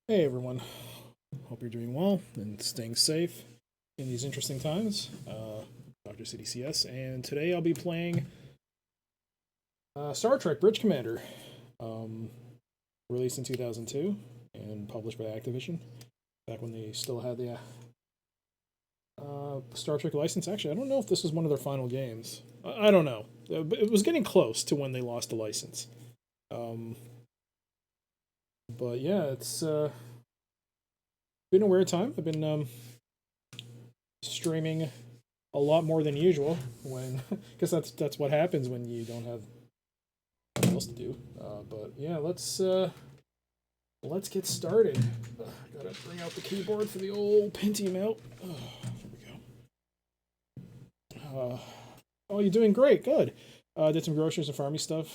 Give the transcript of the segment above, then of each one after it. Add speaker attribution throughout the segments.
Speaker 1: Hey everyone, hope you're doing well and staying safe in these interesting times. Dr. CDCS, and today I'll be playing Star Trek Bridge Commander, um, released in 2002 and published by Activision, back when they still had the Star Trek license. Actually, I don't know if this is one of their final games. I don't know. But it was getting close to when they lost the license. Um, but yeah, it's been a weird time. I've been streaming a lot more than usual when because that's what happens when you don't have anything else to do. But yeah, let's get started. Gotta bring out the keyboard for the old Pentium out. Here we go. Oh, you're doing great. Good. Did some groceries and farming stuff.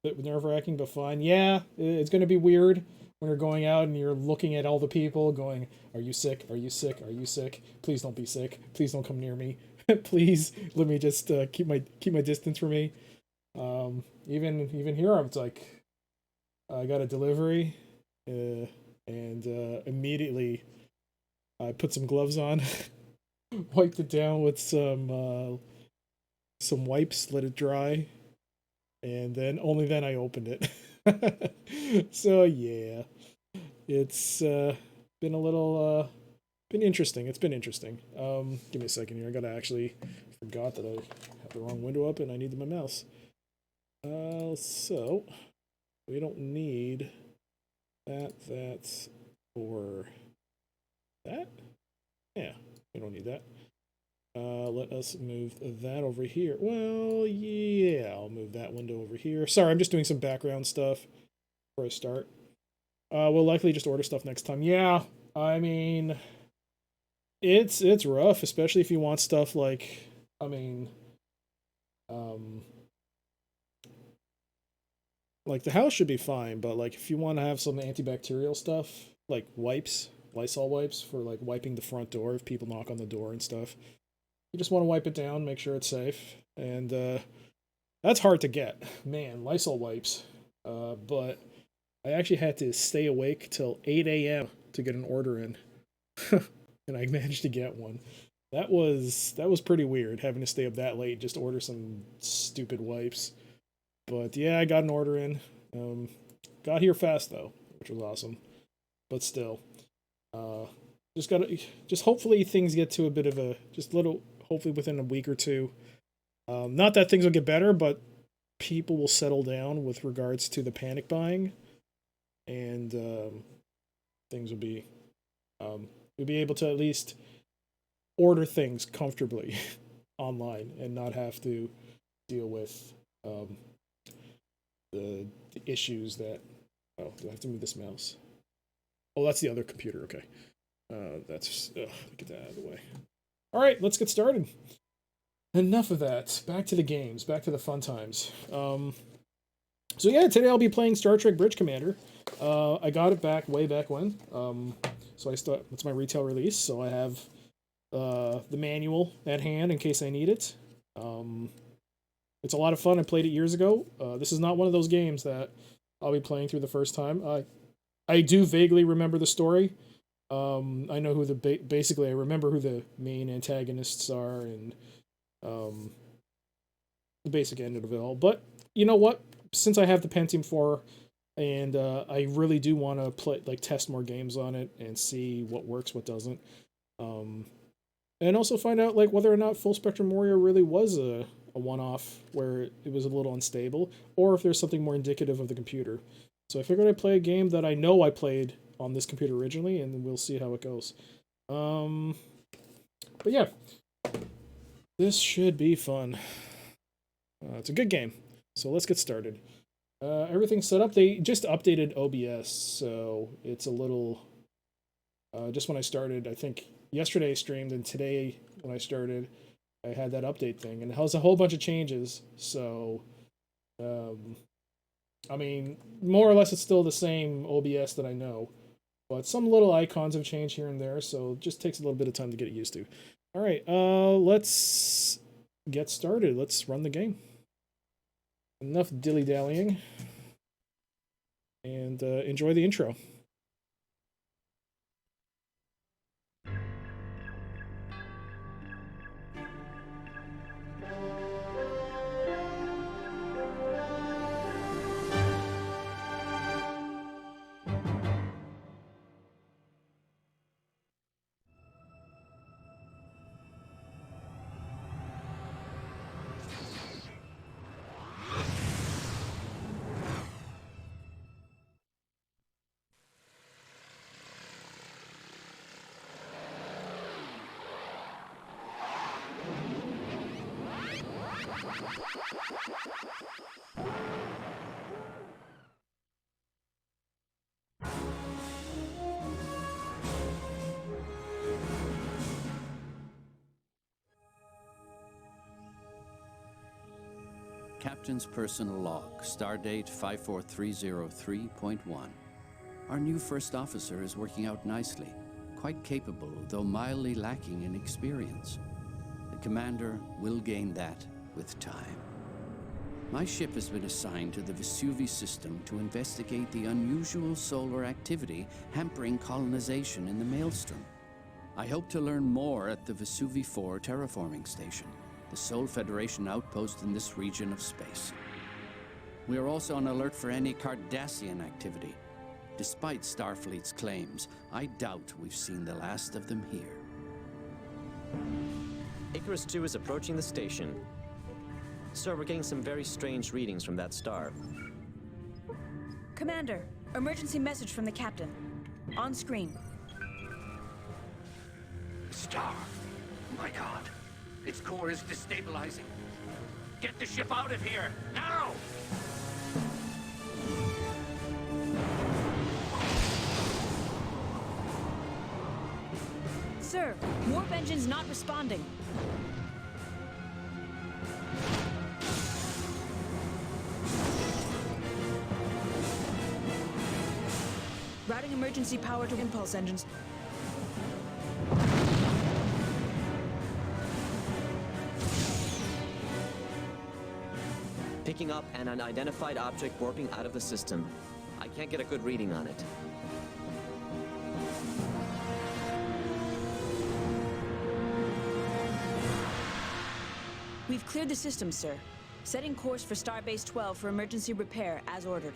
Speaker 1: Bit nerve wracking, but fun. Yeah, it's gonna be weird when you're going out and you're looking at all the people going, "Are you sick? Are you sick? Are you sick? Please don't be sick. Please don't come near me. Please let me just keep my distance from me." Even here, I'm like, I got a delivery, and immediately I put some gloves on, wiped it down with some wipes, let it dry, and then only then I opened it. So yeah, it's been a little been interesting. It's been interesting. Give me a second here. I gotta actually forgot that I have the wrong window up and I need my mouse. So we don't need that. That's or that. Yeah, we don't need that. Let us move that over here. Well, yeah, I'll move that window over here. Sorry, I'm just doing some background stuff before I start. We'll likely just order stuff next time. Yeah, I mean, it's rough, especially if you want stuff like, I mean, um, like the house should be fine, but like if you want to have some antibacterial stuff, like wipes, Lysol wipes for like wiping the front door if people knock on the door and stuff, you just want to wipe it down, make sure it's safe, and that's hard to get, man. Lysol wipes, but I actually had to stay awake till 8 a.m. to get an order in, and I managed to get one. That was pretty weird having to stay up that late just to order some stupid wipes. But yeah, I got an order in. Um, got here fast though, which was awesome. But still, uh, just hopefully things get to a bit of a just little hopefully within a week or two. Not that things will get better, but people will settle down with regards to the panic buying, and things will be you'll be able to at least order things comfortably online and not have to deal with the issues that. Oh, do I have to move this mouse? Oh, that's the other computer. Okay, that's get that out of the way. All right, let's get started. Enough of that. Back to the games. Back to the fun times. So yeah, today I'll be playing Star Trek Bridge Commander. I got it back way back when. So it's my retail release. So I have the manual at hand in case I need it. It's a lot of fun. I played it years ago. This is not one of those games that I'll be playing through the first time. I do vaguely remember the story. I know who basically I remember who the main antagonists are and um, the basic end of it all. But you know what? Since I have the Pentium 4 and I really do want to play like test more games on it and see what works, what doesn't. Um, and also find out like whether or not Full Spectrum Warrior really was a one-off where it was a little unstable, or if there's something more indicative of the computer. So I figured I'd play a game that I know I played on this computer originally, and we'll see how it goes. Um, but yeah, this should be fun. It's a good game. So let's get started. Everything's set up. They just updated OBS, so it's a little. Just when I started, I think yesterday I streamed, and today when I started, I had that update thing, and it has a whole bunch of changes. So, um, I mean, more or less, it's still the same OBS that I know, but some little icons have changed here and there. So it just takes a little bit of time to get used to. All right, let's get started. Let's run the game. Enough dilly dallying, and enjoy the intro.
Speaker 2: Captain's personal log, stardate 54303.1. Our new first officer is working out nicely, quite capable, though mildly lacking in experience. The commander will gain that with time. My ship has been assigned to the Vesuvi system to investigate the unusual solar activity hampering colonization in the Maelstrom. I hope to learn more at the Vesuvi 4 terraforming station, the sole Federation outpost in this region of space. We are also on alert for any Cardassian activity. Despite Starfleet's claims, I doubt we've seen the last of them here.
Speaker 3: Icarus II is approaching the station. Sir, we're getting some very strange readings from that star.
Speaker 4: Commander, emergency message from the captain. On screen.
Speaker 5: Star. My God. Its core is destabilizing. Get the ship out of here, now!
Speaker 4: Sir, warp engine's not responding. Routing emergency power to impulse engines.
Speaker 3: Picking up an unidentified object warping out of the system. I can't get a good reading on it.
Speaker 4: We've cleared the system, sir. Setting course for Starbase 12 for emergency repair, as ordered.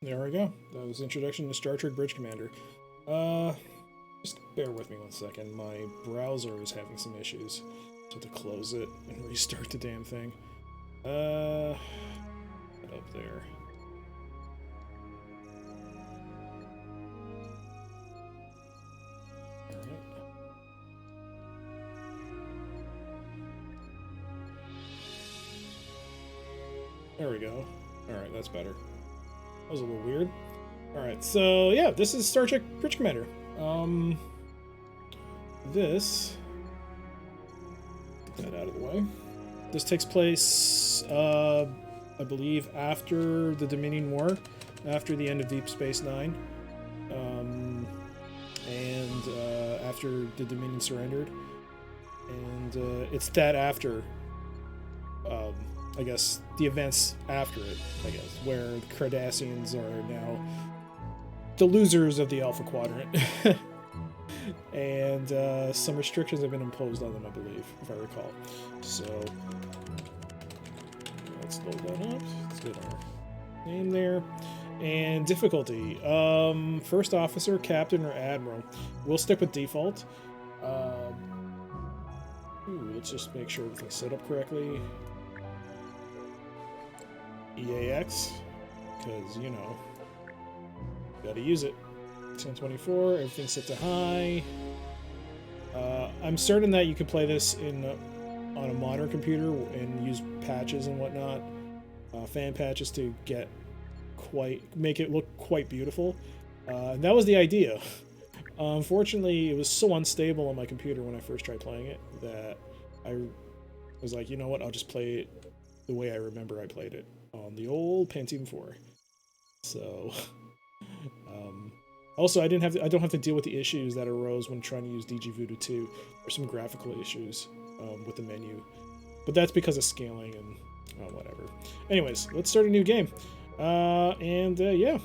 Speaker 1: There we go. That was introduction to Star Trek Bridge Commander. Just bear with me one second. My browser is having some issues. So to close it and restart the damn thing. Up there. Alright. There we go. Alright, that's better. That was a little weird. Alright, so yeah, this is Star Trek Bridge Commander. This... Get that out of the way. This takes place, I believe, after the Dominion War, after the end of Deep Space Nine, and after the Dominion surrendered. And it's that after, I guess, the events after it, I guess, where the Cardassians are now the losers of the Alpha Quadrant. And some restrictions have been imposed on them, I believe, if I recall. So, let's load that up. Let's get our name there. And difficulty. First Officer, Captain, or Admiral. We'll stick with default. Let's just make sure everything's set up correctly. EAX, because, you know, gotta use it. 1024, everything's set to high. I'm certain that you could play this in on a modern computer and use patches and whatnot, fan patches to make it look quite beautiful. And that was the idea. Unfortunately, it was so unstable on my computer when I first tried playing it that I was like, you know what, I'll just play it the way I remember I played it on the old Pentium 4. So, also I don't have to deal with the issues that arose when trying to use DG Voodoo 2. There's some graphical issues with the menu, but that's because of scaling and whatever. Anyways, let's start a new game, yeah.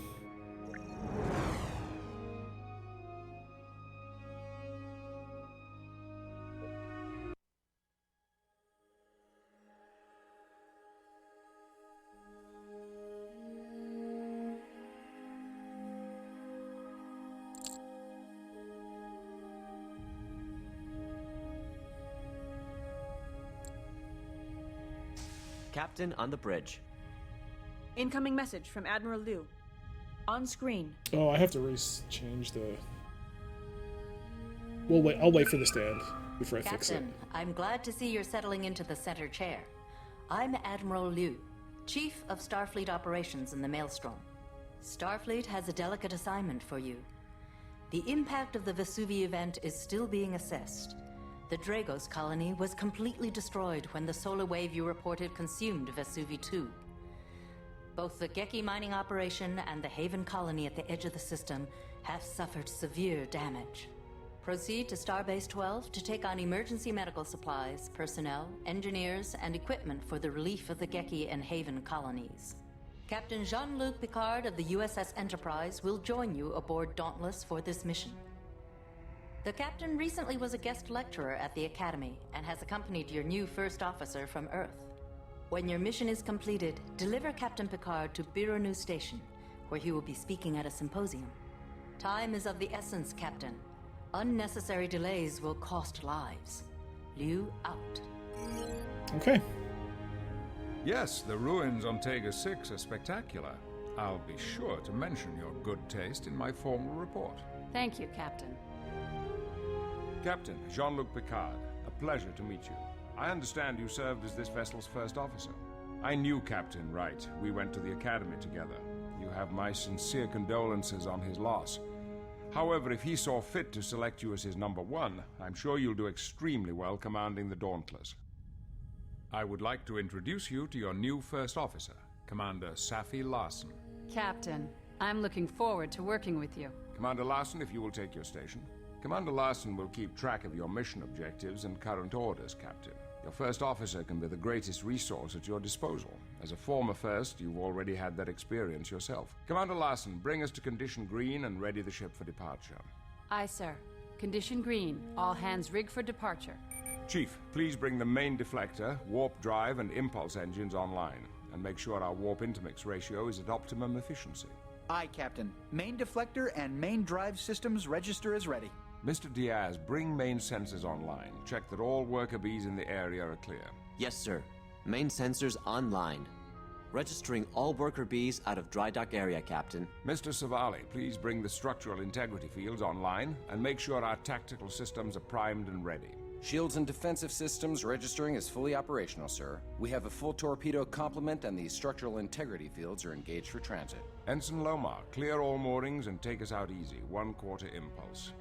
Speaker 3: Captain on the bridge.
Speaker 4: Incoming message from Admiral Liu. On screen.
Speaker 1: Oh, I have to change the... Well, wait. I'll wait for this to end before I fix it.
Speaker 6: Captain, I'm glad to see you're settling into the center chair. I'm Admiral Liu, Chief of Starfleet Operations in the Maelstrom. Starfleet has a delicate assignment for you. The impact of the Vesuvi event is still being assessed. The Dragos colony was completely destroyed when the solar wave you reported consumed Vesuvi 2. Both the Geki mining operation and the Haven colony at the edge of the system have suffered severe damage. Proceed to Starbase 12 to take on emergency medical supplies, personnel, engineers, and equipment for the relief of the Geki and Haven colonies. Captain Jean-Luc Picard of the USS Enterprise will join you aboard Dauntless for this mission. The captain recently was a guest lecturer at the Academy and has accompanied your new first officer from Earth. When your mission is completed, deliver Captain Picard to Bironu Station, where he will be speaking at a symposium. Time is of the essence, Captain. Unnecessary delays will cost lives. Liu out.
Speaker 1: Okay.
Speaker 7: Yes, the ruins on Tega 6 are spectacular. I'll be sure to mention your good taste in my formal report.
Speaker 8: Thank you, Captain.
Speaker 7: Captain Jean-Luc Picard, a pleasure to meet you. I understand you served as this vessel's first officer. I knew Captain Wright. We went to the Academy together. You have my sincere condolences on his loss. However, if he saw fit to select you as his number one, I'm sure you'll do extremely well commanding the Dauntless. I would like to introduce you to your new first officer, Commander Safi Larson.
Speaker 8: Captain, I'm looking forward to working with you.
Speaker 7: Commander Larson, if you will take your station. Commander Larson will keep track of your mission objectives and current orders, Captain. Your first officer can be the greatest resource at your disposal. As a former first, you've already had that experience yourself. Commander Larson, bring us to Condition Green and ready the ship for departure.
Speaker 8: Aye, sir. Condition green. All hands rig for departure.
Speaker 7: Chief, please bring the main deflector, warp drive, and impulse engines online, and make sure our warp intermix ratio is at optimum efficiency.
Speaker 9: Aye, Captain. Main deflector and main drive systems register is ready.
Speaker 7: Mr. Diaz, bring main sensors online. Check that all worker bees in the area are clear.
Speaker 3: Yes, sir. Main sensors online. Registering all worker bees out of dry dock area, Captain.
Speaker 7: Mr. Savali, please bring the structural integrity fields online and make sure our tactical systems are primed and ready.
Speaker 10: Shields and defensive systems registering as fully operational, sir. We have a full torpedo complement and the structural integrity fields are engaged for transit.
Speaker 7: Ensign Lomar, clear all moorings and take us out easy. 1/4 impulse.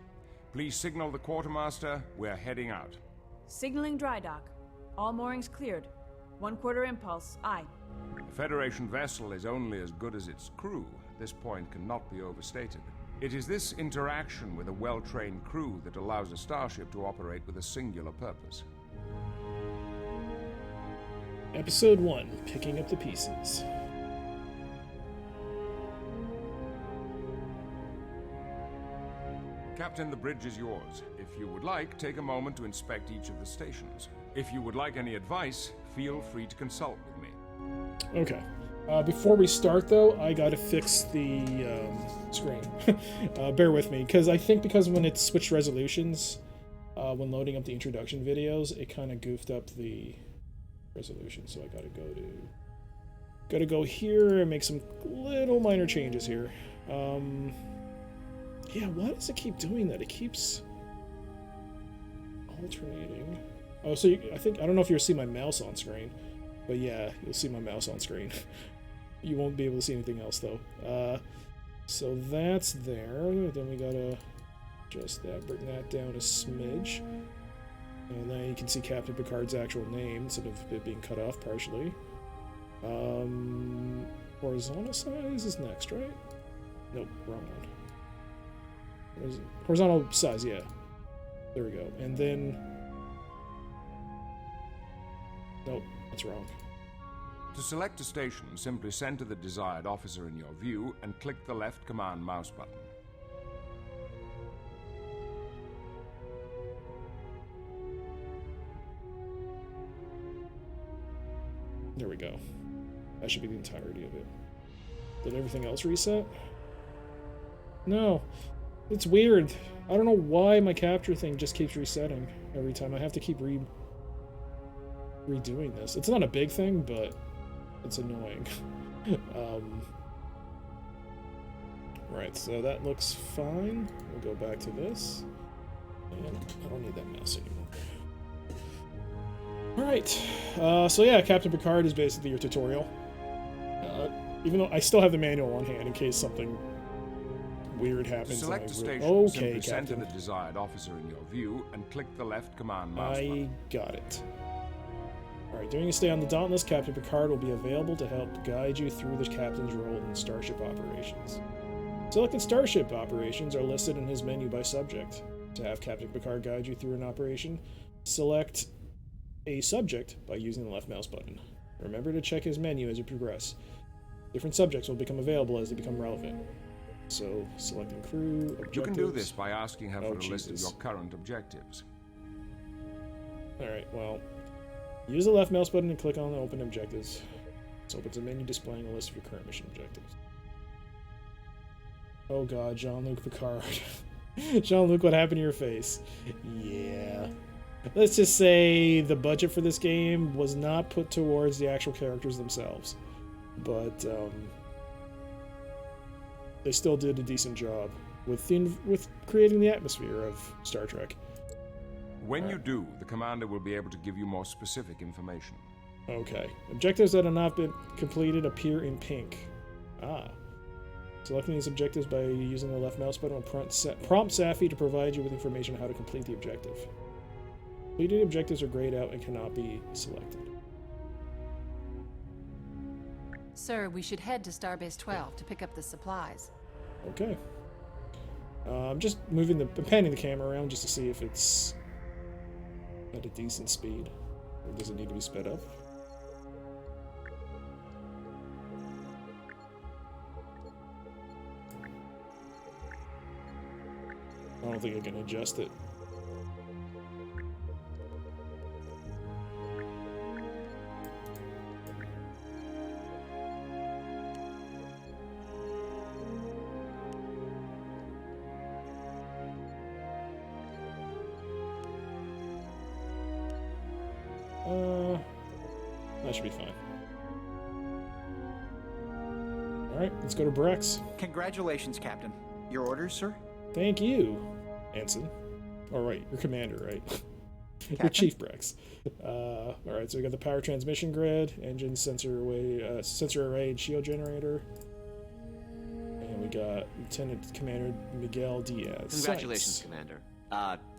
Speaker 7: Please signal the quartermaster. We're heading out.
Speaker 4: Signaling dry dock. All moorings cleared. 1/4 impulse. Aye.
Speaker 7: A Federation vessel is only as good as its crew. This point cannot be overstated. It is this interaction with a well-trained crew that allows a starship to operate with a singular purpose.
Speaker 1: Episode 1, Picking Up the Pieces.
Speaker 7: Captain, the bridge is yours. If you would like, take a moment to inspect each of the stations. If you would like any advice, feel free to consult with me.
Speaker 1: Okay. Before we start, though, I gotta fix the screen. Bear with me, because when it switched resolutions, when loading up the introduction videos, it kind of goofed up the resolution. So I gotta go here and make some little minor changes here. Yeah, why does it keep doing that? It keeps... Oh alternating. Oh, so I don't know if you'll see my mouse on screen, but yeah, you'll see my mouse on screen. You won't be able to see anything else though. So that's there. Then we gotta adjust that, bring that down a smidge. And then you can see Captain Picard's actual name instead of it being cut off partially. Horizontal size is next, right? Nope, wrong one. Horizontal size, yeah. There we go. And then... Nope, that's wrong.
Speaker 7: To select a station, simply center the desired officer in your view and click the left command mouse button.
Speaker 1: There we go. That should be the entirety of it. Did everything else reset? No. It's weird. I don't know why my capture thing just keeps resetting every time. I have to keep redoing this. It's not a big thing, but it's annoying. Right, so that looks fine. We'll go back to this. And I don't need that mouse anymore. Alright, so yeah, Captain Picard is basically your tutorial. Even though I still have the manual on hand in case something weird happens.
Speaker 7: Select a station,
Speaker 1: okay,
Speaker 7: simply
Speaker 1: Captain.
Speaker 7: center the desired officer in your view and click the left command mouse button.
Speaker 1: I got it. Alright, during your stay on the Dauntless, Captain Picard will be available to help guide you through the captain's role in starship operations. Selected starship operations are listed in his menu by subject. To have Captain Picard guide you through an operation, select a subject by using the left mouse button. Remember to check his menu as you progress. Different subjects will become available as they become relevant. So, selecting crew, objectives...
Speaker 7: You can do this by asking her for a list of
Speaker 1: Jesus.
Speaker 7: your current objectives.
Speaker 1: Alright, well... Use the left mouse button and click on the open objectives. This opens a menu displaying a list of your current mission objectives. Oh god, Jean-Luc Picard. Jean-Luc, what happened to your face? Yeah. Let's just say the budget for this game was not put towards the actual characters themselves. But, they still did a decent job with creating the atmosphere of Star Trek.
Speaker 7: When you do, the commander will be able to give you more specific information.
Speaker 1: Okay. Objectives that have not been completed appear in pink. Ah. Selecting these objectives by using the left mouse button will prompt Safi to provide you with information on how to complete the objective. Completed objectives are grayed out and cannot be selected.
Speaker 8: Sir, we should head to Starbase 12 to pick up the supplies.
Speaker 1: Okay. I'm just I'm panning the camera around just to see if it's at a decent speed. Or does it need to be sped up? I don't think I can adjust it. That should be fine. Alright, let's go to Brex.
Speaker 9: Congratulations, Captain. Your orders, sir?
Speaker 1: Thank you, Ensign. Alright, you're commander, right? You're
Speaker 9: Captain?
Speaker 1: Chief Brex. Alright, so we got the power transmission grid, engine, sensor array, and shield generator. And we got Lieutenant Commander Miguel Diaz.
Speaker 3: Congratulations,
Speaker 1: Science.
Speaker 3: Commander.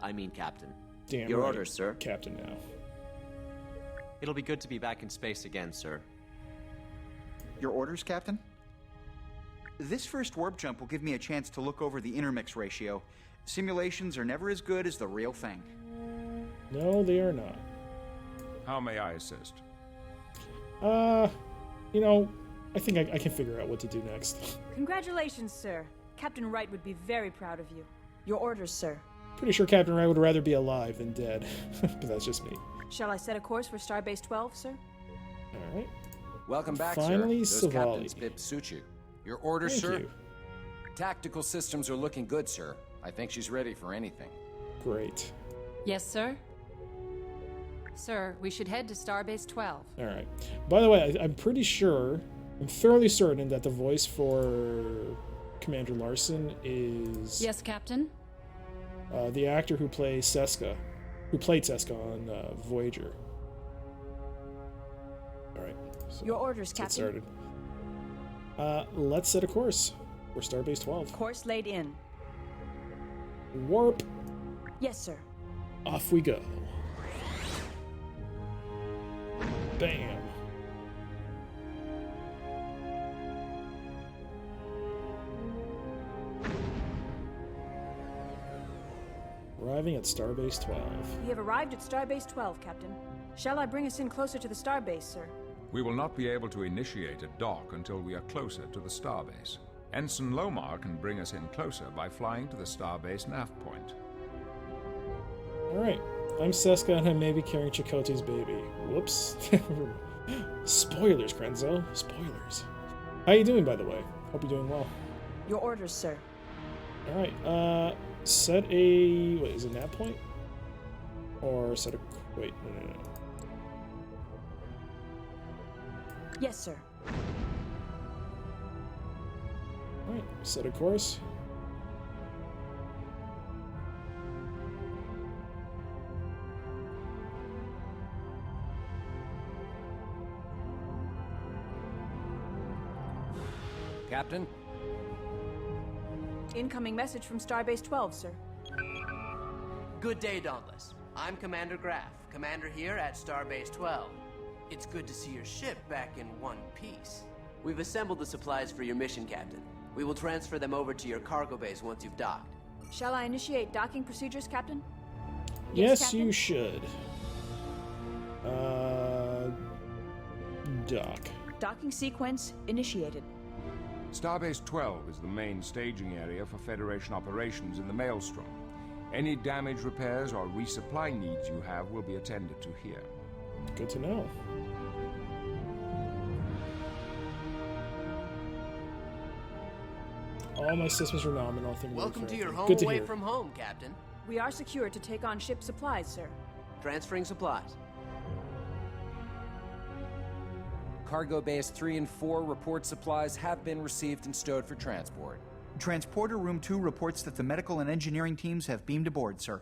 Speaker 3: I mean Captain.
Speaker 1: Damn
Speaker 3: Your
Speaker 1: right.
Speaker 3: orders, sir.
Speaker 1: Captain now.
Speaker 3: It'll be good to be back in space again, sir.
Speaker 9: Your orders, Captain? This first warp jump will give me a chance to look over the intermix ratio. Simulations are never as good as the real thing.
Speaker 1: No, they are not.
Speaker 7: How may I assist?
Speaker 1: You know, I think I can figure out what to do next.
Speaker 4: Congratulations, sir. Captain Wright would be very proud of you. Your orders, sir.
Speaker 1: Pretty sure Captain Wright would rather be alive than dead. But that's just me.
Speaker 4: Shall I set a course for Starbase 12, sir?
Speaker 1: Alright.
Speaker 10: Welcome back,
Speaker 1: Finally,
Speaker 10: sir. Those
Speaker 1: Savali.
Speaker 10: captain's bibs suit you. Your orders,
Speaker 1: Thank
Speaker 10: sir?
Speaker 1: you.
Speaker 10: Tactical systems are looking good, sir. I think she's ready for anything.
Speaker 1: Great.
Speaker 8: Yes, sir? Sir, we should head to Starbase 12.
Speaker 1: Alright. By the way, I'm pretty sure, I'm fairly certain that the voice for Commander Larson is...
Speaker 8: Yes, Captain?
Speaker 1: the actor who plays Seska who played Seska on Voyager. All right. So
Speaker 4: Your orders,
Speaker 1: let's get
Speaker 4: Captain.
Speaker 1: started. Let's set a course for Starbase 12.
Speaker 4: Course laid in.
Speaker 1: Warp.
Speaker 4: Yes, sir.
Speaker 1: Off we go. Bam. Arriving at Starbase 12.
Speaker 4: We have arrived at Starbase 12, Captain. Shall I bring us in closer to the starbase, sir?
Speaker 7: We will not be able to initiate a dock until we are closer to the starbase. Ensign Lomar can bring us in closer by flying to the starbase nav point.
Speaker 1: Alright. I'm Seska and I may be carrying Chakotay's baby. Whoops. Spoilers, Krenzo. Spoilers. How you doing, by the way? Hope you're doing well.
Speaker 4: Your orders, sir.
Speaker 1: Alright, set a... What, is it nav point? Or set a... Wait, no.
Speaker 4: Yes, sir.
Speaker 1: Alright, set a course.
Speaker 10: Captain?
Speaker 4: Incoming message from Starbase 12, sir.
Speaker 11: Good day, Dauntless. I'm Commander Graf, commander here at Starbase 12. It's good to see your ship back in one piece. We've assembled the supplies for your mission, Captain. We will transfer them over to your cargo base once you've docked.
Speaker 4: Shall I initiate docking procedures, Captain?
Speaker 1: Yes,
Speaker 4: Captain?
Speaker 1: you should. Dock.
Speaker 4: Docking sequence initiated.
Speaker 7: Starbase 12 is the main staging area for Federation operations in the Maelstrom. Any damage repairs or resupply needs you have will be attended to here.
Speaker 1: Good to know. All my systems are nominal.
Speaker 11: Welcome to your home
Speaker 1: Good to
Speaker 11: away
Speaker 1: hear.
Speaker 11: from home, Captain.
Speaker 4: We are secure to take on ship supplies, sir.
Speaker 11: Transferring supplies.
Speaker 10: Cargo Base 3 and 4 report supplies have been received and stowed for transport.
Speaker 9: Transporter Room 2 reports that the medical and engineering teams have beamed aboard, sir.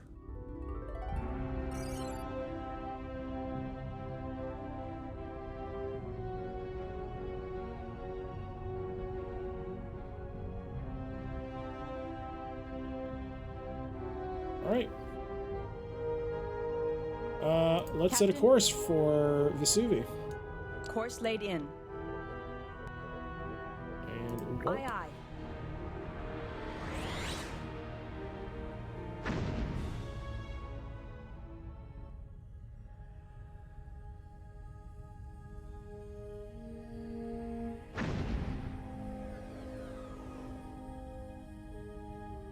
Speaker 1: All right. Let's set a
Speaker 4: Captain?
Speaker 1: course for Vesuvi.
Speaker 4: Course laid in.
Speaker 1: And warp.
Speaker 4: Aye, aye.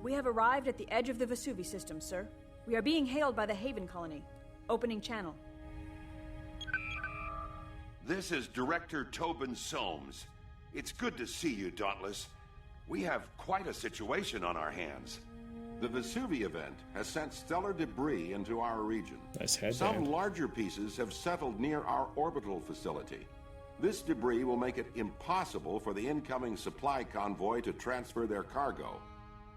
Speaker 4: We have arrived at the edge of the Vesuvi system, sir. We are being hailed by the Haven colony. Opening channel.
Speaker 12: This is Director Tobin Soames. It's good to see you, Dauntless. We have quite a situation on our hands. The Vesuvi event has sent stellar debris into our region.
Speaker 1: Nice headband.
Speaker 12: Some larger pieces have settled near our orbital facility. This debris will make it impossible for the incoming supply convoy to transfer their cargo.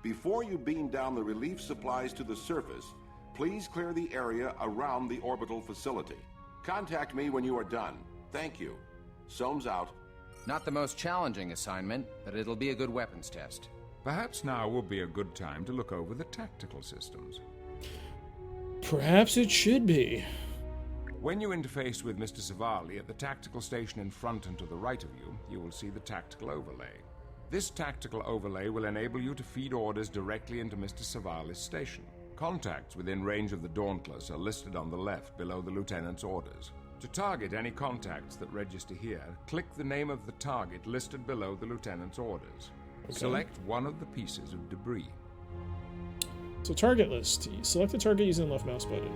Speaker 12: Before you beam down the relief supplies to the surface, please clear the area around the orbital facility. Contact me when you are done. Thank you. Soames out.
Speaker 10: Not the most challenging assignment, but it'll be a good weapons test.
Speaker 7: Perhaps now would be a good time to look over the tactical systems.
Speaker 1: Perhaps it should be.
Speaker 7: When you interface with Mr. Savali at the tactical station in front and to the right of you, you will see the tactical overlay. This tactical overlay will enable you to feed orders directly into Mr. Savali's station. Contacts within range of the Dauntless are listed on the left below the Lieutenant's orders. To target any contacts that register here, click the name of the target listed below the Lieutenant's orders.
Speaker 1: Okay.
Speaker 7: Select one of the pieces of debris.
Speaker 1: So target list. Select the target using the left mouse button.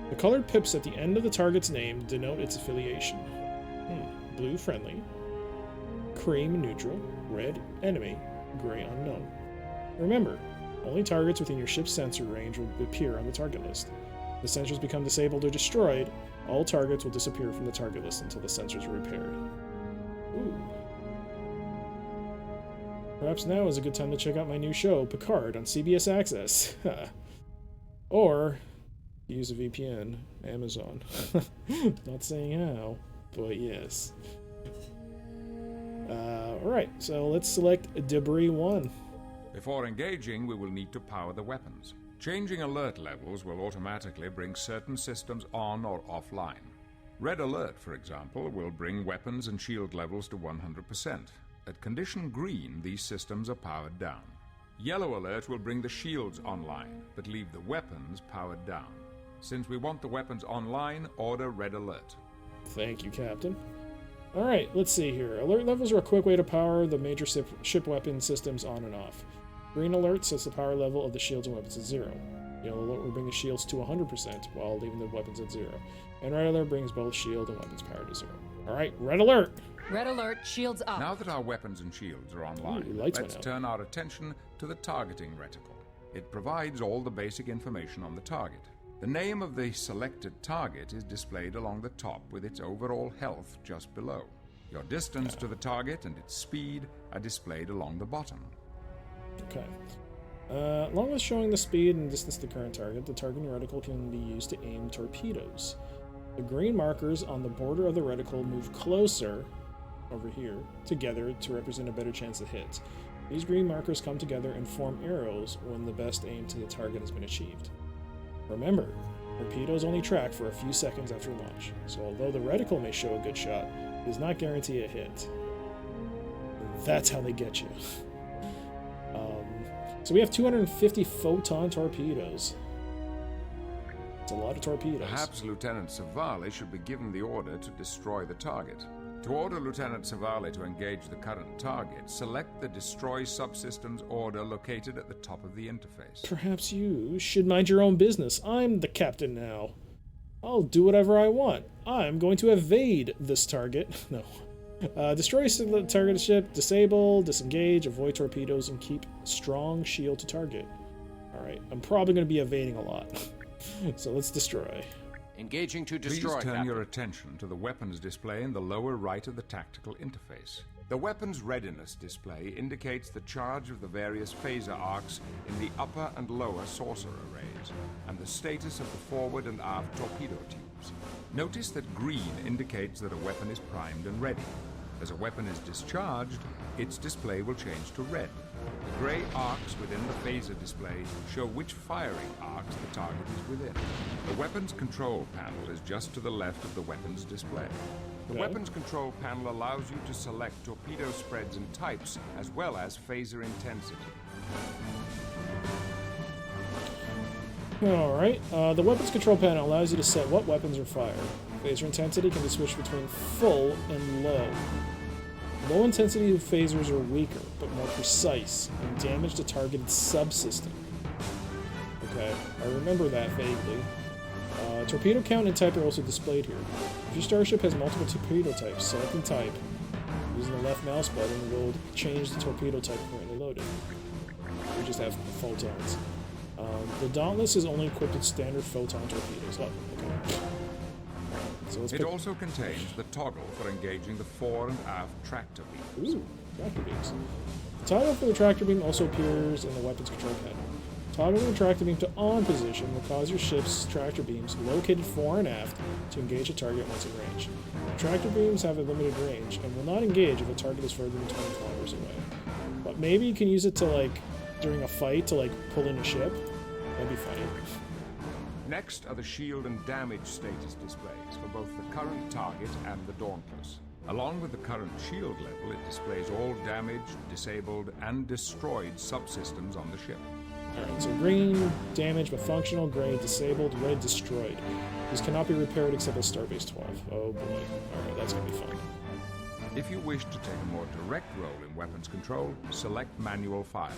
Speaker 1: The colored pips at the end of the target's name denote its affiliation. Blue friendly, cream neutral, red enemy, gray unknown. Remember, only targets within your ship's sensor range will appear on the target list. If the sensors become disabled or destroyed, all targets will disappear from the target list until the sensors are repaired. Ooh. Perhaps now is a good time to check out my new show, Picard, on CBS Access. Or Use a VPN. Amazon. Not saying how, but yes. Alright, so let's select Debris 1.
Speaker 7: Before engaging, we will need to power the weapons. Changing alert levels will automatically bring certain systems on or offline. Red alert, for example, will bring weapons and shield levels to 100%. At condition green, these systems are powered down. Yellow alert will bring the shields online, but leave the weapons powered down. Since we want the weapons online, order red alert.
Speaker 1: Thank you, Captain. Alright, let's see here. Alert levels are a quick way to power the major ship weapon systems on and off. Green alert sets the power level of the shields and weapons to 0. Yellow alert will bring the shields to 100% while leaving the weapons at 0. And red alert brings both shield and weapons power to 0. Alright, red alert!
Speaker 8: Red alert, shields up.
Speaker 7: Now that our weapons and shields are online, let's turn our attention to the targeting reticle. It provides all the basic information on the target. The name of the selected target is displayed along the top with its overall health just below. Your distance to the target and its speed are displayed along the bottom.
Speaker 1: Okay. Along with showing the speed and distance to the current target, the targeting reticle can be used to aim torpedoes. The green markers on the border of the reticle move closer, over here, together to represent a better chance of hit. These green markers come together and form arrows when the best aim to the target has been achieved. Remember, torpedoes only track for a few seconds after launch, so although the reticle may show a good shot, it does not guarantee a hit. That's how they get you. So we have 250 photon torpedoes. It's a lot of torpedoes.
Speaker 7: Perhaps Lieutenant Savali should be given the order to destroy the target. To order Lieutenant Savali to engage the current target, select the Destroy Subsystems order located at the top of the interface.
Speaker 1: Perhaps you should mind your own business. I'm the captain now. I'll do whatever I want. I'm going to evade this target. No. Destroy the target ship, disable, disengage, avoid torpedoes, and keep strong shield to target. Alright, I'm probably going to be evading a lot. So let's destroy.
Speaker 10: Engaging to destroy,
Speaker 7: Please turn
Speaker 10: Captain.
Speaker 7: your attention to the weapons display in the lower right of the tactical interface. The weapons readiness display indicates the charge of the various phaser arcs in the upper and lower saucer arrays, and the status of the forward and aft torpedo tubes. Notice that green indicates that a weapon is primed and ready. As a weapon is discharged, its display will change to red. The gray arcs within the phaser display show which firing arcs the target is within. The weapons control panel is just to the left of the weapons display. The weapons control panel allows you to select torpedo spreads and types, as well as phaser intensity.
Speaker 1: Alright, the weapons control panel allows you to set what weapons are fired. Phaser intensity can be switched between full and low. Low intensity phasers are weaker, but more precise, and damage the targeted subsystem. Okay, I remember that vaguely. Torpedo count and type are also displayed here. If your starship has multiple torpedo types, selecting type using the left mouse button will change the torpedo type currently loaded. We just have photons. The Dauntless is only equipped with standard photon torpedoes. Oh, okay. So
Speaker 7: It also contains the toggle for engaging the fore and aft tractor beams.
Speaker 1: Ooh, tractor beams. The toggle for the tractor beam also appears in the weapons control panel. Toggling the tractor beam to on position will cause your ship's tractor beams located fore and aft to engage a target once in range. Tractor beams have a limited range and will not engage if a target is further than 20 kilometers away. But maybe you can use it to, like, during a fight to, like, pull in a ship. That'd be funny.
Speaker 7: Next are the shield and damage status displays for both the current target and the Dauntless. Along with the current shield level, it displays all damaged, disabled, and destroyed subsystems on the ship.
Speaker 1: Alright, so green, damaged but functional, gray, disabled, red, destroyed. These cannot be repaired except at Starbase 12. Oh boy. Alright, that's gonna be fun.
Speaker 7: If you wish to take a more direct role in weapons control, select Manual Fire.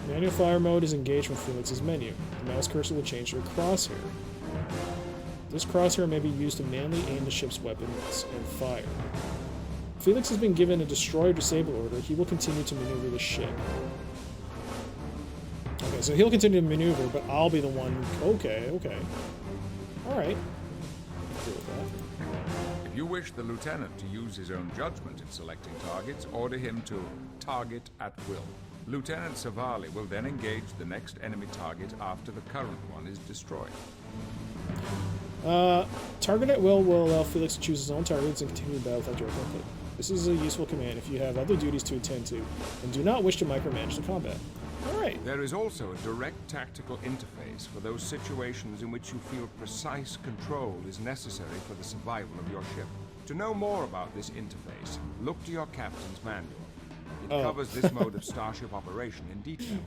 Speaker 1: Manual fire mode is engaged from Felix's menu. The mouse cursor will change to a crosshair. This crosshair may be used to manually aim the ship's weapons and fire. If Felix has been given a destroy or disable order, he will continue to maneuver the ship. Okay, so he'll continue to maneuver, but I'll be the one... Okay. Alright. Deal with that.
Speaker 7: If you wish the lieutenant to use his own judgment in selecting targets, order him to target at will. Lieutenant Savali will then engage the next enemy target after the current one is destroyed.
Speaker 1: Target at will allow Felix to choose his own targets and continue the battle without direct input. This is a useful command if you have other duties to attend to and do not wish to micromanage the combat. Alright.
Speaker 7: There is also a direct tactical interface for those situations in which you feel precise control is necessary for the survival of your ship. To know more about this interface, look to your captain's manual. It covers this mode of starship operation in detail.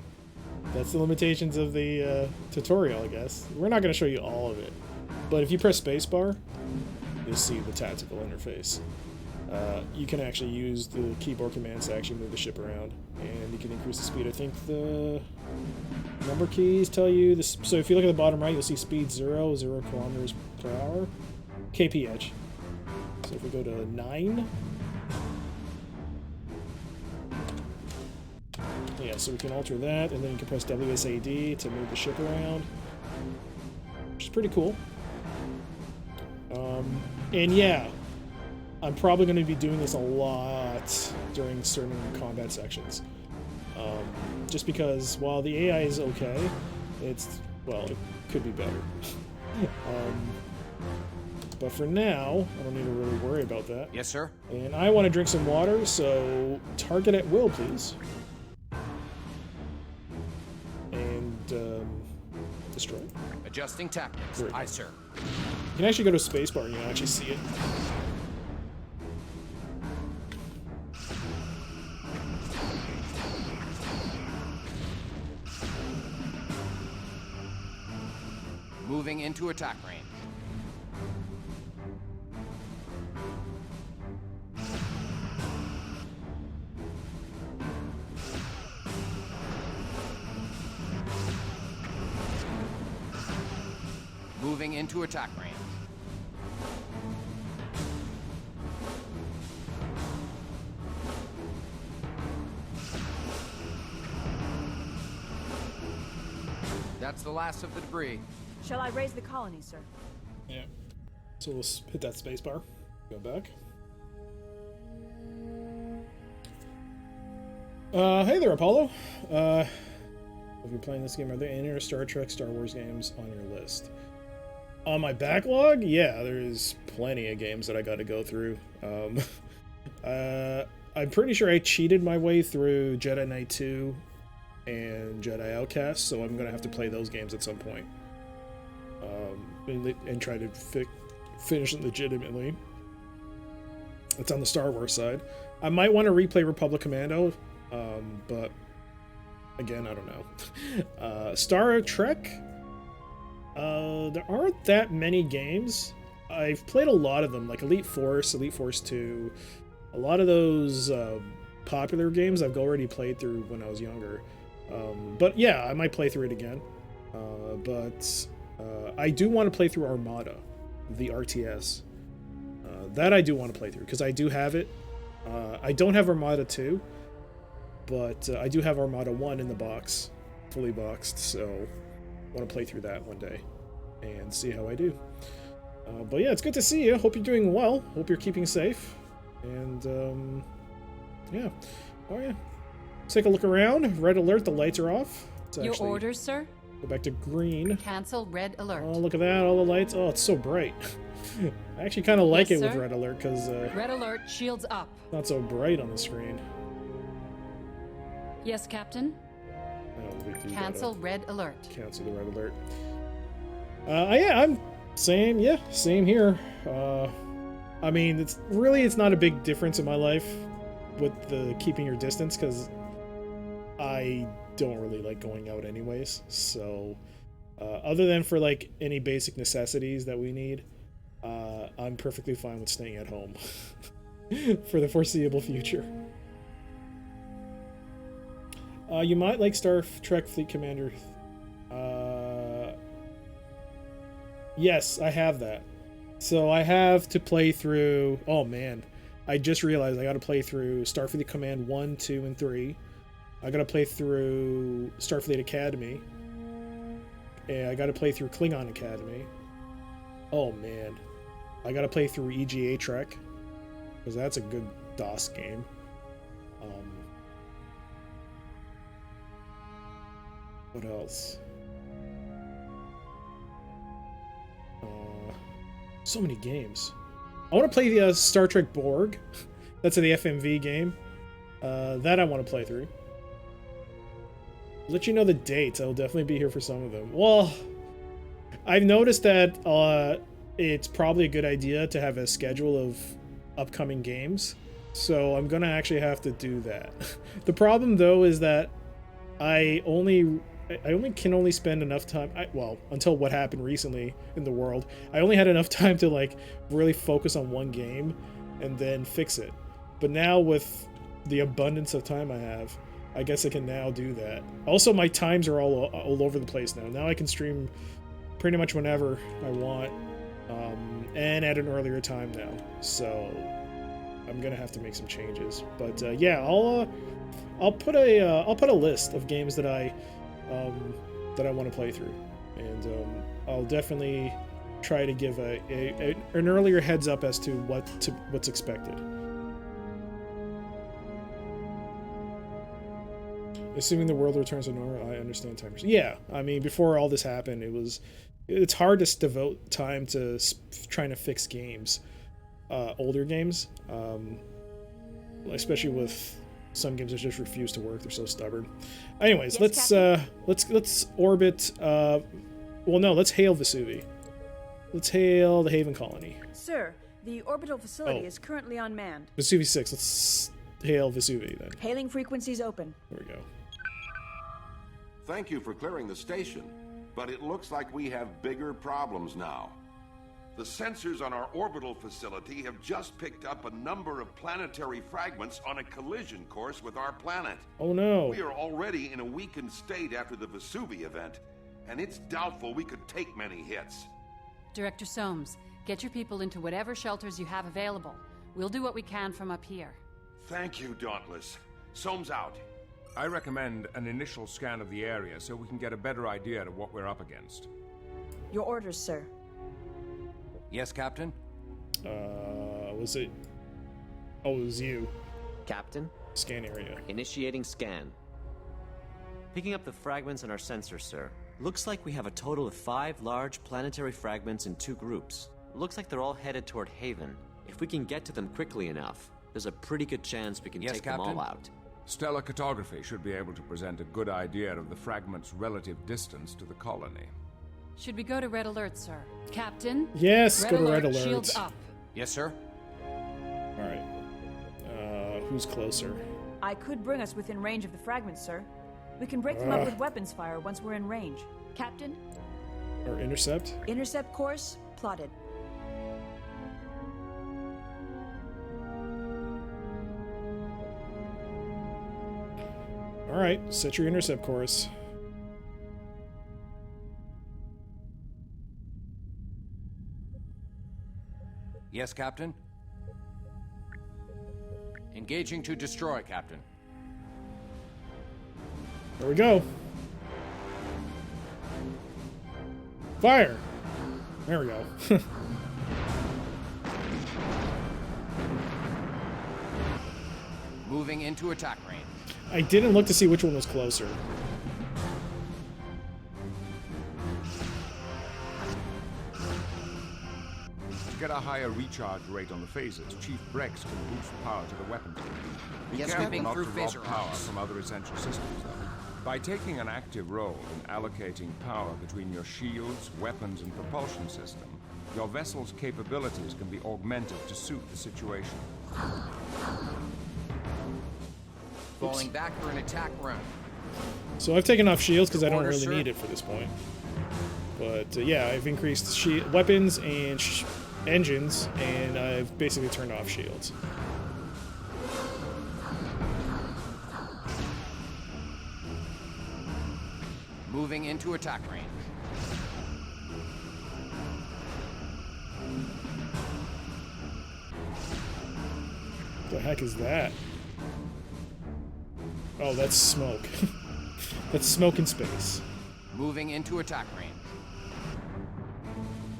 Speaker 1: That's the limitations of the tutorial, I guess. We're not going to show you all of it. But if you press spacebar, you'll see the tactical interface. You can actually use the keyboard commands to actually move the ship around, and you can increase the speed. I think the number keys tell you this. So if you look at the bottom right, you'll see speed 0 kilometers per hour, kph. So if we go to 9, yeah, so we can alter that, and then you can press WSAD to move the ship around, which is pretty cool. And yeah, I'm probably going to be doing this a lot during certain combat sections. Just because while the AI is okay, well, it could be better. But for now, I don't need to really worry about that.
Speaker 10: Yes, sir.
Speaker 1: And I want to drink some water, so target at will, please. And destroy.
Speaker 10: Adjusting tactics. Aye, sir.
Speaker 1: You can actually go to spacebar and you can actually see it.
Speaker 10: Moving into attack range. Moving into attack range. That's the last of the debris.
Speaker 4: Shall I raise the colony, sir?
Speaker 1: Yeah. So we'll hit that spacebar. Go back. Hey there, Apollo. If you're playing this game, are there any other Star Trek, Star Wars games on your list? On my backlog? Yeah, there's plenty of games that I got to go through. I'm pretty sure I cheated my way through Jedi Knight 2 and Jedi Outcast, so I'm going to have to play those games at some point. And try to finish it legitimately. It's on the Star Wars side. I might want to replay Republic Commando, but again, I don't know. Star Trek? There aren't that many games. I've played a lot of them, like Elite Force 2. A lot of those popular games I've already played through when I was younger. But yeah, I might play through it again. But I do want to play through Armada, the RTS. That I do want to play through, because I do have it. I don't have Armada 2, but I do have Armada 1 in the box, fully boxed, so I want to play through that one day and see how I do. But yeah, it's good to see you. Hope you're doing well. Hope you're keeping safe. And yeah. Oh yeah. Let's take a look around. Red alert, the lights are off.
Speaker 8: Your orders, sir?
Speaker 1: Go back to green.
Speaker 8: Cancel red alert.
Speaker 1: Oh, look at that, all the lights. Oh, it's so bright. I actually kind of like
Speaker 8: Yes,
Speaker 1: it with
Speaker 8: sir.
Speaker 1: red alert, because
Speaker 8: Red alert, shields up.
Speaker 1: not so bright on the screen.
Speaker 8: Yes, Captain.
Speaker 1: Oh, we do
Speaker 8: Cancel
Speaker 1: gotta
Speaker 8: red alert.
Speaker 1: cancel the red alert. Yeah, I'm same here. I mean, it's not a big difference in my life with the keeping your distance, because I don't really like going out anyways. So other than for like any basic necessities that we need, I'm perfectly fine with staying at home for the foreseeable future. You might like Star Trek Fleet Commander. Yes, I have that. So I have to play through... Oh man, I just realized I gotta play through Starfleet Command 1, 2, and 3. I gotta play through Starfleet Academy. And I gotta play through Klingon Academy. Oh man. I gotta play through EGA Trek, because that's a good DOS game. What else? So many games. I want to play the Star Trek Borg. That's the FMV game. That I want to play through. Let you know the dates. I'll definitely be here for some of them. Well, I've noticed that it's probably a good idea to have a schedule of upcoming games. So I'm gonna actually have to do that. The problem though is that I can only spend enough time, well, until what happened recently in the world, I only had enough time to like really focus on one game and then fix it. But now with the abundance of time I have, I guess I can now do that. Also, my times are all over the place now. Now I can stream pretty much whenever I want, and at an earlier time now. So I'm gonna have to make some changes. But yeah, I'll put a list of games that I want to play through, and I'll definitely try to give an earlier heads up as to what's expected. Assuming the world returns to normal, I understand timers. Yeah, I mean, before all this happened, it's hard to devote time to trying to fix games, older games, especially with some games that just refuse to work. They're so stubborn. Anyways,
Speaker 4: Yes,
Speaker 1: let's orbit. Well, no, let's hail Vesuvi. Let's hail the Haven Colony.
Speaker 4: Sir, the orbital facility is currently unmanned.
Speaker 1: Vesuvi 6. Let's hail Vesuvi then.
Speaker 4: Hailing frequencies open.
Speaker 1: There we go.
Speaker 12: Thank you for clearing the station, but it looks like we have bigger problems now. The sensors on our orbital facility have just picked up a number of planetary fragments on a collision course with our planet.
Speaker 1: Oh no.
Speaker 12: We are already in a weakened state after the Vesuvi event, and it's doubtful we could take many hits.
Speaker 8: Director Soames, get your people into whatever shelters you have available. We'll do what we can from up here.
Speaker 12: Thank you, Dauntless. Soames out.
Speaker 7: I recommend an initial scan of the area so we can get a better idea of what we're up against.
Speaker 4: Your orders, sir.
Speaker 10: Yes, Captain?
Speaker 1: Was it... Oh, it was you.
Speaker 3: Captain?
Speaker 1: Scan area.
Speaker 3: Initiating scan. Picking up the fragments in our sensor, sir. Looks like we have a total of 5 large planetary fragments in 2 groups. Looks like they're all headed toward Haven. If we can get to them quickly enough, there's a pretty good chance we can take them all out.
Speaker 7: Stellar cartography should be able to present a good idea of the fragment's relative distance to the colony.
Speaker 8: Should we go to Red Alert, sir? Captain?
Speaker 1: Yes, go to Red Alert.
Speaker 8: Shields up.
Speaker 10: Yes, sir.
Speaker 1: Alright. Who's closer?
Speaker 4: I could bring us within range of the fragments, sir. We can break them up with weapons fire once we're in range. Captain?
Speaker 1: Or intercept?
Speaker 4: Intercept course plotted.
Speaker 1: Alright, set your intercept course.
Speaker 10: Yes, Captain? Engaging to destroy, Captain.
Speaker 1: There we go. Fire! There we go.
Speaker 10: Moving into attack range.
Speaker 1: I didn't look to see which one was closer.
Speaker 7: To get a higher recharge rate on the phasers, Chief Brex can boost power to the weapons. Be
Speaker 10: Yes,
Speaker 7: careful
Speaker 10: moving
Speaker 7: not
Speaker 10: through
Speaker 7: to rob
Speaker 10: phaser
Speaker 7: power
Speaker 10: arms.
Speaker 7: from other essential systems, though. By taking an active role in allocating power between your shields, weapons, and propulsion system, your vessel's capabilities can be augmented to suit the situation.
Speaker 10: Falling back for an attack run.
Speaker 1: So I've taken off shields because I don't
Speaker 10: Order,
Speaker 1: really
Speaker 10: sir.
Speaker 1: need it for this point. But yeah, I've increased weapons and engines, and I've basically turned off shields.
Speaker 10: Moving into attack range.
Speaker 1: The heck is that? Oh, that's smoke. That's smoke in space.
Speaker 10: Moving into attack range.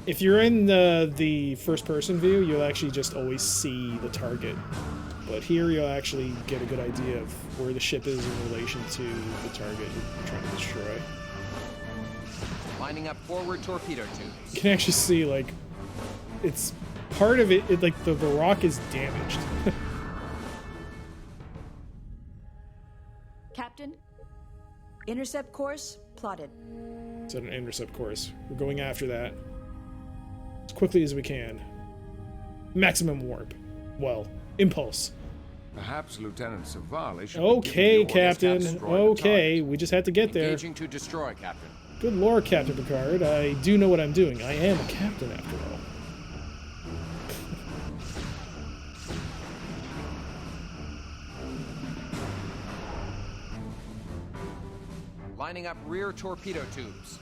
Speaker 1: If you're in the first-person view, you'll actually just always see the target. But here you'll actually get a good idea of where the ship is in relation to the target you're trying to destroy.
Speaker 10: Lining up forward torpedo tubes.
Speaker 1: You can actually see, like, it's part of it, like, the rock is damaged.
Speaker 4: Captain, intercept course plotted.
Speaker 1: Set an intercept course. We're going after that as quickly as we can. Maximum warp. Well, impulse.
Speaker 7: Perhaps Lieutenant Savali should
Speaker 1: Okay, Captain. Okay, we just had to get there.
Speaker 10: Engaging to destroy, Captain.
Speaker 1: Good lord, Captain Picard. I do know what I'm doing. I am a captain, after all.
Speaker 10: Lining up rear torpedo tubes.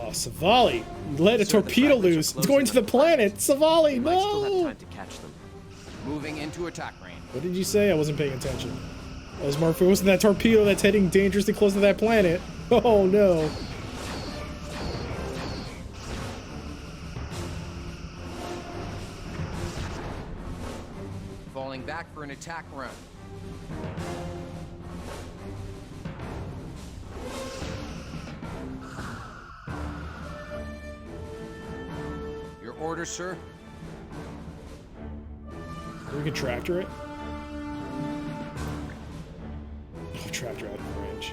Speaker 1: Oh, Savali! You let a torpedo loose! It's going to the planet! Savali,
Speaker 3: Might still have
Speaker 1: no!
Speaker 3: time to catch them.
Speaker 10: Moving into attack range.
Speaker 1: What did you say? I wasn't paying attention. That was more if it wasn't that torpedo that's heading dangerously close to that planet. Oh no.
Speaker 10: Falling back for an attack run. Your orders, sir?
Speaker 1: We can tractor it. Oh, tractor out of range.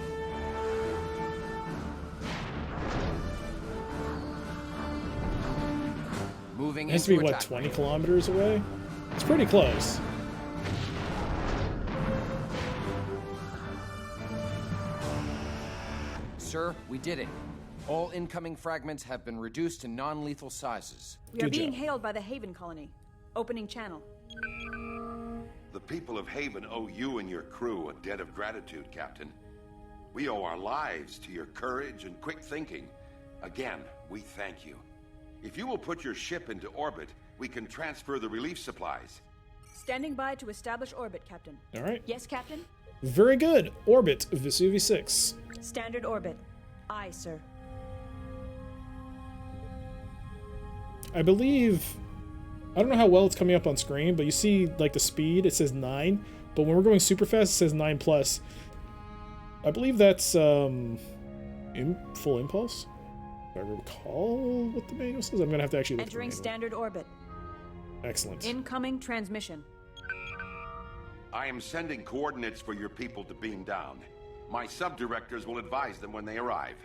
Speaker 10: Moving
Speaker 1: It has to be,
Speaker 10: into
Speaker 1: what,
Speaker 10: attack
Speaker 1: 20
Speaker 10: range.
Speaker 1: kilometers away? It's pretty close.
Speaker 10: Sir, we did it. All incoming fragments have been reduced to non-lethal sizes.
Speaker 4: We are being hailed by the Haven colony. Opening channel.
Speaker 12: The people of Haven owe you and your crew a debt of gratitude, Captain. We owe our lives to your courage and quick thinking. Again, we thank you. If you will put your ship into orbit, we can transfer the relief supplies.
Speaker 4: Standing by to establish orbit, Captain.
Speaker 1: All right.
Speaker 4: Yes, Captain?
Speaker 1: Very good. Orbit Vesuvius 6.
Speaker 4: Standard orbit. Aye, sir.
Speaker 1: I believe, I don't know how well it's coming up on screen, but you see like the speed, it says 9, but when we're going super fast, it says 9 plus. I believe that's full impulse. If I recall what the manual says, I'm gonna have to actually look
Speaker 4: Entering
Speaker 1: at the manual.
Speaker 4: standard orbit.
Speaker 1: Excellent.
Speaker 4: Incoming transmission.
Speaker 12: I am sending coordinates for your people to beam down. My sub-directors will advise them when they arrive.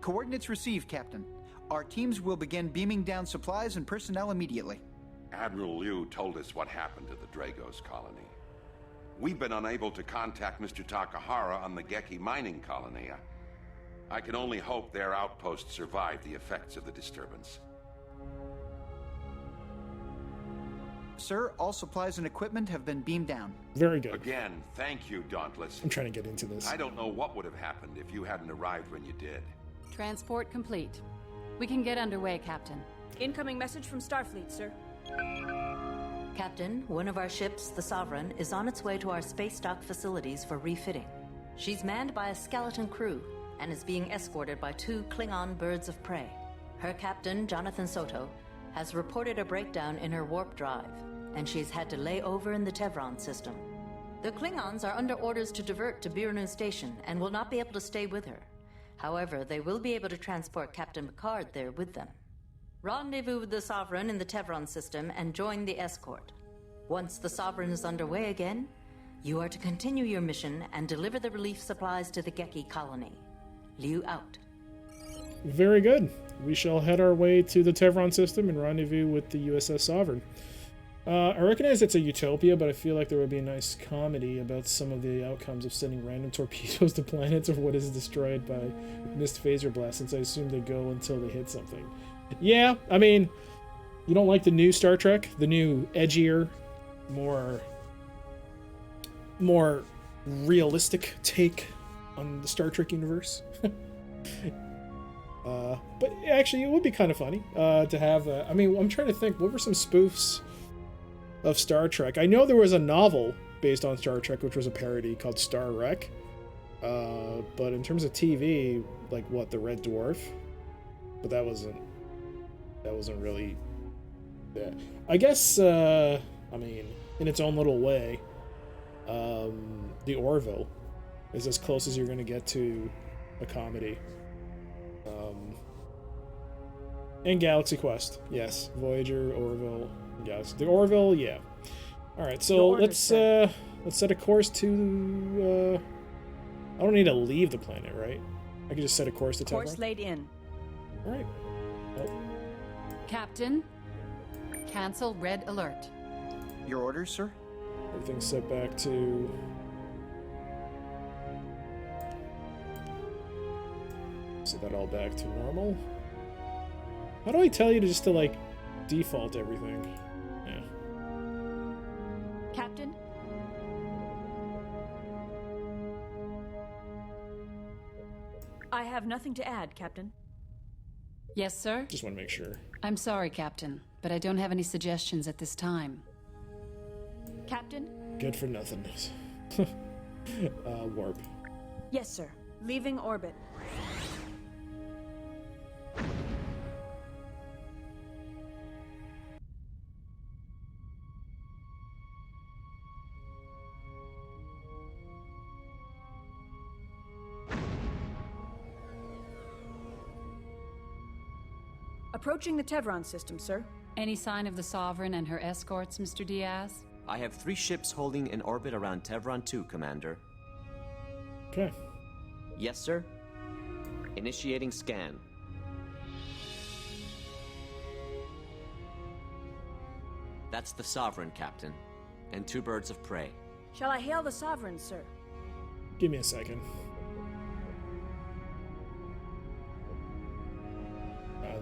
Speaker 9: Coordinates received, Captain. Our teams will begin beaming down supplies and personnel immediately.
Speaker 12: Admiral Liu told us what happened to the Dragos colony. We've been unable to contact Mr. Takahara on the Geki mining colony. I can only hope their outpost survived the effects of the disturbance.
Speaker 9: Sir, all supplies and equipment have been beamed down.
Speaker 1: Very good.
Speaker 12: Again, thank you, Dauntless.
Speaker 1: I'm trying to get into this.
Speaker 12: I don't know what would have happened if you hadn't arrived when you did.
Speaker 8: Transport complete. We can get underway, Captain.
Speaker 4: Incoming message from Starfleet, sir.
Speaker 6: Captain, one of our ships, the Sovereign, is on its way to our space dock facilities for refitting. She's manned by a skeleton crew and is being escorted by 2 Klingon birds of prey. Her captain, Jonathan Soto, has reported a breakdown in her warp drive, and she's had to lay over in the Tevron system. The Klingons are under orders to divert to Birnu Station and will not be able to stay with her. However, they will be able to transport Captain Picard there with them. Rendezvous with the Sovereign in the Tevron system and join the escort. Once the Sovereign is underway again, you are to continue your mission and deliver the relief supplies to the Geki colony. Liu out.
Speaker 1: Very good. We shall head our way to the Tevron system and rendezvous with the USS Sovereign. I recognize it's a utopia, but I feel like there would be a nice comedy about some of the outcomes of sending random torpedoes to planets or what is destroyed by missed phaser blasts, since I assume they go until they hit something. Yeah, I mean, you don't like the new Star Trek? The new edgier, more realistic take on the Star Trek universe? But actually, it would be kind of funny to have. I mean, I'm trying to think. What were some spoofs of Star Trek? I know there was a novel based on Star Trek, which was a parody called Star Wreck. But in terms of TV, like what, the Red Dwarf? But that wasn't really. Yeah. I guess. I mean, in its own little way. the Orville is as close as you're going to get to a comedy. And Galaxy Quest, yes. Voyager, Orville, Galaxy. The Orville, yeah. All right, so let's set a course to. I don't need to leave the planet, right? I can just set a course to Tevron.
Speaker 4: Course laid in.
Speaker 1: All right. Oh.
Speaker 8: Captain, cancel red alert.
Speaker 9: Your orders, sir?
Speaker 1: Everything's set back to. Set that all back to normal. How do I tell you to like default everything? Yeah.
Speaker 4: Captain? I have nothing to add, Captain.
Speaker 8: Yes, sir?
Speaker 1: Just want to make sure.
Speaker 8: I'm sorry, Captain, but I don't have any suggestions at this time.
Speaker 4: Captain?
Speaker 1: Good for nothing. Warp.
Speaker 4: Yes, sir. Leaving orbit. Approaching the Tevron system, sir.
Speaker 8: Any sign of the Sovereign and her escorts, Mr. Diaz?
Speaker 3: I have 3 ships holding in orbit around Tevron 2, Commander.
Speaker 1: Okay.
Speaker 3: Yes, sir. Initiating scan. That's the Sovereign, Captain. And 2 birds of prey.
Speaker 4: Shall I hail the Sovereign, sir?
Speaker 1: Give me a second.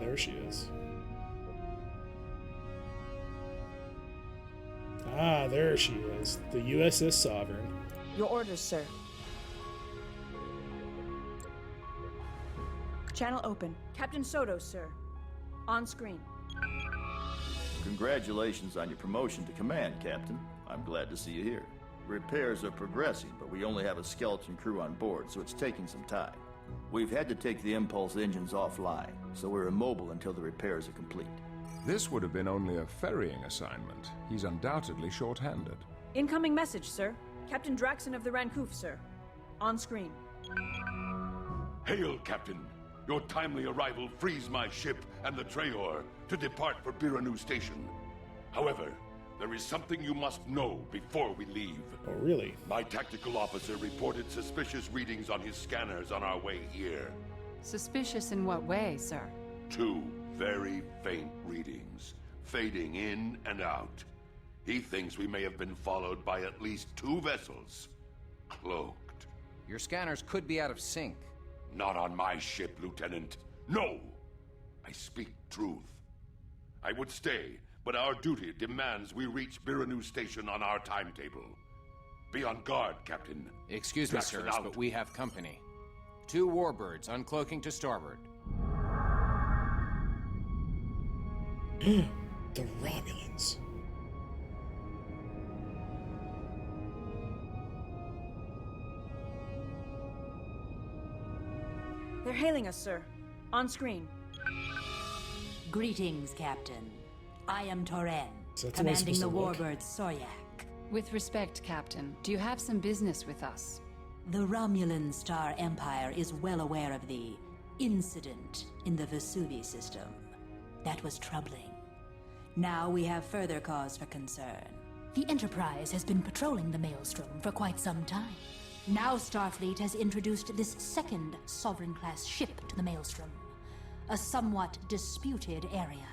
Speaker 1: There she is. Ah, there she is. The USS Sovereign.
Speaker 4: Your orders, sir. Channel open. Captain Soto, sir. On screen.
Speaker 13: Congratulations on your promotion to command, Captain. I'm glad to see you here. Repairs are progressing, but we only have a skeleton crew on board, so it's taking some time. We've had to take the impulse engines offline, so we're immobile until the repairs are complete.
Speaker 7: This would have been only a ferrying assignment. He's undoubtedly short-handed.
Speaker 4: Incoming message, sir. Captain Draxon of the Rancouf, sir. On screen.
Speaker 14: Hail, Captain. Your timely arrival frees my ship and the Trayor to depart for Biranu Station. However, there is something you must know before we leave.
Speaker 1: Oh, really?
Speaker 14: My tactical officer reported suspicious readings on his scanners on our way here.
Speaker 8: Suspicious in what way, sir?
Speaker 14: 2 very faint readings, fading in and out. He thinks we may have been followed by at least 2 vessels, cloaked.
Speaker 10: Your scanners could be out of sync.
Speaker 14: Not on my ship, Lieutenant. No! I speak truth. I would stay, but our duty demands we reach Biranu Station on our timetable. Be on guard, Captain.
Speaker 10: Excuse me, sirs, but we have company. 2 warbirds uncloaking to starboard.
Speaker 1: The Romulans.
Speaker 4: They're hailing us, sir. On screen.
Speaker 6: Greetings, Captain. I am Toren,
Speaker 1: So that's
Speaker 6: commanding the
Speaker 1: supposed to
Speaker 6: warbird Soryak.
Speaker 8: With respect, Captain, do you have some business with us?
Speaker 6: The Romulan Star Empire is well aware of the incident in the Vesuvi system. That was troubling. Now we have further cause for concern.
Speaker 15: The Enterprise has been patrolling the Maelstrom for quite some time. Now Starfleet has introduced this second Sovereign-class ship to the Maelstrom, a somewhat disputed area.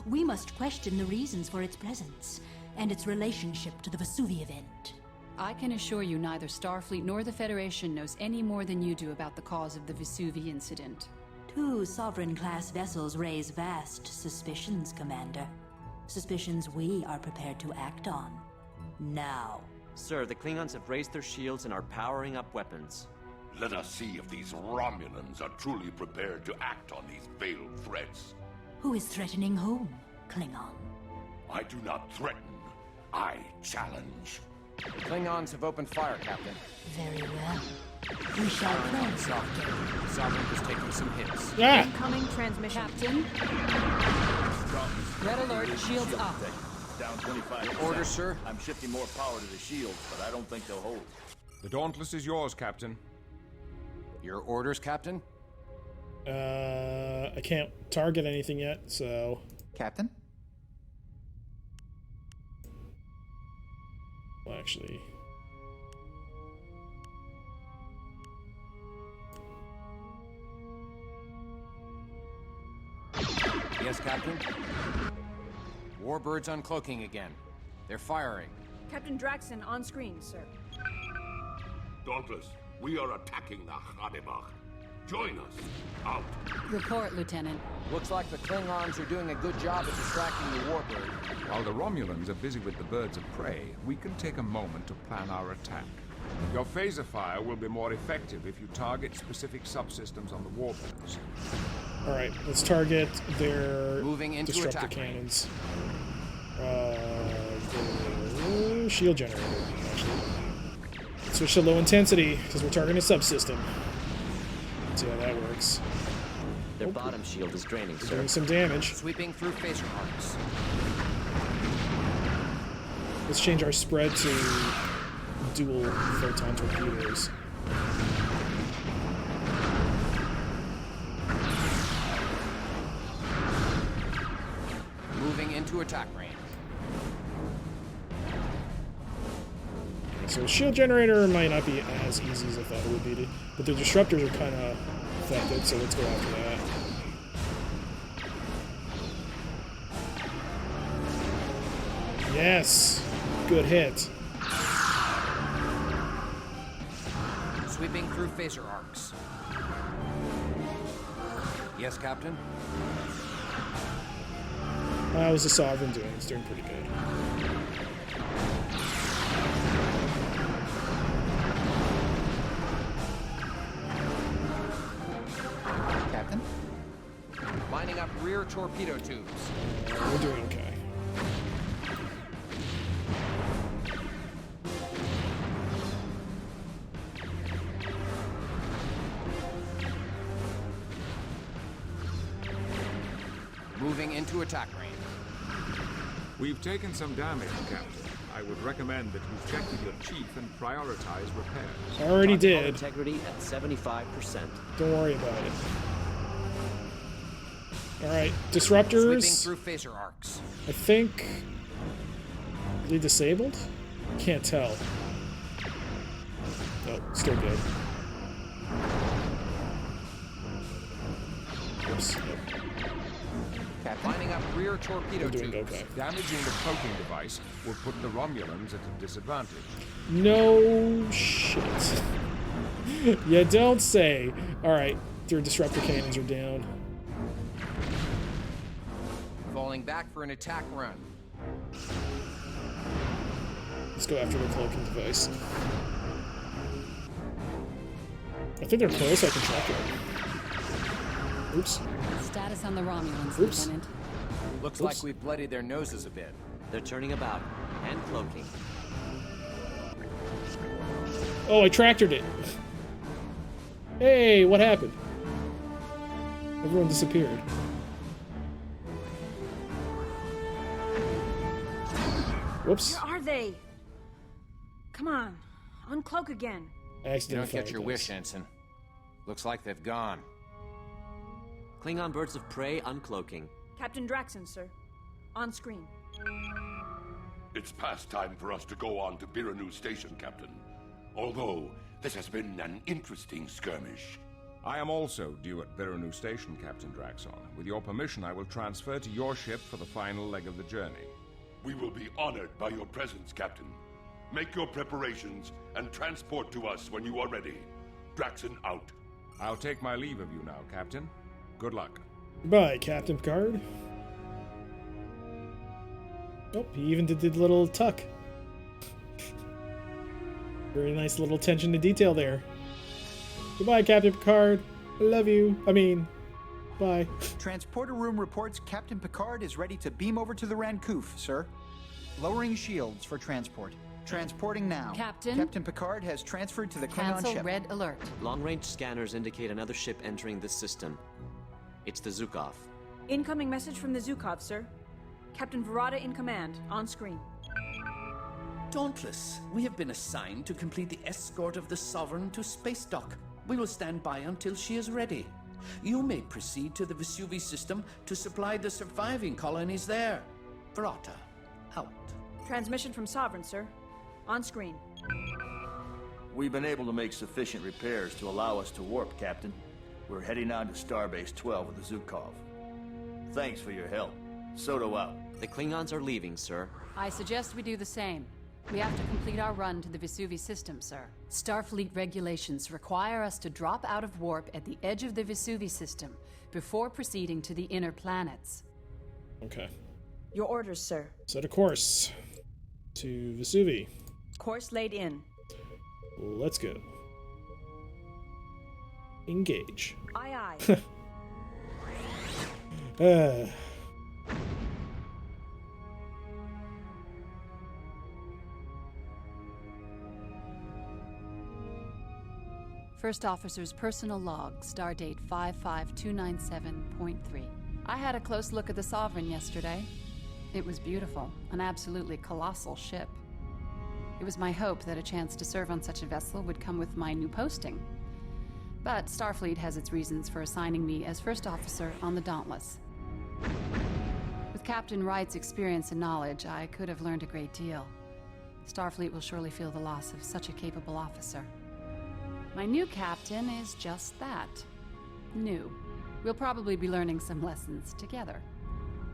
Speaker 15: We must question the reasons for its presence and its relationship to the Vesuvi event.
Speaker 8: I can assure you neither Starfleet nor the Federation knows any more than you do about the cause of the Vesuvi incident.
Speaker 6: 2 Sovereign-class vessels raise vast suspicions, Commander. Suspicions we are prepared to act on. Now.
Speaker 3: Sir, the Klingons have raised their shields and are powering up weapons.
Speaker 14: Let us see if these Romulans are truly prepared to act on these veiled threats.
Speaker 15: Who is threatening whom, Klingon?
Speaker 14: I do not threaten. I challenge.
Speaker 10: The Klingons have opened fire, Captain.
Speaker 15: Very well. We shall play soft game.
Speaker 10: Sovereign is taking some hits.
Speaker 4: Incoming transmission.
Speaker 8: Captain? Red alert, shields up.
Speaker 13: down 25%.
Speaker 10: Your orders, sir?
Speaker 13: I'm shifting more power to the shields, but I don't think they'll hold.
Speaker 7: The Dauntless is yours, Captain.
Speaker 10: Your orders, Captain?
Speaker 1: I can't target anything yet, so...
Speaker 9: Captain?
Speaker 1: Well, actually...
Speaker 10: Yes, Captain? Warbirds uncloaking again. They're firing.
Speaker 4: Captain Draxon on screen, sir.
Speaker 14: Dauntless, we are attacking the Hadebach. Join us. Out.
Speaker 8: Report, Lieutenant.
Speaker 10: Looks like the Klingons are doing a good job at distracting the warbird.
Speaker 7: While the Romulans are busy with the birds of prey, we can take a moment to plan our attack. Your phaser fire will be more effective if you target specific subsystems on the warbirds.
Speaker 1: Alright, let's target their
Speaker 10: Moving into
Speaker 1: disruptor
Speaker 10: attack
Speaker 1: cannons. The shield generator, actually. Switch to low intensity, because we're targeting a subsystem. Let's see how that works.
Speaker 3: Their bottom shield is draining,
Speaker 1: We're
Speaker 3: sir.
Speaker 1: doing some damage.
Speaker 10: Sweeping through phaser arcs.
Speaker 1: Let's change our spread to dual photon torpedoes.
Speaker 10: Moving into attack range.
Speaker 1: So shield generator might not be as easy as I thought it would be, but the disruptors are kind of affected, so let's go after that. Yes! Good hit.
Speaker 10: Sweeping through phaser arcs. Yes, Captain?
Speaker 1: How is the Sovereign doing? It's doing pretty good.
Speaker 9: Captain?
Speaker 10: Lining up rear torpedo tubes.
Speaker 1: We're doing okay.
Speaker 10: Moving into attack range.
Speaker 7: We've taken some damage, Captain. I would recommend that you check with your chief and prioritize repairs.
Speaker 1: I already did.
Speaker 3: Integrity at 75%.
Speaker 1: Don't worry about it. Alright, disruptors.
Speaker 10: Sweeping through phaser arcs.
Speaker 1: I think... Are they disabled? Can't tell. Oh, still good. Oops.
Speaker 10: Lining up rear torpedo
Speaker 1: I'm doing
Speaker 10: tubes.
Speaker 1: okay.
Speaker 7: Damaging the cloaking device will put the Romulans at a disadvantage.
Speaker 1: No shit. You don't say. Alright, their disruptor cannons are down.
Speaker 10: Falling back for an attack run.
Speaker 1: Let's go after the cloaking device. I think they're close, I can track it. Oops.
Speaker 8: Status on the Romulans,
Speaker 1: Oops.
Speaker 8: Lieutenant.
Speaker 10: Looks
Speaker 1: Oops.
Speaker 10: like we've bloodied their noses a bit.
Speaker 3: They're turning about and cloaking.
Speaker 1: Oh, I tractored it. Hey, what happened? Everyone disappeared. Whoops.
Speaker 4: Where are they? Come on, uncloak again.
Speaker 1: I
Speaker 10: You
Speaker 1: accidentally
Speaker 10: don't get
Speaker 1: fired
Speaker 10: your
Speaker 1: this.
Speaker 10: wish, Ensign. Looks like they've gone.
Speaker 3: Klingon birds of prey uncloaking.
Speaker 4: Captain Draxon, sir. On screen.
Speaker 14: It's past time for us to go on to Biranu Station, Captain. Although, this has been an interesting skirmish.
Speaker 7: I am also due at Biranu Station, Captain Draxon. With your permission, I will transfer to your ship for the final leg of the journey.
Speaker 14: We will be honored by your presence, Captain. Make your preparations and transport to us when you are ready. Draxon out.
Speaker 7: I'll take my leave of you now, Captain. Good luck.
Speaker 1: Bye, Captain Picard. Oh, he even did the little tuck. Very nice little attention to detail there. Goodbye, Captain Picard. I love you. I mean, bye.
Speaker 9: Transporter room reports Captain Picard is ready to beam over to the Rancoof, sir. Lowering shields for transport. Transporting now.
Speaker 8: Captain?
Speaker 9: Captain Picard has transferred to the Klingon
Speaker 8: Cancel
Speaker 9: ship.
Speaker 8: red alert.
Speaker 3: Long-range scanners indicate another ship entering this system. It's the Zukov.
Speaker 4: Incoming message from the Zukov, sir. Captain Verada in command, on screen.
Speaker 2: Dauntless, we have been assigned to complete the escort of the Sovereign to space dock. We will stand by until she is ready. You may proceed to the Vesuvi system to supply the surviving colonies there. Verata, out.
Speaker 4: Transmission from Sovereign, sir. On screen.
Speaker 13: We've been able to make sufficient repairs to allow us to warp, Captain. We're heading on to Starbase 12 with the Zukov. Thanks for your help. Soto out.
Speaker 3: The Klingons are leaving, sir.
Speaker 8: I suggest we do the same. We have to complete our run to the Vesuvi system, sir. Starfleet regulations require us to drop out of warp at the edge of the Vesuvi system before proceeding to the inner planets.
Speaker 1: Okay.
Speaker 4: Your orders, sir.
Speaker 1: Set a course to Vesuvi.
Speaker 4: Course laid in.
Speaker 1: Let's go. Engage.
Speaker 4: Aye,
Speaker 1: aye.
Speaker 8: First Officer's personal log, stardate 55297.3. I had a close look at the Sovereign yesterday. It was beautiful, an absolutely colossal ship. It was my hope that a chance to serve on such a vessel would come with my new posting. But Starfleet has its reasons for assigning me as First Officer on the Dauntless. With Captain Wright's experience and knowledge, I could have learned a great deal. Starfleet will surely feel the loss of such a capable officer. My new captain is just that. New. We'll probably be learning some lessons together.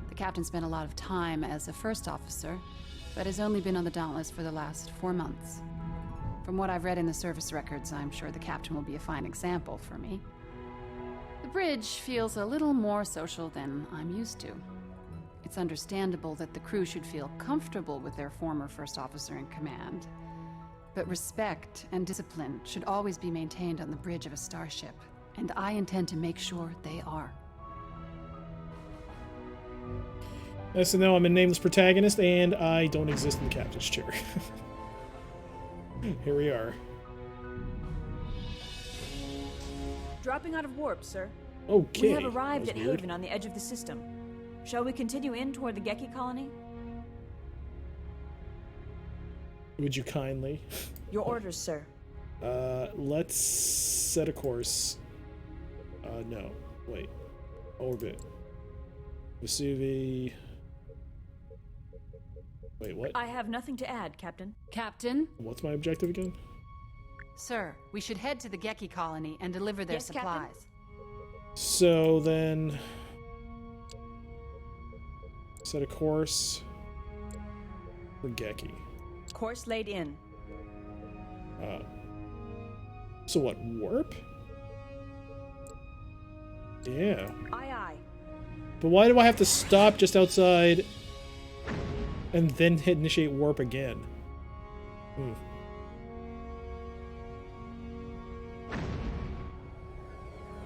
Speaker 8: The captain spent a lot of time as a first officer, but has only been on the Dauntless for the last 4 months. From what I've read in the service records, I'm sure the captain will be a fine example for me. The bridge feels a little more social than I'm used to. It's understandable that the crew should feel comfortable with their former first officer in command. But respect and discipline should always be maintained on the bridge of a starship, and I intend to make sure they are.
Speaker 1: So now I'm a nameless protagonist, and I don't exist in the captain's chair. Here we are.
Speaker 4: Dropping out of warp, sir.
Speaker 1: Okay.
Speaker 4: We have arrived
Speaker 1: that
Speaker 4: at
Speaker 1: was weird.
Speaker 4: Haven on the edge of the system. Shall we continue in toward the Geki colony?
Speaker 1: Would you kindly?
Speaker 4: Your orders, sir.
Speaker 1: Let's set a course. No. Wait. Orbit. Vesuvi. Wait, what?
Speaker 4: I have nothing to add, Captain.
Speaker 8: Captain?
Speaker 1: What's my objective again?
Speaker 8: Sir, we should head to the Geki colony and deliver their
Speaker 4: Yes,
Speaker 8: supplies.
Speaker 4: Captain?
Speaker 1: So then... set a course for Geki.
Speaker 4: Course laid in.
Speaker 1: So what, warp? Yeah.
Speaker 4: Aye, aye.
Speaker 1: But why do I have to stop just outside and then hit initiate warp again?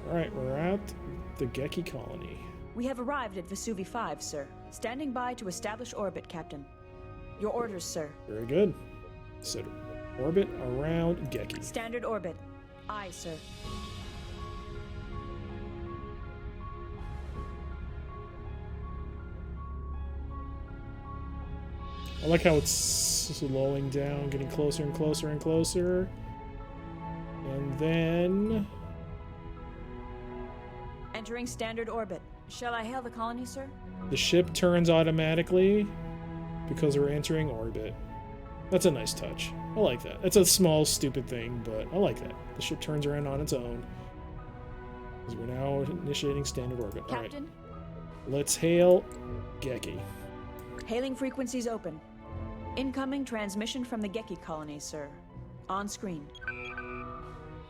Speaker 1: Alright, we're at the Geki colony.
Speaker 4: We have arrived at Vesuvi 5, sir. Standing by to establish orbit, Captain. Your orders, sir.
Speaker 1: Very good. Set orbit around Geki.
Speaker 4: Standard orbit. Aye, sir.
Speaker 1: I like how it's slowing down, getting closer and closer and closer. And then...
Speaker 4: Entering standard orbit. Shall I hail the colony, sir?
Speaker 1: the ship turns automatically because we're entering orbit. That's a nice touch. I like that. It's a small, stupid thing, but I like that. The ship turns around on its own. Because we're now initiating standard orbit.
Speaker 4: Captain?
Speaker 1: Alright. Let's hail Geki.
Speaker 4: Hailing frequencies open. Incoming transmission from the Geki colony, sir. On screen.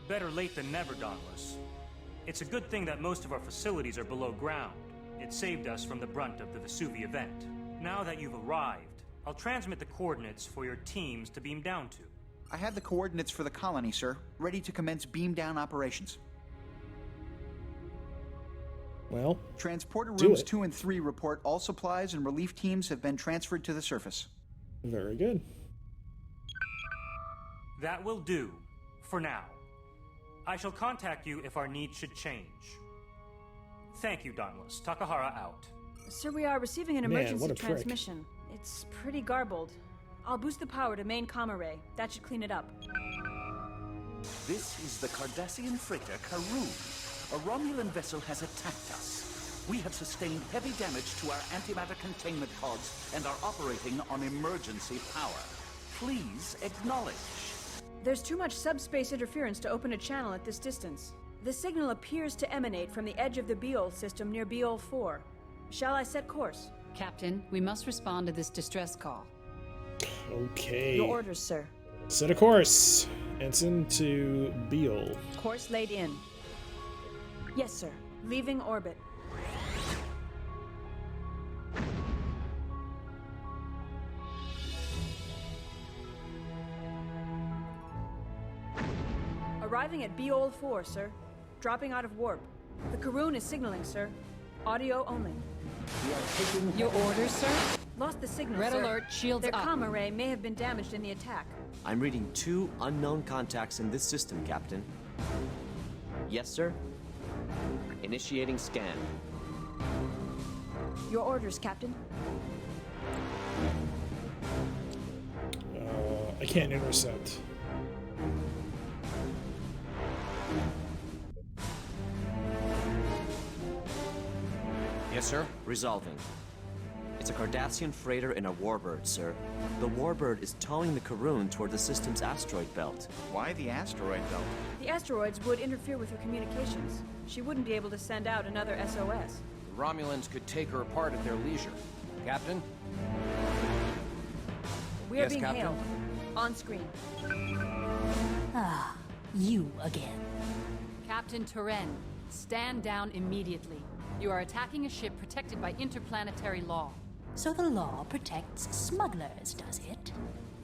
Speaker 16: Better late than never, Dauntless. It's a good thing that most of our facilities are below ground. It saved us from the brunt of the Vesuvi event. Now that you've arrived, I'll transmit the coordinates for your teams to beam down to.
Speaker 9: I have the coordinates for the colony, sir. Ready to commence beam down operations.
Speaker 1: Well,
Speaker 9: Transporter rooms 2 and 3 report all supplies and relief teams have been transferred to the surface.
Speaker 1: Very good.
Speaker 16: That will do, for now. I shall contact you if our needs should change. Thank you, Dauntless. Takahara out.
Speaker 4: Sir, we are receiving an
Speaker 1: Man,
Speaker 4: emergency
Speaker 1: what a prick.
Speaker 4: transmission. It's pretty garbled. I'll boost the power to main comm array. That should clean it up.
Speaker 17: This is the Cardassian freighter Karun. A Romulan vessel has attacked us. We have sustained heavy damage to our antimatter containment pods and are operating on emergency power. Please acknowledge.
Speaker 4: There's too much subspace interference to open a channel at this distance. The signal appears to emanate from the edge of the Beol system near Beol 4. Shall I set course?
Speaker 8: Captain, we must respond to this distress call.
Speaker 1: Okay.
Speaker 4: Your orders, sir.
Speaker 1: Set a course. Ensign to Beol.
Speaker 4: Course laid in. Yes, sir. Leaving orbit. Arriving at Beol 4, sir. Dropping out of warp. The Karun is signaling, sir. Audio only.
Speaker 8: Your orders, sir?
Speaker 4: Lost the signal,
Speaker 8: Red
Speaker 4: sir.
Speaker 8: alert, shields
Speaker 4: Their
Speaker 8: up.
Speaker 4: comm array may have been damaged in the attack.
Speaker 3: I'm reading 2 unknown contacts in this system, Captain. Yes, sir. Initiating scan.
Speaker 4: Your orders, Captain.
Speaker 1: I can't intercept.
Speaker 10: Yes, sir?
Speaker 3: Resolving. It's a Cardassian freighter and a warbird, sir. The warbird is towing the Karun toward the system's asteroid belt.
Speaker 9: Why the asteroid belt?
Speaker 4: The asteroids would interfere with her communications. She wouldn't be able to send out another SOS.
Speaker 10: The Romulans could take her apart at their leisure. Captain?
Speaker 4: We are
Speaker 10: Yes,
Speaker 4: being
Speaker 10: Captain?
Speaker 4: hailed. On screen.
Speaker 15: Ah, you again.
Speaker 8: Captain Turen, stand down immediately. You are attacking a ship protected by interplanetary law.
Speaker 15: So the law protects smugglers, does it?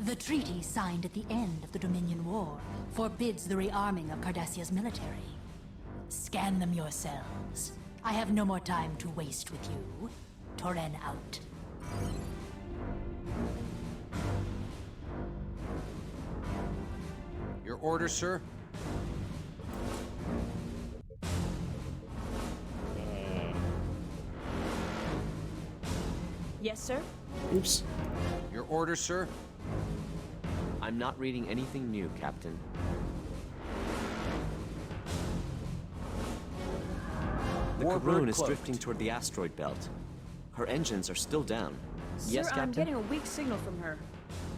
Speaker 15: The treaty signed at the end of the Dominion War forbids the rearming of Cardassia's military. Scan them yourselves. I have no more time to waste with you. Toren out.
Speaker 10: Your orders, sir?
Speaker 4: Yes, sir?
Speaker 1: Oops.
Speaker 10: Your orders, sir?
Speaker 3: I'm not reading anything new, Captain. The
Speaker 10: Warbird
Speaker 3: Karun is
Speaker 10: cloaked.
Speaker 3: drifting toward the asteroid belt. Her engines are still down.
Speaker 4: Sir,
Speaker 3: Yes,
Speaker 4: I'm
Speaker 3: Captain?
Speaker 4: getting a weak signal from her.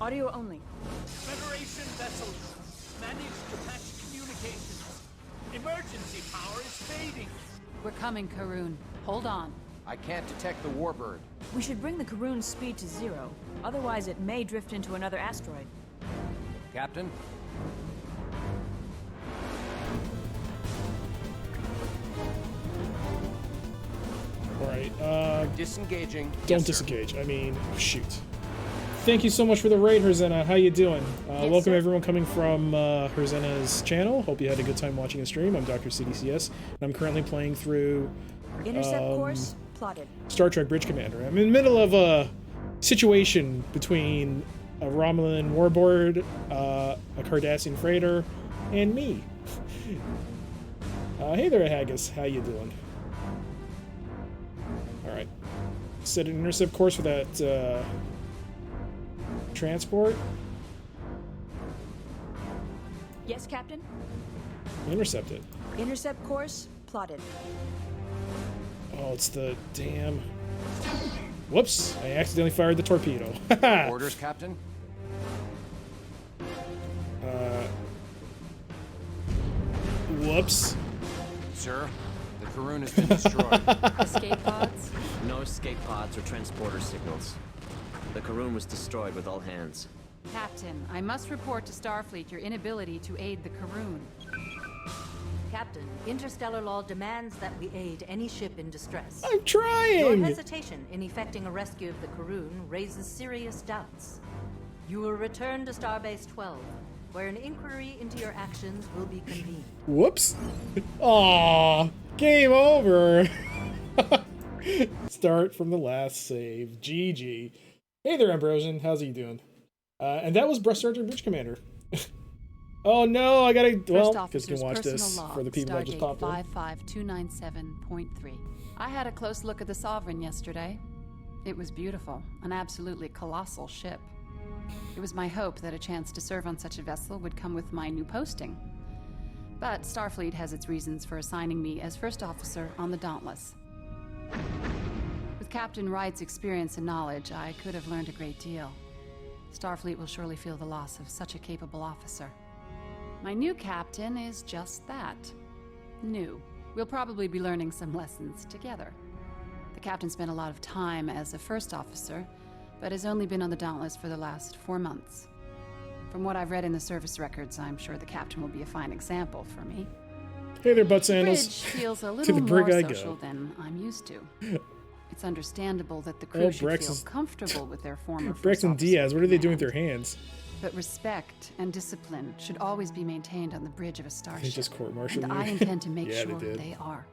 Speaker 4: Audio only.
Speaker 5: Federation vessels managed to patch communications. Emergency power is fading.
Speaker 8: We're coming, Karun. Hold on.
Speaker 10: I can't detect the warbird.
Speaker 4: We should bring the Karun's speed to 0. Otherwise, it may drift into another asteroid.
Speaker 10: Captain?
Speaker 1: Alright,
Speaker 10: disengaging.
Speaker 1: Don't
Speaker 10: Yes, sir.
Speaker 1: disengage. I mean, shoot. Thank you so much for the raid, Herzena. How you doing? Welcome
Speaker 4: sir.
Speaker 1: everyone coming from Herzena's channel. Hope you had a good time watching the stream. I'm Dr. CDCS, and I'm currently playing through
Speaker 4: Intercept course plotted.
Speaker 1: Star Trek Bridge Commander. I'm in the middle of a situation between a Romulan warbird, a Cardassian freighter, and me. Hey there, Haggis. How you doing? Alright. Set an intercept course for that transport.
Speaker 4: Yes, Captain?
Speaker 1: Intercept it.
Speaker 4: Intercept course plotted.
Speaker 1: Oh, it's the damn... Whoops! I accidentally fired the torpedo.
Speaker 10: Orders, Captain?
Speaker 1: Whoops.
Speaker 10: Sir, the Karun has been destroyed.
Speaker 8: Escape pods?
Speaker 3: No escape pods or transporter signals. The Karun was destroyed with all hands.
Speaker 8: Captain, I must report to Starfleet your inability to aid the Karun.
Speaker 6: Captain, interstellar law demands that we aid any ship in distress.
Speaker 1: I'm trying!
Speaker 6: Your hesitation in effecting a rescue of the Karun raises serious doubts. You will return to Starbase 12, where an inquiry into your actions will be convened.
Speaker 1: Whoops. Aww. Game over. Start from the last save. GG. Hey there, Ambrosian. How's he doing? And that was Breast Sergeant Bridge Commander. Oh no, I gotta. Well,
Speaker 8: First
Speaker 1: because you can
Speaker 8: officer's
Speaker 1: watch
Speaker 8: personal
Speaker 1: this
Speaker 8: log,
Speaker 1: for the people that just
Speaker 8: Stardate
Speaker 1: popped in.
Speaker 8: 55297.3. I had a close look at the Sovereign yesterday. It was beautiful, an absolutely colossal ship. It was my hope that a chance to serve on such a vessel would come with my new posting. But Starfleet has its reasons for assigning me as first officer on the Dauntless. With Captain Wright's experience and knowledge, I could have learned a great deal. Starfleet will surely feel the loss of such a capable officer. My new captain is just that. New. We'll probably be learning some lessons together. The captain spent a lot of time as a first officer, but has only been on the Dauntless for the last 4 months. From what I've read in the service records, I'm sure the captain will be a fine example for me.
Speaker 1: Hey there, butt
Speaker 8: The
Speaker 1: sandals.
Speaker 8: bridge feels a
Speaker 1: To
Speaker 8: little
Speaker 1: the brig
Speaker 8: more
Speaker 1: I
Speaker 8: social
Speaker 1: go.
Speaker 8: than I'm used to. It's understandable that the crew
Speaker 1: Oh,
Speaker 8: should
Speaker 1: Brex
Speaker 8: feel
Speaker 1: is-
Speaker 8: comfortable with their former
Speaker 1: Brex
Speaker 8: first
Speaker 1: and
Speaker 8: officer
Speaker 1: Diaz, what are they doing with
Speaker 8: command.
Speaker 1: their hands?
Speaker 8: But respect and discipline should always be maintained on the bridge of a starship.
Speaker 1: They just court-martialed
Speaker 8: and
Speaker 1: you.
Speaker 8: I intend to make
Speaker 1: Yeah, they
Speaker 8: sure
Speaker 1: did.
Speaker 8: they are.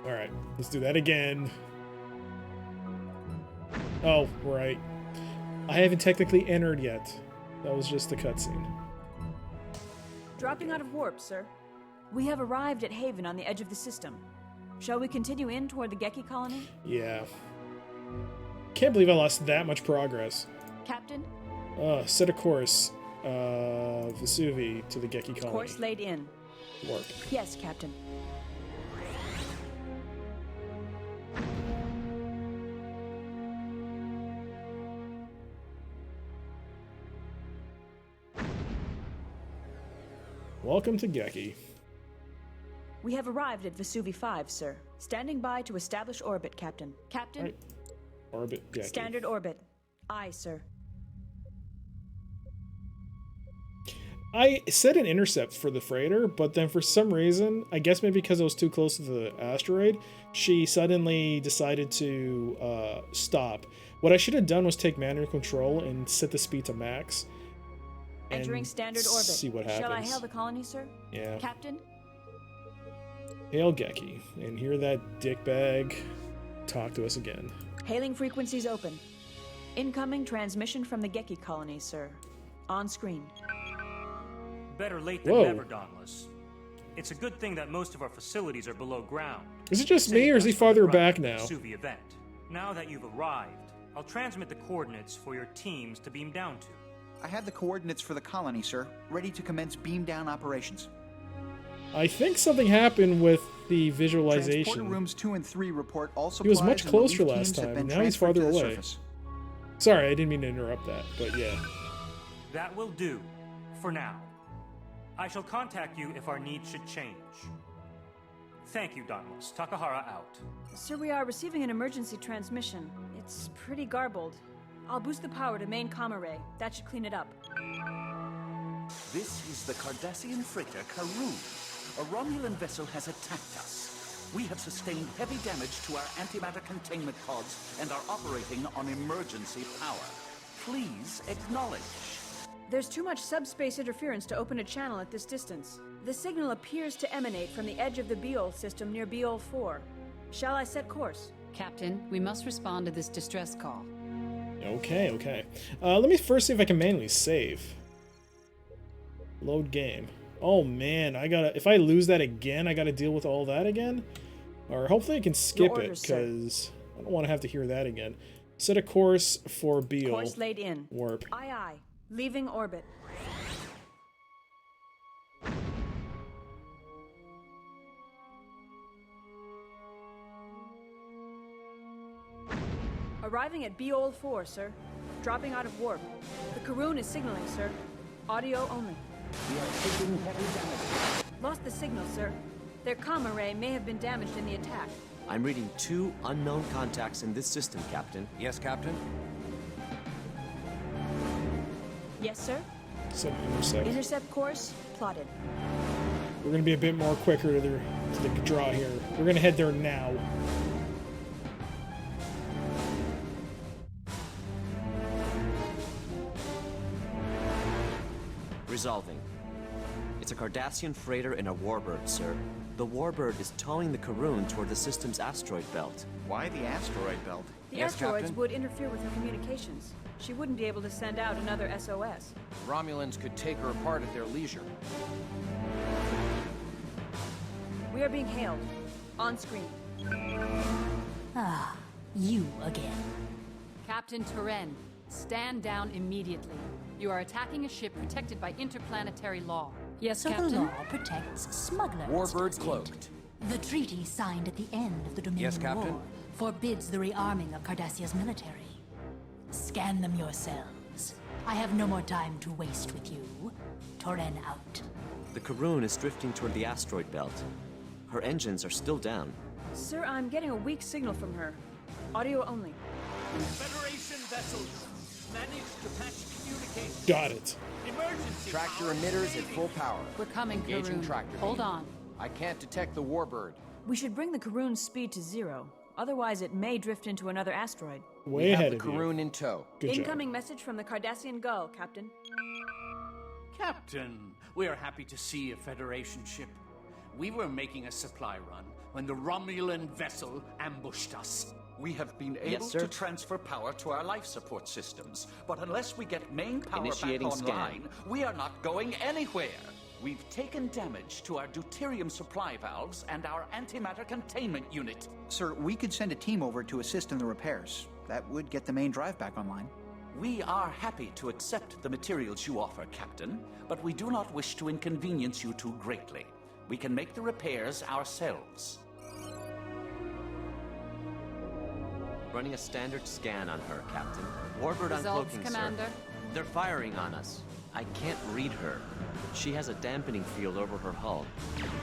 Speaker 1: All right, let's do that again. Oh, right. I haven't technically entered yet. That was just the cutscene.
Speaker 4: Dropping out of warp, sir. We have arrived at Haven on the edge of the system. Shall we continue in toward the Geki colony?
Speaker 1: Yeah. Can't believe I lost that much progress.
Speaker 4: Captain,
Speaker 1: Set a course. Vesuvi to the Geki colony.
Speaker 4: course laid in.
Speaker 1: Warp.
Speaker 4: Yes, Captain.
Speaker 1: Welcome to Geki.
Speaker 4: We have arrived at Vesuvi 5, sir. Standing by to establish orbit, Captain. Captain,
Speaker 1: Right. Orbit Geki.
Speaker 4: standard orbit. Aye, sir.
Speaker 1: I set an intercept for the freighter, but then for some reason, I guess maybe because I was too close to the asteroid, she suddenly decided to stop. What I should have done was take manual control and set the speed to max. and
Speaker 4: Entering standard orbit.
Speaker 1: See what happens.
Speaker 4: Shall I hail the colony, sir?
Speaker 1: Yeah.
Speaker 4: Captain?
Speaker 1: Hail Geki, and hear that dickbag talk to us again.
Speaker 4: Hailing frequencies open. Incoming transmission from the Geki colony, sir. On screen.
Speaker 16: Better late than
Speaker 1: Whoa.
Speaker 16: never, Dauntless. It's a good thing that most of our facilities are below ground.
Speaker 1: Is it just
Speaker 16: Saved
Speaker 1: me, or is
Speaker 16: us
Speaker 1: he
Speaker 16: from the
Speaker 1: farther
Speaker 16: brunt
Speaker 1: back
Speaker 16: of the
Speaker 1: now?
Speaker 16: Vesuvi event. Now that you've arrived, I'll transmit the coordinates for your teams to beam down to.
Speaker 9: I have the coordinates for the colony, sir. Ready to commence beam down operations.
Speaker 1: I think something happened with the
Speaker 9: Transporter
Speaker 1: visualization.
Speaker 9: rooms 2 and 3 report all
Speaker 1: He
Speaker 9: supplies
Speaker 1: was much
Speaker 9: and
Speaker 1: closer
Speaker 9: relief
Speaker 1: last
Speaker 9: teams have
Speaker 1: time,
Speaker 9: been
Speaker 1: now he's
Speaker 9: transferred to
Speaker 1: farther
Speaker 9: the
Speaker 1: away.
Speaker 9: surface.
Speaker 1: Sorry, I didn't mean to interrupt that, but yeah.
Speaker 16: That will do, for now. I shall contact you if our needs should change. Thank you, Dauntless. Takahara out.
Speaker 4: Sir, we are receiving an emergency transmission. It's pretty garbled. I'll boost the power to main comm array. That should clean it up.
Speaker 17: This is the Cardassian freighter Karun. A Romulan vessel has attacked us. We have sustained heavy damage to our antimatter containment pods and are operating on emergency power. Please acknowledge.
Speaker 4: There's too much subspace interference to open a channel at this distance. The signal appears to emanate from the edge of the Beol system near Beol 4. Shall I set course?
Speaker 8: Captain, we must respond to this distress call.
Speaker 1: Okay, okay. Let me first see if I can manually save. Load game. Oh man, if I lose that again, I gotta deal with all that again? Or hopefully I can skip it,
Speaker 4: orders, sir.
Speaker 1: because I don't want to have to hear that again. Set a course for Beol.
Speaker 4: Course laid in.
Speaker 1: Warp.
Speaker 4: Aye, aye. Leaving orbit. Arriving at Beol 4, sir. Dropping out of warp. The Karun is signaling, sir. Audio only.
Speaker 17: We are taking heavy damage.
Speaker 4: Lost the signal, sir. Their comm array may have been damaged in the attack.
Speaker 3: I'm reading 2 unknown contacts in this system, Captain.
Speaker 10: Yes, Captain?
Speaker 4: Yes, sir.
Speaker 1: Set intercept.
Speaker 4: Intercept course plotted.
Speaker 1: We're gonna be a bit more quicker to the draw here. We're gonna head there now.
Speaker 3: Resolving. It's a Cardassian freighter and a warbird, sir. The warbird is towing the Karun toward the system's asteroid belt.
Speaker 9: Why the asteroid belt?
Speaker 4: The
Speaker 10: Yes,
Speaker 4: asteroids
Speaker 10: Captain?
Speaker 4: would interfere with our communications. She wouldn't be able to send out another SOS.
Speaker 10: Romulans could take her apart at their leisure.
Speaker 4: We are being hailed. On screen.
Speaker 15: Ah, you again.
Speaker 8: Captain Turen, stand down immediately. You are attacking a ship protected by interplanetary law. Yes,
Speaker 15: So
Speaker 8: Captain?
Speaker 15: the law protects smugglers.
Speaker 10: Warbird
Speaker 15: does it?
Speaker 10: cloaked.
Speaker 15: The treaty signed at the end of the Dominion
Speaker 10: Yes, Captain?
Speaker 15: War forbids the rearming of Cardassia's military. Scan them yourselves. I have no more time to waste with you. Toren out.
Speaker 3: The Karoon is drifting toward the asteroid belt. Her engines are still down.
Speaker 4: Sir, I'm getting a weak signal from her. Audio only.
Speaker 5: Federation vessels managed to patch communication.
Speaker 1: Got it.
Speaker 5: Emergency
Speaker 10: Tractor
Speaker 5: power
Speaker 10: emitters at
Speaker 5: remaining.
Speaker 10: full power.
Speaker 8: We're coming,
Speaker 10: Engaging
Speaker 8: Karoon.
Speaker 10: tractor
Speaker 8: Hold
Speaker 10: beam.
Speaker 8: on.
Speaker 10: I can't detect the Warbird.
Speaker 4: We should bring the Karoon's speed to 0. Otherwise, it may drift into another asteroid.
Speaker 1: Way
Speaker 10: We
Speaker 1: ahead
Speaker 10: have the
Speaker 1: of you.
Speaker 10: Karoon in tow.
Speaker 1: Good job.
Speaker 4: Incoming message from the Cardassian Gull, Captain.
Speaker 17: Captain, we are happy to see a Federation ship. We were making a supply run when the Romulan vessel ambushed us. We have been able
Speaker 3: sir.
Speaker 17: to transfer power to our life support systems, but unless we get main power
Speaker 3: Initiating
Speaker 17: back
Speaker 3: scan.
Speaker 17: online, we are not going anywhere. We've taken damage to our deuterium supply valves and our antimatter containment unit.
Speaker 9: Sir, we could send a team over to assist in the repairs. That would get the main drive back online.
Speaker 17: We are happy to accept the materials you offer, Captain, but we do not wish to inconvenience you too greatly. We can make the repairs ourselves.
Speaker 3: Running a standard scan on her, Captain. Warbird
Speaker 8: Results,
Speaker 3: uncloaking,
Speaker 8: Commander.
Speaker 3: sir. They're firing on us. I can't read her. She has a dampening field over her hull.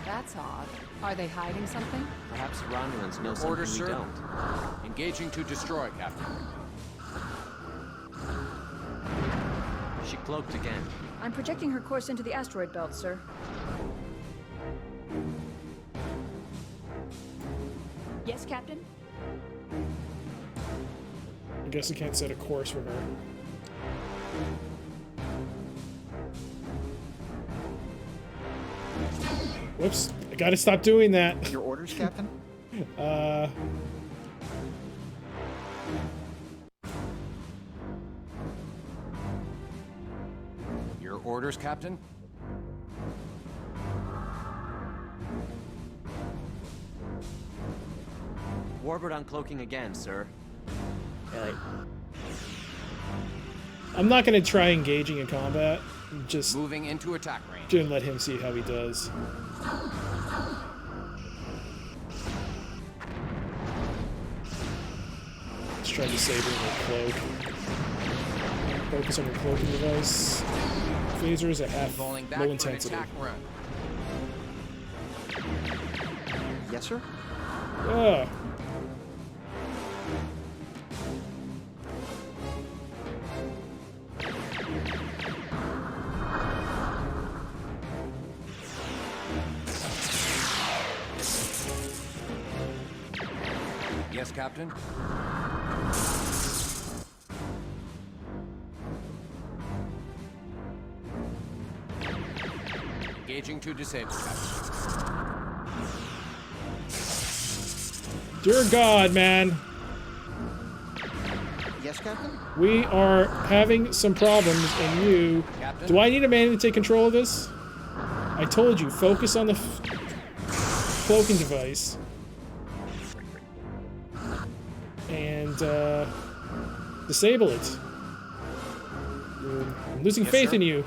Speaker 8: That's odd. Are they hiding something?
Speaker 3: Perhaps Romulans know something
Speaker 10: Order,
Speaker 3: we
Speaker 10: sir.
Speaker 3: don't.
Speaker 10: Engaging to destroy, Captain.
Speaker 3: She cloaked again.
Speaker 4: I'm projecting her course into the asteroid belt, sir. Yes, Captain?
Speaker 1: I guess I can't set a course for her. Whoops. I gotta stop doing that.
Speaker 9: Your orders, Captain?
Speaker 10: Your orders, Captain?
Speaker 3: Warbird uncloaking again, sir.
Speaker 1: I'm not gonna try engaging in combat. Just
Speaker 10: Moving into attack range.
Speaker 1: gonna let him see how he does. Let's try disabling her cloak. Focus on your cloaking device. Phasers at half
Speaker 10: Falling back
Speaker 1: low
Speaker 10: for an
Speaker 1: intensity.
Speaker 10: attack run.
Speaker 9: Yes, sir?
Speaker 1: Ah.
Speaker 10: Yes, Captain? Engaging to disable, Captain.
Speaker 1: Dear God, man.
Speaker 9: Yes, Captain?
Speaker 1: We are having some problems, and you...
Speaker 10: Captain?
Speaker 1: Do I need a man to take control of this? I told you, focus on the cloaking device. And, disable it. I'm losing
Speaker 10: Yes,
Speaker 1: faith
Speaker 10: sir.
Speaker 1: in you.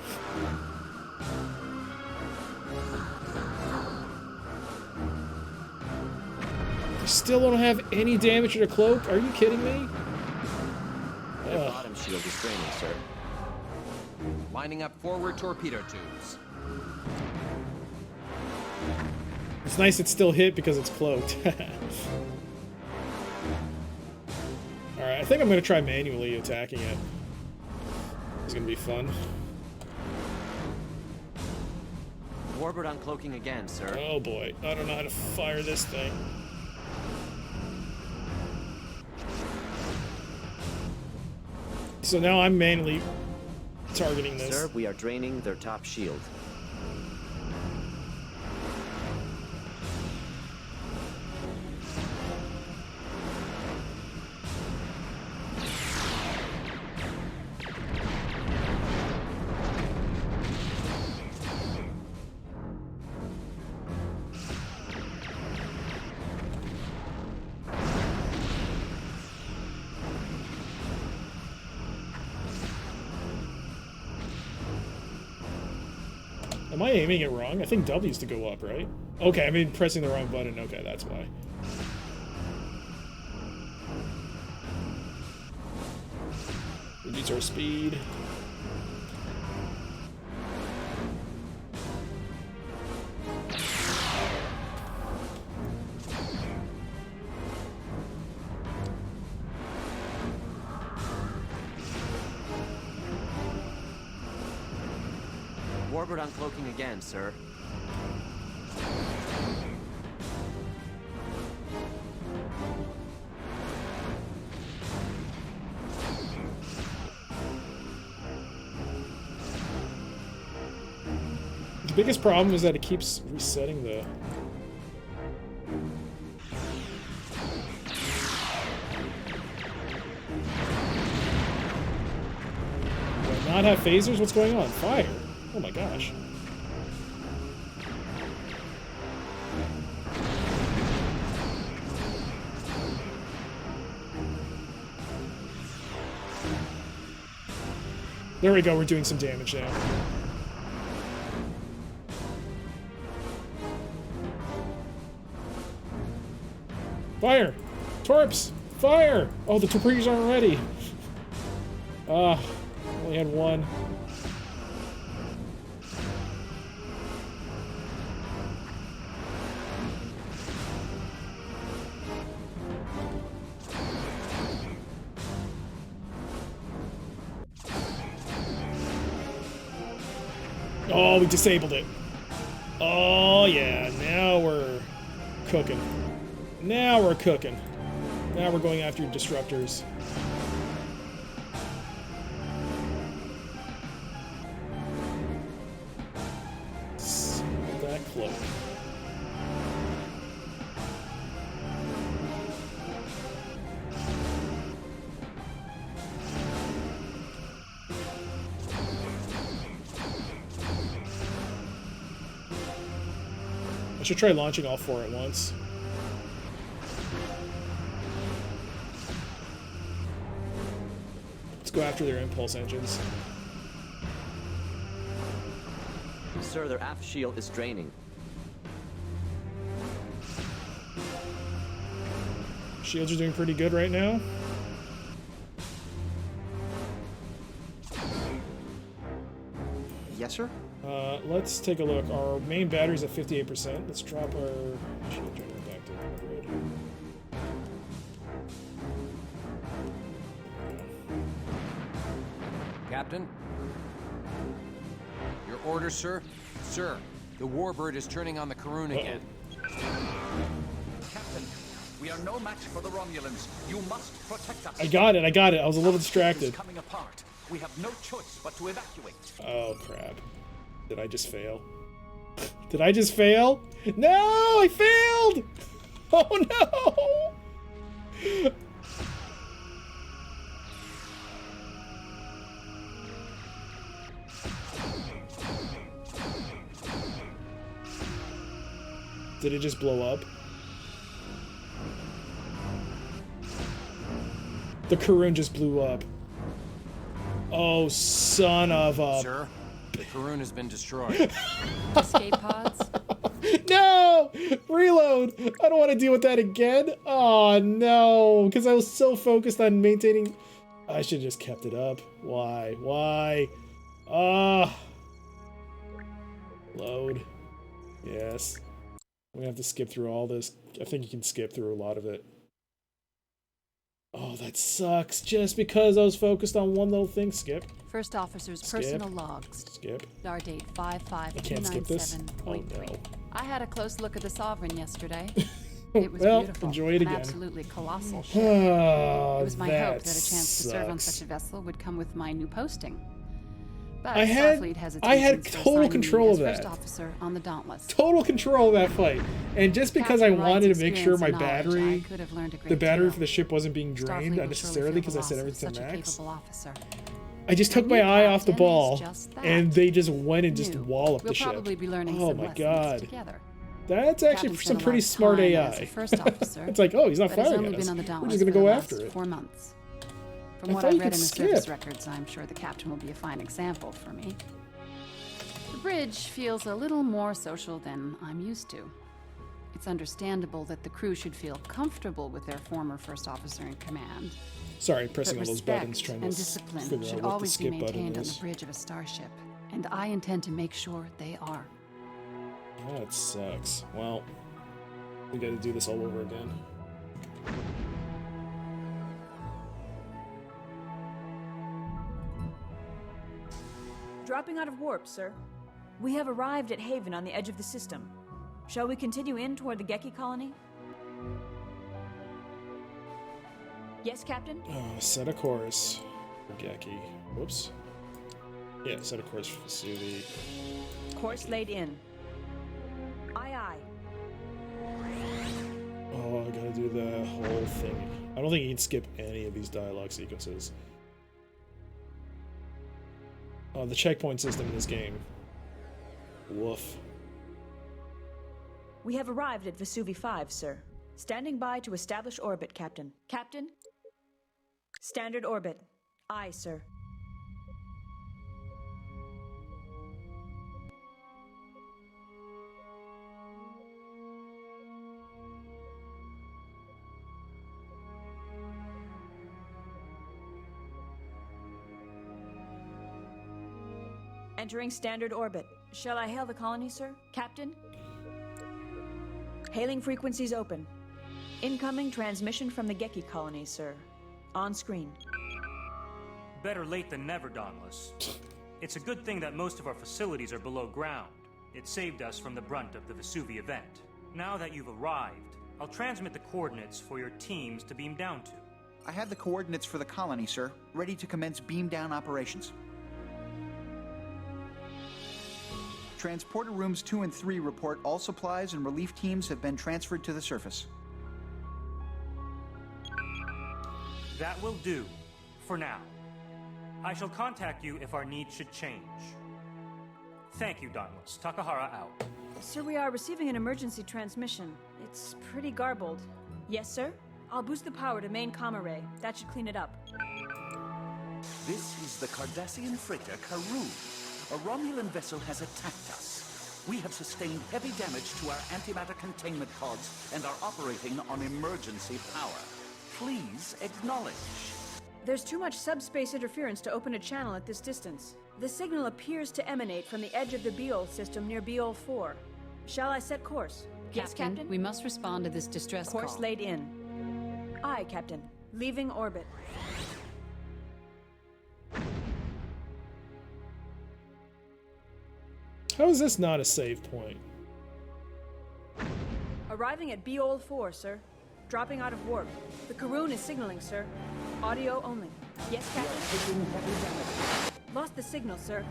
Speaker 1: You still don't have any damage to the cloak? Are you kidding me?
Speaker 3: Their bottom shield is draining, sir.
Speaker 10: Lining up forward torpedo tubes.
Speaker 1: It's nice it's still hit because it's cloaked. Alright, I think I'm going to try manually attacking it. It's going to be fun.
Speaker 3: Warbird uncloaking again, sir.
Speaker 1: Oh boy, I don't know how to fire this thing. So now I'm manually targeting this.
Speaker 3: Sir, we are draining their top shield.
Speaker 1: Am I aiming it wrong? I think W's to go up, right? Okay, I mean pressing the wrong button. Okay, that's why. Reduce our speed.
Speaker 3: Warbird uncloaking again, sir.
Speaker 1: The biggest problem is that it keeps resetting the... Do I not have phasers? What's going on? Fire! Oh my gosh. There we go, we're doing some damage now. Fire! Torps! Fire! Oh, the torpedoes aren't ready. Only had one. Oh, we disabled it. Oh, yeah. Now we're cooking. Now we're cooking. Now we're going after disruptors. That cloak. I should try launching all four at once. Let's go after their impulse engines.
Speaker 3: Sir, their aft shield is draining.
Speaker 1: Shields are doing pretty good right now.
Speaker 9: Yes, sir?
Speaker 1: Let's take a look. Our main battery's at 58%. Let's drop our shield generator back to 100.
Speaker 10: Captain? Your orders, sir? Sir, the Warbird is turning on the Karun again.
Speaker 17: Captain, we are no match for the Romulans. You must protect us.
Speaker 1: I got it, I got it. I was a little distracted.
Speaker 17: Coming apart. We have no choice but to evacuate.
Speaker 1: Oh, crap. Did I just fail? Did I just fail? No, I failed! Oh, no! Did it just blow up? The Karun just blew up. Oh, son of a...
Speaker 10: Sir, the Karun has been destroyed.
Speaker 8: Escape pods?
Speaker 1: No! Reload! I don't want to deal with that again. Oh, no. Because I was so focused on maintaining... I should have just kept it up. Why? Why? Load. Yes. We have to skip through all this. I think you can skip through a lot of it. Oh, that sucks. Just because I was focused on one little thing. Skip.
Speaker 8: First officer's personal logs.
Speaker 1: Skip.
Speaker 8: Star date 55297.3.
Speaker 1: I can't skip this. Oh, no.
Speaker 8: I had a close look at the Sovereign yesterday. It was
Speaker 1: well,
Speaker 8: beautiful.
Speaker 1: Enjoy it
Speaker 8: An
Speaker 1: again.
Speaker 8: absolutely colossal ship.
Speaker 1: Oh,
Speaker 8: It was my hope that a chance
Speaker 1: sucks.
Speaker 8: to serve on such a vessel would come with my new posting. But
Speaker 1: I had
Speaker 8: Starfleet has
Speaker 1: total control of that.
Speaker 8: First officer on the Dauntless.
Speaker 1: Total control of that fight. And just because I
Speaker 8: Captain
Speaker 1: wanted
Speaker 8: Wright's
Speaker 1: to make sure my
Speaker 8: experience and knowledge,
Speaker 1: battery,
Speaker 8: I could have learned a
Speaker 1: the
Speaker 8: great
Speaker 1: battery
Speaker 8: deal.
Speaker 1: for the ship wasn't being drained
Speaker 8: Starfleet
Speaker 1: unnecessarily because I set everything to
Speaker 8: such a
Speaker 1: max.
Speaker 8: capable officer.
Speaker 1: I just took
Speaker 8: The
Speaker 1: my
Speaker 8: new
Speaker 1: eye off the
Speaker 8: captain is
Speaker 1: ball,
Speaker 8: just that.
Speaker 1: and they just went and just
Speaker 8: New.
Speaker 1: walloped
Speaker 8: We'll
Speaker 1: the ship.
Speaker 8: probably be learning
Speaker 1: Oh
Speaker 8: some
Speaker 1: my
Speaker 8: lessons
Speaker 1: god.
Speaker 8: together.
Speaker 1: That's actually
Speaker 8: Captain
Speaker 1: some
Speaker 8: spent a
Speaker 1: pretty
Speaker 8: lot of
Speaker 1: smart
Speaker 8: time
Speaker 1: AI.
Speaker 8: as a first officer,
Speaker 1: It's like, oh, he's not
Speaker 8: but has
Speaker 1: firing
Speaker 8: only
Speaker 1: at us.
Speaker 8: been on the
Speaker 1: We're
Speaker 8: Dauntless
Speaker 1: just gonna
Speaker 8: for
Speaker 1: go
Speaker 8: the
Speaker 1: after
Speaker 8: last
Speaker 1: it.
Speaker 8: 4 months. From
Speaker 1: I
Speaker 8: what
Speaker 1: thought
Speaker 8: I've
Speaker 1: you
Speaker 8: read
Speaker 1: could
Speaker 8: in the service
Speaker 1: skip.
Speaker 8: records, I'm sure the captain will be a fine example for me. bridge feels a little more social than I'm used to. It's understandable that the crew should feel comfortable with their former first officer in command.
Speaker 1: Sorry, pressing
Speaker 8: But
Speaker 1: all those
Speaker 8: respect
Speaker 1: buttons trying
Speaker 8: and
Speaker 1: to
Speaker 8: discipline
Speaker 1: figure
Speaker 8: should
Speaker 1: out what the
Speaker 8: always be
Speaker 1: skip button
Speaker 8: maintained on the
Speaker 1: is.
Speaker 8: bridge of a starship, and I intend to make sure they are.
Speaker 1: That sucks. Well, we gotta do this all over again.
Speaker 4: Dropping out of warp, sir. We have arrived at Haven on the edge of the system. Shall we continue in toward the Geki colony? Yes, Captain?
Speaker 1: Set a course for Geki. Whoops. Yeah, set a course for Vesuvi.
Speaker 4: Course laid in. Aye, aye.
Speaker 1: Oh, I gotta do the whole thing. I don't think you can skip any of these dialogue sequences. Oh, the checkpoint system in this game. Woof.
Speaker 4: We have arrived at Vesuvi 5, sir. Standing by to establish orbit, Captain. Captain? Standard orbit. Aye, sir. Entering standard orbit. Shall I hail the colony, sir? Captain? Hailing frequencies open. Incoming transmission from the Geki colony, sir. On screen.
Speaker 16: Better late than never, Dauntless. It's a good thing that most of our facilities are below ground. It saved us from the brunt of the Vesuvi event. Now that you've arrived, I'll transmit the coordinates for your teams to beam down to.
Speaker 9: I have the coordinates for the colony, sir. Ready to commence beam down operations. Transporter rooms 2 and 3 report all supplies and relief teams have been transferred to the surface.
Speaker 16: That will do, for now. I shall contact you if our needs should change. Thank you, Dauntless. Takahara out.
Speaker 4: Sir, we are receiving an emergency transmission. It's pretty garbled. Yes, sir? I'll boost the power to main comm array. That should clean it up.
Speaker 17: This is the Cardassian freighter Karun. A Romulan vessel has attacked us. We have sustained heavy damage to our antimatter containment pods and are operating on emergency power. Please acknowledge.
Speaker 4: There's too much subspace interference to open a channel at this distance. The signal appears to emanate from the edge of the Beol system near Beol 4. Shall I set course? Yes, Captain?
Speaker 8: We must respond to this distress call.
Speaker 4: Course laid in. Aye, Captain. Leaving orbit.
Speaker 1: How is this not a save point?
Speaker 4: Arriving at Beol 4, sir. Dropping out of warp. The Karun is signaling, sir. Audio only. Yes, Captain? Lost the signal, sir.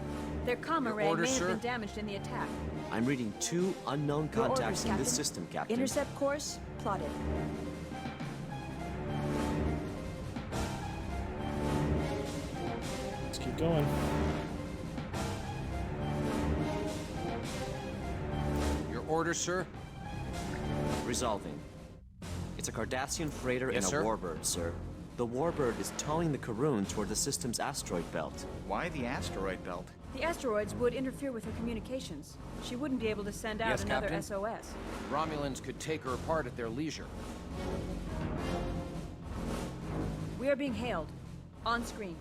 Speaker 4: Their comm array may have been damaged in the attack.
Speaker 3: I'm reading 2 unknown
Speaker 4: Your
Speaker 3: contacts
Speaker 4: orders,
Speaker 3: in this
Speaker 4: Captain.
Speaker 3: system, Captain.
Speaker 4: Intercept course plotted.
Speaker 1: Let's keep going.
Speaker 10: Your order, sir?
Speaker 3: Resolving. It's a Cardassian freighter
Speaker 10: Yes,
Speaker 3: and a
Speaker 10: sir?
Speaker 3: warbird, sir. The warbird is towing the Karun toward the system's asteroid belt.
Speaker 9: Why the asteroid belt?
Speaker 4: The asteroids would interfere with her communications. She wouldn't be able to send out
Speaker 10: Yes,
Speaker 4: another
Speaker 10: Captain?
Speaker 4: SOS.
Speaker 10: Romulans could take her apart at their leisure.
Speaker 4: We are being hailed. On screen.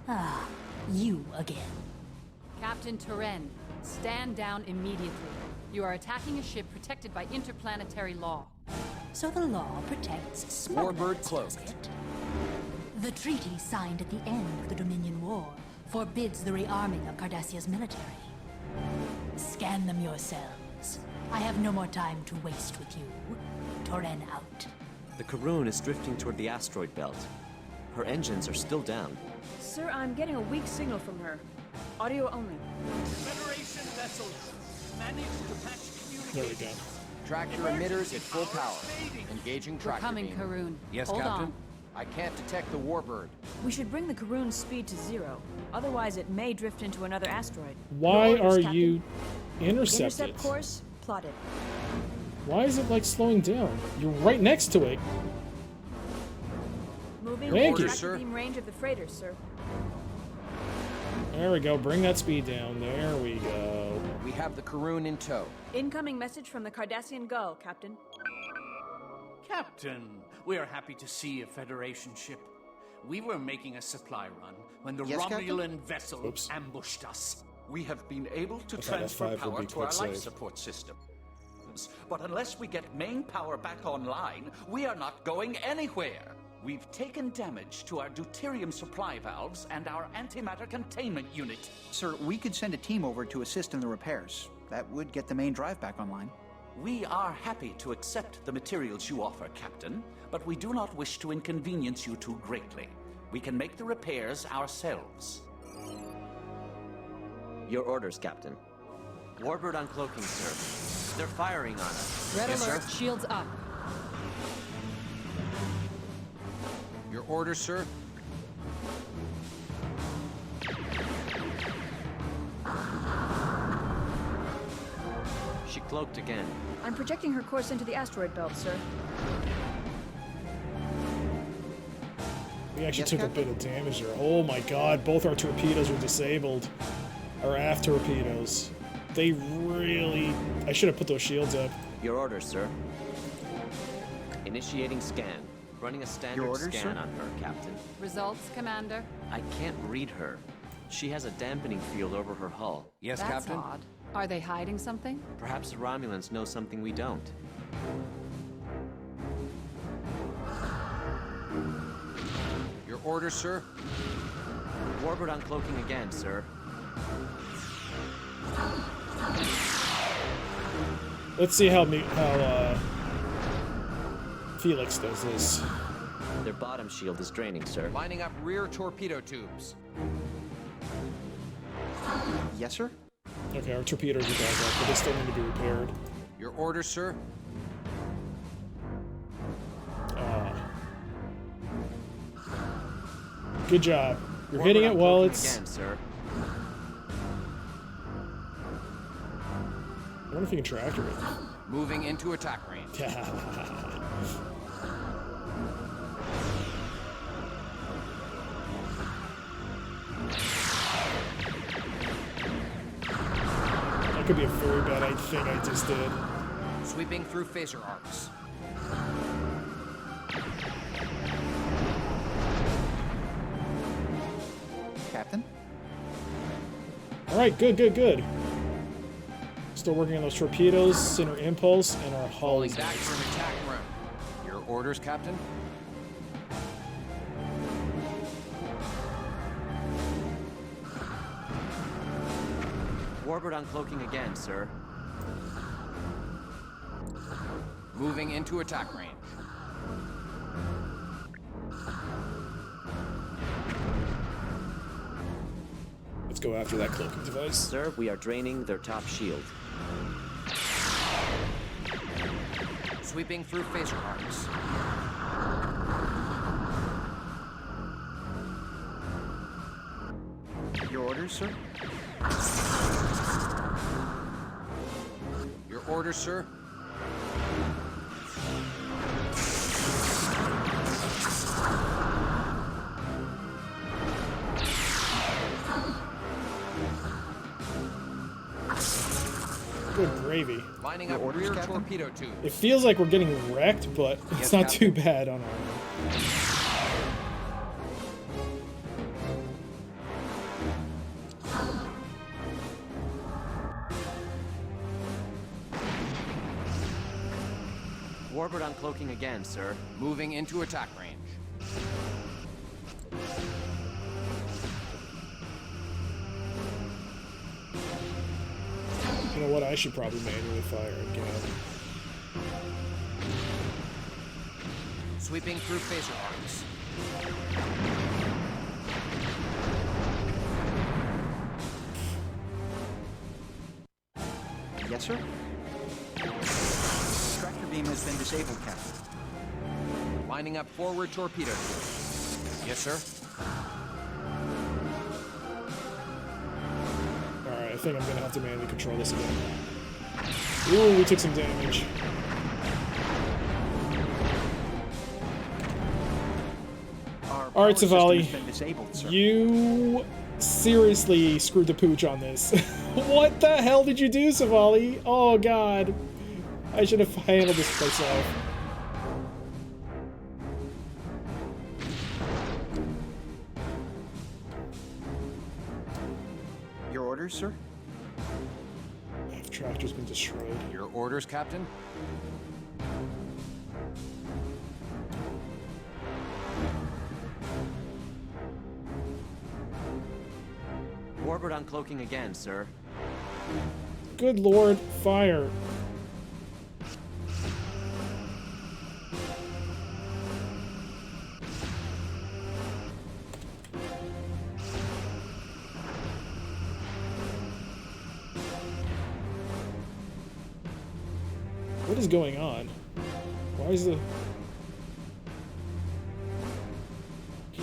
Speaker 15: Ah, you again.
Speaker 8: Captain Turen, stand down immediately. You are attacking a ship protected by interplanetary law.
Speaker 15: So the law protects smugglers,
Speaker 10: Warbird
Speaker 15: does
Speaker 10: closed.
Speaker 15: it? The treaty signed at the end of the Dominion War forbids the rearming of Cardassia's military. Scan them yourselves. I have no more time to waste with you. Toren out.
Speaker 3: The Karun is drifting toward the asteroid belt. Her engines are still down.
Speaker 4: Sir, I'm getting a weak signal from her. Audio only.
Speaker 5: Federation vessels managed to patch
Speaker 1: There we
Speaker 5: communications.
Speaker 1: go.
Speaker 10: Tractor emitters at full power. Engaging
Speaker 8: We're
Speaker 10: tractor
Speaker 8: coming,
Speaker 10: beam.
Speaker 8: Karun.
Speaker 10: Yes,
Speaker 8: Hold
Speaker 10: Captain.
Speaker 8: on.
Speaker 10: I can't detect the warbird.
Speaker 4: We should bring the Karun's speed to 0. Otherwise, it may drift into another asteroid.
Speaker 1: Why
Speaker 4: Your orders,
Speaker 1: are
Speaker 4: Captain.
Speaker 1: you intercepted?
Speaker 4: Intercept course plotted.
Speaker 1: Why is it like slowing down? You're right next to it.
Speaker 4: Moving
Speaker 1: Thank you,
Speaker 4: back
Speaker 10: sir.
Speaker 4: to beam range of the freighter, sir.
Speaker 1: There we go. Bring that speed down. There we go.
Speaker 10: We have the Karoon in tow.
Speaker 4: Incoming message from the Cardassian Gull, Captain.
Speaker 17: Captain, we are happy to see a Federation ship. We were making a supply run when the
Speaker 9: Yes,
Speaker 17: Romulan vessel
Speaker 1: Oops.
Speaker 17: ambushed us. We have been able to
Speaker 1: I thought
Speaker 17: transfer
Speaker 1: F5 would
Speaker 17: power
Speaker 1: be
Speaker 17: to our
Speaker 1: quick
Speaker 17: life
Speaker 1: save.
Speaker 17: support system. But unless we get main power back online, we are not going anywhere. We've taken damage to our deuterium supply valves and our antimatter containment unit.
Speaker 9: Sir, we could send a team over to assist in the repairs. That would get the main drive back online.
Speaker 17: We are happy to accept the materials you offer, Captain, but we do not wish to inconvenience you too greatly. We can make the repairs ourselves.
Speaker 3: Your orders, Captain. Warbird uncloaking, sir. They're firing on us.
Speaker 8: Red
Speaker 10: Yes,
Speaker 8: alert,
Speaker 10: sir.
Speaker 8: shields up.
Speaker 10: Your orders, sir?
Speaker 3: She cloaked again.
Speaker 4: I'm projecting her course into the asteroid belt, sir.
Speaker 1: We actually
Speaker 9: Yes,
Speaker 1: took
Speaker 9: Captain?
Speaker 1: a bit of damage there. Oh my god, both our torpedoes are disabled. Our aft torpedoes. They really... I should have put those shields up.
Speaker 3: Your orders, sir. Initiating scan. Running a standard
Speaker 9: Your orders,
Speaker 3: scan
Speaker 9: sir?
Speaker 3: on her, Captain.
Speaker 8: Results, Commander.
Speaker 3: I can't read her. She has a dampening field over her hull.
Speaker 10: Yes,
Speaker 8: That's
Speaker 10: Captain?
Speaker 8: odd. Are they hiding something?
Speaker 3: Perhaps the Romulans know something we don't.
Speaker 10: Your orders, sir?
Speaker 3: Warbird uncloaking again, sir.
Speaker 1: Let's see how Felix does this.
Speaker 3: Their bottom shield is draining, sir.
Speaker 10: Lining up rear torpedo tubes.
Speaker 9: Yes, sir?
Speaker 1: Okay, our torpedoes are back up, but they still need to be repaired.
Speaker 10: Your orders, sir?
Speaker 1: Good job. You're
Speaker 3: Warbird
Speaker 1: hitting it while
Speaker 3: uncloaking
Speaker 1: it's...
Speaker 3: again, sir.
Speaker 1: I wonder if you can tractor it.
Speaker 10: Moving into attack range.
Speaker 1: That could be a very bad thing I just did.
Speaker 10: Sweeping through phaser arcs.
Speaker 9: Captain?
Speaker 1: Alright, good, good, good. Still working on those torpedoes, center impulse, and our hull
Speaker 10: Falling
Speaker 1: is
Speaker 10: back for an attack room. Your orders, Captain?
Speaker 3: Warbird uncloaking again, sir.
Speaker 10: Moving into attack range.
Speaker 1: Let's go after that cloaking device.
Speaker 3: Sir, we are draining their top shield.
Speaker 10: Sweeping through phaser arcs.
Speaker 9: Your orders, sir?
Speaker 10: Your orders, sir?
Speaker 1: Good gravy.
Speaker 10: Lining up
Speaker 9: orders,
Speaker 10: rear
Speaker 9: Captain?
Speaker 10: torpedo tube.
Speaker 1: It feels like we're getting wrecked, but it's
Speaker 10: Yes,
Speaker 1: not
Speaker 10: Captain.
Speaker 1: too bad on our end.
Speaker 3: Warbird uncloaking again, sir.
Speaker 10: Moving into attack range.
Speaker 1: You know what? I should probably manually fire again.
Speaker 10: Sweeping through phaser arcs.
Speaker 9: Yes, sir? Tractor beam has been disabled, Captain.
Speaker 10: Lining up forward torpedo tube. Yes, sir?
Speaker 1: Alright, I think I'm gonna have to manually control this again. Ooh, we took some damage.
Speaker 9: Our
Speaker 1: Alright,
Speaker 9: power system
Speaker 1: Savali.
Speaker 9: has been disabled, sir.
Speaker 1: You seriously screwed the pooch on this. What the hell did you do, Savali? Oh god. I should have handled this myself.
Speaker 9: Your orders, sir?
Speaker 1: The tractor's been destroyed.
Speaker 10: Your orders, Captain?
Speaker 3: Warbird uncloaking again, sir.
Speaker 1: Good lord, fire. What is going on? Why is the...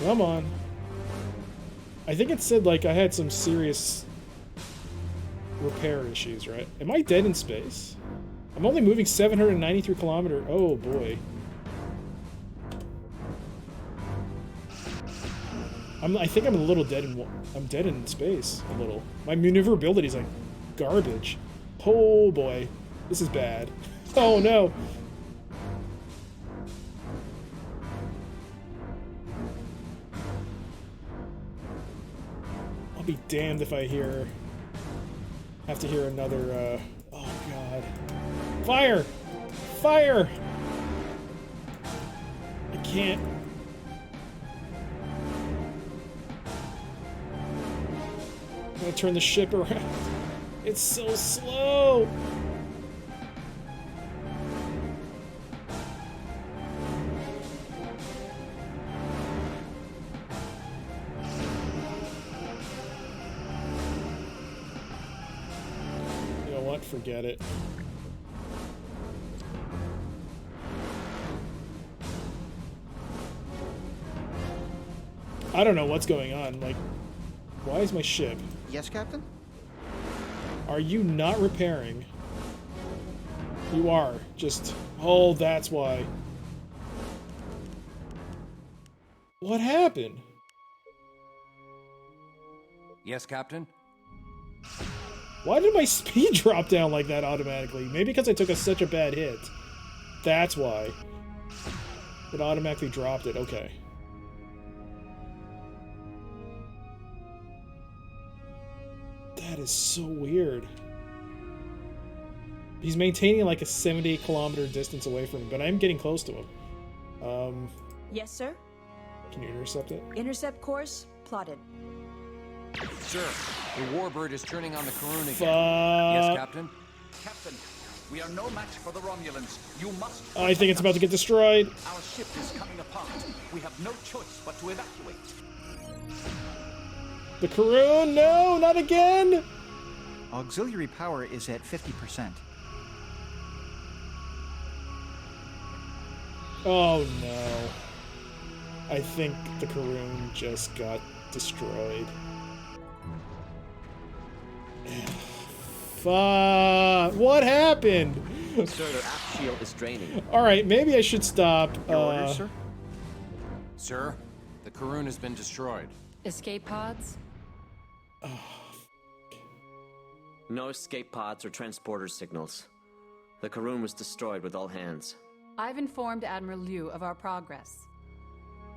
Speaker 1: Come on. I think it said, like, I had some serious repair issues, right? Am I dead in space? I'm only moving 793 kilometers. Oh, boy. I think I'm a little dead in... I'm dead in space, a little. My maneuverability is, like, garbage. Oh, boy. This is bad. Oh, no. I'll be damned if I have to hear another, oh god. Fire! Fire! I can't. I'm gonna turn the ship around. It's so slow! Forget it. I don't know what's going on. Like, why is my ship?
Speaker 9: Yes, Captain?
Speaker 1: Are you not repairing? You are. Just... Oh, that's why. What happened?
Speaker 10: Yes, Captain?
Speaker 1: Why did my speed drop down like that automatically? Maybe because I took such a bad hit. That's why. It automatically dropped it. Okay. That is so weird. He's maintaining like a 78-kilometer distance away from me, but I'm getting close to him.
Speaker 4: Yes, sir?
Speaker 1: Can you intercept it?
Speaker 4: Intercept course plotted.
Speaker 10: Sir, the Warbird is turning on the Karun again.
Speaker 1: Yes,
Speaker 10: Captain?
Speaker 17: Captain, we are no match for the Romulans. You must...
Speaker 1: I think it's about to get destroyed.
Speaker 17: Our ship is coming apart. We have no choice but to evacuate.
Speaker 1: The Karun, no, not again!
Speaker 9: Auxiliary power is at 50%.
Speaker 1: Oh no. I think the Karun just got destroyed. Fuck! What happened?
Speaker 3: Sir, their aft shield is draining.
Speaker 1: Alright, maybe I should stop.
Speaker 9: Your orders, sir?
Speaker 10: Sir, the Karun has been destroyed.
Speaker 8: Escape pods?
Speaker 3: No escape pods or transporter signals. The Karun was destroyed with all hands.
Speaker 8: I've informed Admiral Liu of our progress.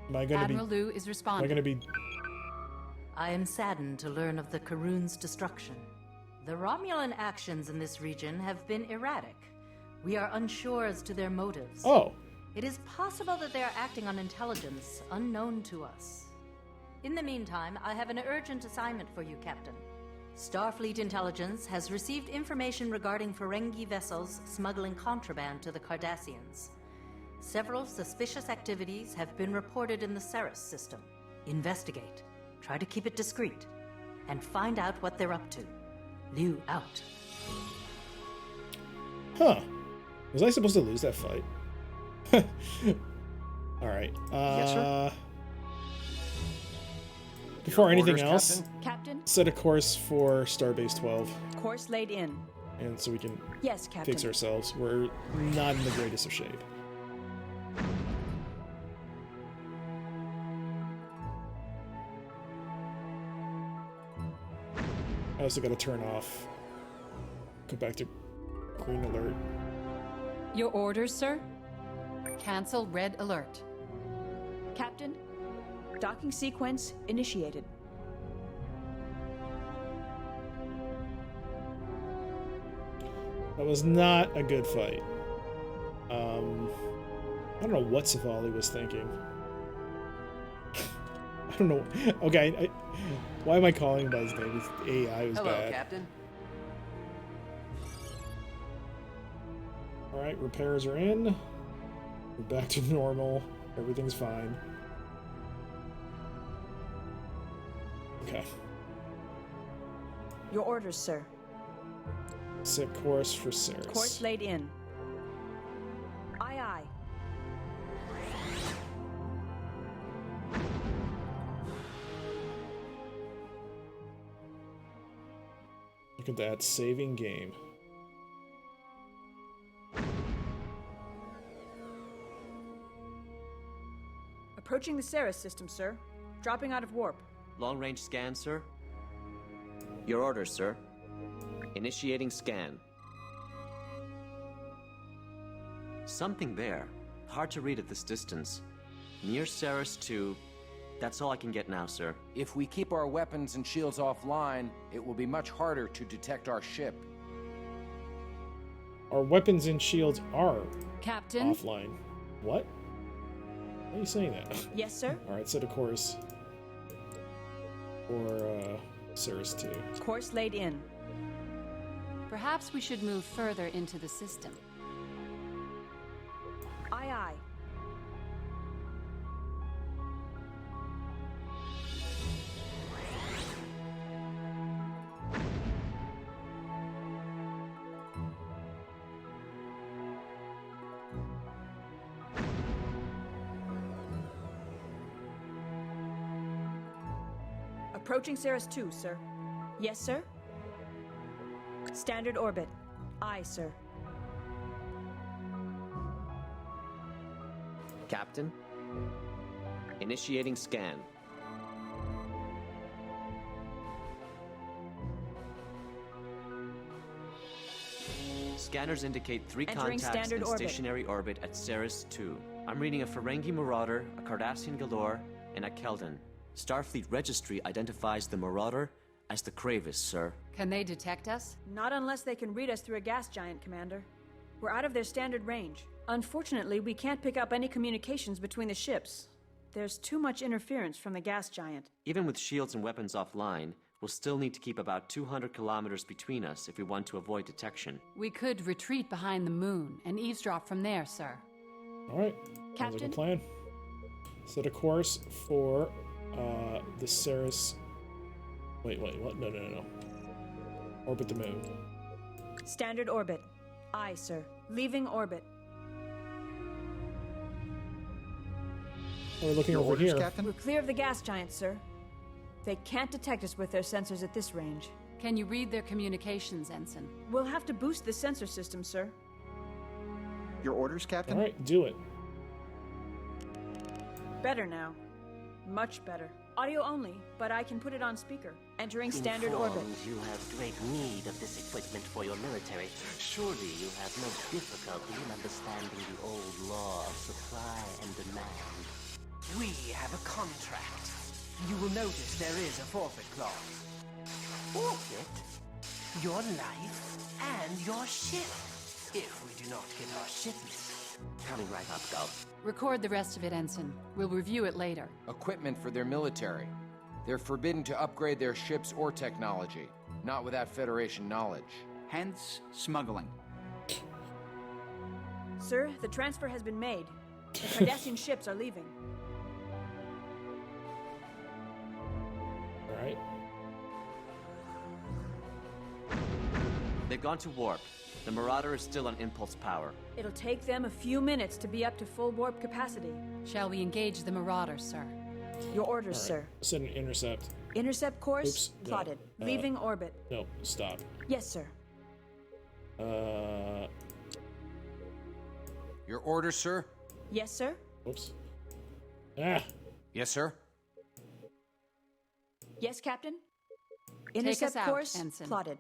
Speaker 1: Am I gonna
Speaker 8: Admiral Liu is responding.
Speaker 1: Am I gonna be...
Speaker 6: I am saddened to learn of the Karun's destruction. The Romulan actions in this region have been erratic. We are unsure as to their motives.
Speaker 1: Oh.
Speaker 6: It is possible that they are acting on intelligence unknown to us. In the meantime, I have an urgent assignment for you, Captain. Starfleet intelligence has received information regarding Ferengi vessels smuggling contraband to the Cardassians. Several suspicious activities have been reported in the Ceres system. Investigate, try to keep it discreet, and find out what they're up to. Liu out.
Speaker 1: Huh. Was I supposed to lose that fight? Alright.
Speaker 9: Yes, sir?
Speaker 1: Before
Speaker 10: Your
Speaker 1: anything
Speaker 10: orders,
Speaker 1: else,
Speaker 4: Captain?
Speaker 1: set a course for Starbase 12.
Speaker 4: Course laid in.
Speaker 1: And so we can
Speaker 4: Yes, Captain.
Speaker 1: fix ourselves. We're not in the greatest of shape. also got to turn off. Go back to green alert.
Speaker 8: Your orders, sir? Cancel red alert.
Speaker 4: Captain, docking sequence initiated.
Speaker 1: That was not a good fight. I don't know what Savali was thinking. I don't know. Okay, why am I calling him by his name? His AI was
Speaker 11: Hello,
Speaker 1: bad.
Speaker 11: Captain.
Speaker 1: Alright, repairs are in. We're back to normal. Everything's fine. Okay.
Speaker 4: Your orders, sir.
Speaker 1: Set course for Ceres.
Speaker 4: Course laid in. Aye, aye.
Speaker 1: Look at that, saving game.
Speaker 4: Approaching the Ceres system, sir. Dropping out of warp.
Speaker 3: Long-range scan, sir. Your orders, sir. Initiating scan. Something there. Hard to read at this distance. Near Ceres 2. That's all I can get now, sir.
Speaker 10: If we keep our weapons and shields offline, it will be much harder to detect our ship.
Speaker 1: Our weapons and shields are
Speaker 8: Captain?
Speaker 1: offline. What? Why are you saying that?
Speaker 4: Yes, sir.
Speaker 1: Alright, set a course for Ceres 2.
Speaker 4: Course laid in.
Speaker 8: Perhaps we should move further into the system.
Speaker 4: Aye, aye. Approaching Ceres 2, sir. Yes, sir. Standard orbit. Aye, sir.
Speaker 3: Captain? Initiating scan. Scanners indicate 3
Speaker 4: Entering
Speaker 3: contacts
Speaker 4: standard
Speaker 3: in
Speaker 4: orbit.
Speaker 3: stationary orbit at Ceres 2. I'm reading a Ferengi Marauder, a Cardassian Galore, and a Keldon. Starfleet Registry identifies the Marauder as the Kravis, sir.
Speaker 8: Can they detect us?
Speaker 4: Not unless they can read us through a gas giant, Commander. We're out of their standard range. Unfortunately, we can't pick up any communications between the ships. There's too much interference from the gas giant.
Speaker 3: Even with shields and weapons offline, we'll still need to keep about 200 kilometers between us if we want to avoid detection.
Speaker 8: We could retreat behind the moon and eavesdrop from there, sir.
Speaker 1: Alright, sounds like a plan. Set a course for the Ceres... Wait, what? No. Orbit the moon.
Speaker 4: Standard orbit. Aye, sir. Leaving orbit.
Speaker 1: We're looking over here.
Speaker 4: We're clear of the gas giant, sir. They can't detect us with their sensors at this range.
Speaker 8: Can you read their communications, Ensign?
Speaker 4: We'll have to boost the sensor system, sir.
Speaker 9: Your orders, Captain?
Speaker 1: Alright, do it.
Speaker 4: Better now. Much better. Audio only, but I can put it on speaker. Entering standard orbit.
Speaker 18: You have great need of this equipment for your military. Surely you have no difficulty in understanding the old law of supply and demand.
Speaker 11: We have a contract. You will notice there is a forfeit clause.
Speaker 18: Forfeit?
Speaker 11: Your life and your ship. If we do not get our shipment.
Speaker 18: Coming right up, Gov.
Speaker 8: Record the rest of it, Ensign. We'll review it later.
Speaker 10: Equipment for their military. They're forbidden to upgrade their ships or technology, not without Federation knowledge.
Speaker 9: Hence, smuggling.
Speaker 4: Sir, the transfer has been made. The Cardassian ships are leaving.
Speaker 1: Alright.
Speaker 3: They've gone to warp. The Marauder is still on impulse power.
Speaker 4: It'll take them a few minutes to be up to full warp capacity.
Speaker 8: Shall we engage the Marauders, sir?
Speaker 4: Your orders,
Speaker 1: All right.
Speaker 4: sir.
Speaker 1: Set an intercept.
Speaker 4: Intercept course
Speaker 1: Oops, no.
Speaker 4: plotted. Leaving orbit.
Speaker 1: No, stop.
Speaker 4: Yes, sir.
Speaker 10: Your orders, sir?
Speaker 4: Yes, sir.
Speaker 1: Whoops. Ah!
Speaker 10: Yes, sir?
Speaker 4: Yes, Captain. Intercept
Speaker 8: out,
Speaker 4: course
Speaker 8: Ensign.
Speaker 4: plotted.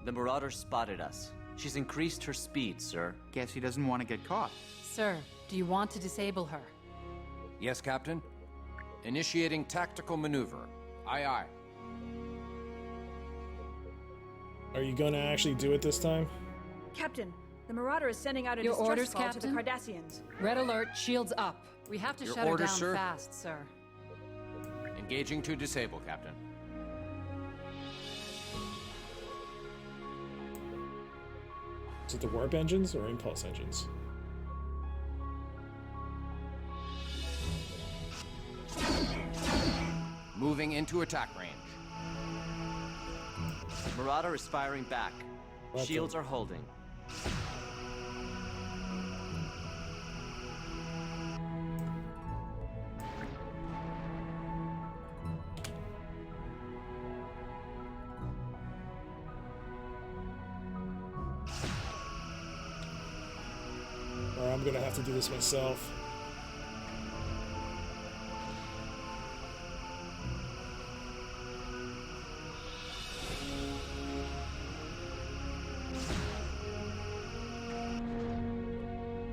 Speaker 3: The Marauder spotted us. She's increased her speed, sir.
Speaker 9: Guess he doesn't want to get caught.
Speaker 8: Sir, do you want to disable her?
Speaker 10: Yes, Captain. Initiating tactical maneuver. Aye, aye.
Speaker 1: Are you going to actually do it this time?
Speaker 4: Captain, the Marauder is sending out a
Speaker 8: Your
Speaker 4: distress
Speaker 8: orders,
Speaker 4: call
Speaker 8: Captain?
Speaker 4: to the Cardassians.
Speaker 8: Red alert, shields up. We have to
Speaker 10: Your
Speaker 8: shut her
Speaker 10: orders,
Speaker 8: down
Speaker 10: sir?
Speaker 8: fast, sir.
Speaker 10: Engaging to disable, Captain.
Speaker 1: Is it the warp engines or impulse engines?
Speaker 10: Moving into attack range.
Speaker 3: Marauder is firing back. Shields are holding.
Speaker 1: Or I'm gonna have to do this myself.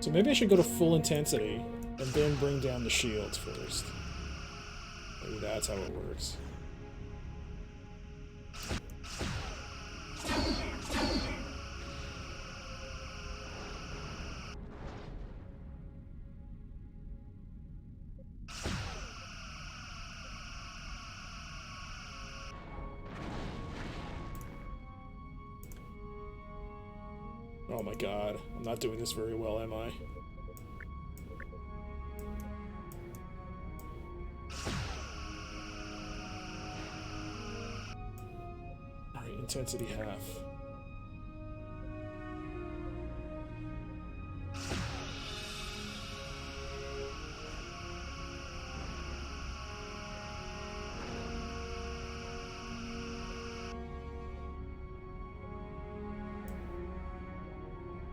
Speaker 1: So maybe I should go to full intensity and then bring down the shields first. Maybe that's how it works. Oh my god, I'm not doing this very well, am I? Alright, intensity half.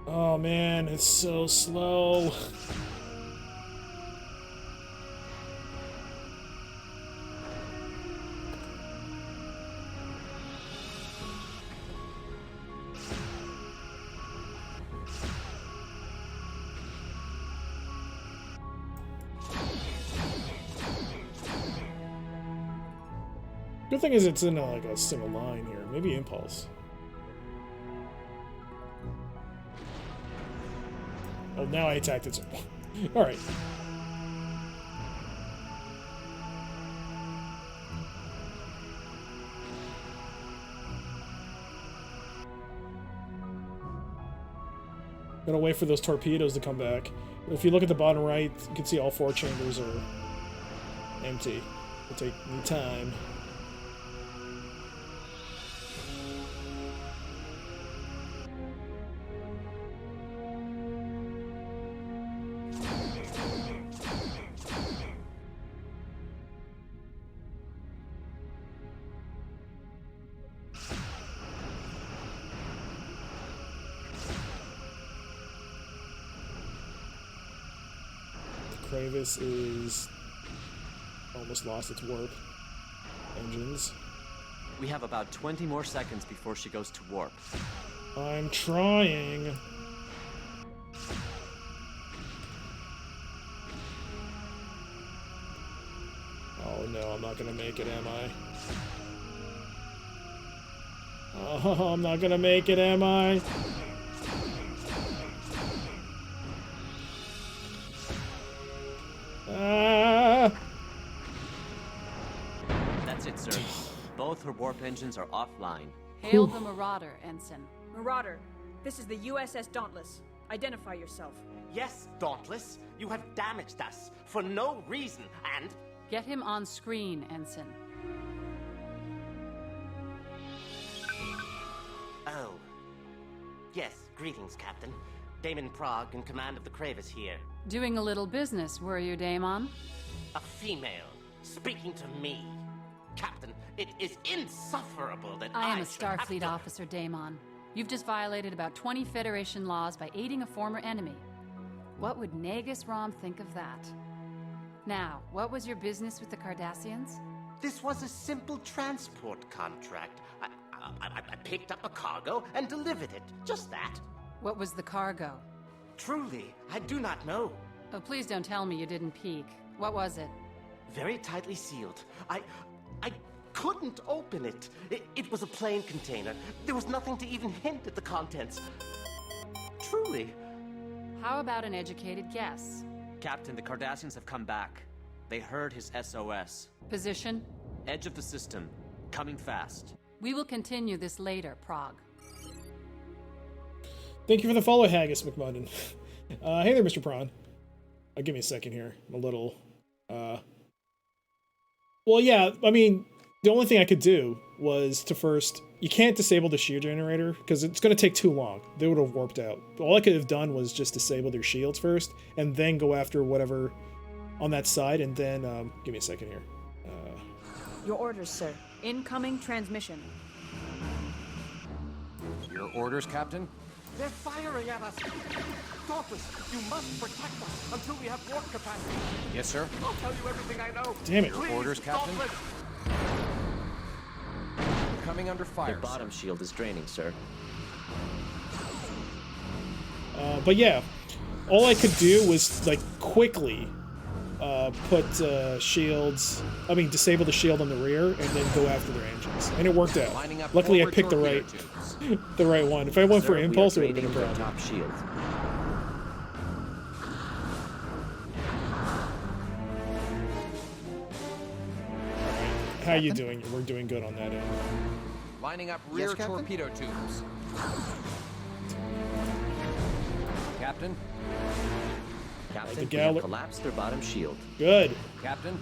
Speaker 1: Oh man, it's so slow. Good thing is it's in like a single line here. Maybe impulse. Oh, now I attacked it. Alright. Gotta wait for those torpedoes to come back. If you look at the bottom right, you can see all 4 chambers are empty. It'll take me time. Kravis is almost lost its warp engines.
Speaker 3: We have about 20 more seconds before she goes to warp.
Speaker 1: I'm trying. Oh no, I'm not gonna make it, am I? Oh, I'm not gonna make it, am I?
Speaker 3: That's it, sir. Both her warp engines are offline.
Speaker 8: Hail the Marauder, Ensign.
Speaker 4: Marauder, this is the USS Dauntless. Identify yourself.
Speaker 18: Yes, Dauntless, you have damaged us for no reason, and...
Speaker 8: Get him on screen, Ensign.
Speaker 18: Oh. Yes, greetings, Captain. Damon Prague in command of the Kravis here.
Speaker 8: Doing a little business, were you, Damon?
Speaker 18: A female, speaking to me. Captain, it is insufferable that
Speaker 8: I am a
Speaker 18: should have
Speaker 8: Starfleet
Speaker 18: to...
Speaker 8: officer, Daemon. You've just violated about 20 Federation laws by aiding a former enemy. What would Nagus Rom think of that? Now, what was your business with the Cardassians?
Speaker 18: This was a simple transport contract. I picked up a cargo and delivered it. Just that.
Speaker 8: What was the cargo?
Speaker 18: Truly, I do not know.
Speaker 8: Oh, please don't tell me you didn't peek. What was it?
Speaker 18: Very tightly sealed. I couldn't open it. It was a plain container. There was nothing to even hint at the contents. Truly.
Speaker 8: How about an educated guess?
Speaker 3: Captain, the Cardassians have come back. They heard his SOS.
Speaker 8: Position?
Speaker 3: Edge of the system. Coming fast.
Speaker 8: We will continue this later, Prague.
Speaker 1: Thank you for the follow, Haggis McMudden. Hey there, Mr. Prawn. Give me a second here. I'm a little... Well, yeah, I mean, the only thing I could do was to first... You can't disable the shield generator, because it's going to take too long. They would have warped out. All I could have done was just disable their shields first, and then go after whatever on that side, and then... give me a second here.
Speaker 4: Your orders, sir. Incoming transmission.
Speaker 10: Your orders, Captain?
Speaker 5: They're firing at us! Dauntless, you must protect us until we have warp capacity.
Speaker 10: Yes, sir.
Speaker 5: I'll tell you everything I know.
Speaker 1: Damn it.
Speaker 5: Please,
Speaker 10: Orders, Captain?
Speaker 5: Dauntless.
Speaker 10: We're coming under fire.
Speaker 3: The bottom shield is draining, sir.
Speaker 1: But yeah, all I could do was, like, quickly put shields... I mean, disable the shield on the rear, and then go after their engines. And it worked out. Luckily, I picked the right one. If I went for impulse, it would have been a problem.
Speaker 3: Top shield.
Speaker 1: How you doing? We're doing good on that end.
Speaker 10: Lining up rear torpedo tubes. Captain?
Speaker 3: Captain,
Speaker 1: the
Speaker 3: we have collapsed their bottom shield.
Speaker 1: Good.
Speaker 10: Captain?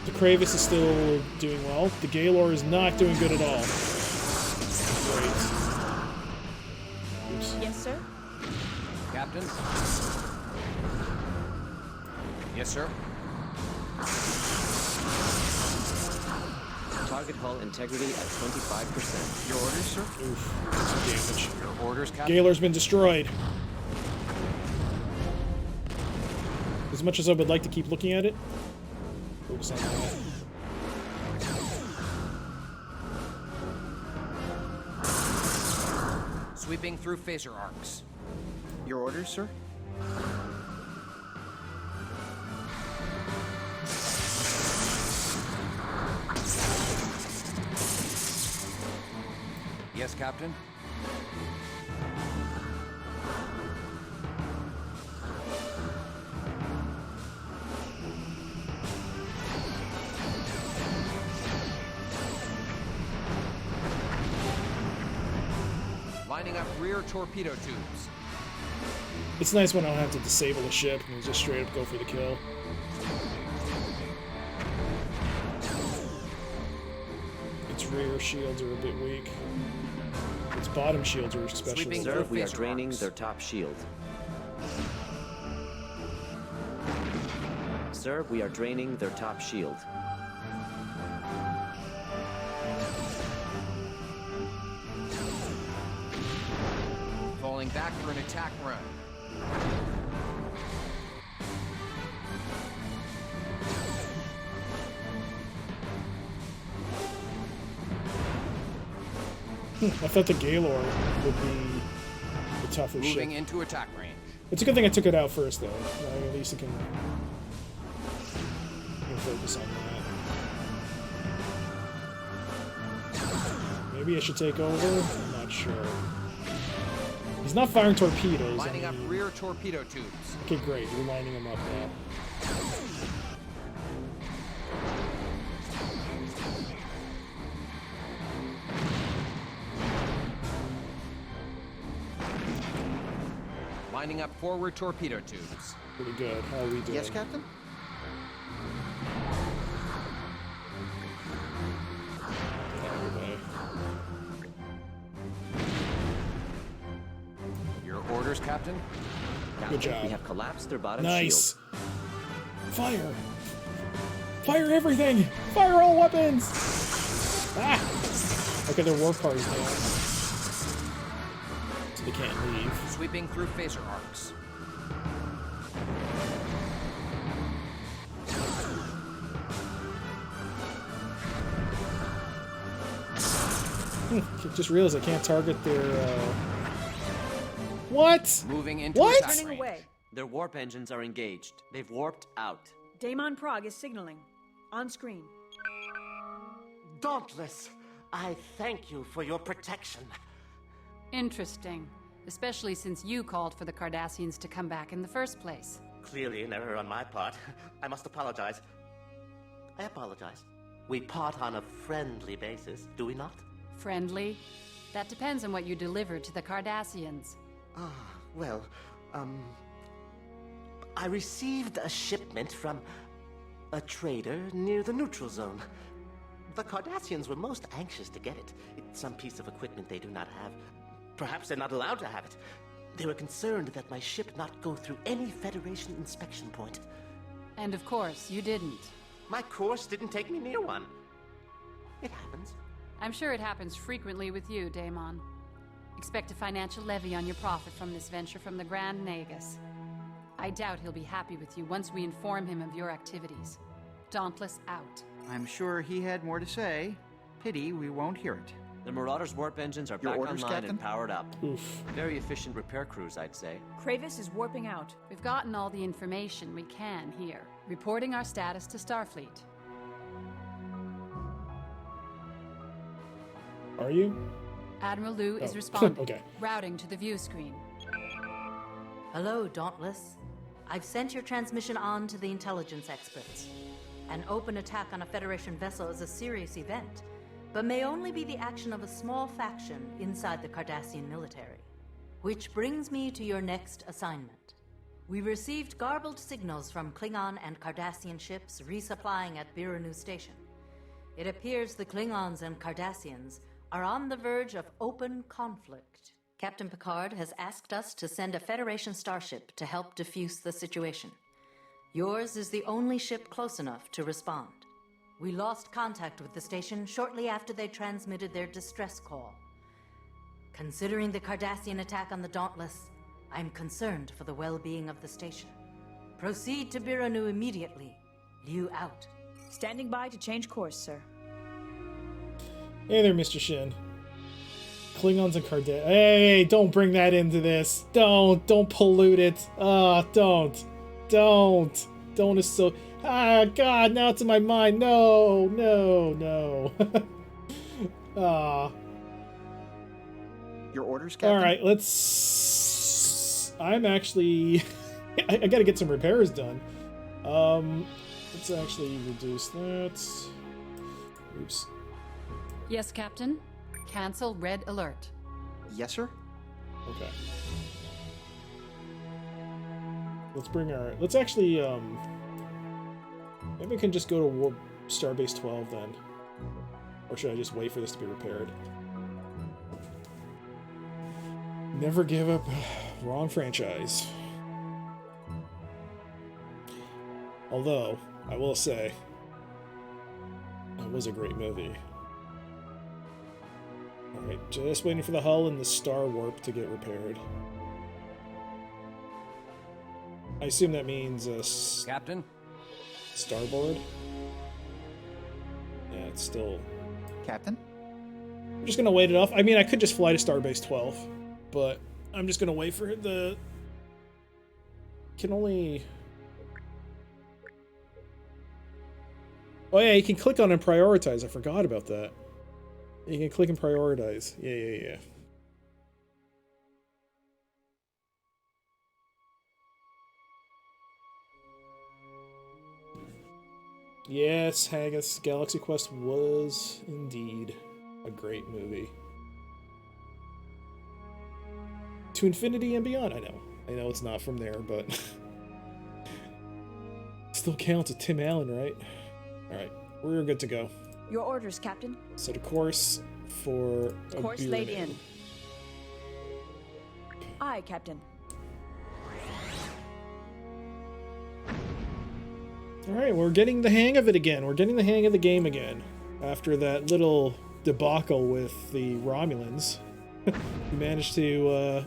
Speaker 1: The Kravis is still doing well. The Gaylor is not doing good at all. Great. Oops.
Speaker 4: Yes, sir?
Speaker 10: Captain? Yes, sir?
Speaker 3: Target hull integrity at 25%.
Speaker 10: Your orders, sir?
Speaker 1: Oof. Some damage.
Speaker 10: Your orders, Captain?
Speaker 1: Gaylor's been destroyed. As much as I would like to keep looking at it, focus on that.
Speaker 10: Sweeping through phaser arcs.
Speaker 9: Your orders, sir?
Speaker 10: Yes, Captain? Lining up rear torpedo tubes.
Speaker 1: It's nice when I don't have to disable a ship and just straight up go for the kill. Its rear shields are a bit weak. Its bottom shields are especially.
Speaker 3: Sir, we are draining their top shield. Sir, we are draining their top shield.
Speaker 10: Falling back for an attack run.
Speaker 1: I thought the Gaylor would be the tougher ship.
Speaker 10: Moving into attack range.
Speaker 1: It's a good thing I took it out first, though. At least I can focus on that. Maybe I should take over? I'm not sure. He's not firing torpedoes.
Speaker 10: Lining up rear torpedo tubes.
Speaker 1: Okay, great. We're lining them up now.
Speaker 10: Lining up forward torpedo tubes.
Speaker 1: Pretty good. How are we doing?
Speaker 9: Yes, Captain?
Speaker 10: Your orders, Captain?
Speaker 3: Captain,
Speaker 1: Good job.
Speaker 3: We have collapsed their bottom
Speaker 1: Nice.
Speaker 3: shield.
Speaker 1: Fire! Fire everything! Fire all weapons! Ah! Okay, their warp car is down. So they can't leave.
Speaker 10: Sweeping through phaser arcs.
Speaker 1: Just realized I can't target their, What?
Speaker 10: Moving into
Speaker 1: What?
Speaker 10: attack
Speaker 4: Turning
Speaker 10: range.
Speaker 4: away.
Speaker 3: Their warp engines are engaged. They've warped out.
Speaker 4: Damon Prague is signaling. On screen.
Speaker 18: Dauntless, I thank you for your protection.
Speaker 8: Interesting. Especially since you called for the Cardassians to come back in the first place.
Speaker 18: Clearly an error on my part. I must apologize. I apologize. We part on a friendly basis, do we not?
Speaker 8: Friendly? That depends on what you deliver to the Cardassians.
Speaker 18: Well, I received a shipment from a trader near the neutral zone. The Cardassians were most anxious to get it. It's some piece of equipment they do not have. Perhaps they're not allowed to have it. They were concerned that my ship not go through any Federation inspection point.
Speaker 8: And of course, you didn't.
Speaker 18: My course didn't take me near one. It happens.
Speaker 8: I'm sure it happens frequently with you, Damon. Expect a financial levy on your profit from this venture from the Grand Nagus. I doubt he'll be happy with you once we inform him of your activities. Dauntless out.
Speaker 9: I'm sure he had more to say. Pity we won't hear it.
Speaker 3: The Marauders' warp engines are
Speaker 9: Your
Speaker 3: back
Speaker 9: orders,
Speaker 3: online
Speaker 9: Captain?
Speaker 3: and powered up.
Speaker 1: Oof.
Speaker 3: Very efficient repair crews, I'd say.
Speaker 4: Kravis is warping out.
Speaker 8: We've gotten all the information we can here. Reporting our status to Starfleet.
Speaker 1: Are you?
Speaker 8: Admiral Liu is
Speaker 1: Oh,
Speaker 8: responding.
Speaker 1: okay.
Speaker 8: Routing to the view screen.
Speaker 6: Hello, Dauntless. I've sent your transmission on to the intelligence experts. An open attack on a Federation vessel is a serious event, but may only be the action of a small faction inside the Cardassian military. Which brings me to your next assignment. We received garbled signals from Klingon and Cardassian ships resupplying at Biranu Station. It appears the Klingons and Cardassians are on the verge of open conflict. Captain Picard has asked us to send a Federation starship to help defuse the situation. Yours is the only ship close enough to respond. We lost contact with the station shortly after they transmitted their distress call. Considering the Cardassian attack on the Dauntless, I'm concerned for the well-being of the station. Proceed to Biranu immediately. Liu out.
Speaker 4: Standing by to change course, sir.
Speaker 1: Hey there, Mr. Shin. Klingons and Cardassians. Hey, don't bring that into this. Don't pollute it. Don't is so. God, now it's in my mind. No.
Speaker 9: Your orders, Captain?
Speaker 1: All right, let's. I'm actually. I gotta get some repairs done. Let's actually reduce that. Oops.
Speaker 8: Yes, Captain. Cancel red alert.
Speaker 9: Yes, sir?
Speaker 1: Okay. Let's bring our... Let's actually, maybe we can just go to Warp Starbase 12 then. Or should I just wait for this to be repaired? Never give up. Wrong franchise. Although, I will say, it was a great movie. Alright, just waiting for the hull and the star warp to get repaired. I assume that means
Speaker 10: Captain?
Speaker 1: Starboard? Yeah, it's still...
Speaker 9: Captain?
Speaker 1: I'm just gonna wait it off. I mean, I could just fly to Starbase 12, but I'm just gonna wait for the... Can only... Oh yeah, you can click on and prioritize. I forgot about that. You can click and prioritize. Yeah. Yes, Haggis, Galaxy Quest was indeed a great movie. To infinity and beyond, I know it's not from there, but still counts as Tim Allen, right? Alright, we're good to go.
Speaker 4: Your orders, Captain.
Speaker 1: Set a course for a
Speaker 4: Course laid in. Aye, Captain.
Speaker 1: All right, we're getting the hang of it again. We're getting the hang of the game again. After that little debacle with the Romulans, we managed to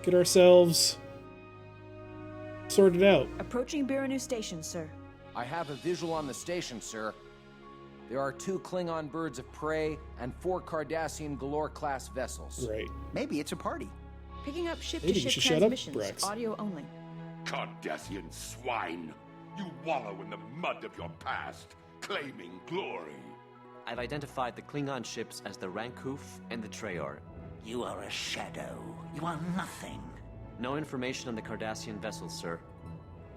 Speaker 1: get ourselves sorted out.
Speaker 4: Approaching Biranu Station, sir.
Speaker 10: I have a visual on the station, sir. There are 2 Klingon birds of prey and 4 Cardassian Galore-class vessels.
Speaker 1: Right.
Speaker 9: Maybe it's a party.
Speaker 4: Picking up
Speaker 1: Maybe you
Speaker 4: ship-to-ship
Speaker 1: should shut up,
Speaker 4: transmissions,
Speaker 1: Brex.
Speaker 4: audio only.
Speaker 14: Cardassian swine! You wallow in the mud of your past, claiming glory.
Speaker 3: I've identified the Klingon ships as the Rankoof and the Treyarch.
Speaker 17: You are a shadow. You are nothing.
Speaker 3: No information on the Cardassian vessels, sir.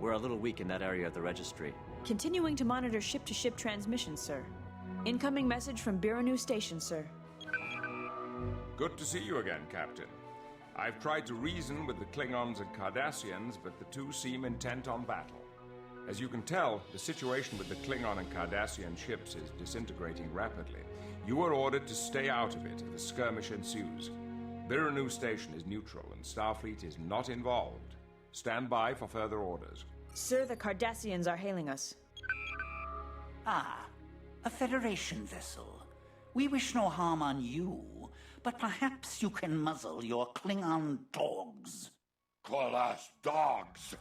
Speaker 3: We're a little weak in that area of the registry.
Speaker 4: Continuing to monitor ship-to-ship transmissions, sir. Incoming message from Biranu Station, sir.
Speaker 7: Good to see you again, Captain. I've tried to reason with the Klingons and Cardassians, but the two seem intent on battle. As you can tell, the situation with the Klingon and Cardassian ships is disintegrating rapidly. You are ordered to stay out of it if a skirmish ensues. Biranu Station is neutral and Starfleet is not involved. Stand by for further orders.
Speaker 4: Sir, the Cardassians are hailing us.
Speaker 17: Ah, a Federation vessel. We wish no harm on you, but perhaps you can muzzle your Klingon dogs.
Speaker 14: Call us dogs?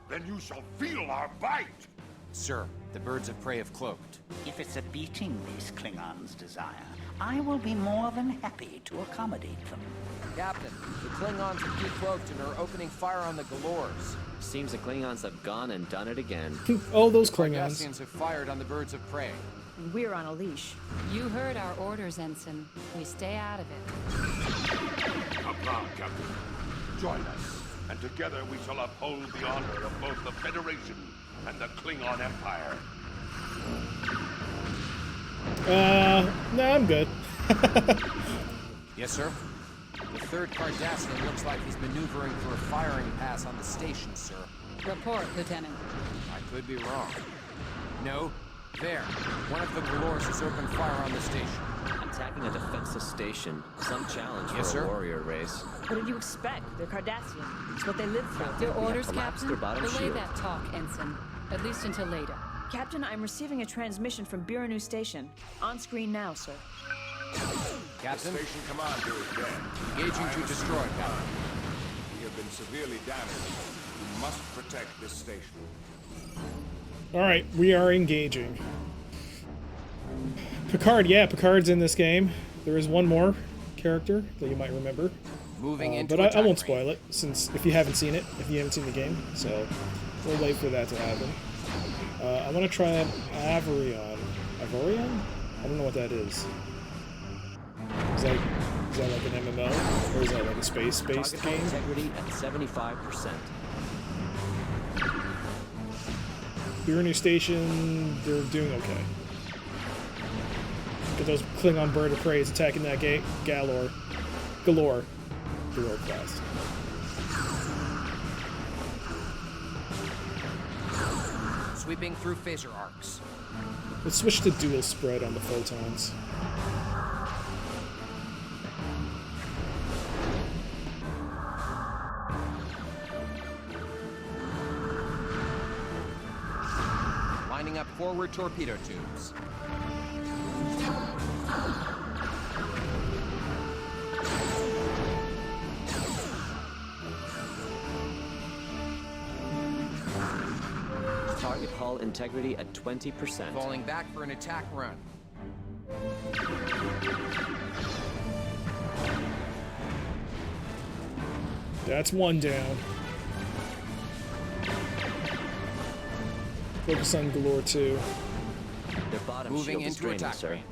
Speaker 14: Then you shall feel our bite!
Speaker 10: Sir, the birds of prey have cloaked.
Speaker 17: If it's a beating these Klingons desire, I will be more than happy to accommodate them.
Speaker 10: Captain, the Klingons have decloaked and are opening fire on the Galores.
Speaker 3: Seems the Klingons have gone and done it again.
Speaker 1: Oh, those
Speaker 10: The
Speaker 1: Klingons.
Speaker 10: Cardassians have fired on the birds of prey.
Speaker 4: And we're on a leash.
Speaker 8: You heard our orders, Ensign. We stay out of it.
Speaker 14: Come on, Captain. Join us, and together we shall uphold the honor of both the Federation and the Klingon Empire.
Speaker 1: No, I'm good.
Speaker 10: Yes, sir? The third Cardassian looks like he's maneuvering for a firing pass on the station, sir.
Speaker 8: Report, Lieutenant.
Speaker 10: I could be wrong. No, there. One of the Galores has opened fire on the station.
Speaker 3: Attacking a defenseless station. Some challenge
Speaker 10: Yes,
Speaker 3: for a
Speaker 10: sir?
Speaker 3: warrior race.
Speaker 4: What did you expect? They're Cardassian. It's what they live through.
Speaker 8: Your orders,
Speaker 3: collapsed
Speaker 8: Captain?
Speaker 3: their bottom
Speaker 8: Delay
Speaker 3: shield.
Speaker 8: that talk, Ensign. At least until later.
Speaker 4: Captain, I'm receiving a transmission from Biranu Station. On screen now, sir.
Speaker 7: The
Speaker 10: Captain?
Speaker 7: station commander is dead.
Speaker 10: Engaging to destroy, Captain.
Speaker 7: We have been severely damaged. We must protect this station.
Speaker 1: All right, we are engaging. Picard, yeah, Picard's in this game. There is one more character that you might remember.
Speaker 10: Moving into
Speaker 1: but I won't
Speaker 10: attack
Speaker 1: spoil it, since if you haven't seen it, if you haven't seen the game, so we'll wait for that to happen. I want to try Avarion. Avarion? I don't know what that is. Is that like an MMO? Or is that like a space-based
Speaker 3: Target
Speaker 1: game?
Speaker 3: integrity at 75%.
Speaker 1: Biranu Station, they're doing okay. Get those Klingon bird of prey attacking that Galore class.
Speaker 10: Sweeping through phaser arcs.
Speaker 1: Let's switch to dual spread on the photons.
Speaker 10: Lining up forward torpedo tubes.
Speaker 3: Target hull integrity at 20%.
Speaker 10: Falling back for an attack run.
Speaker 1: That's one down. Focus on Galore 2.
Speaker 3: Their bottom
Speaker 10: Moving
Speaker 3: shield is
Speaker 10: into
Speaker 3: draining,
Speaker 10: attack
Speaker 3: sir.
Speaker 10: range.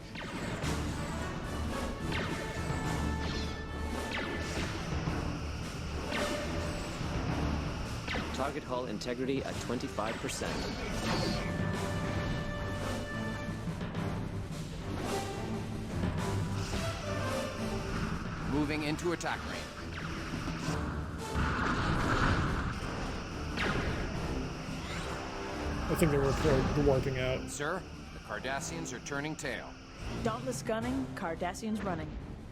Speaker 3: Target hull integrity at 25%.
Speaker 10: Moving into attack range.
Speaker 1: I think they're warping out.
Speaker 10: Sir, the Cardassians are turning tail.
Speaker 4: Dauntless gunning, Cardassians running.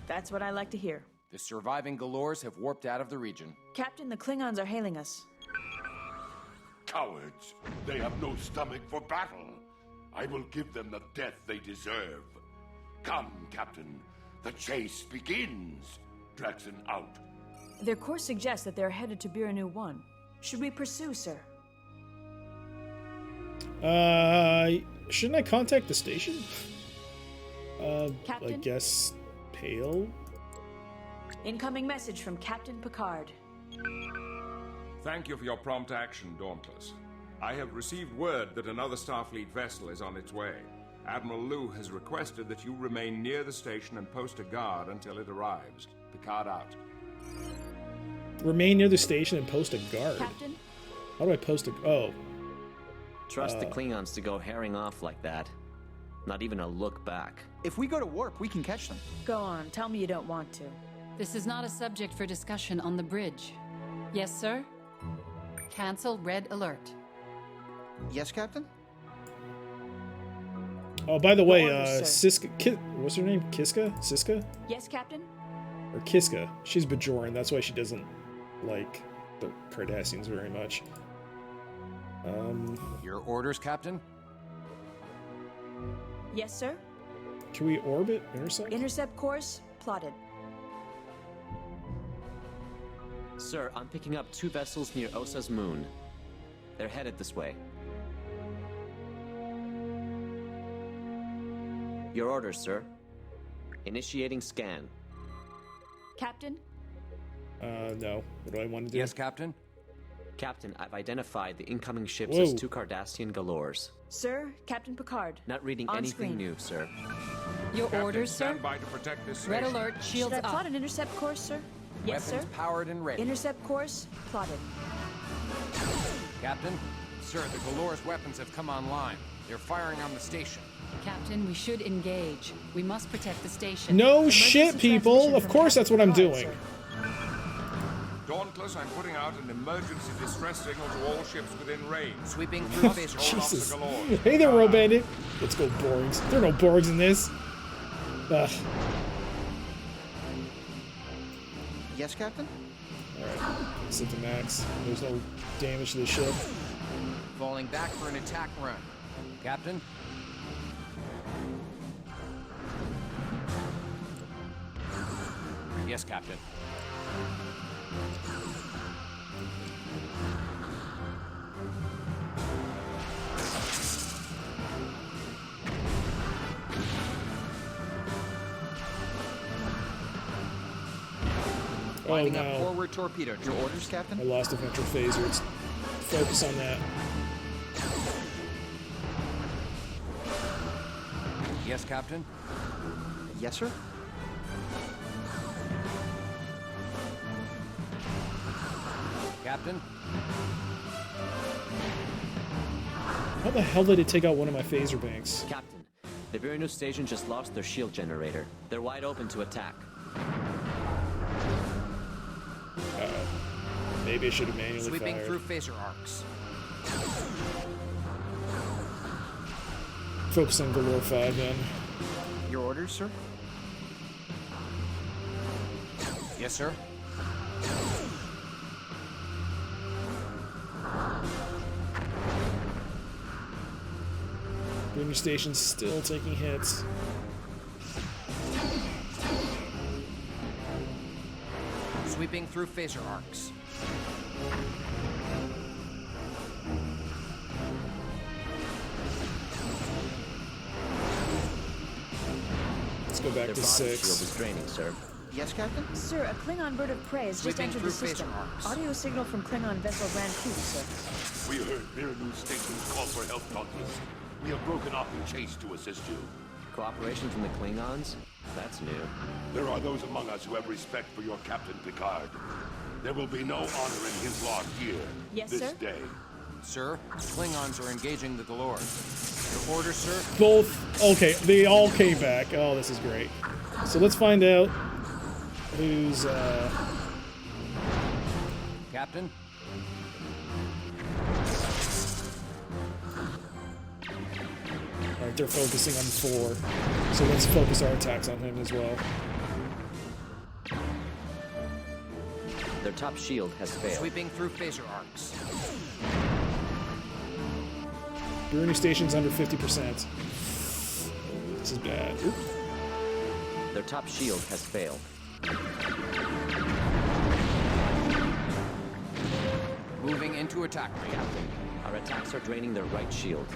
Speaker 4: That's what I like to hear.
Speaker 10: The surviving Galores have warped out of the region.
Speaker 4: Captain, the Klingons are hailing us.
Speaker 14: Cowards! They have no stomach for battle. I will give them the death they deserve. Come, Captain. The chase begins. Draxon out.
Speaker 4: Their course suggests that they're headed to Biranu 1. Should we pursue, sir?
Speaker 1: Shouldn't I contact the station? I
Speaker 4: Captain?
Speaker 1: guess Pale?
Speaker 4: Incoming message from Captain Picard.
Speaker 7: Thank you for your prompt action, Dauntless. I have received word that another Starfleet vessel is on its way. Admiral Liu has requested that you remain near the station and post a guard until it arrives. Picard out.
Speaker 1: Remain near the station and post a guard.
Speaker 4: Captain?
Speaker 1: How do I post a... Oh.
Speaker 3: Trust the Klingons to go herring off like that. Not even a look back.
Speaker 9: If we go to warp, we can catch them.
Speaker 4: Go on, tell me you don't want to.
Speaker 8: This is not a subject for discussion on the bridge. Yes, sir? Cancel red alert.
Speaker 9: Yes, Captain?
Speaker 1: Oh, by the way,
Speaker 4: order, sir.
Speaker 1: Siska... what's her name? Kiska? Siska?
Speaker 4: Yes, Captain?
Speaker 1: Or Kiska. She's Bajoran, that's why she doesn't like the Cardassians very much.
Speaker 10: Your orders, Captain?
Speaker 4: Yes, sir?
Speaker 1: Can we orbit? Intercept?
Speaker 4: Intercept course plotted.
Speaker 3: Sir, I'm picking up 2 vessels near Osa's moon. They're headed this way. Your orders, sir. Initiating scan.
Speaker 4: Captain?
Speaker 1: No. What do I want to do?
Speaker 10: Yes, Captain?
Speaker 3: Captain, I've identified the incoming ships
Speaker 1: Whoa.
Speaker 3: as 2 Cardassian Galores.
Speaker 4: Sir, Captain Picard.
Speaker 3: Not reading
Speaker 4: On
Speaker 3: anything
Speaker 4: screen.
Speaker 3: new, sir.
Speaker 8: Your
Speaker 7: Captain,
Speaker 8: orders, sir?
Speaker 7: stand by to protect this
Speaker 8: Red
Speaker 7: station.
Speaker 8: alert, shields
Speaker 4: Should I
Speaker 8: up.
Speaker 4: plot an intercept course, sir? Yes,
Speaker 10: Weapons
Speaker 4: sir.
Speaker 10: powered and ready.
Speaker 4: Intercept course plotted.
Speaker 10: Captain? Sir, the Galor's weapons have come online. They're firing on the station.
Speaker 8: Captain, we should engage. We must protect the station.
Speaker 1: No shit, people! Of course that's what I'm doing.
Speaker 7: Dauntless, I'm putting out an emergency distress signal to all ships within range.
Speaker 10: Sweeping through phase.
Speaker 1: Jesus.
Speaker 7: Hold off the Galores.
Speaker 1: Hey there, Roe Bandit. Let's go, Borgs. There are no Borgs in this. Ugh.
Speaker 9: Yes, Captain?
Speaker 1: Alright. Set to max. There's no damage to the ship.
Speaker 10: Falling back for an attack run. Captain? Yes, Captain. Lining up forward torpedo.
Speaker 9: Your orders, Captain?
Speaker 1: I lost a ventral phaser. Let's focus on that.
Speaker 10: Yes, Captain?
Speaker 9: Yes, sir?
Speaker 10: Captain?
Speaker 1: How the hell did it take out one of my phaser banks?
Speaker 3: Captain, the Biranu station just lost their shield generator. They're wide open to attack.
Speaker 1: Maybe I should have manually
Speaker 10: Sweeping
Speaker 1: fired.
Speaker 10: through phaser arcs.
Speaker 1: Focus on Galore 5 then.
Speaker 9: Your orders, sir?
Speaker 10: Yes, sir.
Speaker 1: Boomer station's still taking hits.
Speaker 10: Sweeping through phaser arcs.
Speaker 1: Let's go back
Speaker 3: Their
Speaker 1: to
Speaker 3: body
Speaker 1: 6.
Speaker 3: shield is draining, sir.
Speaker 9: Yes, Captain?
Speaker 4: Sir, a Klingon bird of prey has just
Speaker 10: Sweeping
Speaker 4: entered the
Speaker 10: through phaser
Speaker 4: system.
Speaker 10: arcs.
Speaker 4: Audio signal from Klingon vessel Grand Coupe, sir.
Speaker 14: We heard Biranu Station's call for help, Dauntless. We have broken off the chase to assist you.
Speaker 3: Cooperation from the Klingons? That's new.
Speaker 14: There are those among us who have respect for your Captain Picard. There will be no honor in his loss here
Speaker 4: Yes,
Speaker 14: this
Speaker 4: sir?
Speaker 14: day.
Speaker 10: Sir, Klingons are engaging the Galore. Your orders, sir?
Speaker 1: Both. Okay, they all came back. Oh, this is great. So let's find out who's,
Speaker 10: Captain?
Speaker 1: Alright, they're focusing on 4. So let's focus our attacks on him as well.
Speaker 3: Their top shield has failed.
Speaker 10: Sweeping through phaser arcs.
Speaker 1: Bureau Station's under 50%. This is bad. Oop.
Speaker 3: Their top shield has failed.
Speaker 10: Moving into attack range.
Speaker 3: Captain, our attacks are draining their right shield.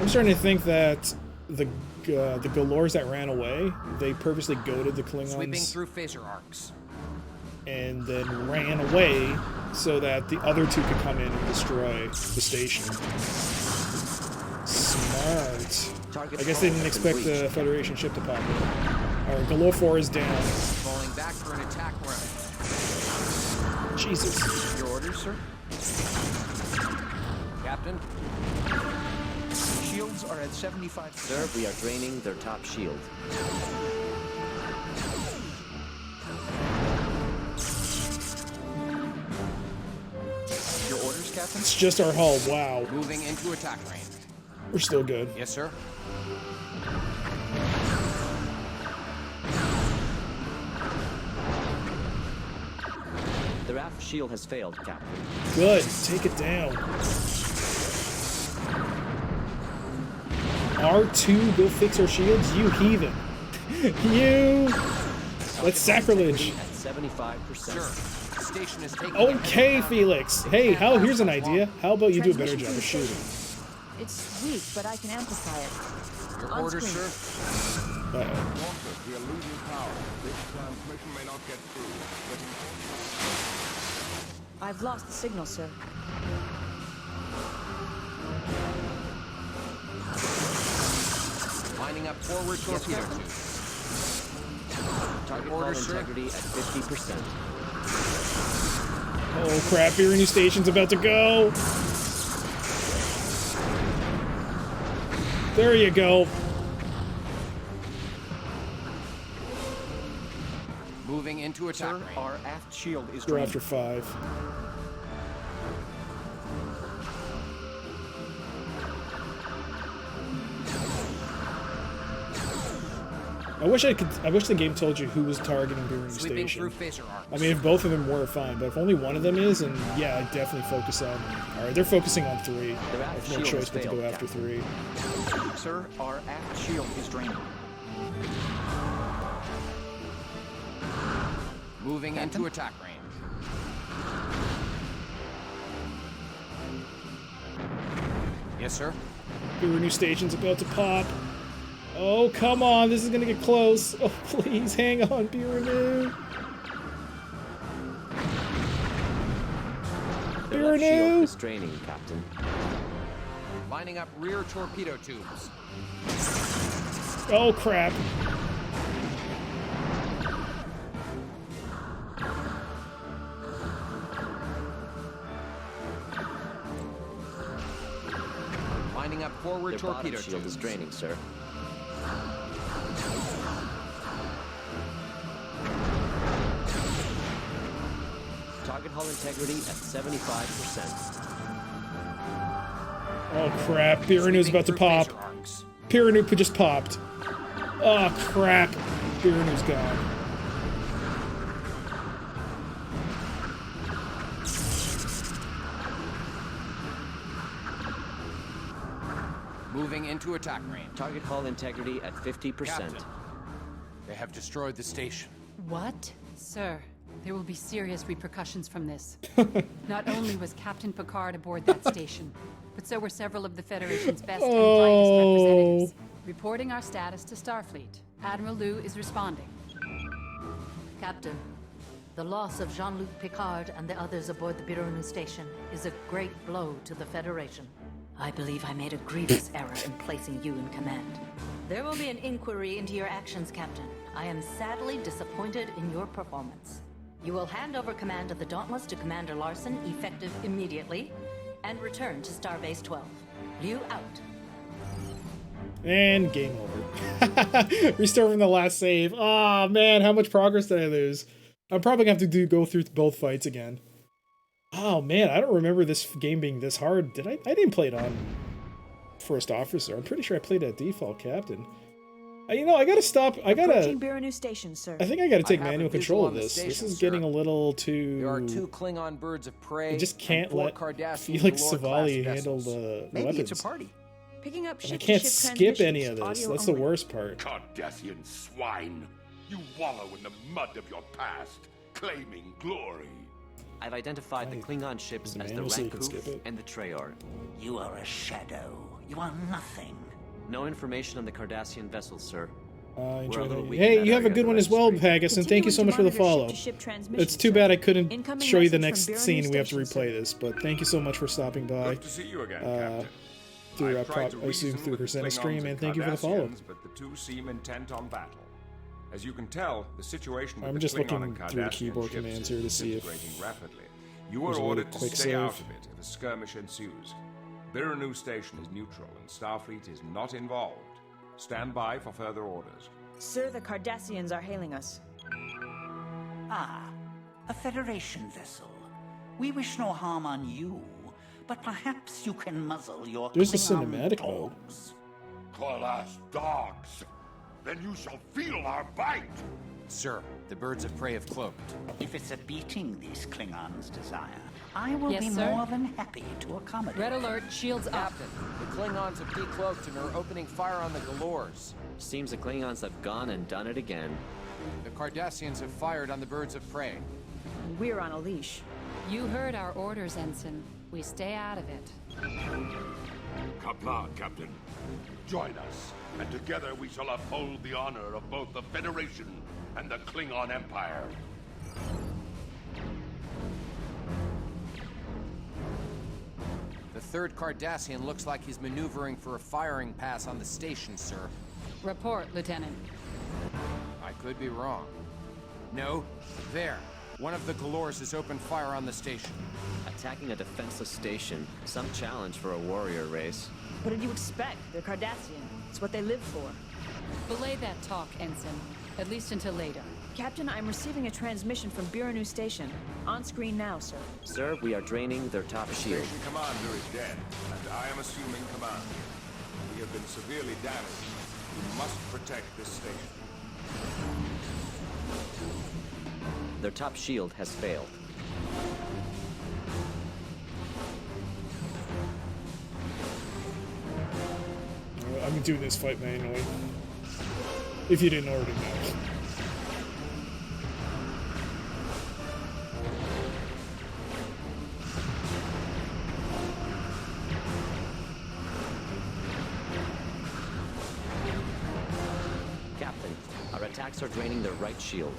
Speaker 1: I'm starting to think that the Galors that ran away, they purposely goaded the Klingons.
Speaker 10: Sweeping through phaser arcs.
Speaker 1: And then ran away so that the other two could come in and destroy the station. Smart. I guess they didn't expect the Federation ship to pop up. Alright, Galore 4 is down.
Speaker 10: Falling back for an attack run.
Speaker 1: Jesus.
Speaker 9: Your orders, sir?
Speaker 10: Captain?
Speaker 9: Shields are at 75%.
Speaker 3: Sir, we are draining their top shield.
Speaker 9: Your orders, Captain?
Speaker 1: It's just our hull. Wow.
Speaker 10: Moving into attack range.
Speaker 1: We're still good.
Speaker 10: Yes, sir.
Speaker 3: Their aft shield has failed, Captain.
Speaker 1: Good. Take it down. R2, go fix our shields? You heathen. You. That's sacrilege.
Speaker 3: At 75%.
Speaker 10: Sure. Station is taking
Speaker 1: Okay, Felix. Hey, here's an idea. How about you do a better job of shooting?
Speaker 4: It's weak, but I can amplify it.
Speaker 10: Your
Speaker 4: On
Speaker 10: orders,
Speaker 4: screen.
Speaker 10: sir.
Speaker 1: Uh-oh.
Speaker 7: Walker, we are losing power. This transmission may not get through, but
Speaker 4: I've lost the signal, sir.
Speaker 10: Lining up forward torpedo tubes.
Speaker 3: Target hull integrity at 50%.
Speaker 1: Oh crap, your new station's about to go. There you go.
Speaker 10: Moving into attack range.
Speaker 9: Our aft shield is
Speaker 1: We're
Speaker 9: drained.
Speaker 1: after 5. I wish the game told you who was targeting Bureau
Speaker 10: Sweeping
Speaker 1: Station.
Speaker 10: through phaser arcs.
Speaker 1: I mean, if both of them were, fine, but if only one of them is, and yeah, I'd definitely focus on... Alright, they're focusing on 3. I have no choice but to go after 3.
Speaker 9: Sir, our aft shield is draining.
Speaker 10: Moving into attack range. Yes, sir.
Speaker 1: Bureau Station's about to pop. Oh, come on, this is gonna get close. Oh, please, hang on, Bureau.
Speaker 3: Their left shield is draining, Captain.
Speaker 10: Lining up rear torpedo tubes.
Speaker 1: Oh, crap.
Speaker 10: Lining up forward
Speaker 3: Their
Speaker 10: torpedo
Speaker 3: bottom shield
Speaker 10: tubes.
Speaker 3: is draining, sir. Target hull integrity at 75%.
Speaker 1: Oh, crap. Piranu about to pop. Piranu just popped. Oh, crap. Piranu's gone.
Speaker 10: Moving into attack range.
Speaker 3: Target hull integrity at 50%.
Speaker 10: Captain, they have destroyed the station.
Speaker 8: What? Sir, there will be serious repercussions from this. Not only was Captain Picard aboard that station, but so were several of the Federation's best and brightest representatives. Reporting our status to Starfleet. Admiral Liu is responding.
Speaker 6: Captain, the loss of Jean-Luc Picard and the others aboard the Birunu station is a great blow to the Federation. I believe I made a grievous error in placing you in command. There will be an inquiry into your actions, Captain. I am sadly disappointed in your performance. You will hand over command of the Dauntless to Commander Larson, effective immediately, and return to Starbase 12. Liu out.
Speaker 1: And game over. Restart from the last save. Oh man, how much progress did I lose? I'm probably gonna have to go through both fights again. Oh man, I don't remember this game being this hard. Did I? I didn't play it on first officer. I'm pretty sure I played at default captain. You know, I gotta stop.
Speaker 4: Approaching Biranu Station, sir.
Speaker 1: I think I gotta take manual control of this. This is getting a little too.
Speaker 10: There are 2 Klingon birds of prey.
Speaker 1: I just can't let
Speaker 10: Cardassian
Speaker 1: Felix
Speaker 10: Galore
Speaker 1: Savali
Speaker 10: class
Speaker 1: handle
Speaker 10: vessels.
Speaker 1: the
Speaker 9: Maybe
Speaker 1: weapons.
Speaker 9: it's a party.
Speaker 4: Picking up
Speaker 1: And I
Speaker 4: ship
Speaker 1: can't
Speaker 4: to ship
Speaker 1: skip any of
Speaker 4: transmissions,
Speaker 1: this.
Speaker 4: audio
Speaker 1: That's the
Speaker 4: only.
Speaker 1: worst part.
Speaker 14: Cardassian swine! You wallow in the mud of your past, claiming glory.
Speaker 3: I've identified the Klingon ships
Speaker 1: Is it
Speaker 3: as the
Speaker 1: manual so you can skip
Speaker 3: Rankoof
Speaker 1: it?
Speaker 3: and the Treyarch.
Speaker 17: You are a shadow. You are nothing.
Speaker 3: No information on the Cardassian vessels, sir.
Speaker 1: Enjoy
Speaker 3: We're a little
Speaker 1: that.
Speaker 3: weak in
Speaker 1: Hey,
Speaker 3: that
Speaker 1: you have a
Speaker 3: area
Speaker 1: good
Speaker 3: of
Speaker 1: one
Speaker 3: the
Speaker 1: as well,
Speaker 3: registry.
Speaker 1: Pegasus, and thank you so much for the follow. It's too bad I couldn't
Speaker 4: Incoming
Speaker 1: show you the
Speaker 4: message
Speaker 1: next
Speaker 4: from
Speaker 1: scene.
Speaker 4: Biranu
Speaker 1: We have to
Speaker 4: Station,
Speaker 1: replay this, but thank you so much for stopping by.
Speaker 7: Good to see you again, Captain.
Speaker 1: Through
Speaker 7: I've tried to
Speaker 1: I assume
Speaker 7: reason
Speaker 1: through
Speaker 7: with
Speaker 1: her
Speaker 7: the
Speaker 1: center
Speaker 7: Klingons
Speaker 1: stream, and thank you for the follow.
Speaker 7: Cardassians, but the 2 seem intent on battle. As you can tell, the situation with
Speaker 1: I'm
Speaker 7: the
Speaker 1: just
Speaker 7: Klingon
Speaker 1: looking
Speaker 7: and
Speaker 1: through the
Speaker 7: Cardassian
Speaker 1: keyboard
Speaker 7: ships
Speaker 1: commands
Speaker 7: is
Speaker 1: here to see if
Speaker 7: disintegrating rapidly. You are
Speaker 1: there's a way to
Speaker 7: ordered to
Speaker 1: quick
Speaker 7: stay out
Speaker 1: save.
Speaker 7: of it if a skirmish ensues. Biranu Station is neutral and Starfleet is not involved. Stand by for further orders.
Speaker 4: Sir, the Cardassians are hailing us.
Speaker 17: Ah, a Federation vessel. We wish no harm on you, but perhaps you can muzzle your
Speaker 1: There's a
Speaker 17: Klingon
Speaker 1: cinematic mode.
Speaker 17: dogs.
Speaker 14: Call us dogs. Then you shall feel our bite.
Speaker 10: Sir, the birds of prey have cloaked.
Speaker 17: If it's a beating these Klingons desire, I will
Speaker 8: Yes,
Speaker 17: be
Speaker 8: sir.
Speaker 17: more than happy to accommodate.
Speaker 8: Red alert, shields up.
Speaker 10: Captain, the Klingons have decloaked and are opening fire on the Galores.
Speaker 3: Seems the Klingons have gone and done it again.
Speaker 10: The Cardassians have fired on the birds of prey.
Speaker 4: We're on a leash.
Speaker 8: You heard our orders, Ensign. We stay out of it.
Speaker 14: Kapla, Captain. Join us, and together we shall uphold the honor of both the Federation and the Klingon Empire.
Speaker 10: The 3rd Cardassian looks like he's maneuvering for a firing pass on the station, sir.
Speaker 8: Report, Lieutenant.
Speaker 10: I could be wrong. No, there. One of the Galores has opened fire on the station.
Speaker 3: Attacking a defenseless station, some challenge for a warrior race.
Speaker 4: What did you expect? They're Cardassian. It's what they live for.
Speaker 8: Belay that talk, Ensign. At least until later.
Speaker 4: Captain, I'm receiving a transmission from Biranu Station. On screen now, sir.
Speaker 3: Sir, we are draining their top shield.
Speaker 7: Station commander is dead, and I am assuming command. We have been severely damaged. We must protect this station.
Speaker 3: Their top shield has failed.
Speaker 1: I'm doing this fight manually. If you didn't already know.
Speaker 3: Captain, our attacks are draining their right shield.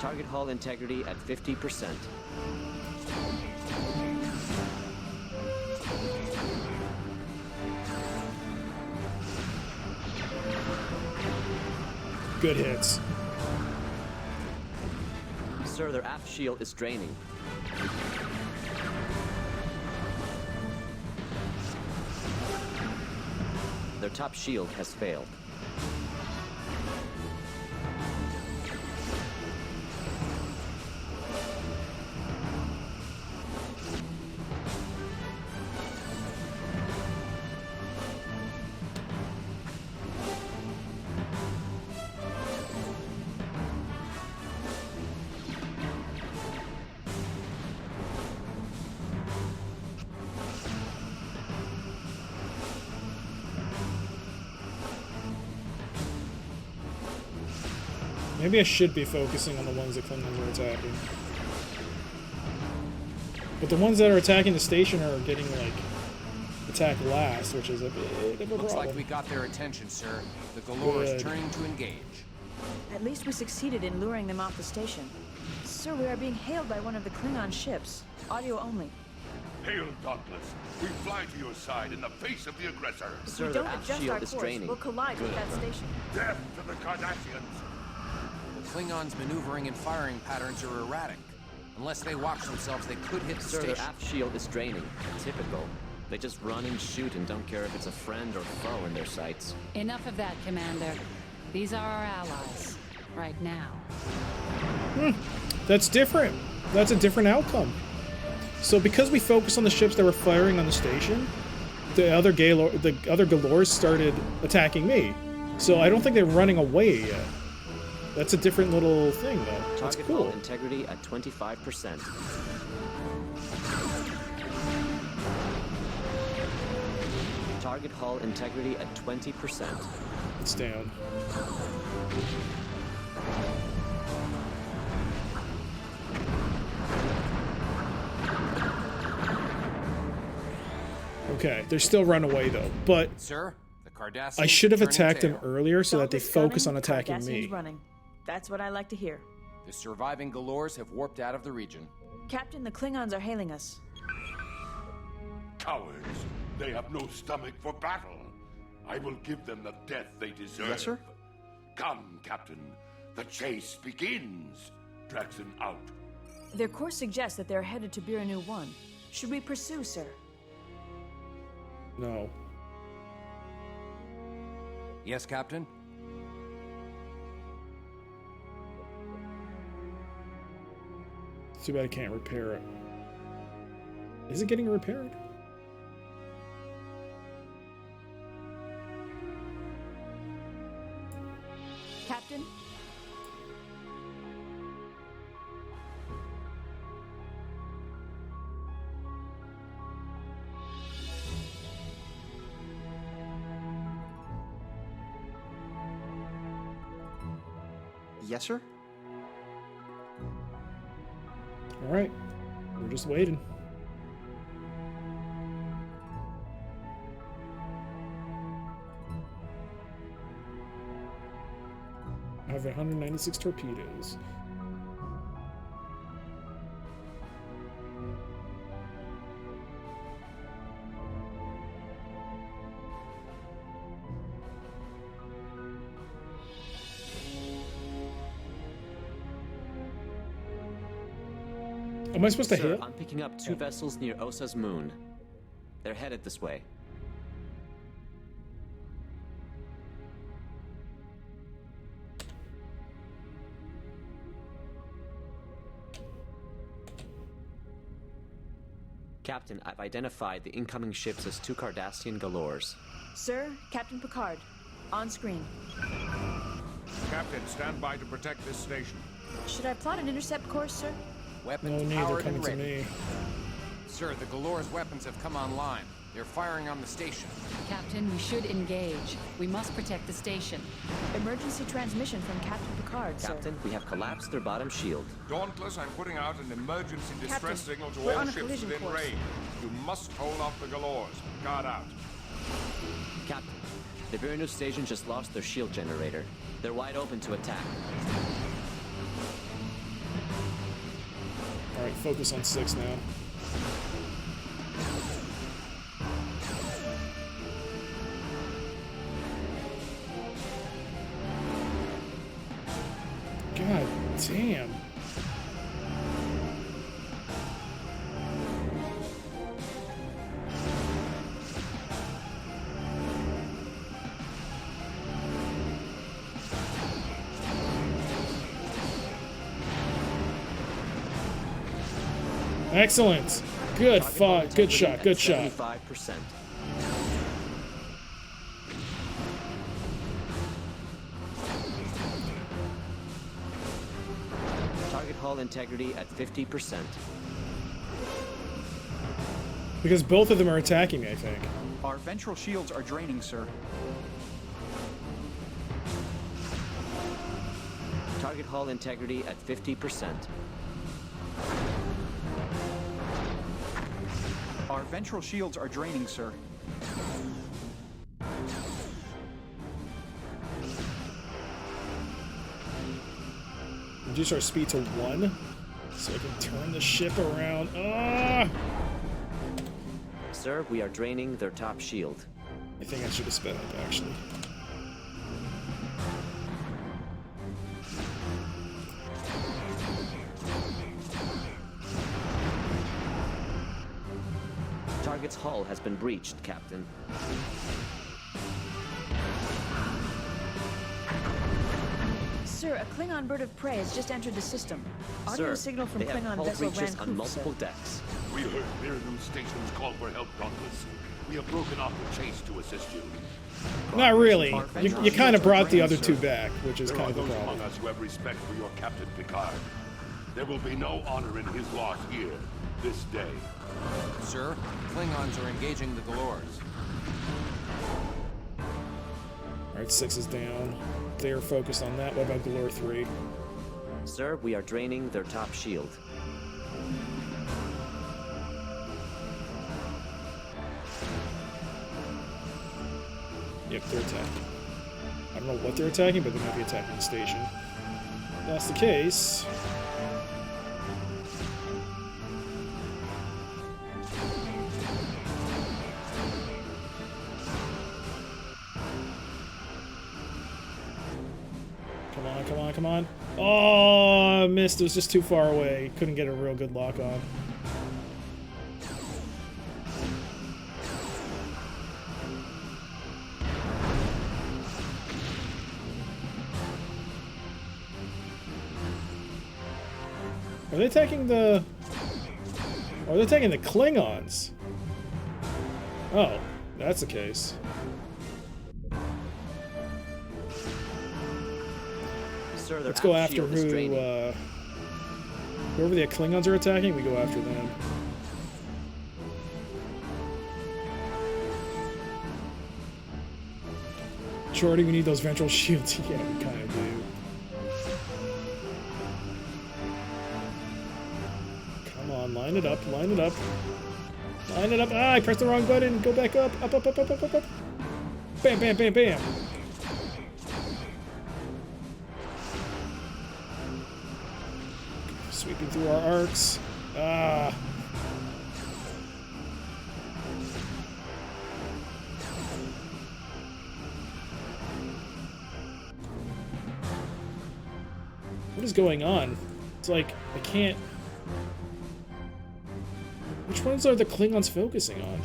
Speaker 3: Target hull integrity at 50%.
Speaker 1: Good hits.
Speaker 3: Sir, their aft shield is draining. Their top shield has failed.
Speaker 1: Maybe I should be focusing on the ones that Klingons are attacking. But the ones that are attacking the station are getting, like, attacked last, which is a bit of a problem.
Speaker 10: Looks like we got their attention, sir. The Galore is
Speaker 1: Good.
Speaker 10: turning to engage.
Speaker 4: At least we succeeded in luring them off the station. Sir, we are being hailed by one of the Klingon ships. Audio only.
Speaker 14: Hail, Dauntless. We fly to your side in the face of the aggressor.
Speaker 4: If we don't adjust our course, we'll collide with that station.
Speaker 14: Death to the Cardassians.
Speaker 10: The Klingons' maneuvering and firing patterns are erratic. Unless they watch themselves, they could hit the
Speaker 3: Sir,
Speaker 10: station.
Speaker 3: their aft shield is draining. Typical. They just run and shoot and don't care if it's a friend or foe in their sights.
Speaker 8: Enough of that, Commander. These are our allies. Right now.
Speaker 1: That's different. That's a different outcome. So because we focused on the ships that were firing on the station, the other Galors started attacking me. So I don't think they're running away yet. That's a different little thing, though. That's
Speaker 3: Target
Speaker 1: cool.
Speaker 3: hull integrity at 25%. Target hull integrity at 20%.
Speaker 1: It's down. Okay, they're still run away though, but
Speaker 10: Sir, the Cardassians
Speaker 1: I should have
Speaker 10: returning
Speaker 1: attacked them
Speaker 10: tail.
Speaker 1: earlier so that they
Speaker 4: Dauntless
Speaker 1: focus on
Speaker 4: gunning,
Speaker 1: attacking
Speaker 4: Cardassians
Speaker 1: me.
Speaker 4: running. That's what I like to hear.
Speaker 10: The surviving Galors have warped out of the region.
Speaker 4: Captain, the Klingons are hailing us.
Speaker 14: Cowards! They have no stomach for battle. I will give them the death they deserve.
Speaker 9: Yes, sir?
Speaker 14: Come, Captain. The chase begins. Draxon out.
Speaker 4: Their course suggests that they're headed to Biranu 1. Should we pursue, sir?
Speaker 1: No.
Speaker 10: Yes, Captain?
Speaker 1: Too bad I can't repair it. Is it getting repaired?
Speaker 4: Captain?
Speaker 9: Yes, sir?
Speaker 1: All right. We're just waiting. I have 196 torpedoes. Am I supposed to
Speaker 3: Sir,
Speaker 1: hit?
Speaker 3: I'm picking up 2 vessels near Osa's moon. They're headed this way. Captain, I've identified the incoming ships as 2 Cardassian Galors.
Speaker 4: Sir, Captain Picard. On screen.
Speaker 7: Captain, stand by to protect this station.
Speaker 4: Should I plot an intercept course, sir?
Speaker 10: Weapons
Speaker 1: No need, they're
Speaker 10: powered
Speaker 1: coming
Speaker 10: and
Speaker 1: to
Speaker 10: ready.
Speaker 1: me.
Speaker 10: Sir, the Galor's weapons have come online. They're firing on the station.
Speaker 8: Captain, we should engage. We must protect the station.
Speaker 4: Emergency transmission from Captain Picard, sir.
Speaker 3: Captain, we have collapsed their bottom shield.
Speaker 7: Dauntless, I'm putting out an emergency distress
Speaker 4: Captain,
Speaker 7: signal to
Speaker 4: we're
Speaker 7: all
Speaker 4: on a
Speaker 7: ships
Speaker 4: collision
Speaker 7: within
Speaker 4: course.
Speaker 7: range. You must hold off the Galors. Guard out.
Speaker 3: Captain, the Biranu station just lost their shield generator. They're wide open to attack.
Speaker 1: All right, focus on 6 now. God damn. Excellent. Good fight. Good shot. Good shot.
Speaker 3: 75%. Target hull integrity at 50%.
Speaker 1: Because both of them are attacking me, I think.
Speaker 9: Our ventral shields are draining, sir.
Speaker 3: Target hull integrity at 50%.
Speaker 9: Our ventral shields are draining, sir.
Speaker 1: Reduce our speed to 1 so I can turn the ship around. Ah!
Speaker 3: Sir, we are draining their top shield.
Speaker 1: I think I should have sped up, actually.
Speaker 3: Target target's hull has been breached, Captain.
Speaker 4: Sir, a Klingon bird of prey has just entered the system. Audio
Speaker 3: Sir,
Speaker 4: signal from
Speaker 3: they have
Speaker 4: Klingon
Speaker 3: hull
Speaker 4: vessel
Speaker 3: breaches
Speaker 4: Ran
Speaker 3: on
Speaker 4: Kuf,
Speaker 3: multiple
Speaker 4: sir.
Speaker 3: decks.
Speaker 14: We heard Biranu Station's call for help, Dauntless. We have broken off the chase to assist you.
Speaker 1: Not really. You kind of brought the other two back, which is
Speaker 14: There
Speaker 1: kind
Speaker 14: are
Speaker 1: of the
Speaker 14: those
Speaker 1: problem.
Speaker 14: among us who have respect for your Captain Picard. There will be no honor in his loss here, this day.
Speaker 10: Sir, Klingons are engaging the Galores.
Speaker 1: Alright, 6 is down. They are focused on that. What about Galore 3?
Speaker 3: Sir, we are draining their top shield.
Speaker 1: Yep, they're attacking. I don't know what they're attacking, but they might be attacking the station. If that's the case. Come on, come on, come on. Oh, I missed. It was just too far away. Couldn't get a real good lock on. Are they attacking the... Are they attacking the Klingons? Oh, that's the case.
Speaker 3: Sir,
Speaker 1: Let's go after whoever the Klingons are attacking, we go after them. Shorty, we need those ventral shields. Yeah, we kind of do. Come on, line it up, line it up. Line it up. Ah, I pressed the wrong button. Go back up. Up, up, up, up, up, up, up. Bam, bam, bam, bam. Sweeping through our arcs. Ah. What is going on? It's like, I can't... Which ones are the Klingons focusing on?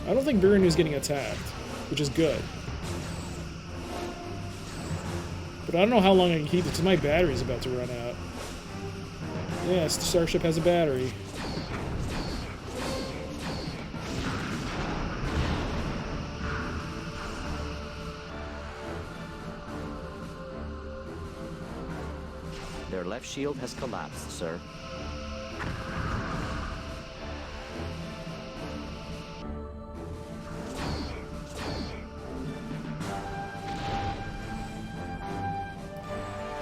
Speaker 1: I don't think Biranu's getting attacked, which is good. But I don't know how long I can keep it, because my battery's about to run out. Yes, the starship has a battery.
Speaker 3: Their left shield has collapsed, sir.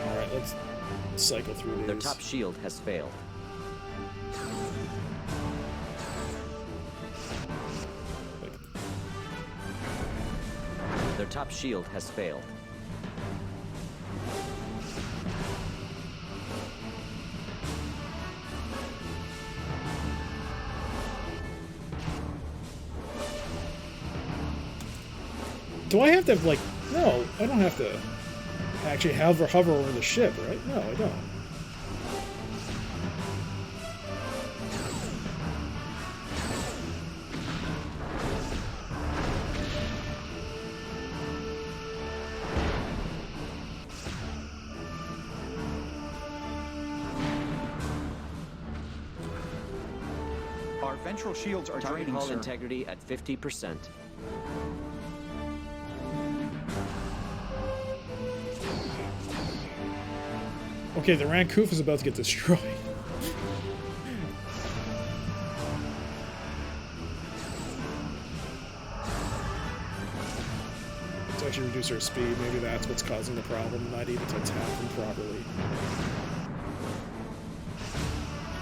Speaker 1: Alright, let's cycle through these.
Speaker 3: Their top shield has failed. Their top shield has failed.
Speaker 1: Do I have to, like... No, I don't have to actually hover over the ship, right? No, I don't.
Speaker 9: Our ventral shields are
Speaker 3: Target
Speaker 9: draining,
Speaker 3: hull
Speaker 9: sir.
Speaker 3: integrity at 50%.
Speaker 1: Okay, the Rancoof is about to get destroyed. Let's actually reduce our speed. Maybe that's what's causing the problem. Not able to attack them properly.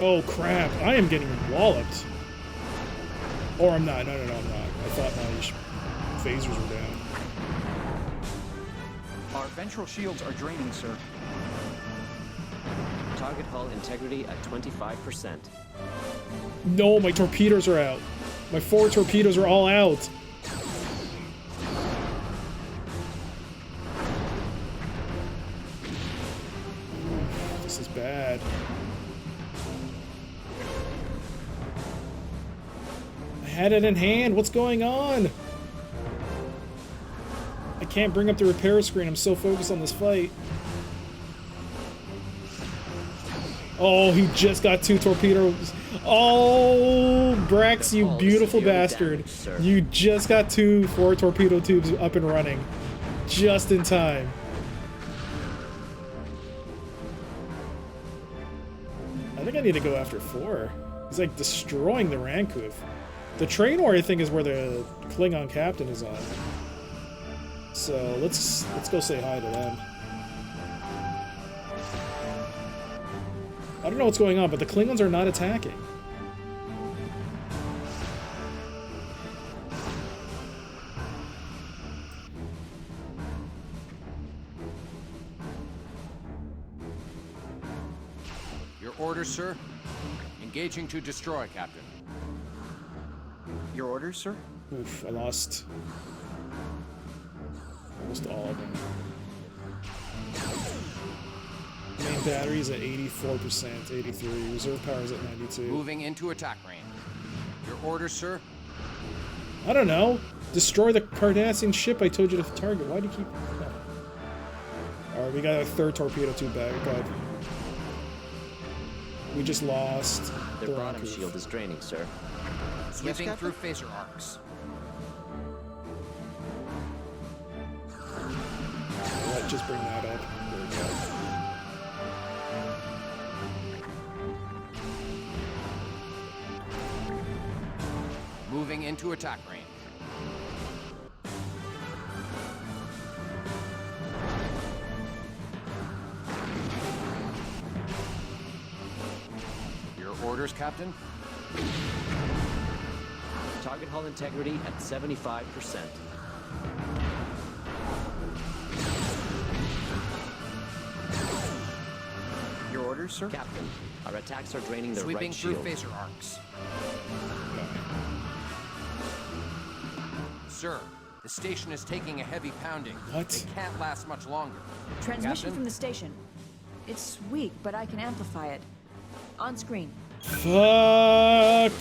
Speaker 1: Oh crap! I am getting walloped. Or I'm not. No, I'm not. I thought my phasers were down.
Speaker 9: Our ventral shields are draining, sir.
Speaker 3: Target hull integrity at 25%.
Speaker 1: No, my torpedoes are out. My 4 torpedoes are all out. This is bad. I had it in hand. What's going on? I can't bring up the repair screen. I'm so focused on this fight. Oh, he just got 2 torpedoes. Oh, Brax, you beautiful bastard. You just got 2 4 torpedo tubes up and running. Just in time. I think I need to go after 4. He's like destroying the Rankoof. The Trainor, I think, is where the Klingon captain is on. So let's go say hi to them. I don't know what's going on, but the Klingons are not attacking.
Speaker 10: Your orders, sir? Engaging to destroy, Captain.
Speaker 9: Your orders, sir?
Speaker 1: Oof, I lost almost all of them. Main battery's at 84%, 83. Reserve power's at 92.
Speaker 10: Moving into attack range. Your orders, sir?
Speaker 1: I don't know. Destroy the Cardassian ship I told you to target. Why do you keep... Oh. Alright, we got a 3rd torpedo tube back. God. We just lost
Speaker 3: Their bottom shield is draining, sir.
Speaker 10: Sweeping through phaser arcs.
Speaker 1: Let's just bring that up. There we go.
Speaker 10: Moving into attack range. Your orders, Captain?
Speaker 3: Target hull integrity at 75%.
Speaker 9: Your orders, sir?
Speaker 3: Captain, our attacks are draining their
Speaker 10: Sweeping
Speaker 3: right
Speaker 10: through
Speaker 3: shield.
Speaker 10: phaser arcs. Sir, the station is taking a heavy pounding.
Speaker 1: What?
Speaker 10: It can't last much longer.
Speaker 4: Transmission
Speaker 10: Captain?
Speaker 4: from the station. It's weak, but I can amplify it. On screen.
Speaker 1: Fuck!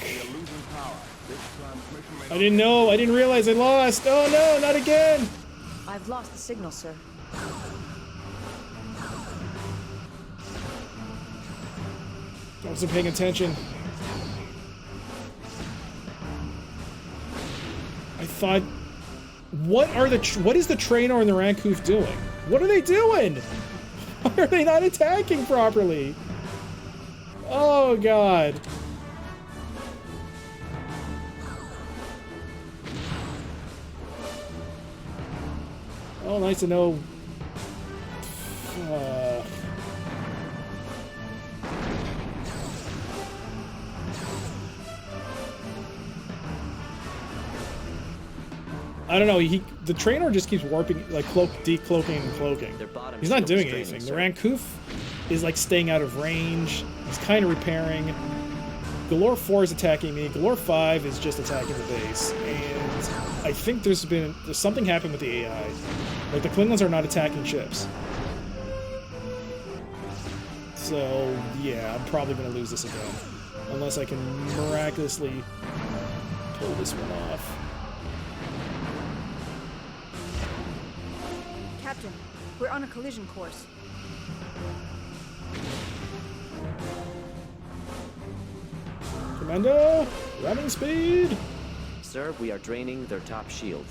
Speaker 1: I didn't know. I didn't realize I lost. Oh no, not again!
Speaker 4: I've lost the signal, sir.
Speaker 1: I wasn't paying attention. I thought... What is the Trainor and the Rankoof doing? What are they doing? Why are they not attacking properly? Oh god. Oh, nice to know. I don't know. The Trainor just keeps warping, like decloaking and cloaking. He's not doing anything. The Rankoof is like staying out of range. He's kind of repairing. Galore 4 is attacking me. Galore 5 is just attacking the base. And I think there's something happened with the AI. Like the Klingons are not attacking ships. So yeah, I'm probably gonna lose this again, unless I can miraculously pull this one off.
Speaker 4: Captain, we're on a collision course.
Speaker 1: Commando, running speed!
Speaker 3: Sir, we are draining their top shield.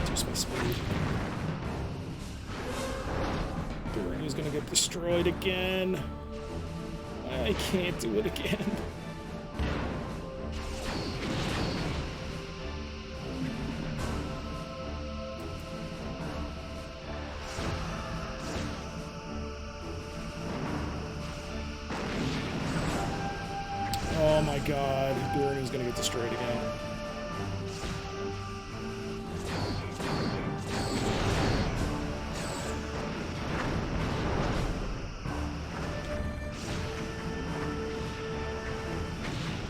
Speaker 1: Reduce my speed. Durango's gonna get destroyed again. I can't do it again. Oh my god, Birnu's gonna get destroyed again.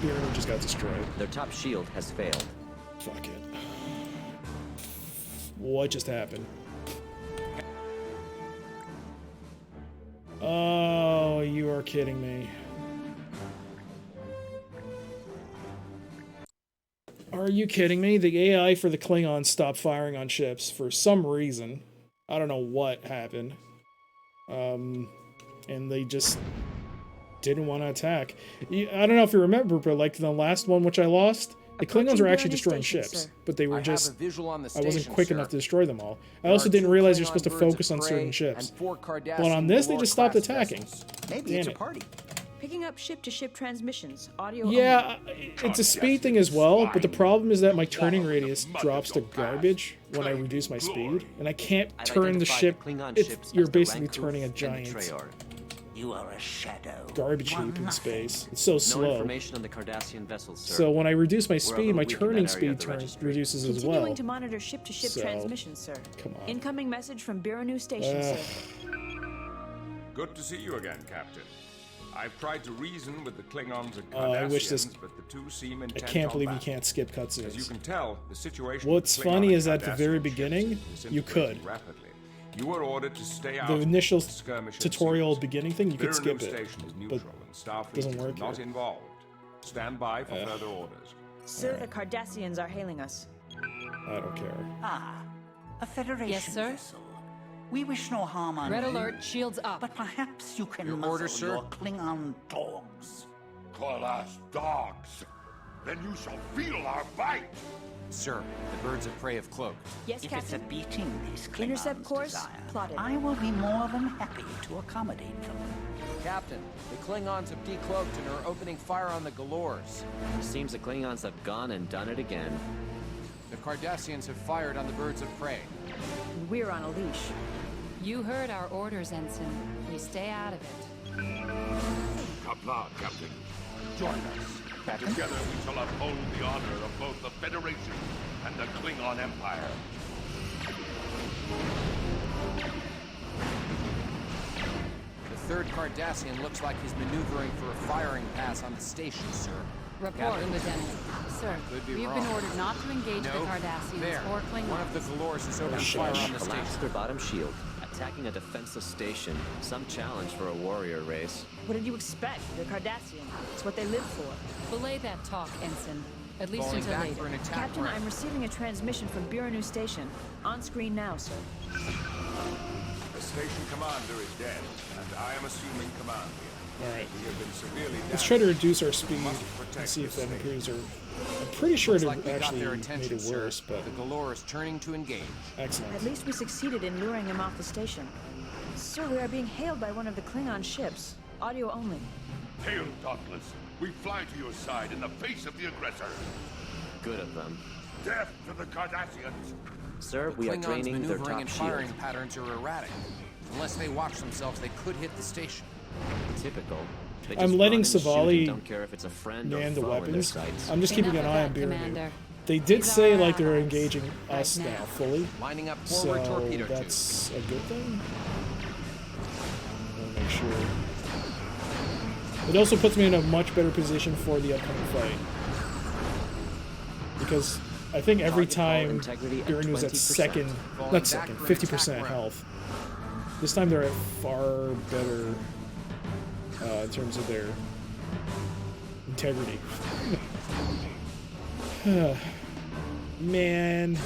Speaker 1: Birnu just got destroyed.
Speaker 3: Their top shield has failed.
Speaker 1: Fuck it. What just happened? Oh, you are kidding me. Are you kidding me? The AI for the Klingons stopped firing on ships for some reason. I don't know what happened. And they just didn't want to attack. I don't know if you remember, but like the last one which I lost, the Klingons were actually destroying ships, but they were just... I wasn't quick enough to destroy them all. I also didn't realize you're supposed to focus on certain ships. But on this, they just stopped attacking.
Speaker 9: Maybe it's a party.
Speaker 4: Picking up ship-to-ship transmissions, audio.
Speaker 1: Yeah, it's a speed thing as well, but the problem is that my turning radius drops to garbage when I reduce my speed, and I can't turn the ship. You're basically turning a giant
Speaker 18: You are a shadow.
Speaker 1: garbage heap in space. It's so
Speaker 3: No
Speaker 1: slow.
Speaker 3: information on the Cardassian vessels, sir.
Speaker 1: So when I reduce my
Speaker 3: We're
Speaker 1: speed,
Speaker 3: on
Speaker 1: my
Speaker 3: the weak in that
Speaker 1: turning
Speaker 3: area
Speaker 1: speed
Speaker 3: of the registry.
Speaker 1: reduces as
Speaker 4: Continuing
Speaker 1: well.
Speaker 4: to monitor ship-to-ship
Speaker 1: So,
Speaker 4: transmissions, sir.
Speaker 1: come on.
Speaker 4: Incoming message from Biranu Station, sir.
Speaker 7: Good to see you again, Captain. I've tried to reason with the Klingons and
Speaker 1: I wish this.
Speaker 7: Cardassians, but the two seem
Speaker 1: I
Speaker 7: intent
Speaker 1: can't
Speaker 7: on
Speaker 1: believe you
Speaker 7: battle.
Speaker 1: can't skip
Speaker 7: As you
Speaker 1: cutscenes.
Speaker 7: can tell, the situation
Speaker 1: What's
Speaker 7: with the Klingon
Speaker 1: funny
Speaker 7: and
Speaker 1: is at the very
Speaker 7: Cardassian
Speaker 1: beginning,
Speaker 7: ships is
Speaker 1: you could.
Speaker 7: disintegrating rapidly. You were ordered to stay out
Speaker 1: The
Speaker 7: of
Speaker 1: initial
Speaker 7: skirmish
Speaker 1: tutorial beginning thing, you could
Speaker 7: Birnu
Speaker 1: skip it,
Speaker 7: Station is
Speaker 1: but
Speaker 7: neutral and Starfleet
Speaker 1: doesn't
Speaker 7: is
Speaker 1: work
Speaker 7: not
Speaker 1: here.
Speaker 7: involved. Stand by for further orders.
Speaker 4: Sir, the Cardassians are hailing us.
Speaker 1: I don't care.
Speaker 19: Ah, a Federation
Speaker 8: Yes, sir?
Speaker 19: vessel. We wish no harm on
Speaker 8: Red
Speaker 19: you,
Speaker 8: alert, shields up.
Speaker 19: but perhaps you can
Speaker 10: Your
Speaker 19: muzzle
Speaker 10: order, sir?
Speaker 19: your Klingon dogs.
Speaker 14: Call us dogs. Then you shall feel our bite.
Speaker 10: Sir, the birds of prey have cloaked.
Speaker 4: Yes,
Speaker 19: If it's a
Speaker 4: Captain.
Speaker 19: beating these Klingons
Speaker 4: Intercept course
Speaker 19: desire,
Speaker 4: plotted.
Speaker 19: I will be more than happy to accommodate them.
Speaker 10: Captain, the Klingons have decloaked and are opening fire on the Galors.
Speaker 3: Seems the Klingons have gone and done it again.
Speaker 10: The Cardassians have fired on the birds of prey.
Speaker 4: And we're on a leash.
Speaker 8: You heard our orders, Ensign. We stay out of it.
Speaker 14: Kapla, Captain. Join us. Together we shall uphold the honor of both the Federation and the Klingon Empire.
Speaker 10: The third Cardassian looks like he's maneuvering for a firing pass on the station, sir.
Speaker 8: Report,
Speaker 10: Captain.
Speaker 8: Lieutenant. Sir,
Speaker 10: Could be
Speaker 8: we've
Speaker 10: wrong.
Speaker 8: been ordered not to engage
Speaker 10: No,
Speaker 8: the Cardassians
Speaker 10: there.
Speaker 8: or Klingons.
Speaker 10: One of the Galors is opening fire on the
Speaker 3: Collapsed
Speaker 10: station.
Speaker 3: their bottom shield, attacking a defenseless station. Some challenge for a warrior race.
Speaker 4: What did you expect? They're Cardassian. It's what they live for.
Speaker 8: Belay that talk, Ensign. At least
Speaker 10: Falling
Speaker 8: until
Speaker 10: back
Speaker 8: later.
Speaker 10: for an attack
Speaker 4: Captain,
Speaker 10: run.
Speaker 4: I'm receiving a transmission from Biranu Station. On screen now, sir.
Speaker 7: The station commander is dead, and I am assuming command here.
Speaker 1: Alright.
Speaker 7: We have been severely
Speaker 1: Let's try to
Speaker 7: damaged.
Speaker 1: reduce our speed
Speaker 7: must
Speaker 1: and
Speaker 7: protect
Speaker 1: see if
Speaker 7: this
Speaker 1: that
Speaker 7: station.
Speaker 1: improves our... I'm pretty sure
Speaker 10: Looks
Speaker 1: it
Speaker 10: like we got
Speaker 1: actually
Speaker 10: their
Speaker 1: made
Speaker 10: attention,
Speaker 1: it
Speaker 10: sir.
Speaker 1: worse, but...
Speaker 10: The Galor is turning to engage.
Speaker 1: Excellent.
Speaker 4: At least we succeeded in luring him off the station. Sir, we are being hailed by one of the Klingon ships. Audio only.
Speaker 14: Hail, Dauntless. We fly to your side in the face of the aggressor.
Speaker 3: Good of them.
Speaker 14: Death to the Cardassians.
Speaker 3: Sir,
Speaker 10: The
Speaker 3: we are
Speaker 10: Klingons'
Speaker 3: draining their
Speaker 10: maneuvering
Speaker 3: top
Speaker 10: and
Speaker 3: shield.
Speaker 10: firing patterns are erratic. Unless they watch themselves, they could hit the station.
Speaker 3: Typical. They
Speaker 1: I'm
Speaker 3: just
Speaker 1: letting
Speaker 3: run and shoot and
Speaker 1: Savali
Speaker 3: don't care if it's a friend or
Speaker 1: man the
Speaker 3: foe in their
Speaker 1: weapons.
Speaker 3: sights.
Speaker 1: I'm just keeping an
Speaker 8: Enough
Speaker 1: eye
Speaker 8: of
Speaker 1: on
Speaker 8: that,
Speaker 1: Birnu.
Speaker 8: Commander.
Speaker 1: They did
Speaker 8: These
Speaker 1: say
Speaker 8: are
Speaker 1: like they're
Speaker 8: allies
Speaker 1: engaging us
Speaker 8: right
Speaker 1: now
Speaker 8: now.
Speaker 1: fully,
Speaker 10: Lining up
Speaker 1: so
Speaker 10: forward torpedo
Speaker 1: that's a good thing. I'll make sure. It also puts me in a much better position for the upcoming fight. Because I think every
Speaker 3: Target hull
Speaker 1: time
Speaker 3: integrity at
Speaker 1: Birnu's at
Speaker 3: 20%.
Speaker 1: second,
Speaker 10: Falling
Speaker 1: not
Speaker 10: back
Speaker 1: second,
Speaker 10: for an attack
Speaker 1: 50%
Speaker 10: run.
Speaker 1: health. This time they're at far better in terms of their integrity. Man,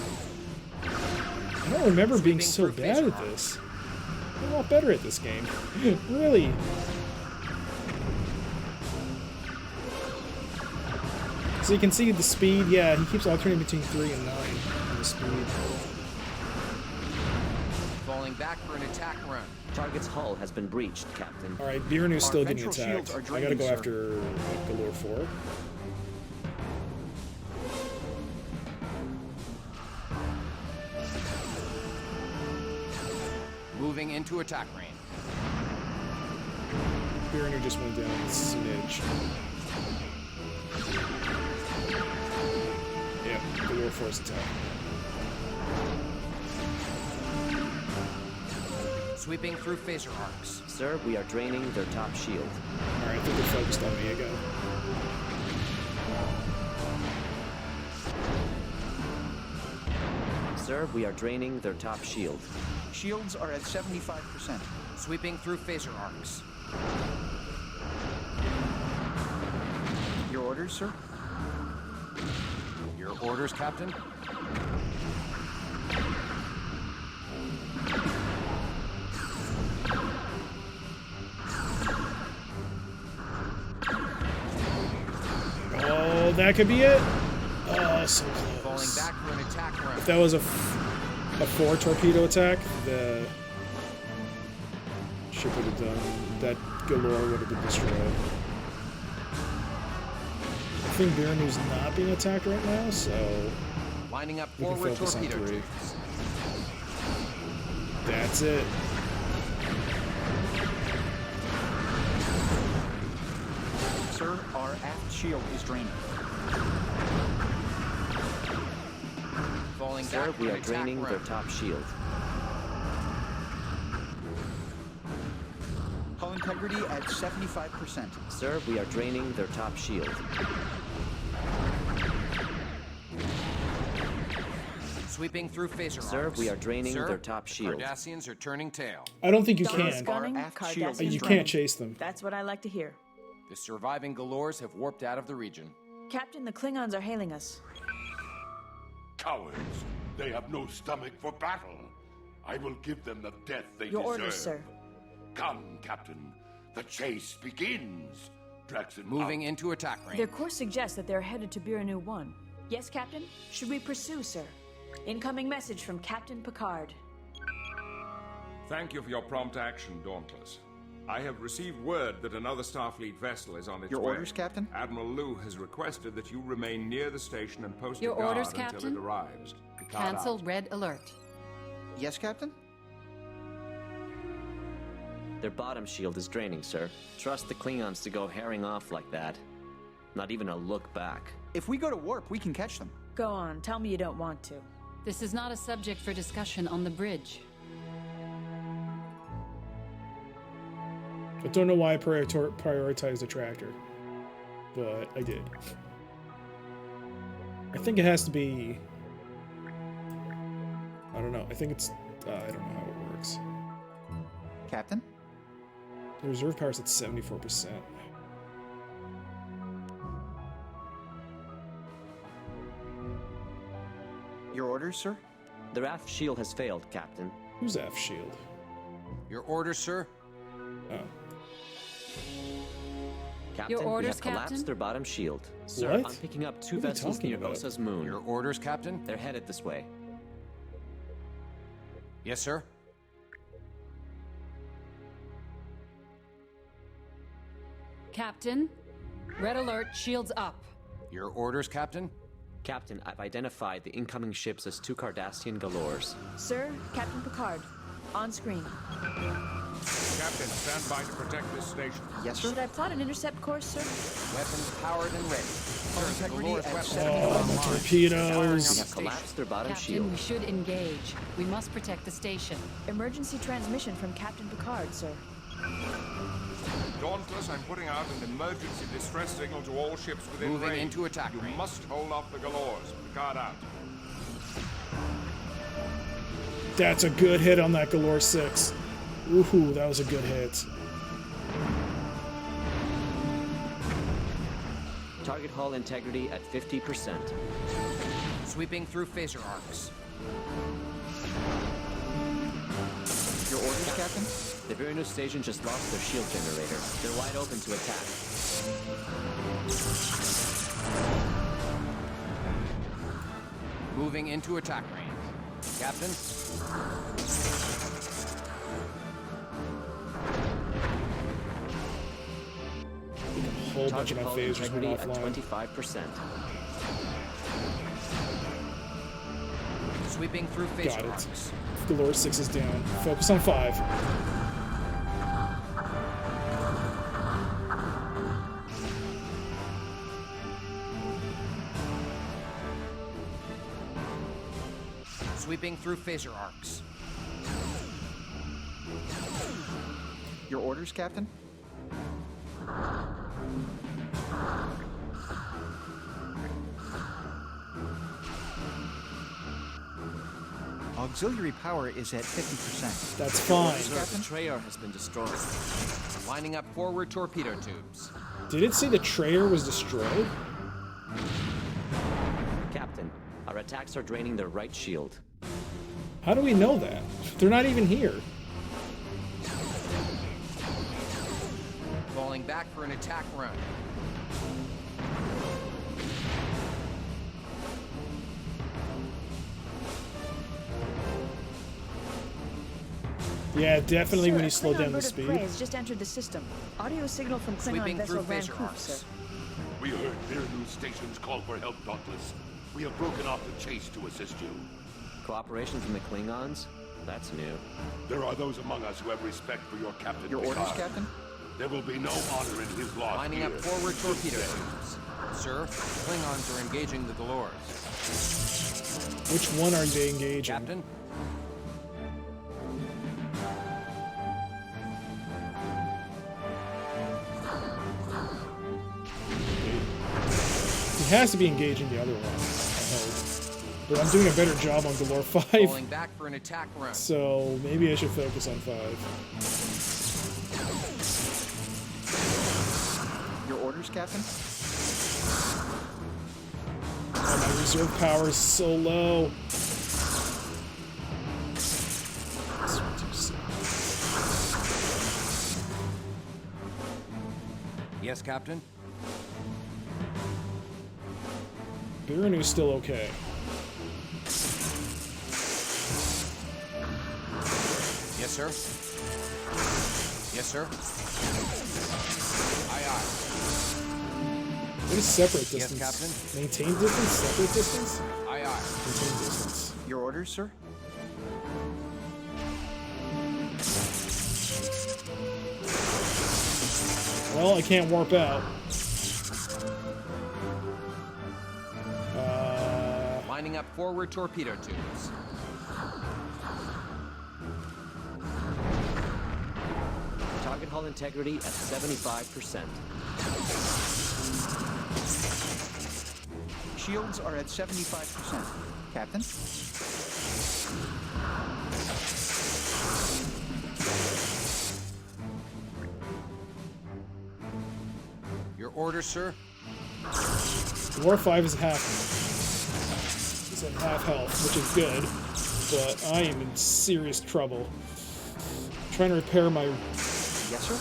Speaker 1: I don't remember being so bad at this. I'm a lot better at this game. Really. So you can see the speed, yeah, he keeps alternating between 3 and 9 in the speed.
Speaker 10: Falling back for an attack run.
Speaker 3: Target's hull has been breached, Captain.
Speaker 1: Alright, Birnu's still getting
Speaker 9: ventral shields
Speaker 1: attacked.
Speaker 9: are
Speaker 1: I gotta
Speaker 9: draining,
Speaker 1: go
Speaker 9: sir.
Speaker 1: after Galore 4.
Speaker 10: Moving into attack range.
Speaker 1: Birnu just went down a smidge. Galore Force attack.
Speaker 10: Sweeping through phaser arcs.
Speaker 3: Sir, we are draining their top shield.
Speaker 1: Alright, I think they're focused on me again.
Speaker 3: Sir, we are draining their top shield.
Speaker 9: Shields are at 75%.
Speaker 10: Sweeping through phaser arcs.
Speaker 9: Your orders, sir?
Speaker 10: Your orders, Captain?
Speaker 1: Oh, that could be it. Oh, so close.
Speaker 10: Falling back for an attack round.
Speaker 1: If that was a 4 torpedo attack, the ship would have done. That Galore would have been destroyed. I think Biranu's not being attacked right now, so
Speaker 10: lining up
Speaker 1: we can
Speaker 10: forward
Speaker 1: focus on
Speaker 10: torpedo
Speaker 1: 3.
Speaker 10: tubes.
Speaker 1: That's it.
Speaker 9: Sir, our aft shield is draining.
Speaker 10: Falling
Speaker 3: Sir,
Speaker 10: back
Speaker 3: we
Speaker 10: for
Speaker 3: are
Speaker 10: an attack
Speaker 3: draining their
Speaker 10: round.
Speaker 3: top shield.
Speaker 9: Hull integrity at 75%.
Speaker 3: Sir, we are draining their top shield.
Speaker 10: Sweeping through phaser
Speaker 3: Sir,
Speaker 10: arcs.
Speaker 3: we are draining
Speaker 10: Sir,
Speaker 3: their top
Speaker 10: the
Speaker 3: shield.
Speaker 10: Cardassians are turning tail.
Speaker 1: I don't think you
Speaker 4: Dawn's
Speaker 1: can.
Speaker 4: gunning,
Speaker 9: Our aft shield
Speaker 4: Cardassians
Speaker 1: You
Speaker 4: running.
Speaker 1: can't chase them.
Speaker 4: That's what I like to hear.
Speaker 10: The surviving Galores have warped out of the region.
Speaker 4: Captain, the Klingons are hailing us.
Speaker 14: Cowards! They have no stomach for battle. I will give them the death they
Speaker 4: Your
Speaker 14: deserve.
Speaker 4: orders, sir.
Speaker 14: Come, Captain. The chase begins. Draxon,
Speaker 10: Moving into attack range.
Speaker 4: Their course suggests that they're headed to Biranu 1. Yes, Captain? Should we pursue, sir? Incoming message from Captain Picard.
Speaker 7: Thank you for your prompt action, Dauntless. I have received word that another Starfleet vessel is on its
Speaker 9: Your
Speaker 7: way.
Speaker 9: orders, Captain?
Speaker 7: Admiral Liu has requested that you remain near the station and post
Speaker 8: Your
Speaker 7: a guard
Speaker 8: orders,
Speaker 7: until
Speaker 8: Captain?
Speaker 7: it arrives. Picard
Speaker 8: Cancel
Speaker 7: out.
Speaker 8: red alert.
Speaker 9: Yes, Captain?
Speaker 3: Their bottom shield is draining, sir. Trust the Klingons to go herring off like that. Not even a look back.
Speaker 9: If we go to warp, we can catch them.
Speaker 4: Go on, tell me you don't want to.
Speaker 8: This is not a subject for discussion on the bridge.
Speaker 1: I don't know why I prioritized the tractor, but I did. I think it has to be... I don't know. I think it's... I don't know how it works.
Speaker 9: Captain?
Speaker 1: The reserve power's at 74%.
Speaker 9: Your orders, sir?
Speaker 3: Their aft shield has failed, Captain.
Speaker 1: Who's aft shield?
Speaker 10: Your orders, sir?
Speaker 1: Oh.
Speaker 3: Captain,
Speaker 8: Your orders,
Speaker 3: we have collapsed
Speaker 8: Captain?
Speaker 3: their bottom shield. Sir,
Speaker 1: What?
Speaker 3: I'm picking up 2
Speaker 1: What are you
Speaker 3: vessels
Speaker 1: talking
Speaker 3: near
Speaker 1: about?
Speaker 3: Osa's moon.
Speaker 10: Your orders, Captain?
Speaker 3: They're headed this way.
Speaker 10: Yes, sir.
Speaker 8: Captain, red alert, shields up.
Speaker 10: Your orders, Captain?
Speaker 3: Captain, I've identified the incoming ships as 2 Cardassian Galores.
Speaker 4: Sir, Captain Picard. On screen.
Speaker 7: Captain, stand by to protect this station.
Speaker 9: Yes, sir?
Speaker 4: Should I plot an intercept course, sir?
Speaker 10: Weapons powered and ready.
Speaker 9: Hull
Speaker 10: Sir, the
Speaker 9: integrity
Speaker 10: Galores'
Speaker 9: at
Speaker 10: weapons
Speaker 9: 70%.
Speaker 10: are
Speaker 1: Oh,
Speaker 10: online.
Speaker 1: the torpedoes.
Speaker 3: We have collapsed their bottom
Speaker 8: Captain,
Speaker 3: shield.
Speaker 8: we should engage. We must protect the station.
Speaker 4: Emergency transmission from Captain Picard, sir.
Speaker 7: Dauntless, I'm putting out an emergency distress signal to all ships within
Speaker 10: Moving
Speaker 7: range.
Speaker 10: into attack
Speaker 7: You
Speaker 10: range.
Speaker 7: must hold off the Galores. Picard out.
Speaker 1: That's a good hit on that Galore 6. Woohoo, that was a good hit.
Speaker 3: Target hull integrity at 50%.
Speaker 10: Sweeping through phaser arcs.
Speaker 9: Your orders, Captain?
Speaker 3: The Virinu station just lost their shield generator. They're wide open to attack.
Speaker 10: Moving into attack range. Captain?
Speaker 1: A whole bunch of my
Speaker 3: hull
Speaker 1: phasers went
Speaker 3: integrity at
Speaker 1: offline.
Speaker 3: 25%.
Speaker 10: Sweeping through
Speaker 1: Got
Speaker 10: phaser
Speaker 1: it.
Speaker 10: arcs.
Speaker 1: Galore 6 is down. Focus on 5.
Speaker 10: Sweeping through phaser arcs.
Speaker 9: Your orders, Captain? Auxiliary power is at 50%.
Speaker 1: That's fine.
Speaker 10: The betrayer has been destroyed. Lining up forward torpedo tubes.
Speaker 1: Did it say the trayer was destroyed?
Speaker 3: Captain, our attacks are draining their right shield.
Speaker 1: How do we know that? They're not even here.
Speaker 10: Falling back for an attack run.
Speaker 1: Yeah, definitely
Speaker 4: Sir,
Speaker 1: when
Speaker 4: a
Speaker 1: you slow
Speaker 4: Klingon
Speaker 1: down the
Speaker 4: bird of
Speaker 1: speed.
Speaker 4: prey has just entered the system. Audio signal from Klingon
Speaker 10: Sweeping
Speaker 4: vessel
Speaker 10: through
Speaker 4: Van
Speaker 10: phaser
Speaker 4: Koof,
Speaker 10: arcs.
Speaker 4: sir.
Speaker 14: We heard Virnu Station's call for help, Dauntless. We have broken off the chase to assist you.
Speaker 3: Cooperation from the Klingons? That's new.
Speaker 14: There are those among us who have respect for your Captain
Speaker 9: Your orders,
Speaker 14: Picard.
Speaker 9: Captain?
Speaker 14: There will be no honor in his loss.
Speaker 10: Lining up
Speaker 14: here.
Speaker 10: forward torpedo tubes. Sir, Klingons are engaging the Galores.
Speaker 1: Which one are they engaging?
Speaker 10: Captain?
Speaker 1: He has to be engaging the other one, I hope. But I'm doing a better job on Galore 5.
Speaker 10: Falling back for an attack run.
Speaker 1: So maybe I should focus on 5.
Speaker 9: Your orders, Captain?
Speaker 1: Oh, my reserve power is so low.
Speaker 10: Yes, Captain?
Speaker 1: Biranu's still okay.
Speaker 10: Yes, sir. Yes, sir. Aye, aye.
Speaker 1: What is separate distance?
Speaker 10: Yes, Captain.
Speaker 1: Maintain distance? Separate distance?
Speaker 10: Aye, aye.
Speaker 1: Maintain distance.
Speaker 9: Your orders, sir?
Speaker 1: Well, I can't warp out.
Speaker 10: Lining up forward torpedo tubes.
Speaker 3: Target hull integrity at 75%.
Speaker 9: Shields are at 75%. Captain?
Speaker 10: Your orders, sir?
Speaker 1: War 5 is half. It's at half health, which is good, but I am in serious trouble. I'm trying to repair my
Speaker 9: Yes, sir?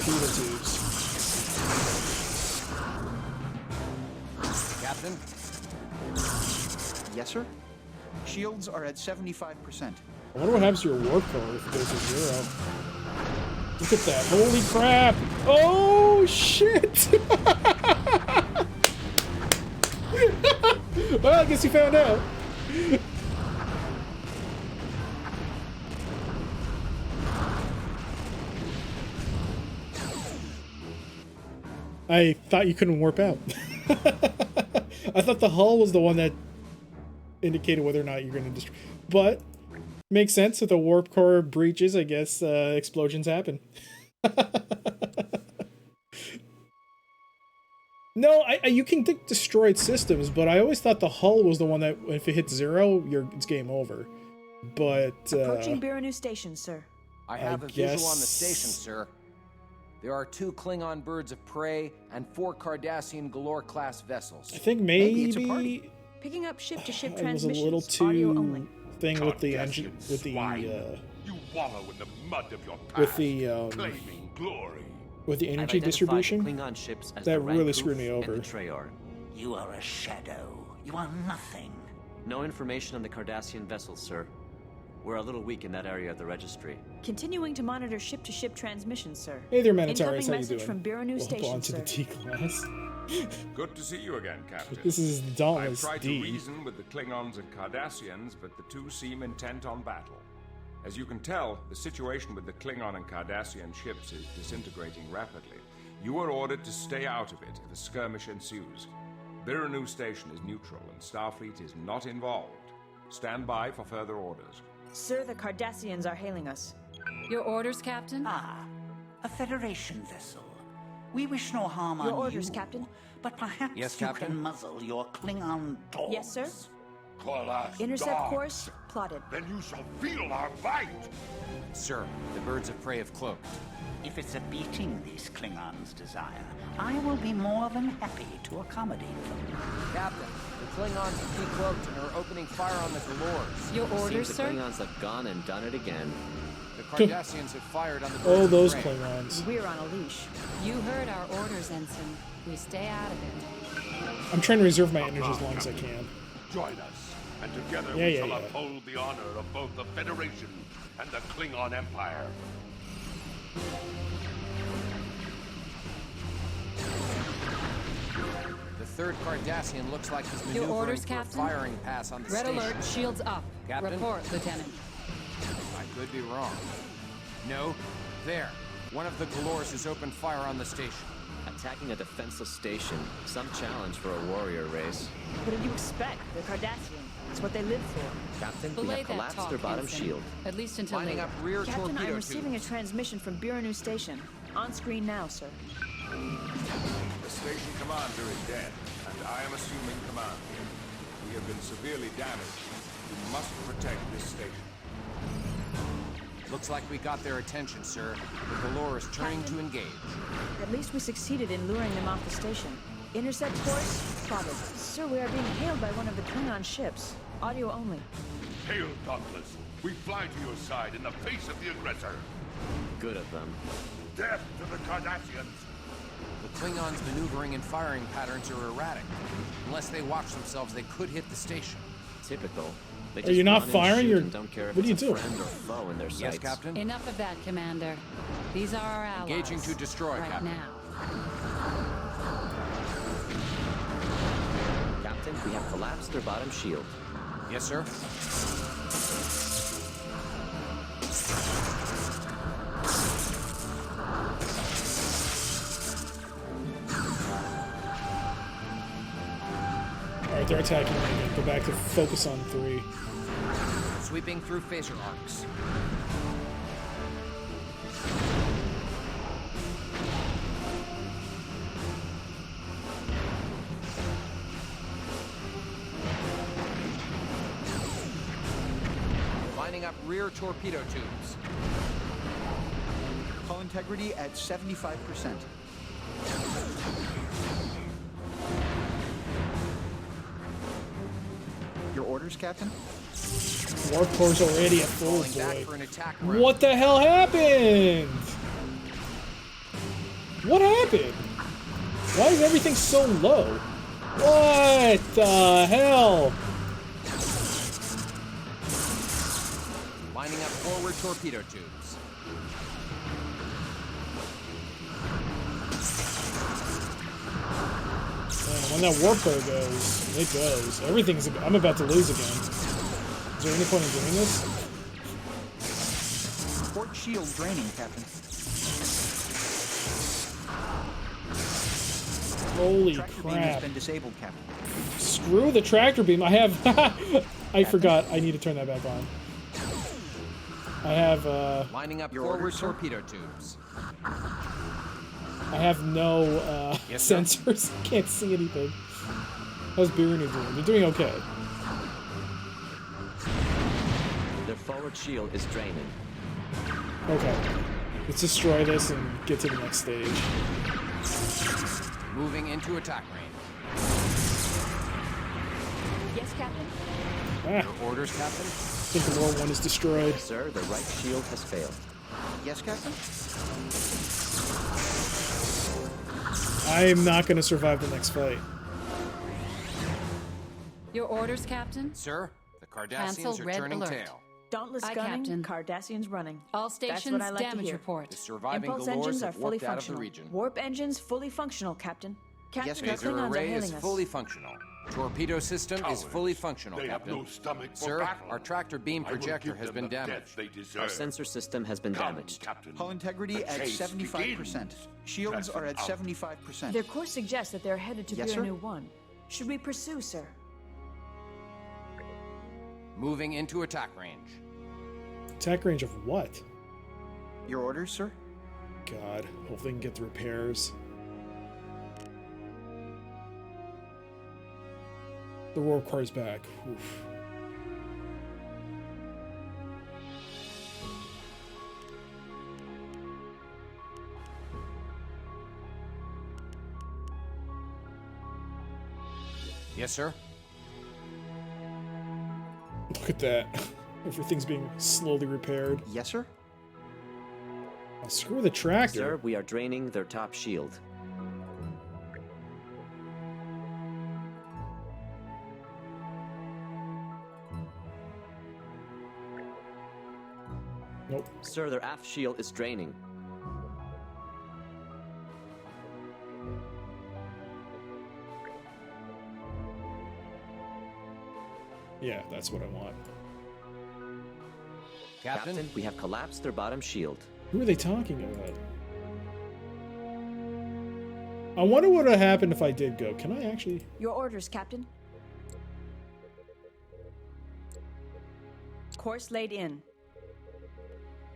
Speaker 1: torpedo tubes.
Speaker 10: Captain?
Speaker 9: Yes, sir? Shields are at 75%.
Speaker 1: I wonder what happens to your warp core if it goes to 0. Look at that. Holy crap! Oh, shit! Well, I guess you found out. I thought you couldn't warp out. I thought the hull was the one that indicated whether or not you're going to destroy. But makes sense. If the warp core breaches, I guess explosions happen. No, you can think destroyed systems, but I always thought the hull was the one that if it hits 0, it's game over. But
Speaker 4: Approaching Biranu Station, sir.
Speaker 10: I have a visual on the station, sir. There are 2 Klingon birds of prey and 4 Cardassian Galore-class vessels.
Speaker 1: I think maybe
Speaker 4: Picking up ship-to-ship
Speaker 1: it was a
Speaker 4: transmissions.
Speaker 1: little
Speaker 4: Audio only.
Speaker 1: too thing with the engine, with the
Speaker 14: You wallow in the mud of your past,
Speaker 1: with the
Speaker 14: claiming glory.
Speaker 1: with the
Speaker 3: I've
Speaker 1: energy
Speaker 3: identified
Speaker 1: distribution.
Speaker 3: the Klingon ships as
Speaker 1: That
Speaker 3: the
Speaker 1: really
Speaker 3: Van
Speaker 1: screwed
Speaker 3: Koof
Speaker 1: me
Speaker 3: and
Speaker 1: over.
Speaker 3: the Treyarch.
Speaker 19: You are a shadow. You are nothing.
Speaker 3: No information on the Cardassian vessels, sir. We're a little weak in that area of the registry.
Speaker 4: Continuing to monitor ship-to-ship transmissions, sir.
Speaker 1: Hey there, Manitaris.
Speaker 4: Incoming
Speaker 1: How you
Speaker 4: message
Speaker 1: doing?
Speaker 4: from Biranu
Speaker 1: Welcome
Speaker 4: Station,
Speaker 1: on to
Speaker 4: sir.
Speaker 1: the T class.
Speaker 7: Good to see you again, Captain.
Speaker 1: This is
Speaker 7: I've
Speaker 1: Dauntless
Speaker 7: tried
Speaker 1: D.
Speaker 7: to reason with the Klingons and Cardassians, but the two seem intent on battle. As you can tell, the situation with the Klingon and Cardassian ships is disintegrating rapidly. You are ordered to stay out of it if a skirmish ensues. Biranu Station is neutral and Starfleet is not involved. Stand by for further orders.
Speaker 4: Sir, the Cardassians are hailing us.
Speaker 8: Your orders, Captain?
Speaker 19: Ah, a Federation vessel. We wish no harm
Speaker 4: Your
Speaker 19: on
Speaker 4: orders,
Speaker 19: you,
Speaker 4: Captain.
Speaker 19: but perhaps
Speaker 10: Yes,
Speaker 19: you
Speaker 10: Captain?
Speaker 19: can muzzle your Klingon dogs.
Speaker 4: Yes, sir.
Speaker 14: Call us
Speaker 4: Intercept
Speaker 14: dogs.
Speaker 4: course plotted.
Speaker 14: Then you shall feel our bite.
Speaker 10: Sir, the birds of prey have cloaked.
Speaker 19: If it's a beating these Klingons desire, I will be more than happy to accommodate them.
Speaker 10: Captain, the Klingons have decloaked and are opening fire on the Galores.
Speaker 8: Your orders,
Speaker 3: Seems
Speaker 8: sir?
Speaker 3: the Klingons have gone and done it again.
Speaker 10: The Cardassians have fired on the birds
Speaker 1: Oh,
Speaker 10: of
Speaker 1: those
Speaker 10: prey.
Speaker 1: Klingons.
Speaker 4: We're on a leash.
Speaker 8: You heard our orders, Ensign. We stay out of it.
Speaker 1: I'm trying to reserve my energy as long as I can.
Speaker 14: Join us, and together
Speaker 1: Yeah,
Speaker 14: we
Speaker 1: yeah,
Speaker 14: shall
Speaker 1: yeah.
Speaker 14: uphold the honor of both the Federation and the Klingon Empire.
Speaker 10: The third Cardassian looks like he's
Speaker 8: Your
Speaker 10: maneuvering
Speaker 8: orders,
Speaker 10: for a
Speaker 8: Captain?
Speaker 10: firing pass on the
Speaker 8: Red
Speaker 10: station.
Speaker 8: alert, shields up.
Speaker 10: Captain?
Speaker 8: Report, Lieutenant.
Speaker 10: I could be wrong. No, there. One of the Galores has opened fire on the station.
Speaker 3: Attacking a defenseless station. Some challenge for a warrior race.
Speaker 4: What did you expect? They're Cardassian. It's what they live for.
Speaker 3: Captain, we
Speaker 8: Belay
Speaker 3: have
Speaker 8: that
Speaker 3: collapsed
Speaker 8: talk,
Speaker 3: their bottom
Speaker 8: Ensign.
Speaker 3: shield.
Speaker 8: At least until
Speaker 10: Lining
Speaker 8: later.
Speaker 10: up rear
Speaker 4: Captain,
Speaker 10: torpedo
Speaker 4: I'm receiving
Speaker 10: tubes.
Speaker 4: a transmission from Biranu Station. On screen now, sir.
Speaker 7: The station commander is dead, and I am assuming command. We have been severely damaged. We must protect this station.
Speaker 10: Looks like we got their attention, sir. The Galore is turning to engage.
Speaker 4: At least we succeeded in luring them off the station. Intercept course plotted. Sir, we are being hailed by one of the Klingon ships. Audio only.
Speaker 14: Hail, Douglas. We fly to your side in the face of the aggressor.
Speaker 3: Good of them.
Speaker 14: Death to the Cardassians.
Speaker 10: The Klingons' maneuvering and firing patterns are erratic. Unless they watch themselves, they could hit the station.
Speaker 3: Typical. They
Speaker 1: Are you not
Speaker 3: run and
Speaker 1: firing?
Speaker 3: shoot
Speaker 1: You're-
Speaker 3: and don't care if
Speaker 1: what are
Speaker 3: it's
Speaker 1: you
Speaker 3: a
Speaker 1: doing?
Speaker 3: friend or foe in their sights.
Speaker 10: Yes, Captain?
Speaker 8: Enough of that, Commander. These are our allies.
Speaker 10: Engaging to destroy,
Speaker 8: right
Speaker 10: Captain.
Speaker 8: now.
Speaker 3: Captain, we have collapsed their bottom shield.
Speaker 10: Yes, sir.
Speaker 1: Alright, they're attacking me again. Go back to focus on 3.
Speaker 10: Sweeping through phaser arcs. Lining up rear torpedo tubes.
Speaker 9: Hull integrity at 75%. Your orders, Captain?
Speaker 1: Warp core's already at full,
Speaker 10: Falling back
Speaker 1: boy.
Speaker 10: for an attack round.
Speaker 1: What the hell happened? What happened? Why is everything so low? What the hell?
Speaker 10: Lining up forward torpedo tubes.
Speaker 1: Man, when that warp core goes, it goes. Everything's. I'm about to lose again. Is there any point in doing this?
Speaker 9: Port shield draining, Captain.
Speaker 1: Holy
Speaker 9: Tractor beam has
Speaker 1: crap.
Speaker 9: been disabled, Captain.
Speaker 1: Screw the tractor beam. I have. I forgot. I need to turn that back on. I have.
Speaker 10: Lining up
Speaker 9: Your
Speaker 10: forward
Speaker 9: orders, sir?
Speaker 10: torpedo tubes.
Speaker 1: I have no
Speaker 10: Yes, sir?
Speaker 1: sensors. I can't see anything. How's Birunu doing? They're doing okay.
Speaker 3: Their forward shield is draining.
Speaker 1: Okay. Let's destroy this and get to the next stage.
Speaker 10: Moving into attack range.
Speaker 4: Yes, Captain?
Speaker 1: Ah,
Speaker 10: Your orders, Captain?
Speaker 1: I think the War 1 is destroyed.
Speaker 3: Sir, the right shield has failed.
Speaker 9: Yes, Captain?
Speaker 1: I'm not going to survive the next fight.
Speaker 8: Your orders, Captain?
Speaker 10: Sir, the Cardassians
Speaker 8: Cancel
Speaker 10: are
Speaker 8: red
Speaker 10: turning
Speaker 8: alert.
Speaker 10: tail.
Speaker 4: Dauntless
Speaker 8: Aye,
Speaker 4: gunning,
Speaker 8: Captain.
Speaker 4: Cardassians running.
Speaker 8: All
Speaker 4: That's what
Speaker 8: stations,
Speaker 4: I like to
Speaker 8: damage
Speaker 4: hear.
Speaker 8: report.
Speaker 10: The surviving
Speaker 4: Impulse
Speaker 10: Galores
Speaker 4: engines are
Speaker 10: have
Speaker 4: fully
Speaker 10: warped out of the
Speaker 4: functional.
Speaker 10: region.
Speaker 4: Warp engines fully functional, Captain. Captain,
Speaker 9: Yes,
Speaker 4: the
Speaker 10: Phaser
Speaker 4: Klingons are
Speaker 10: array is
Speaker 4: hailing us.
Speaker 10: fully functional. Torpedo system is
Speaker 14: Cowards.
Speaker 10: fully functional,
Speaker 14: They have
Speaker 10: Captain.
Speaker 14: no stomach for
Speaker 10: Sir,
Speaker 14: battle.
Speaker 10: our tractor beam
Speaker 14: I will
Speaker 10: projector
Speaker 14: give
Speaker 10: has
Speaker 14: them
Speaker 10: been
Speaker 14: the death
Speaker 10: damaged.
Speaker 14: they deserve.
Speaker 3: Our sensor system has been
Speaker 14: Come,
Speaker 3: damaged.
Speaker 14: Captain.
Speaker 9: Hull integrity
Speaker 14: The
Speaker 9: at
Speaker 14: chase
Speaker 9: 75%.
Speaker 14: begins.
Speaker 9: Shields
Speaker 14: Press
Speaker 9: are
Speaker 14: them
Speaker 9: at
Speaker 14: out.
Speaker 9: 75%.
Speaker 4: Their course suggests that they're headed to
Speaker 9: Yes, sir?
Speaker 4: Biranu 1. Should we pursue, sir?
Speaker 10: Moving into attack range.
Speaker 1: Attack range of what?
Speaker 9: Your orders, sir?
Speaker 1: God, hopefully I can get the repairs. The warp car's back. Oof.
Speaker 10: Yes, sir.
Speaker 1: Look at that. Everything's being slowly repaired.
Speaker 9: Yes, sir?
Speaker 1: Oh, screw the tractor.
Speaker 3: Sir, we are draining their top shield.
Speaker 1: Nope.
Speaker 3: Sir, their aft shield is draining.
Speaker 1: Yeah, that's what I want.
Speaker 3: Captain, we have collapsed their bottom shield.
Speaker 1: Who are they talking about? I wonder what would have happened if I did go. Can I actually?
Speaker 4: Your orders, Captain. Course laid in.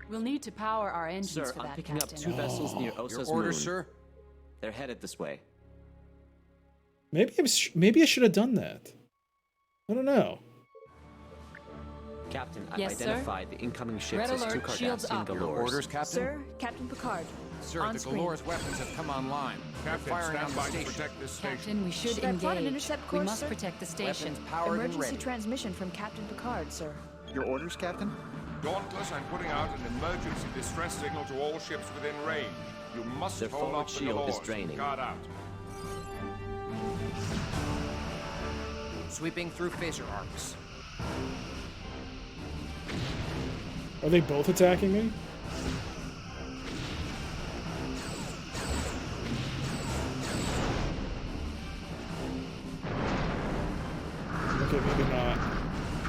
Speaker 8: We'll need to power our engines
Speaker 3: Sir,
Speaker 8: for
Speaker 3: I'm
Speaker 8: that,
Speaker 3: picking
Speaker 8: Captain.
Speaker 3: up 2 vessels near Osa's
Speaker 10: Your orders,
Speaker 3: moon.
Speaker 10: sir?
Speaker 3: They're headed this way.
Speaker 1: Maybe I should have done that. I don't know.
Speaker 3: Captain,
Speaker 8: Yes,
Speaker 3: I've
Speaker 8: sir.
Speaker 3: identified the incoming ships
Speaker 8: Red
Speaker 3: as 2
Speaker 8: alert, shields
Speaker 3: Cardassian
Speaker 8: up.
Speaker 3: galores.
Speaker 10: Your orders, Captain?
Speaker 4: Sir, Captain Picard.
Speaker 10: Sir,
Speaker 4: on
Speaker 10: the
Speaker 4: screen.
Speaker 10: Galore's weapons have come online. They're
Speaker 7: Captain,
Speaker 10: firing on
Speaker 7: stand
Speaker 10: the
Speaker 7: by to
Speaker 10: station.
Speaker 7: protect this station.
Speaker 8: Captain, we should
Speaker 4: Should I plot an
Speaker 8: engage.
Speaker 4: intercept
Speaker 8: We
Speaker 4: course,
Speaker 8: must
Speaker 4: sir?
Speaker 8: protect the station.
Speaker 10: Weapons powered and
Speaker 4: Emergency
Speaker 10: ready.
Speaker 4: transmission from Captain Picard, sir.
Speaker 9: Your orders, Captain?
Speaker 7: Dauntless, I'm putting out an emergency distress signal to all ships within range. You must
Speaker 3: Their
Speaker 7: hold
Speaker 3: forward
Speaker 7: off the
Speaker 3: shield is
Speaker 7: Galores.
Speaker 3: draining.
Speaker 7: Guard out.
Speaker 10: Sweeping through phaser arcs.
Speaker 1: Are they both attacking me? Okay, maybe not.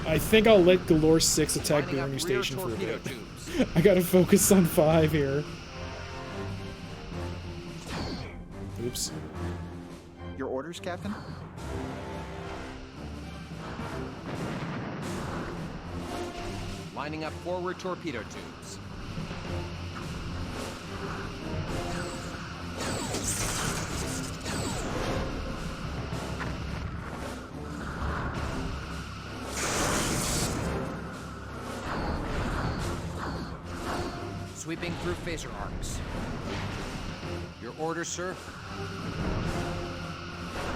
Speaker 1: I think I'll let Galore 6 attack
Speaker 10: Lining up
Speaker 1: Bearney
Speaker 10: rear
Speaker 1: Station for a
Speaker 10: torpedo
Speaker 1: bit.
Speaker 10: tubes.
Speaker 1: I gotta focus on 5 here. Oops.
Speaker 9: Your orders, Captain?
Speaker 10: Lining up forward torpedo tubes. Sweeping through phaser arcs. Your orders, sir?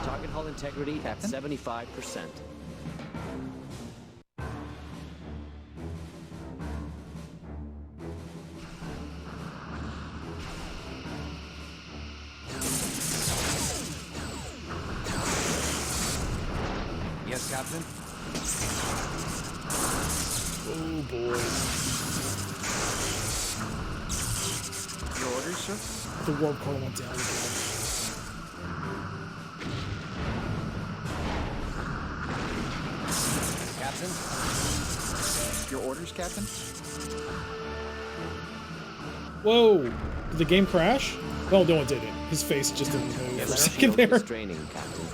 Speaker 3: Target hull integrity at 75%.
Speaker 10: Yes, Captain?
Speaker 1: Oh boy.
Speaker 9: Your orders, sir?
Speaker 1: The warp core went down again.
Speaker 10: Captain?
Speaker 9: Your orders, Captain?
Speaker 1: Whoa! Did the game crash? Well, no, it didn't. His face just didn't move for a second there.
Speaker 3: Is draining, Captain.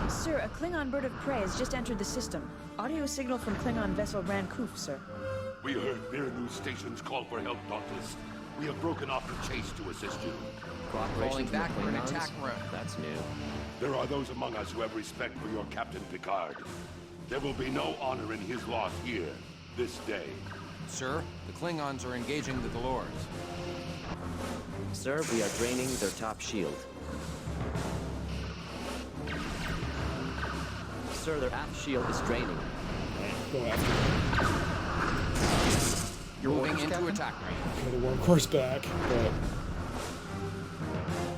Speaker 4: Sir, a Klingon bird of prey has just entered the system. Audio signal from Klingon vessel Rankoof, sir.
Speaker 14: We heard Bearnews Station's call for help, Dauntless. We have broken off the chase to assist you.
Speaker 3: Cooperation
Speaker 10: Falling
Speaker 3: from the
Speaker 10: back, we're in
Speaker 3: Klingons?
Speaker 10: attack mode.
Speaker 3: That's new.
Speaker 14: There are those among us who have respect for your Captain Picard. There will be no honor in his loss here, this day.
Speaker 10: Sir, the Klingons are engaging the Galores.
Speaker 3: Sir, we are draining their top shield. Sir, their aft shield is draining.
Speaker 1: Go after him.
Speaker 9: Your
Speaker 10: Moving
Speaker 9: orders,
Speaker 10: into
Speaker 9: Captain?
Speaker 10: attack range.
Speaker 1: Okay, the warp core's back, but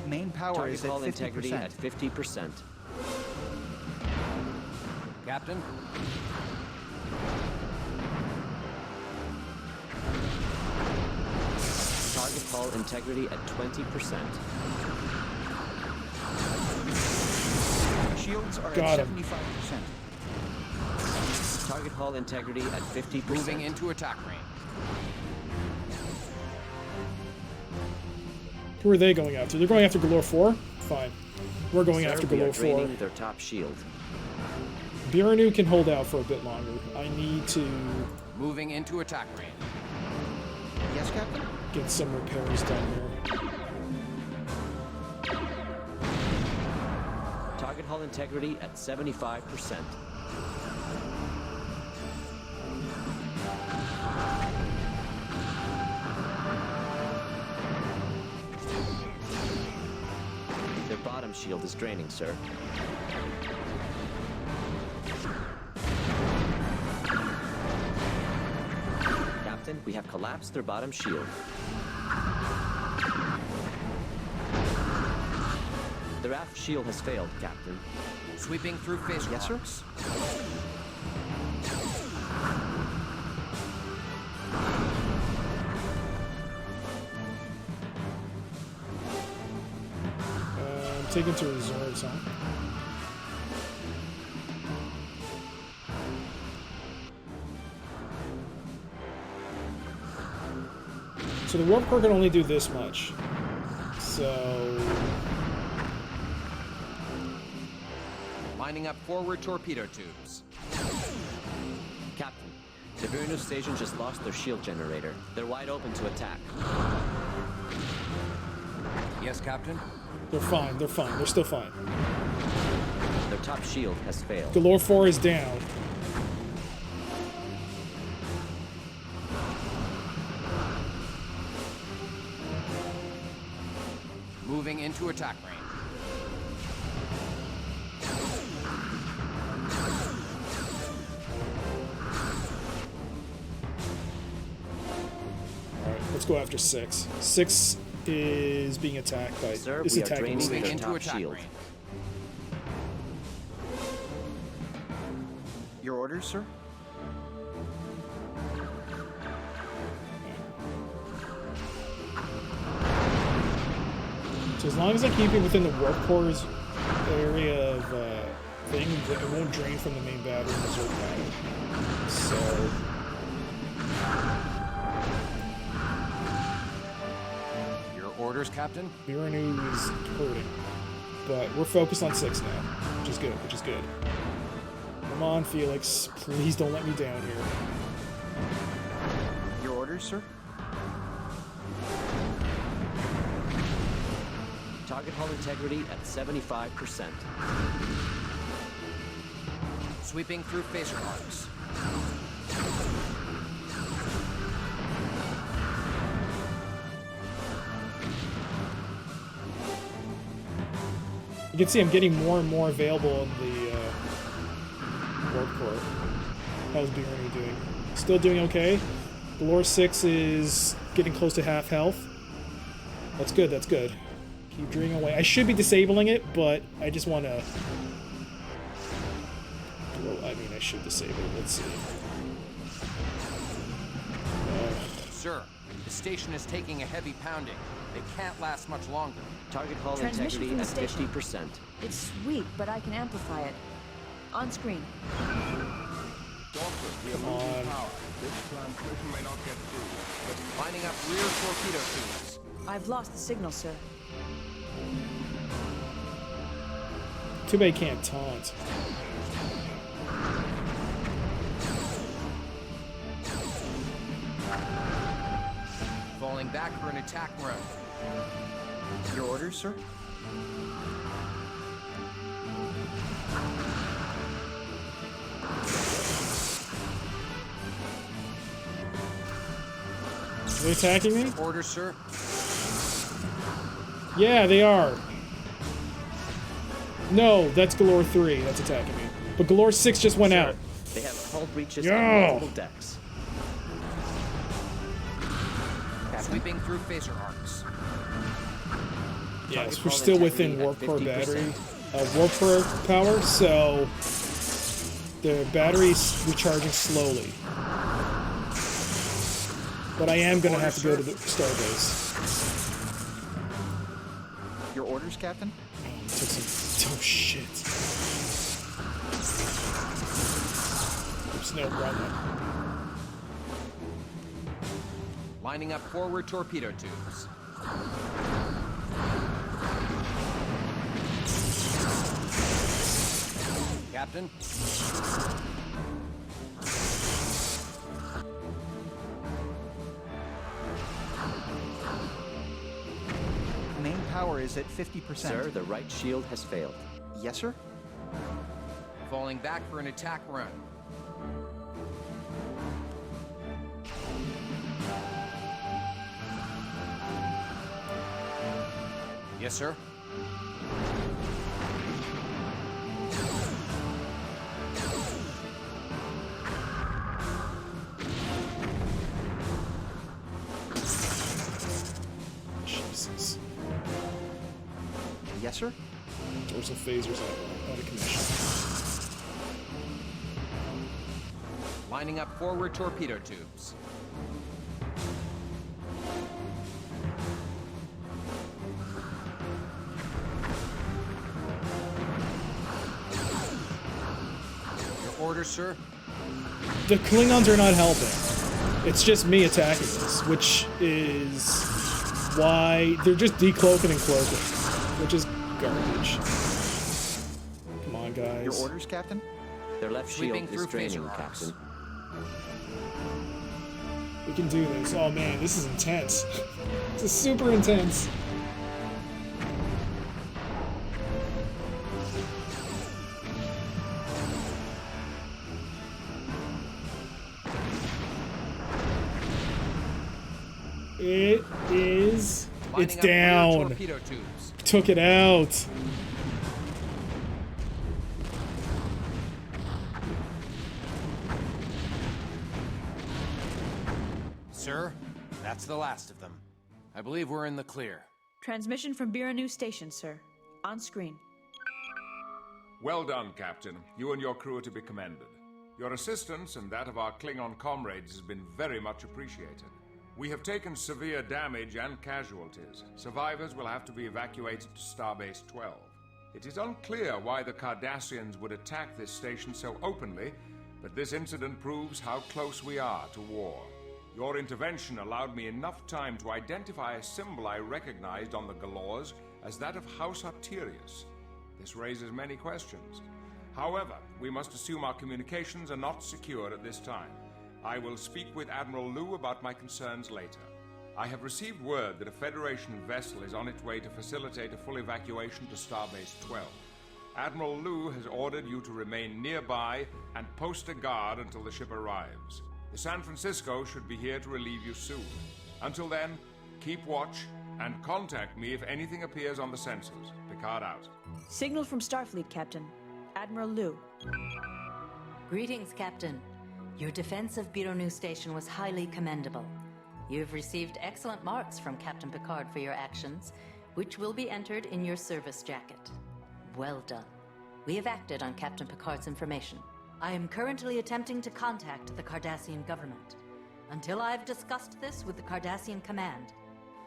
Speaker 9: Main power
Speaker 3: Target
Speaker 9: is at
Speaker 3: hull
Speaker 9: 50%.
Speaker 3: integrity at 50%.
Speaker 10: Captain?
Speaker 3: Target hull integrity at 20%.
Speaker 9: Shields are
Speaker 1: Got
Speaker 9: at
Speaker 1: him.
Speaker 9: 75%.
Speaker 3: Target hull integrity at 50%.
Speaker 10: Moving into attack range.
Speaker 1: who are they going after? They're going after Galore 4? Fine. We're going
Speaker 3: Sir,
Speaker 1: after
Speaker 3: we
Speaker 1: Galore
Speaker 3: are
Speaker 1: 4.
Speaker 3: draining their top shield.
Speaker 1: Biranu can hold out for a bit longer. I need to...
Speaker 10: Moving into attack range.
Speaker 9: Yes, Captain?
Speaker 1: Get some repairs done here.
Speaker 3: Target hull integrity at 75%. Their bottom shield is draining, sir. Captain, we have collapsed their bottom shield. Their aft shield has failed, Captain.
Speaker 10: Sweeping through phase
Speaker 9: Yes, sir?
Speaker 10: arcs.
Speaker 1: I'm taking to reserves, huh? So the warp core can only do this much. So...
Speaker 10: Lining up forward torpedo tubes.
Speaker 3: Captain, the Biranu station just lost their shield generator. They're wide open to attack.
Speaker 10: Yes, Captain?
Speaker 1: They're fine, they're fine, they're still fine.
Speaker 3: Their top shield has failed.
Speaker 1: Galore 4 is down.
Speaker 10: Moving into attack range.
Speaker 1: Alright, let's go after 6. 6 is being attacked by...
Speaker 3: Sir,
Speaker 1: is
Speaker 3: we are
Speaker 1: attacking
Speaker 3: draining
Speaker 1: the
Speaker 3: their
Speaker 1: station.
Speaker 3: top shield.
Speaker 10: range.
Speaker 9: Your orders, sir?
Speaker 1: So as long as I keep it within the warp core's area of thing, it won't drain from the main battery and reserve battery. So...
Speaker 10: Your orders, Captain?
Speaker 1: Biranu is hurting. But we're focused on 6 now, which is good, which is good. Come on, Felix. Please don't let me down here.
Speaker 9: Your orders, sir?
Speaker 3: Target hull integrity at 75%.
Speaker 10: Sweeping through phaser arcs.
Speaker 1: You can see I'm getting more and more available in the warp core. How's Biranu doing? Still doing okay. Galore 6 is getting close to half health. That's good, that's good. Keep draining away. I should be disabling it, but I just want to... Well, I mean, I should disable it. Let's see.
Speaker 10: Sir, the station is taking a heavy pounding. They can't last much longer.
Speaker 3: Target hull
Speaker 4: Transmission
Speaker 3: integrity
Speaker 4: from the
Speaker 3: at
Speaker 4: station.
Speaker 3: 50%.
Speaker 4: It's weak, but I can amplify it. On screen.
Speaker 1: Come on.
Speaker 7: This transmission may not get through.
Speaker 10: Lining up rear torpedo tubes.
Speaker 4: I've lost the signal, sir.
Speaker 1: Too bad he can't taunt.
Speaker 10: Falling back for an attack run.
Speaker 9: Your orders, sir?
Speaker 1: Are they attacking me?
Speaker 10: Orders, sir.
Speaker 1: Yeah, they are. No, that's Galore 3 that's attacking me. But Galore 6 just went out.
Speaker 3: They have hull breaches
Speaker 1: Yo!
Speaker 3: on multiple decks.
Speaker 10: Sweeping through phaser arcs.
Speaker 1: Yes,
Speaker 3: Target
Speaker 1: we're
Speaker 3: hull
Speaker 1: still within
Speaker 3: integrity
Speaker 1: warp
Speaker 3: at
Speaker 1: core
Speaker 3: 50%.
Speaker 1: battery, warp core power, so the battery's recharging slowly. But I am gonna have to go to the starbase.
Speaker 9: Your orders, Captain?
Speaker 1: Took some. Oh shit! Oops, no, wrong one.
Speaker 10: Lining up forward torpedo tubes. Captain.
Speaker 9: Main power is at 50%.
Speaker 3: Sir, the right shield has failed.
Speaker 9: Yes, sir?
Speaker 10: Falling back for an attack run. Yes, sir.
Speaker 1: Jesus.
Speaker 9: Yes, sir?
Speaker 1: Dorsal phasers out of commission.
Speaker 10: Lining up forward torpedo tubes. Your orders, sir?
Speaker 1: The Klingons are not helping. It's just me attacking this, which is why they're just decloaking and cloaking, which is garbage. Come on, guys.
Speaker 9: Your orders, Captain?
Speaker 3: Their left shield is draining, Captain.
Speaker 1: We can do this. Oh man, this is intense. This is super intense. It is. It's down. Took it out.
Speaker 10: Sir, that's the last of them. I believe we're in the clear.
Speaker 4: Transmission from Biranu Station, sir. On screen.
Speaker 7: Well done, Captain. You and your crew are to be commended. Your assistance and that of our Klingon comrades has been very much appreciated. We have taken severe damage and casualties. Survivors will have to be evacuated to Starbase 12. It is unclear why the Cardassians would attack this station so openly, but this incident proves how close we are to war. Your intervention allowed me enough time to identify a symbol I recognized on the Galors as that of House Arterius. This raises many questions. However, we must assume our communications are not secure at this time. I will speak with Admiral Liu about my concerns later. I have received word that a Federation vessel is on its way to facilitate a full evacuation to Starbase 12. Admiral Liu has ordered you to remain nearby and post a guard until the ship arrives. The San Francisco should be here to relieve you soon. Until then, keep watch and contact me if anything appears on the sensors. Picard out.
Speaker 4: Signal from Starfleet, Captain. Admiral Liu.
Speaker 6: Greetings, Captain. Your defense of Biranu Station was highly commendable. You've received excellent marks from Captain Picard for your actions, which will be entered in your service jacket. Well done. We have acted on Captain Picard's information. I am currently attempting to contact the Cardassian government. Until I've discussed this with the Cardassian command,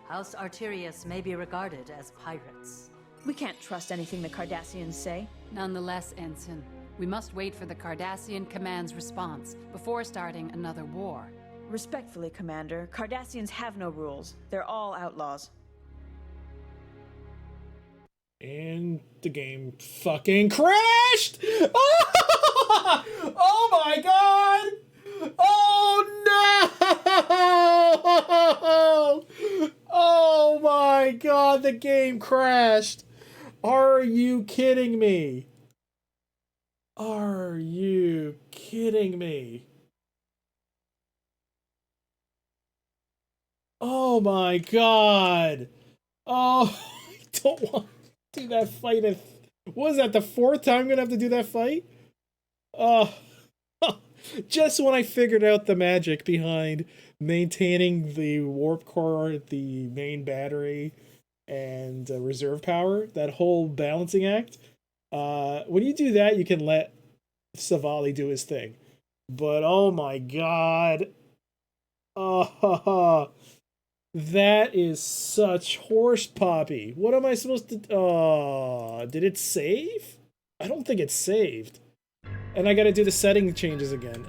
Speaker 6: House Arterius may be regarded as pirates.
Speaker 4: We can't trust anything the Cardassians say.
Speaker 8: Nonetheless, Ensign, we must wait for the Cardassian command's response before starting another war.
Speaker 4: Respectfully, Commander, Cardassians have no rules. They're all outlaws.
Speaker 1: And the game fucking crashed! Oh my god! Oh no! Oh my god, the game crashed! Are you kidding me? Are you kidding me? Oh my god! Oh, I don't want to do that fight. What was that, the fourth time I'm gonna have to do that fight? Just when I figured out the magic behind maintaining the warp core, the main battery, and reserve power, that whole balancing act, when you do that, you can let Savali do his thing. But oh my god. That is such horse poppy. What am I supposed to... did it save? I don't think it's saved. And I gotta do the setting changes again.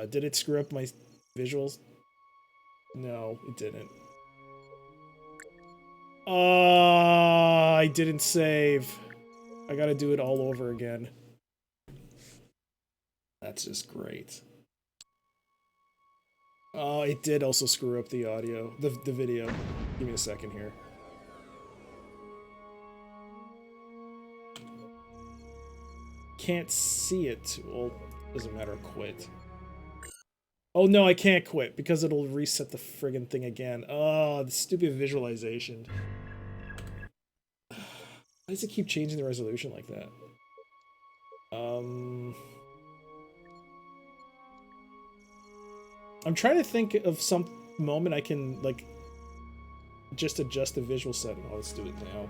Speaker 1: Did it screw up my visuals? No, it didn't. I didn't save. I gotta do it all over again. That's just great. Oh, it did also screw up the audio, the video. Give me a second here. Can't see it. Well, doesn't matter. Quit. Oh no, I can't quit because it'll reset the friggin' thing again. Oh, the stupid visualization. Why does it keep changing the resolution like that? I'm trying to think of some moment I can, like, just adjust the visual setting. Oh, let's do it now.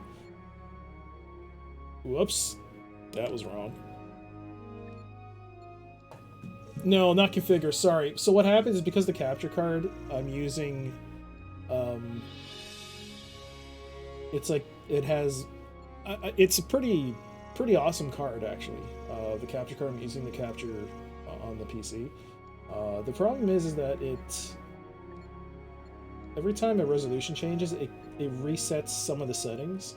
Speaker 1: Whoops. That was wrong. No, not configure, sorry. So what happens is because the capture card I'm using, it's like, it has, it's a pretty awesome card, actually. The capture card, I'm using the capture on the PC. The problem is that every time a resolution changes, it resets some of the settings,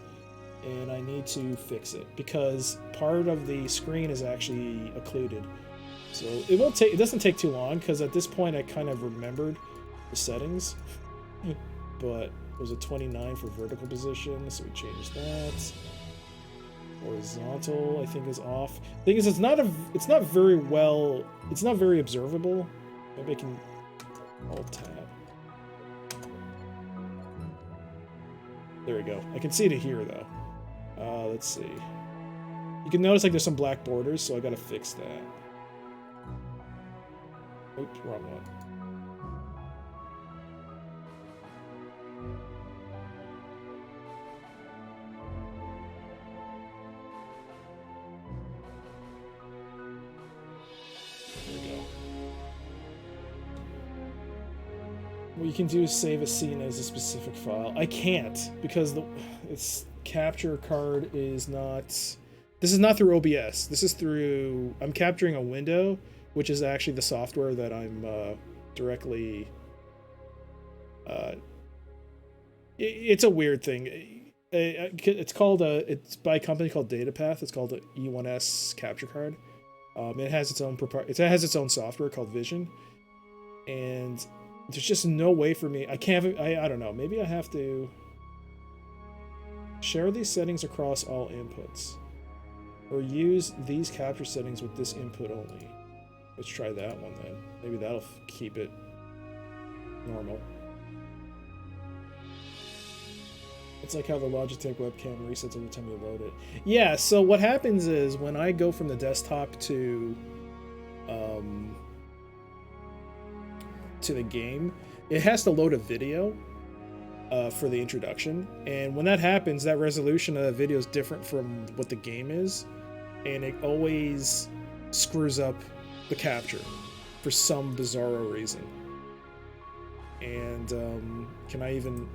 Speaker 1: and I need to fix it because part of the screen is actually occluded. So it doesn't take too long because at this point I kind of remembered the settings, but it was a 29 for vertical position, so we changed that. Horizontal, I think, is off. Thing is, it's not very observable. Maybe I can alt tab. There we go. I can see it here though. Let's see. You can notice like there's some black borders, so I gotta fix that. Oops, wrong one. There we go. What you can do is save a scene as a specific file. I can't because its capture card is not. This is not through OBS. This is through. I'm capturing a window, which is actually the software that I'm directly. It's a weird thing. It's called it's by a company called DataPath. It's called the E1S capture card. It has its own software called Vision, and there's just no way for me. I can't. I don't know. Maybe I have to share these settings across all inputs, or use these capture settings with this input only. Let's try that one then. Maybe that'll keep it normal. It's like how the Logitech webcam resets every time you load it. Yeah, so what happens is when I go from the desktop to the game, it has to load a video for the introduction. And when that happens, that resolution of the video is different from what the game is. And it always screws up the capture for some bizarro reason. And can I even...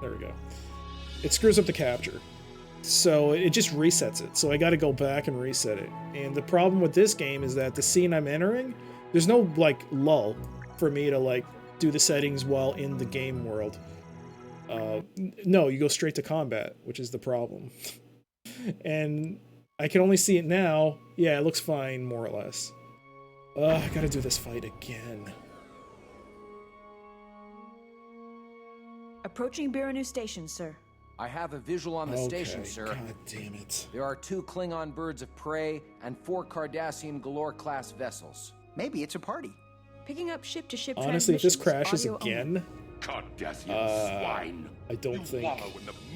Speaker 1: There we go. It screws up the capture. So it just resets it. So I got to go back and reset it. And the problem with this game is that the scene I'm entering, there's no like lull for me to like do the settings while in the game world. No, you go straight to combat, which is the problem. And I can only see it now. Yeah, it looks fine, more or less. I gotta do this fight again.
Speaker 4: Approaching Biranu Station, sir.
Speaker 10: I have a visual on the station, sir.
Speaker 1: God damn it.
Speaker 10: There are 2 Klingon birds of prey and 4 Cardassian Galore-class vessels.
Speaker 9: Maybe it's a party.
Speaker 4: Picking up ship-to-ship
Speaker 1: Honestly, if this crashes
Speaker 4: audio
Speaker 1: again,
Speaker 14: Cardassian swine.
Speaker 1: I don't think.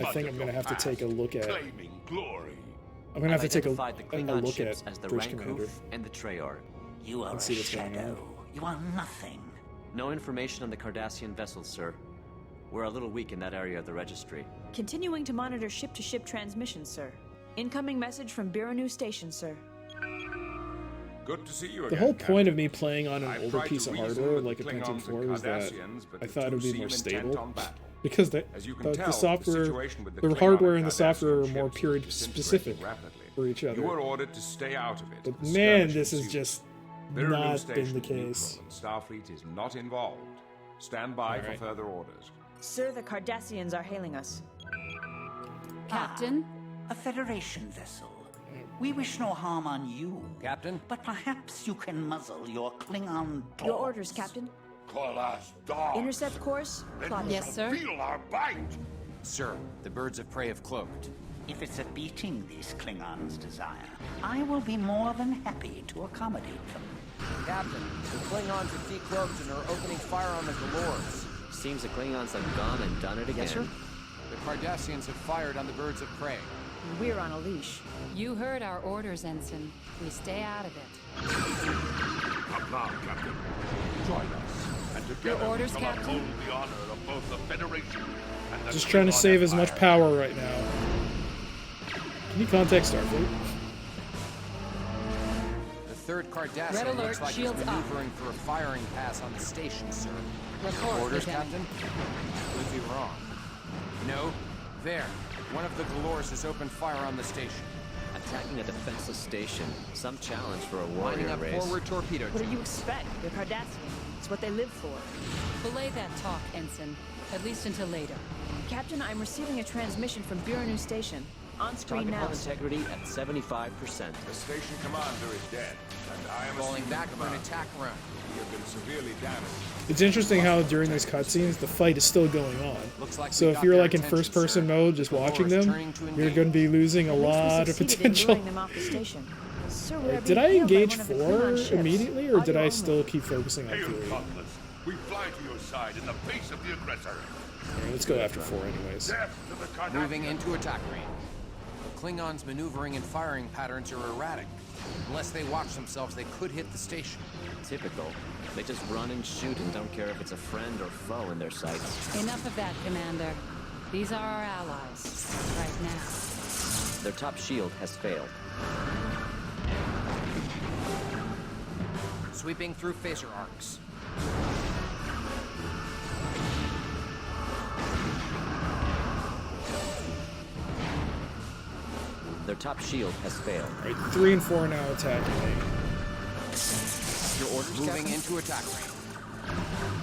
Speaker 1: I think I'm gonna have to take a look at.
Speaker 14: Claiming glory.
Speaker 1: I'm gonna have to take a
Speaker 3: the
Speaker 1: look
Speaker 3: Klingon
Speaker 1: at
Speaker 3: ships as the
Speaker 1: Bridge Commander.
Speaker 3: Rankuf and the Treyarch.
Speaker 19: You are
Speaker 1: and
Speaker 19: a
Speaker 1: see what's going
Speaker 19: shadow.
Speaker 1: on.
Speaker 19: You are nothing.
Speaker 3: No information on the Cardassian vessels, sir. We're a little weak in that area of the registry.
Speaker 4: Continuing to monitor ship-to-ship transmissions, sir. Incoming message from Biranu Station, sir.
Speaker 7: Good to see you
Speaker 1: The
Speaker 7: again,
Speaker 1: whole
Speaker 7: Captain.
Speaker 1: point of me playing on an
Speaker 7: I've
Speaker 1: older
Speaker 7: tried to
Speaker 1: piece of
Speaker 7: reason
Speaker 1: hardware,
Speaker 7: with
Speaker 1: like a
Speaker 7: the
Speaker 1: Pentium
Speaker 7: Klingons
Speaker 1: 4,
Speaker 7: and
Speaker 1: was that
Speaker 7: Cardassians, but
Speaker 1: I
Speaker 7: the
Speaker 1: thought it
Speaker 7: two
Speaker 1: would be
Speaker 7: seem
Speaker 1: more
Speaker 7: intent
Speaker 1: stable.
Speaker 7: on battle.
Speaker 1: Because
Speaker 7: As you can
Speaker 1: the
Speaker 7: tell,
Speaker 1: software,
Speaker 7: situation with the
Speaker 1: the
Speaker 7: Klingon
Speaker 1: hardware
Speaker 7: and
Speaker 1: and the software are
Speaker 7: Cardassian
Speaker 1: more
Speaker 7: ships is
Speaker 1: period
Speaker 7: disintegrating
Speaker 1: specific
Speaker 7: rapidly.
Speaker 1: for each other.
Speaker 7: You were ordered to stay out of it.
Speaker 1: But
Speaker 7: as
Speaker 1: man,
Speaker 7: skirmishes
Speaker 1: this has
Speaker 7: ensued.
Speaker 1: just
Speaker 7: Biranu
Speaker 1: not
Speaker 7: Station
Speaker 1: been the
Speaker 7: is neutral
Speaker 1: case.
Speaker 7: and Starfleet is not involved. Stand by for further orders.
Speaker 4: Sir, the Cardassians are hailing us.
Speaker 8: Captain?
Speaker 19: A Federation vessel. We wish no harm on you,
Speaker 10: Captain.
Speaker 19: but perhaps you can muzzle your Klingon dogs.
Speaker 4: Your orders, Captain.
Speaker 14: Call us dogs.
Speaker 4: Intercept course,
Speaker 14: Then
Speaker 4: plot.
Speaker 14: we
Speaker 8: Yes,
Speaker 14: shall
Speaker 8: sir.
Speaker 14: feel our bite.
Speaker 10: Sir, the birds of prey have cloaked.
Speaker 19: If it's a beating these Klingons desire, I will be more than happy to accommodate them.
Speaker 10: Captain, the Klingons have decloaked and are opening fire on the Galores.
Speaker 3: Seems the Klingons have gone and done it again.
Speaker 10: Yes, sir? The Cardassians have fired on the birds of prey.
Speaker 4: We're on a leash.
Speaker 8: You heard our orders, Ensign. We stay out of it.
Speaker 14: Come now, Captain. Join us. And together
Speaker 8: orders,
Speaker 14: we shall
Speaker 8: Captain?
Speaker 14: uphold the honor of both the Federation and the
Speaker 1: Just trying to
Speaker 14: Klingon
Speaker 1: save as much
Speaker 14: Empire.
Speaker 1: power right now. Can you contact Starfleet?
Speaker 10: The third Cardassian
Speaker 8: Red alert,
Speaker 10: looks like he's
Speaker 8: shields up.
Speaker 10: maneuvering for a firing pass on the station, sir.
Speaker 8: Report,
Speaker 10: Orders,
Speaker 8: Lieutenant.
Speaker 10: Captain? Could be wrong. No. There. One of the Galores has opened fire on the station.
Speaker 3: Attacking a defenseless station. Some challenge for a
Speaker 10: Lining
Speaker 3: warrior
Speaker 10: up
Speaker 3: race.
Speaker 10: forward torpedo
Speaker 4: What do
Speaker 10: team.
Speaker 4: you expect? They're Cardassian. It's what they live for.
Speaker 8: Belay that talk, Ensign. At least until later.
Speaker 4: Captain, I'm receiving a transmission from Biranu Station. On screen
Speaker 3: Target
Speaker 4: now.
Speaker 3: hull integrity at 75%.
Speaker 14: The station commander is dead, and I am
Speaker 10: Falling
Speaker 14: assuming
Speaker 10: back for an
Speaker 14: command.
Speaker 10: attack run.
Speaker 14: We have been severely damaged.
Speaker 1: It's interesting how during these cutscenes the fight is still going on.
Speaker 10: Looks like
Speaker 1: So
Speaker 10: we
Speaker 1: if
Speaker 10: got
Speaker 1: you're
Speaker 10: their
Speaker 1: like in
Speaker 10: attention,
Speaker 1: first-person
Speaker 10: sir.
Speaker 1: mode, just
Speaker 10: The
Speaker 1: watching
Speaker 10: Galore is
Speaker 1: them,
Speaker 10: turning to
Speaker 1: you're
Speaker 10: engage.
Speaker 1: going to be losing a
Speaker 4: At least we
Speaker 1: lot of
Speaker 4: succeeded in
Speaker 1: potential.
Speaker 4: luring them off the station. Sir, we are
Speaker 1: Did
Speaker 4: being
Speaker 1: I
Speaker 4: hailed by
Speaker 1: engage
Speaker 4: one of the
Speaker 1: 4
Speaker 4: Klingon ships.
Speaker 1: immediately, or did
Speaker 4: Audio
Speaker 1: I
Speaker 4: only.
Speaker 1: still keep focusing on
Speaker 14: Hail,
Speaker 1: 3?
Speaker 14: Conkless. We fly to your side in the face of the aggressor.
Speaker 1: Alright, let's go after 4 anyways.
Speaker 14: Death to the Cardassians.
Speaker 10: Moving into attack range. The Klingons' maneuvering and firing patterns are erratic. Unless they watch themselves, they could hit the station.
Speaker 3: Typical. They just run and shoot and don't care if it's a friend or foe in their sights.
Speaker 8: Enough of that, Commander. These are our allies. Right now.
Speaker 3: Their top shield has failed.
Speaker 10: Sweeping through phaser arcs.
Speaker 3: Their top shield has failed.
Speaker 1: Alright, 3 and 4 now attacking me.
Speaker 9: Your orders,
Speaker 10: Moving
Speaker 9: Captain?
Speaker 10: into attack range.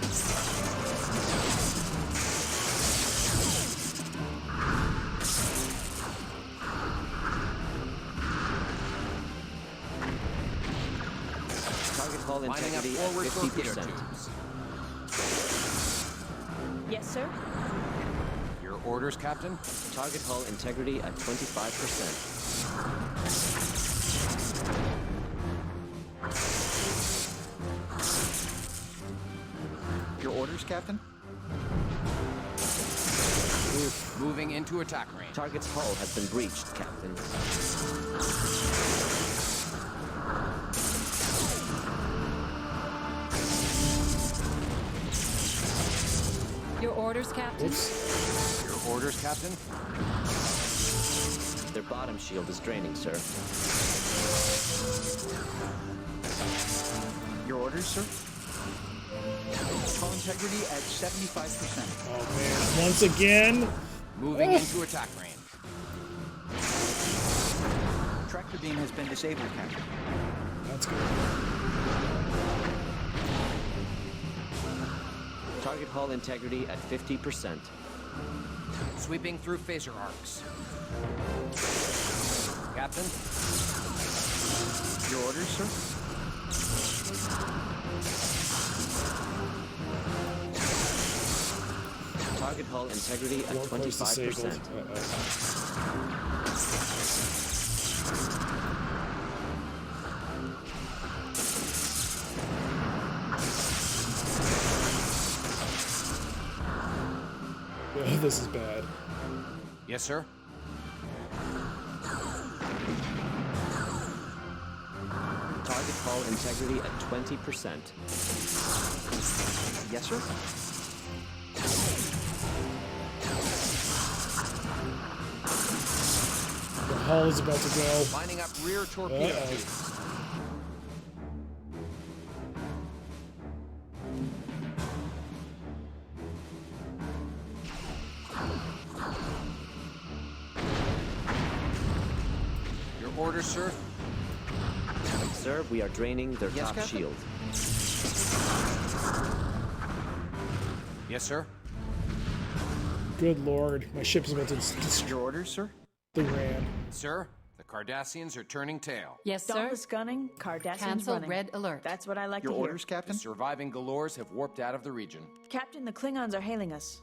Speaker 3: Target hull
Speaker 10: Lining up
Speaker 3: integrity
Speaker 10: forward
Speaker 3: at
Speaker 10: torpedo
Speaker 3: 50%.
Speaker 10: tubes.
Speaker 4: Yes, sir.
Speaker 10: Your orders, Captain?
Speaker 3: Target hull integrity at 25%.
Speaker 9: Your orders, Captain?
Speaker 10: Moving into attack range.
Speaker 3: Target's hull has been breached, Captain.
Speaker 8: Your orders, Captain?
Speaker 1: Oops.
Speaker 10: Your orders, Captain?
Speaker 3: Their bottom shield is draining, sir.
Speaker 9: Your orders, sir? Hull integrity at 75%.
Speaker 1: Oh man, once again.
Speaker 10: Moving into attack range.
Speaker 9: Tractor beam has been disabled, Captain.
Speaker 1: That's good.
Speaker 3: Target hull integrity at 50%.
Speaker 10: Sweeping through phaser arcs. Captain?
Speaker 9: Your orders, sir?
Speaker 3: Target hull integrity at
Speaker 1: Warp post disabled.
Speaker 3: 25%.
Speaker 1: Oh, this is bad.
Speaker 10: Yes, sir.
Speaker 3: Target hull integrity at 20%.
Speaker 9: Yes, sir?
Speaker 1: The hull is about to go.
Speaker 10: Lining up rear torpedo
Speaker 1: Uh-oh.
Speaker 10: tubes. Your orders, sir?
Speaker 3: Sir, we are draining their
Speaker 9: Yes,
Speaker 3: top
Speaker 9: Captain?
Speaker 3: shield.
Speaker 10: Yes, sir.
Speaker 1: Good lord, my ship is about to
Speaker 9: Your orders, sir?
Speaker 1: they ran.
Speaker 10: Sir? The Cardassians are turning tail.
Speaker 8: Yes, sir.
Speaker 4: Dauntless gunning, Cardassians
Speaker 8: Cancel
Speaker 4: running.
Speaker 8: red alert.
Speaker 4: That's what I like
Speaker 9: Your
Speaker 4: to hear.
Speaker 9: orders, Captain?
Speaker 10: The surviving Galores have warped out of the region.
Speaker 4: Captain, the Klingons are hailing us.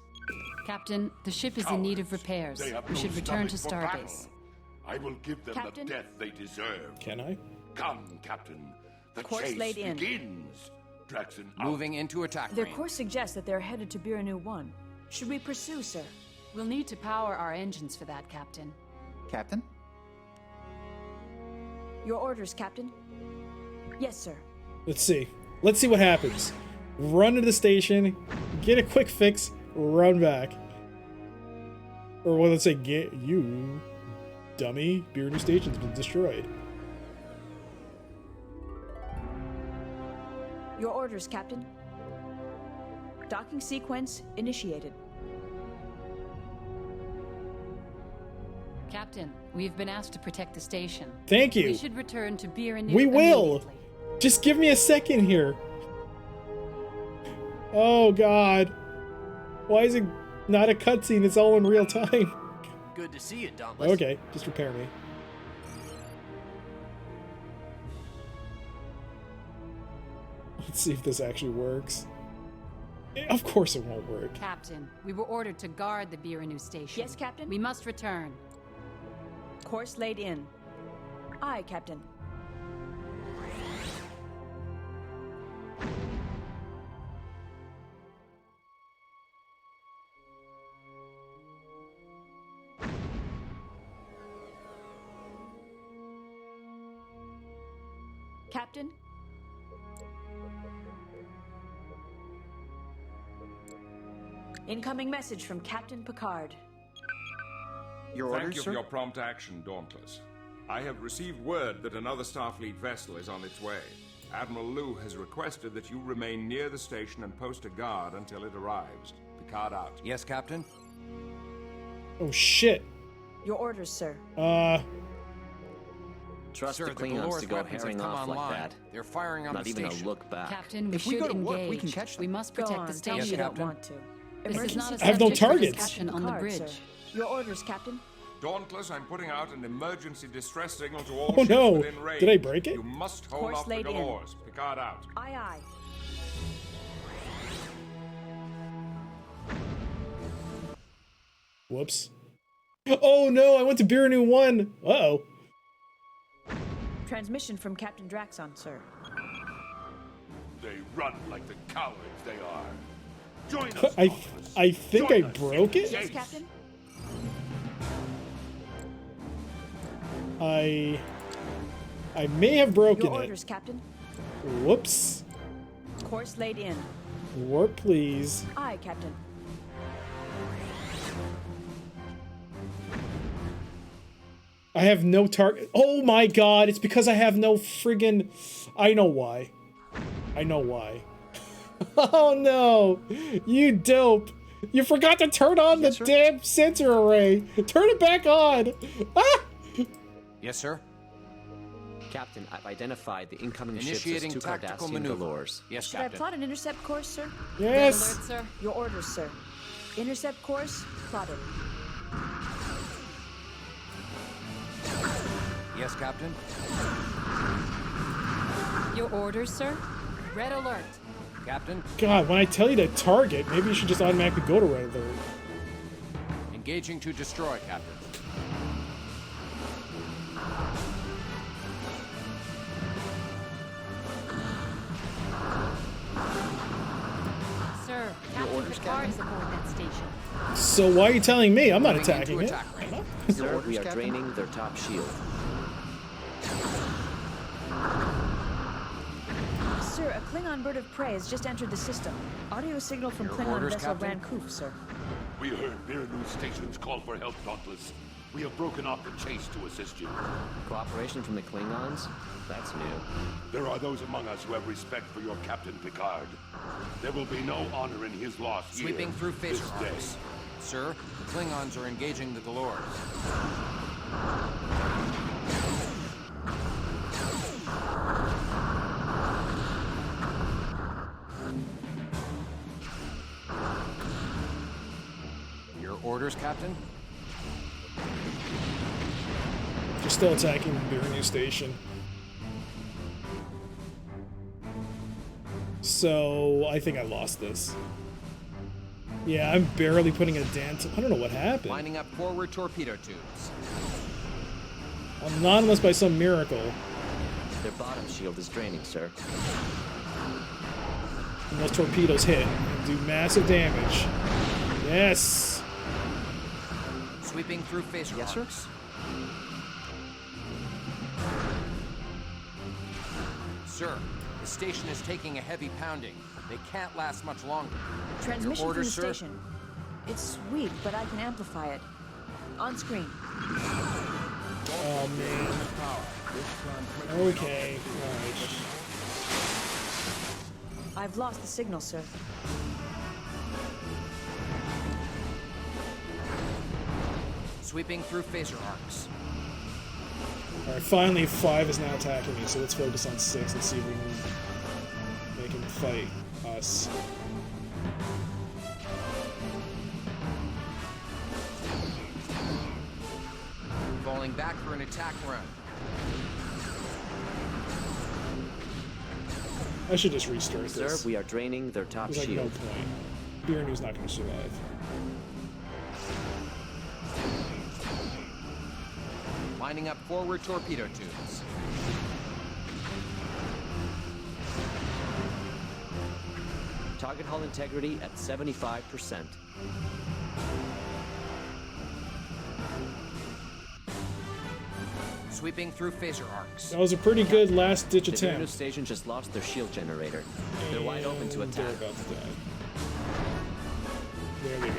Speaker 8: Captain, the ship is in need of repairs.
Speaker 14: They have
Speaker 8: We
Speaker 14: no
Speaker 8: should return to
Speaker 14: stomach for
Speaker 8: Starbase.
Speaker 14: battle. I will give them
Speaker 4: Captain?
Speaker 14: the death they deserve.
Speaker 1: Can I?
Speaker 14: Come, Captain. The
Speaker 4: Course
Speaker 14: chase
Speaker 4: laid in.
Speaker 14: begins. Draxon out.
Speaker 10: Moving into attack
Speaker 4: Their
Speaker 10: range.
Speaker 4: course suggests that they're headed to Biranu 1. Should we pursue, sir?
Speaker 8: We'll need to power our engines for that, Captain.
Speaker 9: Captain?
Speaker 4: Your orders, Captain. Yes, sir.
Speaker 1: Let's see. Let's see what happens. Run to the station, get a quick fix, run back. Or well, let's say get you, dummy. Biranu Station's been destroyed.
Speaker 4: Your orders, Captain. Docking sequence initiated.
Speaker 8: Captain, we've been asked to protect the station.
Speaker 1: Thank you.
Speaker 8: We should return to Biranu
Speaker 1: We will.
Speaker 8: immediately.
Speaker 1: Just give me a second here. Oh God. Why is it not a cutscene? It's all in real time.
Speaker 11: Good to see you, Dauntless.
Speaker 1: Okay, just repair me. Let's see if this actually works. Of course it won't work.
Speaker 8: Captain, we were ordered to guard the Biranu station.
Speaker 4: Yes, Captain?
Speaker 8: We must return.
Speaker 4: Course laid in. Aye, Captain. Captain? Incoming message from Captain Picard.
Speaker 9: Your
Speaker 7: Thank
Speaker 9: orders,
Speaker 7: you
Speaker 9: sir?
Speaker 7: for your prompt action, Dauntless. I have received word that another Starfleet vessel is on its way. Admiral Liu has requested that you remain near the station and post a guard until it arrives. Picard out.
Speaker 10: Yes, Captain?
Speaker 1: Oh shit.
Speaker 4: Your orders, sir.
Speaker 3: Trust
Speaker 10: Sir,
Speaker 3: the Klingons
Speaker 10: Galores
Speaker 3: to go
Speaker 10: weapons have
Speaker 3: herring
Speaker 10: come
Speaker 3: off
Speaker 10: online.
Speaker 3: like that.
Speaker 10: They're firing on
Speaker 3: Not
Speaker 10: the
Speaker 3: even
Speaker 10: station.
Speaker 3: a look back.
Speaker 8: Captain, we
Speaker 9: If we
Speaker 8: should
Speaker 9: go to work,
Speaker 8: engage.
Speaker 9: we can catch them.
Speaker 8: We must
Speaker 4: Go
Speaker 8: protect
Speaker 4: on,
Speaker 8: the
Speaker 4: tell
Speaker 8: station.
Speaker 4: me you don't
Speaker 10: Captain.
Speaker 4: want to.
Speaker 8: This is not a
Speaker 1: I have no
Speaker 8: subject for
Speaker 1: targets.
Speaker 8: discussion on the
Speaker 4: Picard,
Speaker 8: bridge.
Speaker 4: sir. Your orders, Captain.
Speaker 7: Dauntless, I'm putting out an emergency distress signal to all
Speaker 1: Oh,
Speaker 7: ships
Speaker 1: no.
Speaker 7: within range.
Speaker 1: Did I break it?
Speaker 7: You must hold
Speaker 4: Course
Speaker 7: off the
Speaker 4: laid in.
Speaker 7: Galores. Picard out.
Speaker 4: Aye, aye.
Speaker 1: Whoops. Oh no, I went to Biranu 1. Uh-oh.
Speaker 4: Transmission from Captain Draxon, sir.
Speaker 14: They run like the cowards they are. Join us,
Speaker 1: I
Speaker 14: Dauntless.
Speaker 1: I think
Speaker 14: Join
Speaker 1: I
Speaker 14: us
Speaker 1: broke
Speaker 14: in
Speaker 1: it.
Speaker 14: the
Speaker 4: Yes,
Speaker 14: chase.
Speaker 4: Captain?
Speaker 1: I may have broken
Speaker 4: Your
Speaker 1: it.
Speaker 4: orders, Captain.
Speaker 1: Whoops.
Speaker 4: Course laid in.
Speaker 1: Warp, please.
Speaker 4: Aye, Captain.
Speaker 1: I have no target. Oh my god, it's because I have no friggin'... I know why. I know why. Oh no! You dope! You forgot to turn on the damn sensor array! Turn it back on! Ah!
Speaker 10: Yes, sir?
Speaker 3: Captain, I've identified the incoming
Speaker 10: Initiating
Speaker 3: ships as two
Speaker 10: tactical
Speaker 3: Cardassian
Speaker 10: maneuver.
Speaker 3: Galores.
Speaker 10: Yes,
Speaker 4: Should I
Speaker 10: Captain.
Speaker 4: plot an intercept course, sir?
Speaker 1: Yes!
Speaker 8: Alert, sir.
Speaker 4: Your orders, sir. Intercept course plotted.
Speaker 10: Yes, Captain?
Speaker 8: Your orders, sir? Red alert.
Speaker 10: Captain?
Speaker 1: God, when I tell you to target, maybe you should just automatically go to red alert.
Speaker 10: Engaging to destroy, Captain.
Speaker 8: Sir, Captain Picard is aboard that station.
Speaker 1: So why are you telling me? I'm not
Speaker 10: Moving
Speaker 1: attacking
Speaker 10: into
Speaker 1: it.
Speaker 10: attack range.
Speaker 3: Sir,
Speaker 9: orders,
Speaker 3: we are
Speaker 9: Captain?
Speaker 3: draining their top shield.
Speaker 4: Sir, a Klingon bird of prey has just entered the system. Audio signal from
Speaker 10: Your
Speaker 4: Klingon
Speaker 10: orders,
Speaker 4: vessel
Speaker 10: Captain?
Speaker 4: Rancouv, sir.
Speaker 14: We heard Biranu Station's call for help, Dauntless. We have broken off the chase to assist you.
Speaker 3: Cooperation from the Klingons? That's new.
Speaker 14: There are those among us who have respect for your Captain Picard. There will be no honor in his loss here
Speaker 10: Sweeping through
Speaker 14: this
Speaker 10: phaser
Speaker 14: day.
Speaker 10: arms. Sir, the Klingons are engaging the Galores. Your orders, Captain?
Speaker 1: They're still attacking Biranu Station. So, I think I lost this. Yeah, I'm barely putting a dent. I don't know what happened.
Speaker 10: Lining up forward torpedo tubes.
Speaker 1: Anonymous by some miracle.
Speaker 3: Their bottom shield is draining, sir.
Speaker 1: And those torpedoes hit and do massive damage. Yes!
Speaker 10: Sweeping through phaser arcs. Sir, the station is taking a heavy pounding. They can't last much longer.
Speaker 4: Transmission
Speaker 10: order,
Speaker 4: from the
Speaker 10: sir?
Speaker 4: station. It's weak, but I can amplify it. On screen.
Speaker 1: Oh, man. Okay, alright.
Speaker 4: I've lost the signal, sir.
Speaker 10: Sweeping through phaser arcs.
Speaker 1: Alright, finally 5 is now attacking me, so let's focus on 6 and see if we can make him fight us.
Speaker 10: Falling back for an attack run.
Speaker 1: I should just restart
Speaker 3: Sir,
Speaker 1: this.
Speaker 3: we are draining their top
Speaker 1: There's like
Speaker 3: shield.
Speaker 1: no point. Biranu's not going to survive.
Speaker 10: Lining up forward torpedo tubes.
Speaker 3: Target hull integrity at 75%.
Speaker 10: Sweeping through phaser arcs.
Speaker 1: That was a pretty good last-ditch
Speaker 3: The Biranu
Speaker 1: attempt.
Speaker 3: station just lost their shield generator. They're wide open to
Speaker 1: And
Speaker 3: attack.
Speaker 1: they're about to die. There we go.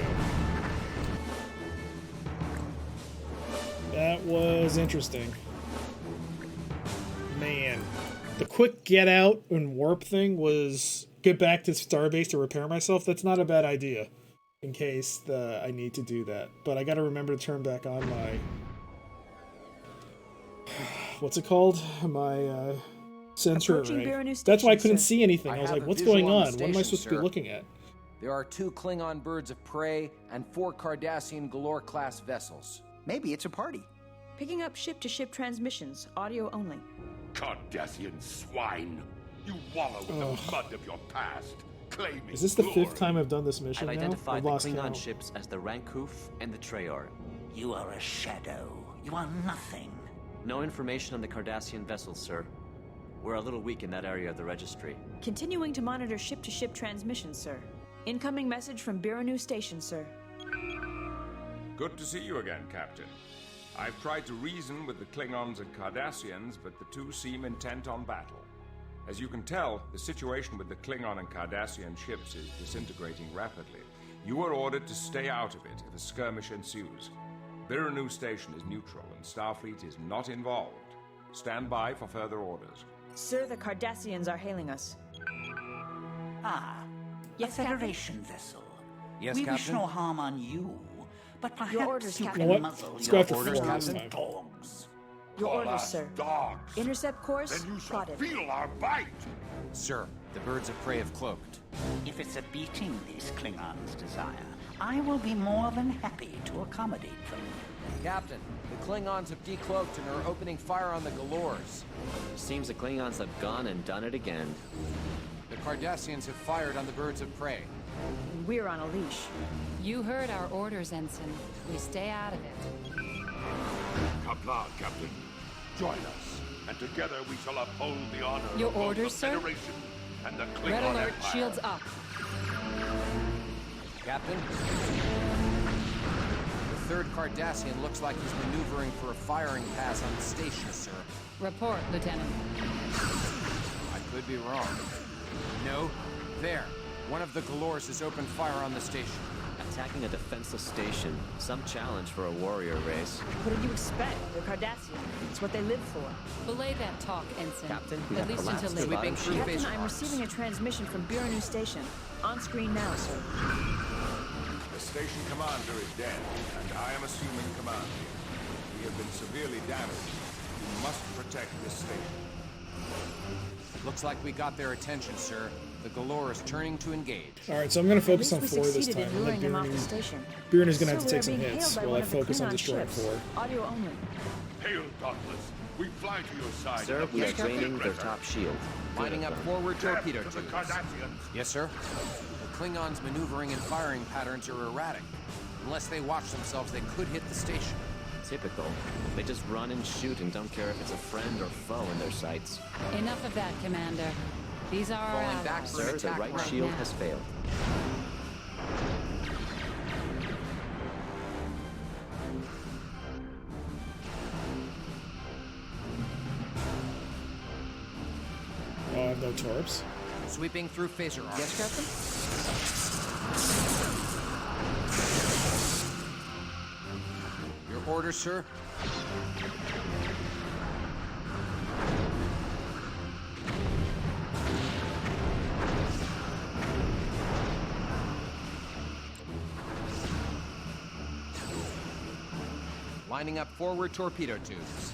Speaker 1: That was interesting. Man. The quick get out and warp thing was get back to Starbase to repair myself. That's not a bad idea in case I need to do that. But I got to remember to turn back on my... What's it called? My sensor
Speaker 4: Approaching
Speaker 1: array.
Speaker 4: Biranu
Speaker 1: That's why I
Speaker 4: Station,
Speaker 1: couldn't
Speaker 4: sir.
Speaker 1: see anything. I was
Speaker 10: have
Speaker 1: like,
Speaker 10: a
Speaker 1: what's
Speaker 10: visual
Speaker 1: going
Speaker 10: on the
Speaker 1: on? What am I
Speaker 10: station,
Speaker 1: supposed to be
Speaker 10: sir.
Speaker 1: looking at?
Speaker 10: There are 2 Klingon birds of prey and 4 Cardassian Galore-class vessels.
Speaker 9: Maybe it's a party.
Speaker 4: Picking up ship-to-ship transmissions, audio only.
Speaker 14: Cardassian swine! You wallow in the mud of your past, claiming
Speaker 1: Is this the
Speaker 14: glory.
Speaker 1: 5th time I've done this mission
Speaker 3: I've
Speaker 1: now?
Speaker 3: identified
Speaker 1: I've
Speaker 3: the
Speaker 1: lost
Speaker 3: Klingon
Speaker 1: count.
Speaker 3: ships as the Rankoof and the Treyarch.
Speaker 19: You are a shadow. You are nothing.
Speaker 3: No information on the Cardassian vessels, sir. We're a little weak in that area of the registry.
Speaker 4: Continuing to monitor ship-to-ship transmissions, sir. Incoming message from Biranu Station, sir.
Speaker 7: Good to see you again, Captain. I've tried to reason with the Klingons and Cardassians, but the two seem intent on battle. As you can tell, the situation with the Klingon and Cardassian ships is disintegrating rapidly. You are ordered to stay out of it if a skirmish ensues. Biranu Station is neutral and Starfleet is not involved. Stand by for further orders.
Speaker 4: Sir, the Cardassians are hailing us.
Speaker 19: Ah,
Speaker 4: Yes,
Speaker 19: a Federation vessel.
Speaker 10: Yes,
Speaker 19: we wish
Speaker 10: Captain?
Speaker 19: no harm on you, but perhaps
Speaker 4: Your orders,
Speaker 19: you
Speaker 4: Captain.
Speaker 19: can
Speaker 1: What?
Speaker 19: muzzle
Speaker 1: Let's
Speaker 19: your
Speaker 1: go after
Speaker 19: orders,
Speaker 1: four this
Speaker 19: Captain.
Speaker 1: time.
Speaker 19: Dogs.
Speaker 4: Your
Speaker 14: Call
Speaker 4: orders,
Speaker 14: us
Speaker 4: sir.
Speaker 14: dogs.
Speaker 4: Intercept course
Speaker 14: Then you shall
Speaker 4: plotted.
Speaker 14: feel our bite!
Speaker 10: Sir, the birds of prey have cloaked.
Speaker 19: If it's a beating these Klingons desire, I will be more than happy to accommodate them.
Speaker 10: Captain, the Klingons have decloaked and are opening fire on the Galores.
Speaker 3: Seems the Klingons have gone and done it again.
Speaker 10: The Cardassians have fired on the birds of prey.
Speaker 4: We're on a leash.
Speaker 8: You heard our orders, Ensign. We stay out of it.
Speaker 14: Kapla, Captain. Join us, and together we shall uphold the honor
Speaker 8: Your
Speaker 14: of both
Speaker 8: orders,
Speaker 14: the
Speaker 8: sir?
Speaker 14: Federation and the Klingon
Speaker 8: Red alert,
Speaker 14: Empire.
Speaker 8: shields up.
Speaker 10: Captain? The third Cardassian looks like he's maneuvering for a firing pass on the station, sir.
Speaker 8: Report, Lieutenant.
Speaker 10: I could be wrong. No. There. One of the Galores has opened fire on the station.
Speaker 3: Attacking a defenseless station. Some challenge for a warrior race.
Speaker 4: What did you expect? They're Cardassian. It's what they live for.
Speaker 8: Belay that talk, Ensign.
Speaker 3: Captain, we
Speaker 8: At
Speaker 3: have
Speaker 8: least
Speaker 3: collapsed
Speaker 8: until
Speaker 3: the
Speaker 8: later.
Speaker 3: bottom shield.
Speaker 4: Captain, I'm receiving a transmission from Biranu Station. On screen now, sir.
Speaker 7: The station commander is dead, and I am assuming command here. We have been severely damaged. You must protect this station.
Speaker 10: Looks like we got their attention, sir. The Galore is turning to engage.
Speaker 1: Alright, so I'm going to focus on
Speaker 4: we
Speaker 1: 4 this
Speaker 4: succeeded
Speaker 1: time.
Speaker 4: in luring them off
Speaker 1: Buren
Speaker 4: the station.
Speaker 1: is going to
Speaker 4: Sir,
Speaker 1: have to
Speaker 4: we
Speaker 1: take
Speaker 4: are
Speaker 1: some
Speaker 4: being
Speaker 1: hits
Speaker 4: hailed by
Speaker 1: while
Speaker 4: one
Speaker 1: I
Speaker 4: of the
Speaker 1: focus on
Speaker 4: Klingon
Speaker 1: destroying
Speaker 4: ships.
Speaker 1: 4.
Speaker 4: Audio only.
Speaker 14: Hail, Dauntless. We fly to your side.
Speaker 3: Sir, we are draining their top shield.
Speaker 10: Lining up forward torpedo
Speaker 14: To the
Speaker 10: tubes.
Speaker 14: Cardassians.
Speaker 10: Yes, sir. The Klingons' maneuvering and firing patterns are erratic. Unless they watch themselves, they could hit the station.
Speaker 3: Typical. They just run and shoot and don't care if it's a friend or foe in their sights.
Speaker 8: Enough of that, Commander. These are our
Speaker 10: Falling back
Speaker 8: allies.
Speaker 10: for an
Speaker 3: Sir, the
Speaker 10: attack
Speaker 3: right
Speaker 10: right
Speaker 3: shield
Speaker 8: now.
Speaker 3: has failed.
Speaker 1: Oh, I have no torps.
Speaker 10: Sweeping through phaser arms.
Speaker 11: Yes, Captain?
Speaker 10: Your orders, sir? Lining up forward torpedo tubes.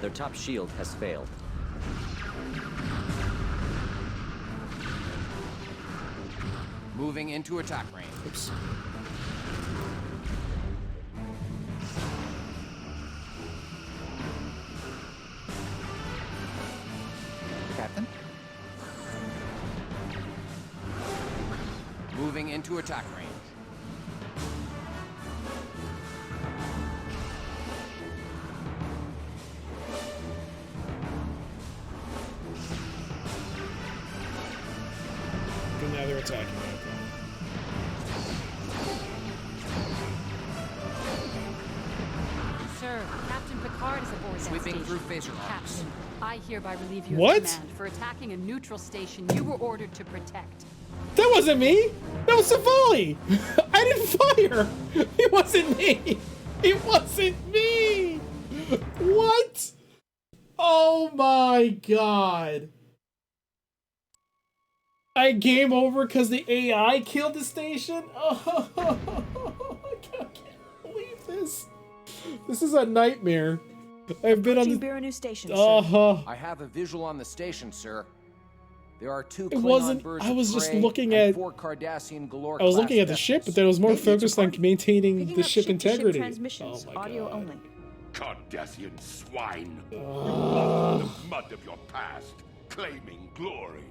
Speaker 3: Their top shield has failed.
Speaker 10: Moving into attack range.
Speaker 1: Oops.
Speaker 9: Captain?
Speaker 10: Moving into attack range.
Speaker 1: Okay, now they're attacking me.
Speaker 8: Sir, Captain Picard is aboard that
Speaker 10: Sweeping
Speaker 8: station.
Speaker 10: through phaser arms.
Speaker 8: Captain, I hereby relieve you
Speaker 1: What?
Speaker 8: of command for attacking a neutral station you were ordered to protect.
Speaker 1: That wasn't me! That was Savali! I didn't fire! It wasn't me! It wasn't me! What? Oh my god. I game over because the AI killed the station? Oh, I can't believe this. This is a nightmare. I've been on the...
Speaker 4: Biranu station,
Speaker 1: Uh-huh.
Speaker 10: I have a visual on the station, sir. There are 2
Speaker 1: It
Speaker 10: Klingon
Speaker 1: wasn't-
Speaker 10: birds
Speaker 1: I was
Speaker 10: of
Speaker 1: just
Speaker 10: prey
Speaker 1: looking
Speaker 10: and
Speaker 1: at-
Speaker 10: 4 Cardassian Galore
Speaker 1: I was
Speaker 10: class
Speaker 1: looking at the ship, but then I was more
Speaker 4: Maybe it's a
Speaker 1: focused on
Speaker 4: party.
Speaker 1: maintaining
Speaker 4: Picking
Speaker 1: the
Speaker 4: up
Speaker 1: ship
Speaker 4: ship-to-ship
Speaker 1: integrity.
Speaker 4: transmissions.
Speaker 1: Oh my
Speaker 4: Audio
Speaker 1: god.
Speaker 4: only.
Speaker 14: Cardassian swine. You walk in the mud of your past, claiming glory.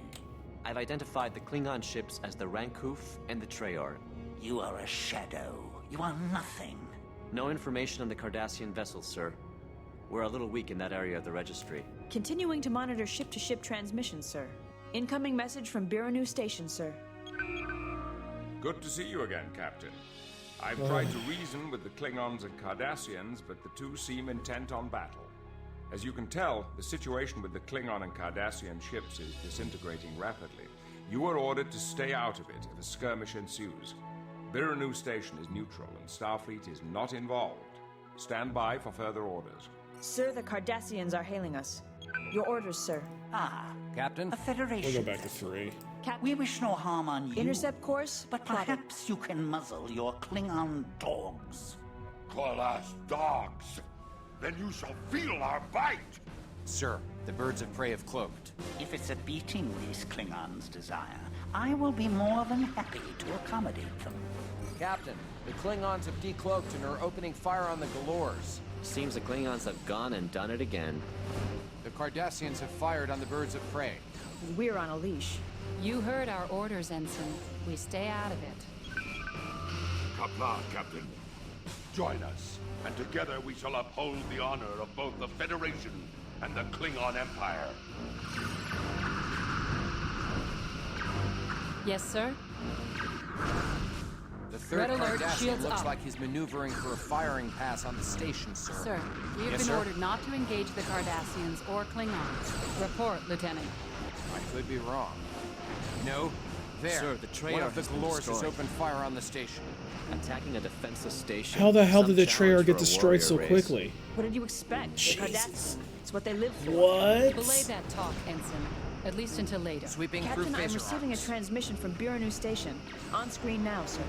Speaker 3: I've identified the Klingon ships as the Rankoof and the Treyarch.
Speaker 19: You are a shadow. You are nothing.
Speaker 3: No information on the Cardassian vessels, sir. We're a little weak in that area of the registry.
Speaker 4: Continuing to monitor ship-to-ship transmissions, sir. Incoming message from Biranu station, sir.
Speaker 7: Good to see you again, Captain. I've tried to reason with the Klingons and Cardassians, but the two seem intent on battle. As you can tell, the situation with the Klingon and Cardassian ships is disintegrating rapidly. You are ordered to stay out of it if a skirmish ensues. Biranu Station is neutral and Starfleet is not involved. Stand by for further orders.
Speaker 4: Sir, the Cardassians are hailing us. Your orders, sir.
Speaker 19: Ah,
Speaker 10: Captain?
Speaker 19: a Federation.
Speaker 1: We'll go back to 3.
Speaker 19: We wish no harm on you.
Speaker 4: Intercept course,
Speaker 19: But
Speaker 4: plotted.
Speaker 19: perhaps you can muzzle your Klingon dogs.
Speaker 14: Call us dogs. Then you shall feel our bite.
Speaker 10: Sir, the birds of prey have cloaked.
Speaker 19: If it's a beating these Klingons desire, I will be more than happy to accommodate them.
Speaker 10: Captain, the Klingons have decloaked and are opening fire on the Galores.
Speaker 3: Seems the Klingons have gone and done it again.
Speaker 10: The Cardassians have fired on the birds of prey.
Speaker 4: We're on a leash.
Speaker 8: You heard our orders, Ensign. We stay out of it.
Speaker 14: Kapla, Captain. Join us, and together we shall uphold the honor of both the Federation and the Klingon Empire.
Speaker 8: Yes, sir?
Speaker 10: The third
Speaker 8: Red alert,
Speaker 10: Cardassian
Speaker 8: shields
Speaker 10: looks
Speaker 8: up.
Speaker 10: like he's maneuvering for a firing pass on the station, sir.
Speaker 8: Sir, we have
Speaker 10: Yes,
Speaker 8: been
Speaker 10: sir?
Speaker 8: ordered not to engage the Cardassians or Klingons. Report, Lieutenant.
Speaker 10: I could be wrong. No, there.
Speaker 3: Sir, the
Speaker 10: One
Speaker 3: Treyarch
Speaker 10: of the
Speaker 3: has been
Speaker 10: Galores has
Speaker 3: destroyed.
Speaker 10: opened fire on the station.
Speaker 3: Attacking a defenseless station.
Speaker 1: How the hell
Speaker 3: Some
Speaker 1: did the
Speaker 3: challenge
Speaker 1: Treyarch get
Speaker 3: for a
Speaker 1: destroyed so
Speaker 3: warrior race.
Speaker 1: quickly?
Speaker 4: What did you expect? The
Speaker 1: Jesus.
Speaker 4: Cardassians. It's what they live for.
Speaker 1: What?
Speaker 8: Belay that talk, Ensign. At least until later.
Speaker 10: Sweeping
Speaker 4: Captain,
Speaker 10: through
Speaker 4: I'm
Speaker 10: phaser
Speaker 4: receiving a
Speaker 10: arms.
Speaker 4: transmission from Biranu station. On screen now, sir.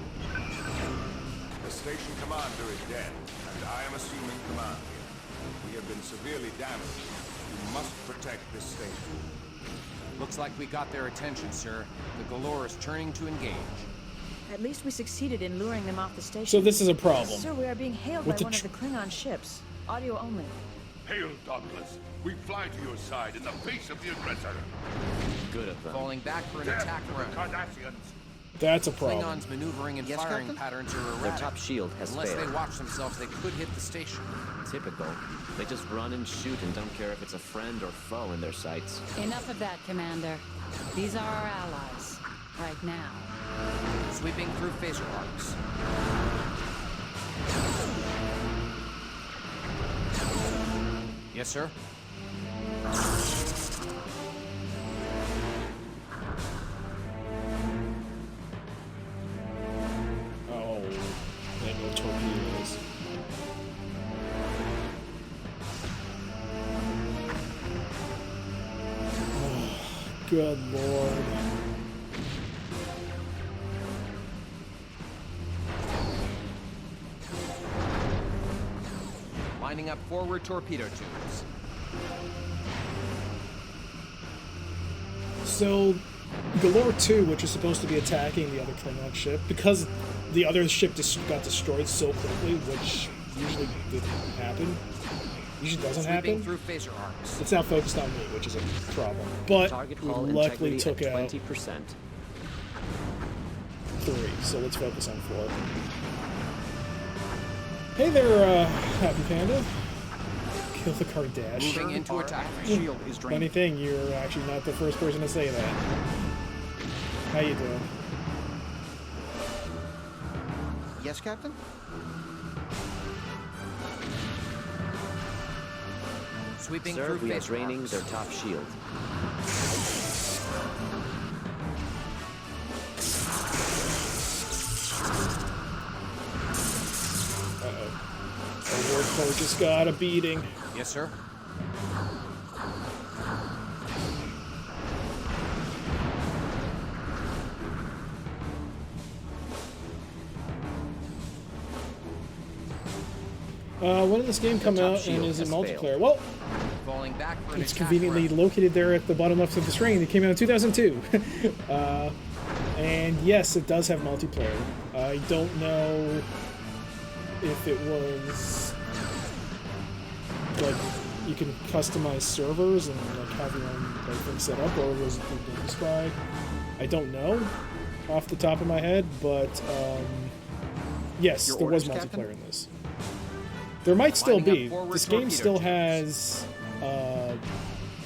Speaker 7: The station commander is dead, and I am assuming command here. We have been severely damaged. You must protect this station.
Speaker 10: Looks like we got their attention, sir. The Galore is turning to engage.
Speaker 4: At least we succeeded in luring them off the station.
Speaker 1: So this is a problem.
Speaker 4: Sir, we are being hailed by one of the Klingon ships. Audio only.
Speaker 14: Hail, Dauntless. We fly to your side in the face of the aggressor.
Speaker 3: Good of them.
Speaker 10: Falling back for an attack run.
Speaker 14: Cardassians.
Speaker 1: That's a problem.
Speaker 10: Klingons' maneuvering and firing patterns are erratic.
Speaker 3: Their top shield has
Speaker 10: Unless
Speaker 3: failed.
Speaker 10: they watch themselves, they could hit the station.
Speaker 3: Typical. They just run and shoot and don't care if it's a friend or foe in their sights.
Speaker 8: Enough of that, Commander. These are our allies. Right now.
Speaker 10: Sweeping through phaser arcs. Yes, sir.
Speaker 1: Oh, they know torpedoes. Oh, good lord.
Speaker 10: Lining up forward torpedo tubes.
Speaker 1: So, Galore 2, which is supposed to be attacking the other Klingon ship, because the other ship got destroyed so quickly, which usually didn't happen. Usually doesn't happen.
Speaker 10: Through phaser arcs.
Speaker 1: It's now focused on me, which is a problem. But
Speaker 3: Target
Speaker 1: we
Speaker 3: hull
Speaker 1: luckily
Speaker 3: integrity
Speaker 1: took
Speaker 3: at
Speaker 1: out
Speaker 3: 20%.
Speaker 1: 3, so let's focus on 4. Hey there, Happy Panda. Kill the Kardashian.
Speaker 10: Moving into attack.
Speaker 13: Shield is drained.
Speaker 1: Funny thing, you're actually not the first person to say that. How you doing?
Speaker 9: Yes, Captain?
Speaker 10: Sweeping
Speaker 3: Sir,
Speaker 10: through
Speaker 3: we are
Speaker 10: phaser
Speaker 3: draining
Speaker 10: arcs.
Speaker 3: their top shield.
Speaker 1: Uh-oh. Our ward core just got a beating.
Speaker 10: Yes, sir.
Speaker 1: When did this game come out, and
Speaker 3: shield
Speaker 1: is it
Speaker 3: has
Speaker 1: multiplayer?
Speaker 3: failed.
Speaker 1: Well,
Speaker 10: Falling back for an
Speaker 1: it's
Speaker 10: attack
Speaker 1: conveniently
Speaker 10: run.
Speaker 1: located there at the bottom left of the screen. It came out in 2002. And yes, it does have multiplayer. I don't know if it was like you can customize servers and like have your own like, thing set up, or was it through GameSpy? I don't know off the top of my head, but yes,
Speaker 9: Your
Speaker 1: there was
Speaker 9: orders,
Speaker 1: multiplayer
Speaker 9: Captain?
Speaker 1: in this. There might still
Speaker 10: Lining up
Speaker 1: be.
Speaker 10: forward
Speaker 1: This game
Speaker 10: torpedo
Speaker 1: still
Speaker 10: tubes.
Speaker 1: has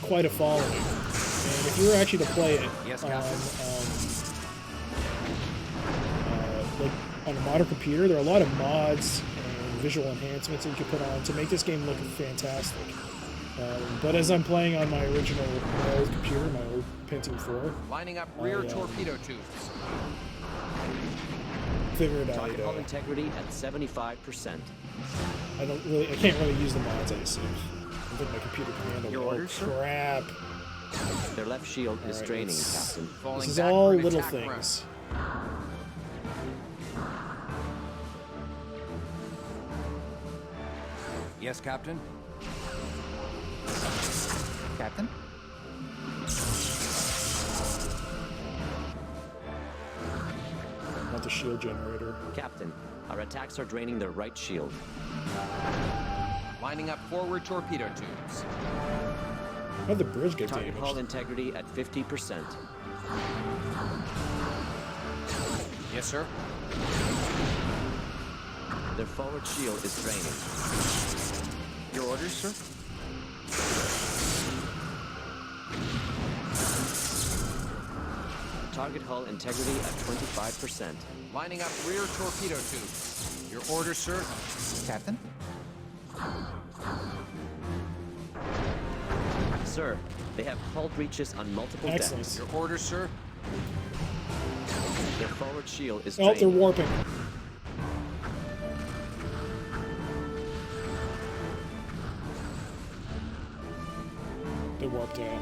Speaker 1: quite a following, and if you were actually to play it
Speaker 10: Yes,
Speaker 1: on
Speaker 10: Captain.
Speaker 1: like on a modern computer, there are a lot of mods and visual enhancements that you can put on to make this game look fantastic. But as I'm playing on my original, my old computer, my old Pentium 4,
Speaker 10: Lining up rear torpedo tubes.
Speaker 1: figured
Speaker 3: Target hull integrity at 75%.
Speaker 1: I can't really use the mods, I assume. I think my computer can handle
Speaker 9: Your
Speaker 1: it.
Speaker 9: orders, sir?
Speaker 1: Crap.
Speaker 3: Their left shield is
Speaker 1: Alright,
Speaker 3: draining,
Speaker 1: let's-
Speaker 3: Captain.
Speaker 10: Falling
Speaker 1: This is
Speaker 10: back
Speaker 1: all
Speaker 10: for an
Speaker 1: little
Speaker 10: attack run.
Speaker 1: things.
Speaker 10: Yes, Captain.
Speaker 9: Captain?
Speaker 1: Not the shield generator.
Speaker 3: Captain, our attacks are draining their right shield.
Speaker 10: Lining up forward torpedo tubes.
Speaker 1: How'd the bridge get
Speaker 3: Target hull
Speaker 1: damaged?
Speaker 3: integrity at 50%.
Speaker 10: Yes, sir.
Speaker 3: Their forward shield is draining.
Speaker 9: Your orders, sir?
Speaker 3: Target hull integrity at 25%.
Speaker 10: Lining up rear torpedo tubes. Your order, sir.
Speaker 9: Captain?
Speaker 3: Sir, they have hull breaches on multiple
Speaker 1: Excellent.
Speaker 3: decks.
Speaker 10: Your order, sir.
Speaker 3: Their forward shield is
Speaker 1: Oh, they're
Speaker 3: draining.
Speaker 1: warping. They warped out.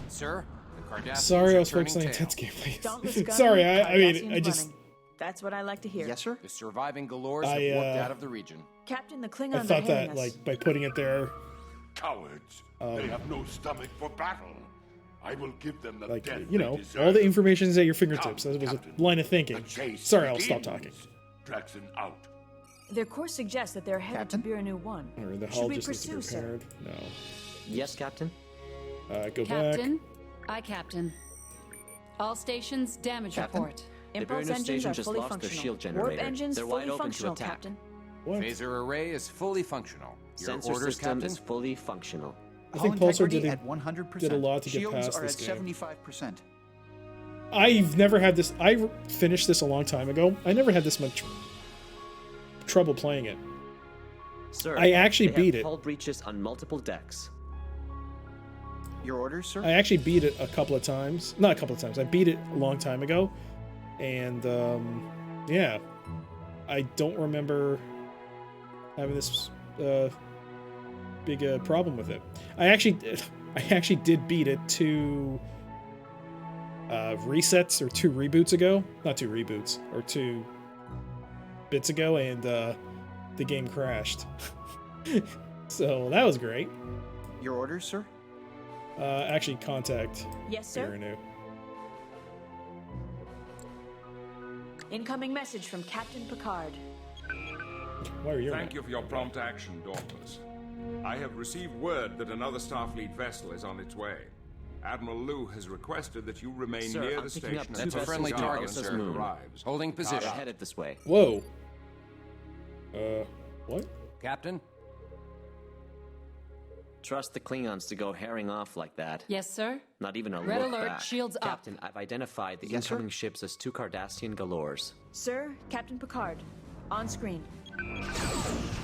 Speaker 10: Sir, the Cardassians
Speaker 1: Sorry, I was
Speaker 10: are turning
Speaker 1: focusing on
Speaker 10: tail.
Speaker 1: intense gameplay.
Speaker 4: Dauntless gunning,
Speaker 1: Sorry, I mean,
Speaker 4: Cardassians
Speaker 1: I just...
Speaker 4: running. That's what I like to hear.
Speaker 9: Yes, sir?
Speaker 10: The surviving Galores
Speaker 1: I,
Speaker 10: have warped out of the region.
Speaker 4: Captain, the Klingons
Speaker 1: I
Speaker 4: are
Speaker 1: thought
Speaker 4: hailing
Speaker 1: that,
Speaker 4: us.
Speaker 1: like, by putting it there...
Speaker 14: Cowards. They have no stomach for battle. I will give them the
Speaker 1: Like,
Speaker 14: death
Speaker 1: you
Speaker 14: they
Speaker 1: know,
Speaker 14: deserve.
Speaker 1: all the information is at your fingertips.
Speaker 14: Come,
Speaker 1: That was
Speaker 14: Captain.
Speaker 1: a line of thinking.
Speaker 14: The chase
Speaker 1: Sorry, I'll stop
Speaker 14: begins.
Speaker 1: talking.
Speaker 14: Draxon out.
Speaker 4: Their course suggests that they're headed to Biranu 1.
Speaker 1: Or the
Speaker 4: Should
Speaker 1: hull
Speaker 4: we
Speaker 1: just needs to be
Speaker 4: pursue, sir?
Speaker 1: repaired. No.
Speaker 3: Yes, Captain?
Speaker 1: Go
Speaker 8: Captain? Aye, Captain. All stations, damage
Speaker 3: Captain?
Speaker 8: report.
Speaker 3: The
Speaker 4: Impulse
Speaker 3: Biranu
Speaker 4: engines
Speaker 3: station
Speaker 4: are
Speaker 3: just
Speaker 4: fully
Speaker 3: lost their
Speaker 4: functional.
Speaker 3: shield
Speaker 4: Warp
Speaker 3: generator.
Speaker 4: engines
Speaker 3: They're
Speaker 4: fully
Speaker 3: wide open to
Speaker 4: functional,
Speaker 3: attack.
Speaker 4: Captain.
Speaker 10: Phaser array is fully functional. Your
Speaker 3: Sensor
Speaker 10: orders,
Speaker 3: system
Speaker 10: Captain?
Speaker 3: is fully functional.
Speaker 1: I think
Speaker 9: Hull
Speaker 1: Pulsar
Speaker 9: integrity
Speaker 1: did
Speaker 9: at 100%.
Speaker 1: did a lot to get
Speaker 9: Shields
Speaker 1: past
Speaker 9: are
Speaker 1: this
Speaker 9: at
Speaker 1: game.
Speaker 9: 75%.
Speaker 1: I've never had this... I finished this a long time ago. I never had this much trouble playing it.
Speaker 3: Sir,
Speaker 1: I actually
Speaker 3: they
Speaker 1: beat
Speaker 3: have
Speaker 1: it.
Speaker 3: hull breaches on multiple decks.
Speaker 9: Your orders, sir?
Speaker 1: I actually beat it a couple of times. Not a couple of times. I beat it a long time ago. And, yeah. I don't remember having this big problem with it. I actually did beat it 2 resets or 2 reboots ago. Not 2 reboots, or 2 bits ago, and the game crashed. So that was great.
Speaker 9: Your orders, sir?
Speaker 1: Actually, contact
Speaker 4: Yes, sir.
Speaker 1: Biranu.
Speaker 4: Incoming message from Captain Picard.
Speaker 1: Why are you?
Speaker 7: Thank you for your prompt action, Dauntless. I have received word that another Starfleet vessel is on its way. Admiral Liu has requested that you remain
Speaker 3: Sir,
Speaker 7: near
Speaker 3: I'm
Speaker 7: the
Speaker 3: picking up
Speaker 7: station.
Speaker 3: two
Speaker 10: That's a
Speaker 3: vessels
Speaker 10: friendly
Speaker 3: on
Speaker 10: target,
Speaker 3: Alpha's
Speaker 10: sir.
Speaker 3: moon.
Speaker 10: Arrives. Holding position.
Speaker 3: They're headed this way.
Speaker 1: Whoa. What?
Speaker 10: Captain?
Speaker 3: Trust the Klingons to go herring off like that.
Speaker 8: Yes, sir.
Speaker 3: Not even a
Speaker 8: Red
Speaker 3: look
Speaker 8: alert,
Speaker 3: back.
Speaker 8: shields up.
Speaker 3: Captain, I've identified the
Speaker 9: Yes, sir?
Speaker 3: incoming ships as 2 Cardassian Galores.
Speaker 4: Sir, Captain Picard. On screen.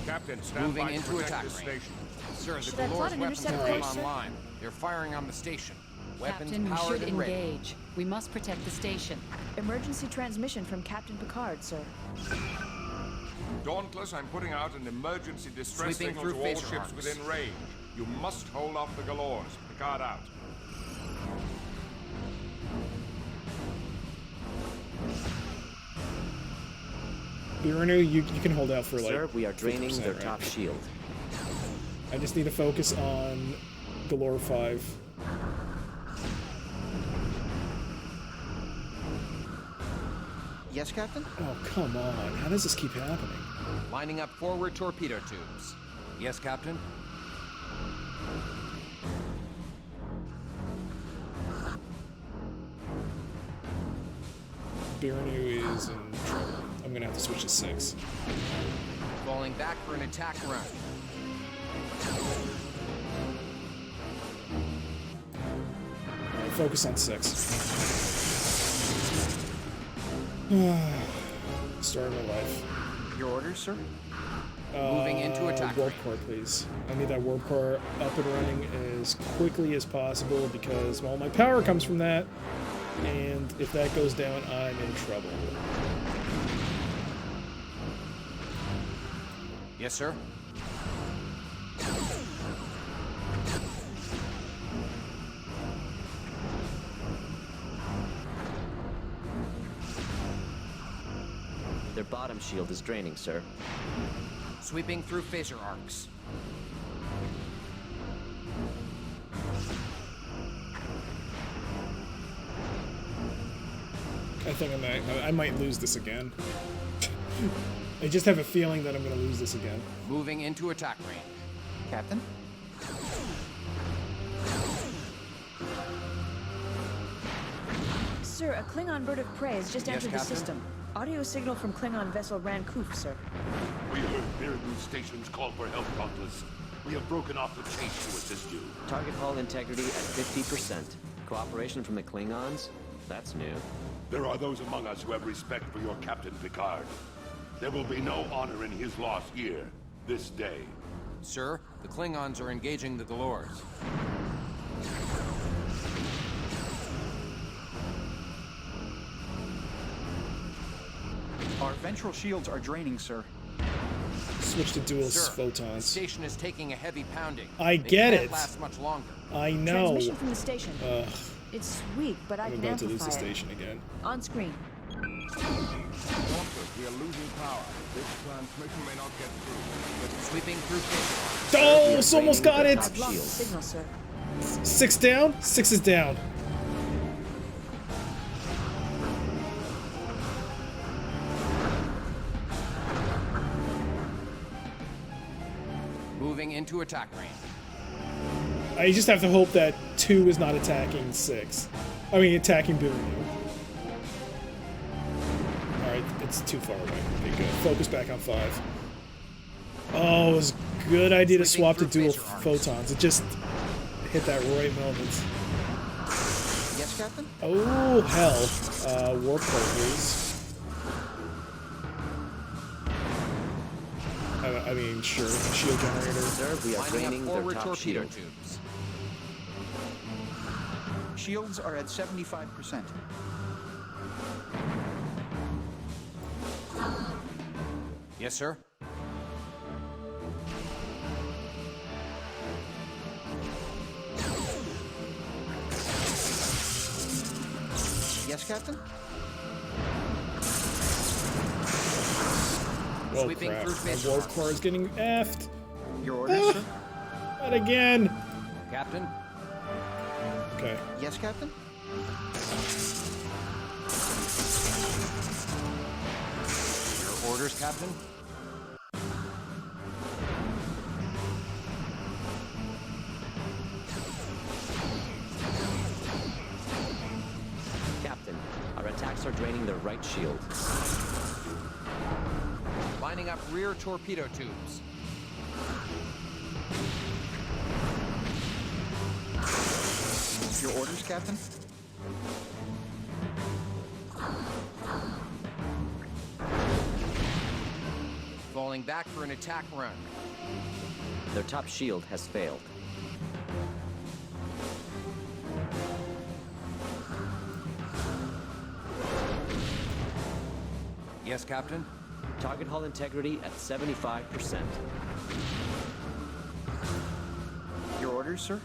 Speaker 7: Captain, stand
Speaker 10: Moving
Speaker 7: by to
Speaker 10: into
Speaker 7: protect
Speaker 10: attack
Speaker 7: this
Speaker 10: range.
Speaker 7: station.
Speaker 10: Sir, the
Speaker 4: Should I plot
Speaker 10: Galor's
Speaker 4: an
Speaker 10: weapons have
Speaker 4: intercept
Speaker 10: come
Speaker 4: course, sir?
Speaker 10: online. They're firing on the station. Weapons
Speaker 8: Captain, we
Speaker 10: powered
Speaker 8: should
Speaker 10: and ready.
Speaker 8: engage. We must protect the station.
Speaker 4: Emergency transmission from Captain Picard, sir.
Speaker 7: Dauntless, I'm putting out an emergency distress
Speaker 10: Sweeping
Speaker 7: signal
Speaker 10: through
Speaker 7: to all
Speaker 10: phaser
Speaker 7: ships
Speaker 10: arms.
Speaker 7: within range. You must hold off the Galores. Picard out.
Speaker 1: Biranu, you can hold out for like.
Speaker 3: Sir, we are draining
Speaker 1: 50%,
Speaker 3: their
Speaker 1: right?
Speaker 3: top shield.
Speaker 1: I just need to focus on Galore 5.
Speaker 9: Yes, Captain?
Speaker 1: Oh, come on. How does this keep happening?
Speaker 10: Lining up forward torpedo tubes. Yes, Captain?
Speaker 1: Biranu is in trouble. I'm gonna have to switch to 6.
Speaker 10: Falling back for an attack run.
Speaker 1: Alright, focus on 6. Story of my life.
Speaker 9: Your orders, sir?
Speaker 10: Moving into attack
Speaker 1: Warp
Speaker 10: range.
Speaker 1: core, please. I need that warp core up and running as quickly as possible because, well, my power comes from that, and if that goes down, I'm in trouble.
Speaker 10: Yes, sir.
Speaker 3: Their bottom shield is draining, sir.
Speaker 10: Sweeping through phaser arcs.
Speaker 1: I think I might lose this again. I just have a feeling that I'm going to lose this again.
Speaker 10: Moving into attack range.
Speaker 9: Captain?
Speaker 4: Sir, a Klingon bird of prey has just
Speaker 10: Yes,
Speaker 4: entered the
Speaker 10: Captain?
Speaker 4: system. Audio signal from Klingon vessel Rankoof, sir.
Speaker 14: We heard Biranu Station's call for help, Dauntless. We have broken off the chase to assist you.
Speaker 3: Target hull integrity at 50%. Cooperation from the Klingons? That's new.
Speaker 14: There are those among us who have respect for your Captain Picard. There will be no honor in his loss here, this day.
Speaker 10: Sir, the Klingons are engaging the Galores.
Speaker 9: Our ventral shields are draining, sir.
Speaker 1: Switch to dual
Speaker 10: Sir, the
Speaker 1: photons.
Speaker 10: station is taking a heavy pounding.
Speaker 1: I
Speaker 10: They
Speaker 1: get
Speaker 10: can't
Speaker 1: it.
Speaker 10: last much longer.
Speaker 1: I know.
Speaker 4: Transmission from the station. It's weak, but I
Speaker 1: I'm
Speaker 4: can
Speaker 1: about to
Speaker 4: amplify
Speaker 1: lose the
Speaker 4: it.
Speaker 1: station again.
Speaker 4: On screen.
Speaker 10: Don't
Speaker 7: Marcus, we are losing power. This transmission may not get through.
Speaker 10: Sweeping through fish.
Speaker 1: Oh, it's almost got it!
Speaker 4: I've lost the signal, sir.
Speaker 1: 6 down? 6 is down.
Speaker 10: Moving into attack range.
Speaker 1: I just have to hope that 2 is not attacking 6. I mean, attacking Boone. Alright, it's too far away. Okay, good. Focus back on 5. Oh, it was a good idea to swap to dual photons. It just hit that right moment.
Speaker 9: Yes, Captain?
Speaker 1: Oh, hell. Warp core, please. I mean, sure. Shield generator.
Speaker 3: Sir, we are draining their
Speaker 10: forward
Speaker 3: top
Speaker 10: torpedo
Speaker 3: shield.
Speaker 10: tubes.
Speaker 9: Shields are at 75%.
Speaker 10: Yes, sir.
Speaker 9: Yes, Captain?
Speaker 1: Oh,
Speaker 10: Sweeping
Speaker 1: crap.
Speaker 10: through
Speaker 1: My
Speaker 10: fish
Speaker 1: warp
Speaker 10: arms.
Speaker 1: core is getting effed.
Speaker 9: Your orders, sir?
Speaker 1: Not again.
Speaker 10: Captain.
Speaker 1: Okay.
Speaker 9: Yes, Captain?
Speaker 10: Your orders, Captain.
Speaker 3: Captain, our attacks are draining their right shield.
Speaker 10: Lining up rear torpedo tubes.
Speaker 9: Your orders, Captain?
Speaker 10: Falling back for an attack run.
Speaker 3: Their top shield has failed.
Speaker 10: Yes, Captain.
Speaker 3: Target hull integrity at 75%.
Speaker 9: Your orders, sir?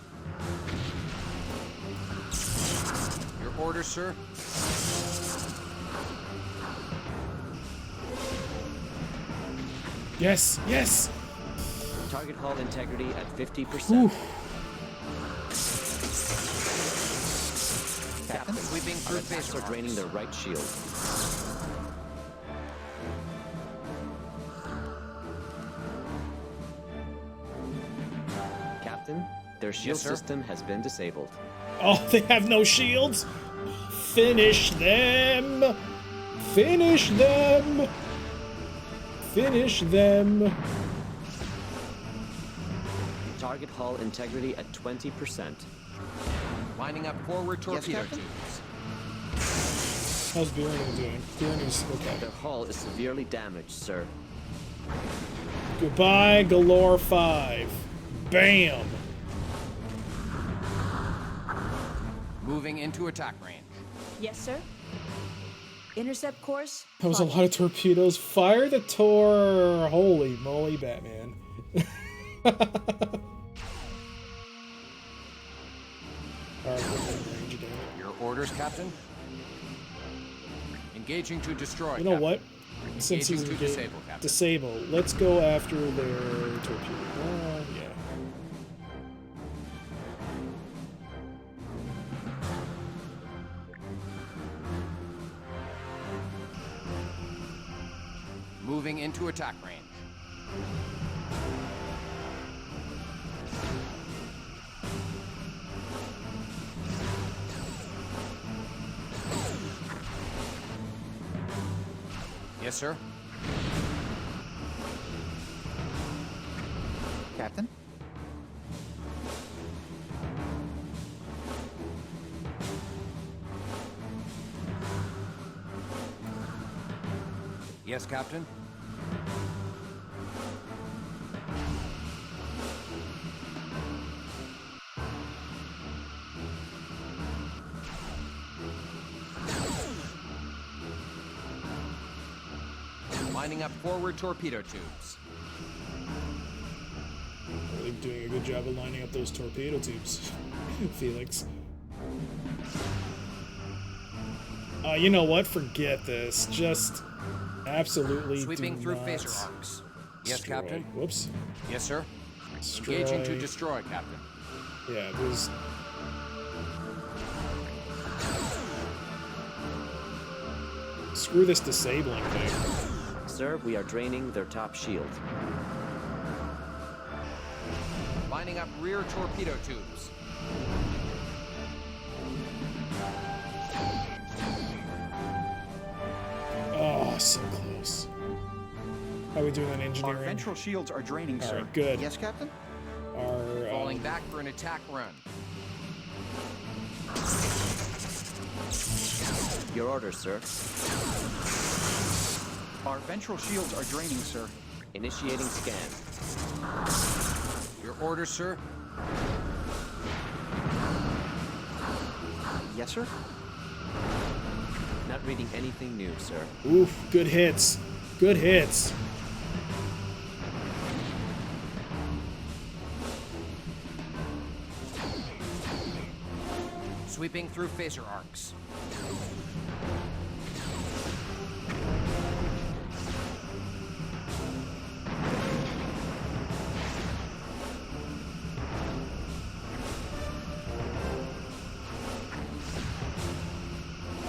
Speaker 10: Your orders, sir.
Speaker 1: Yes, yes.
Speaker 3: Target hull integrity at 50%.
Speaker 1: Ooh.
Speaker 3: Captain,
Speaker 10: Sweeping
Speaker 3: our
Speaker 10: through
Speaker 3: attacks
Speaker 10: fish
Speaker 3: are draining their right shield. Captain, their shield
Speaker 10: Yes, sir.
Speaker 3: system has been disabled.
Speaker 1: Oh, they have no shields? Finish them! Finish them! Finish them!
Speaker 3: Target hull integrity at 20%.
Speaker 10: Lining up forward torpedo
Speaker 9: Captain?
Speaker 10: tubes.
Speaker 1: How's Bjorn doing? Bjorn is okay.
Speaker 3: Their hull is severely damaged, sir.
Speaker 1: Goodbye, Galore 5. Bam!
Speaker 10: Moving into attack range.
Speaker 4: Yes, sir. Intercept course.
Speaker 1: That was a lot of torpedoes. Fire the Tor! Holy moly, Batman. Alright, range again.
Speaker 10: Your orders, Captain. Engaging to destroy.
Speaker 1: You know
Speaker 10: Captain.
Speaker 1: what? Since
Speaker 10: Engaging
Speaker 1: he's
Speaker 10: to disable, Captain.
Speaker 1: disable, let's go after their torpedo. Yeah.
Speaker 10: Moving into attack range. Yes, sir.
Speaker 9: Captain?
Speaker 10: Yes, Captain. Lining up forward torpedo tubes.
Speaker 1: Really doing a good job of lining up those torpedo tubes, Felix. You know what? Forget this. Just Absolutely.
Speaker 10: Sweeping
Speaker 1: do
Speaker 10: through
Speaker 1: not
Speaker 10: phaser arcs. Yes,
Speaker 1: destroy.
Speaker 10: Captain.
Speaker 1: Whoops.
Speaker 10: Yes, sir.
Speaker 1: Destroy.
Speaker 10: Engaging to destroy, Captain.
Speaker 1: Yeah, there's. Screw this disabling thing.
Speaker 3: Sir, we are draining their top shield.
Speaker 10: Lining up rear torpedo tubes.
Speaker 1: Oh, so close. How are we doing on engineering?
Speaker 9: Our ventral shields are draining,
Speaker 1: All
Speaker 9: sir.
Speaker 1: right, good.
Speaker 9: Yes, Captain?
Speaker 1: Our,
Speaker 10: Falling back for an attack run.
Speaker 3: Your orders, sir.
Speaker 9: Our ventral shields are draining, sir.
Speaker 3: Initiating scan.
Speaker 10: Your orders, sir.
Speaker 9: Yes, sir?
Speaker 3: Not reading anything new, sir.
Speaker 1: Oof, good hits. Good hits.
Speaker 10: Sweeping through phaser arcs.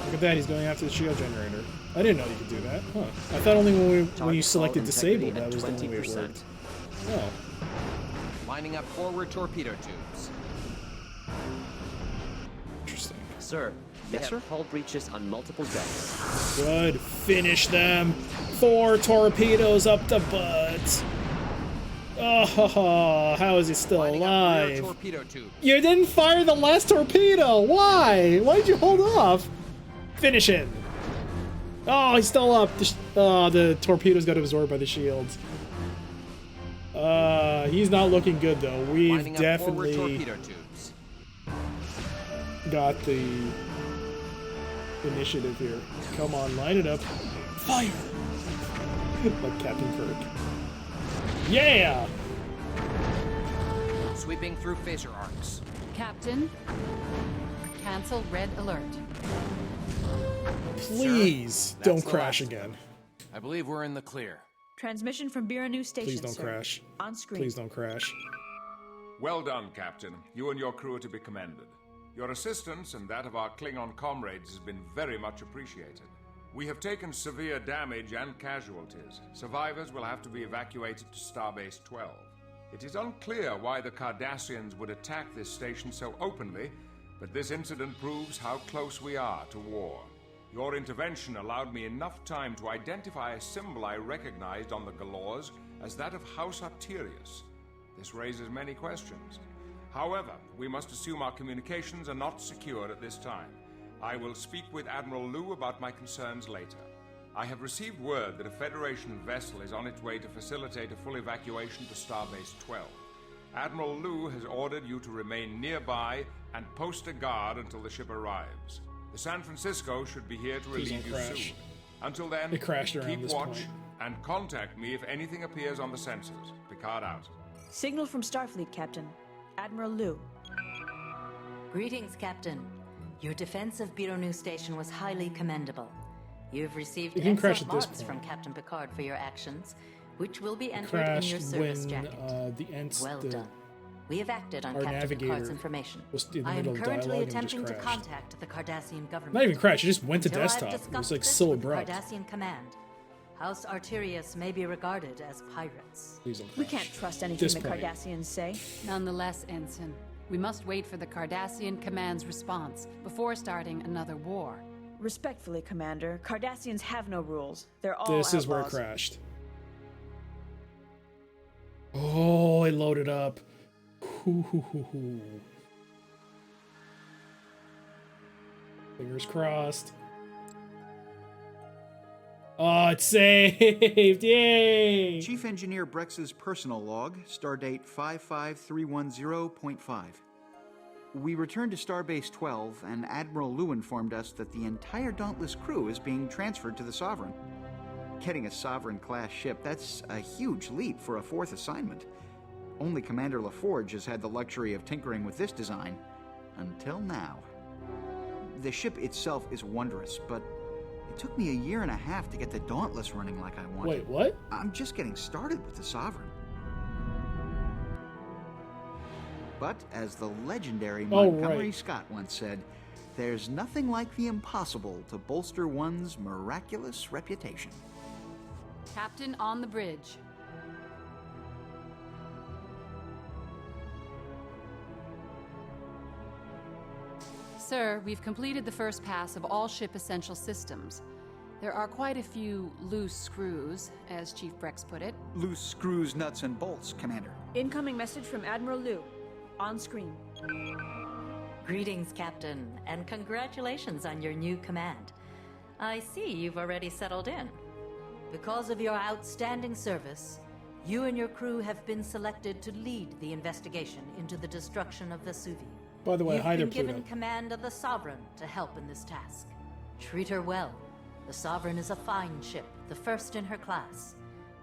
Speaker 1: Look at that, he's going after the shield generator. I didn't know you could do that. Huh. I thought only when you selected disable, that was the only way it worked. Oh.
Speaker 10: Lining up forward torpedo tubes.
Speaker 1: Interesting.
Speaker 3: Sir, they have hull breaches on multiple decks.
Speaker 1: Good. Finish them. 4 torpedoes up the butt. Oh, how is he still alive?
Speaker 10: Torpedo tube.
Speaker 1: You didn't fire the last torpedo. Why? Why'd you hold off? Finish it. Oh, he's still up. The torpedoes got absorbed by the shields. He's not looking good though. We've definitely
Speaker 10: torpedo tubes.
Speaker 1: Got the initiative here. Come on, line it up. Fire! Like Captain Kirk. Yeah!
Speaker 10: Sweeping through phaser arcs.
Speaker 8: Captain, cancel red alert.
Speaker 1: Please don't crash again.
Speaker 10: I believe we're in the clear.
Speaker 4: Transmission from Biranu Station,
Speaker 1: Please don't
Speaker 4: sir.
Speaker 1: crash.
Speaker 4: On screen.
Speaker 1: Please don't crash.
Speaker 7: Well done, Captain. You and your crew are to be commended. Your assistance and that of our Klingon comrades has been very much appreciated. We have taken severe damage and casualties. Survivors will have to be evacuated to Starbase 12. It is unclear why the Cardassians would attack this station so openly, but this incident proves how close we are to war. Your intervention allowed me enough time to identify a symbol I recognized on the Galors as that of House Arterius. This raises many questions. However, we must assume our communications are not secure at this time. I will speak with Admiral Liu about my concerns later. I have received word that a Federation vessel is on its way to facilitate a full evacuation to Starbase 12. Admiral Liu has ordered you to remain nearby and post a guard until the ship arrives. The San Francisco should be here to relieve you soon. Until then,
Speaker 1: It crashed around
Speaker 7: keep
Speaker 1: this
Speaker 7: watch
Speaker 1: point.
Speaker 7: and contact me if anything appears on the sensors. Picard out.
Speaker 4: Signal from Starfleet, Captain. Admiral Liu.
Speaker 6: Greetings, Captain. Your defense of Biranu Station was highly commendable. You've received
Speaker 1: You can crash
Speaker 6: excellent
Speaker 1: at this
Speaker 6: marks from
Speaker 1: point.
Speaker 6: Captain Picard for your actions, which will be entered
Speaker 1: Crashed
Speaker 6: in your service
Speaker 1: when
Speaker 6: jacket.
Speaker 1: the Ents,
Speaker 6: Well done. We have acted on
Speaker 1: our
Speaker 6: Captain
Speaker 1: navigator
Speaker 6: Picard's information.
Speaker 1: was in the
Speaker 6: I am
Speaker 1: middle of
Speaker 6: currently
Speaker 1: dialogue and just
Speaker 6: attempting to
Speaker 1: crashed.
Speaker 6: contact the Cardassian government.
Speaker 1: Not even crashed, it just went to
Speaker 6: Until I've
Speaker 1: desktop. It was
Speaker 6: discussed
Speaker 1: like
Speaker 6: this
Speaker 1: so
Speaker 6: with the
Speaker 1: abrupt.
Speaker 6: Cardassian command. House Arterius may be regarded as pirates.
Speaker 1: Please don't
Speaker 4: We
Speaker 1: crash.
Speaker 4: can't trust anything
Speaker 1: This
Speaker 4: the
Speaker 1: point.
Speaker 4: Cardassians say.
Speaker 8: Nonetheless, Ensign, we must wait for the Cardassian command's response before starting another war.
Speaker 4: Respectfully, Commander, Cardassians have no rules. They're all
Speaker 1: This is where it
Speaker 4: outlaws.
Speaker 1: crashed. Oh, it loaded up. Fingers crossed. Oh, it's saved! Yay!
Speaker 9: Chief Engineer Brex's personal log, stardate 55310.5. We returned to Starbase 12, and Admiral Liu informed us that the entire Dauntless crew is being transferred to the Sovereign. Getting a Sovereign-class ship, that's a huge leap for a fourth assignment. Only Commander LaForge has had the luxury of tinkering with this design. Until now. The ship itself is wondrous, but took me a year and a half to get the Dauntless running like I wanted.
Speaker 1: Wait, what?
Speaker 9: I'm just getting started with the Sovereign. But as the legendary Montgomery Scott once said, there's nothing like the impossible to bolster one's miraculous reputation.
Speaker 8: Captain on the bridge. Sir, we've completed the first pass of all ship essential systems. There are quite a few loose screws, as Chief Brex put it.
Speaker 9: Loose screws, nuts, and bolts, Commander.
Speaker 4: Incoming message from Admiral Liu. On screen.
Speaker 6: Greetings, Captain, and congratulations on your new command. I see you've already settled in. Because of your outstanding service, you and your crew have been selected to lead the investigation into the destruction of Vesuvia.
Speaker 1: By the way,
Speaker 6: You've
Speaker 1: hi there,
Speaker 6: been given
Speaker 1: Pluto.
Speaker 6: command of the Sovereign to help in this task. Treat her well. The Sovereign is a fine ship, the first in her class.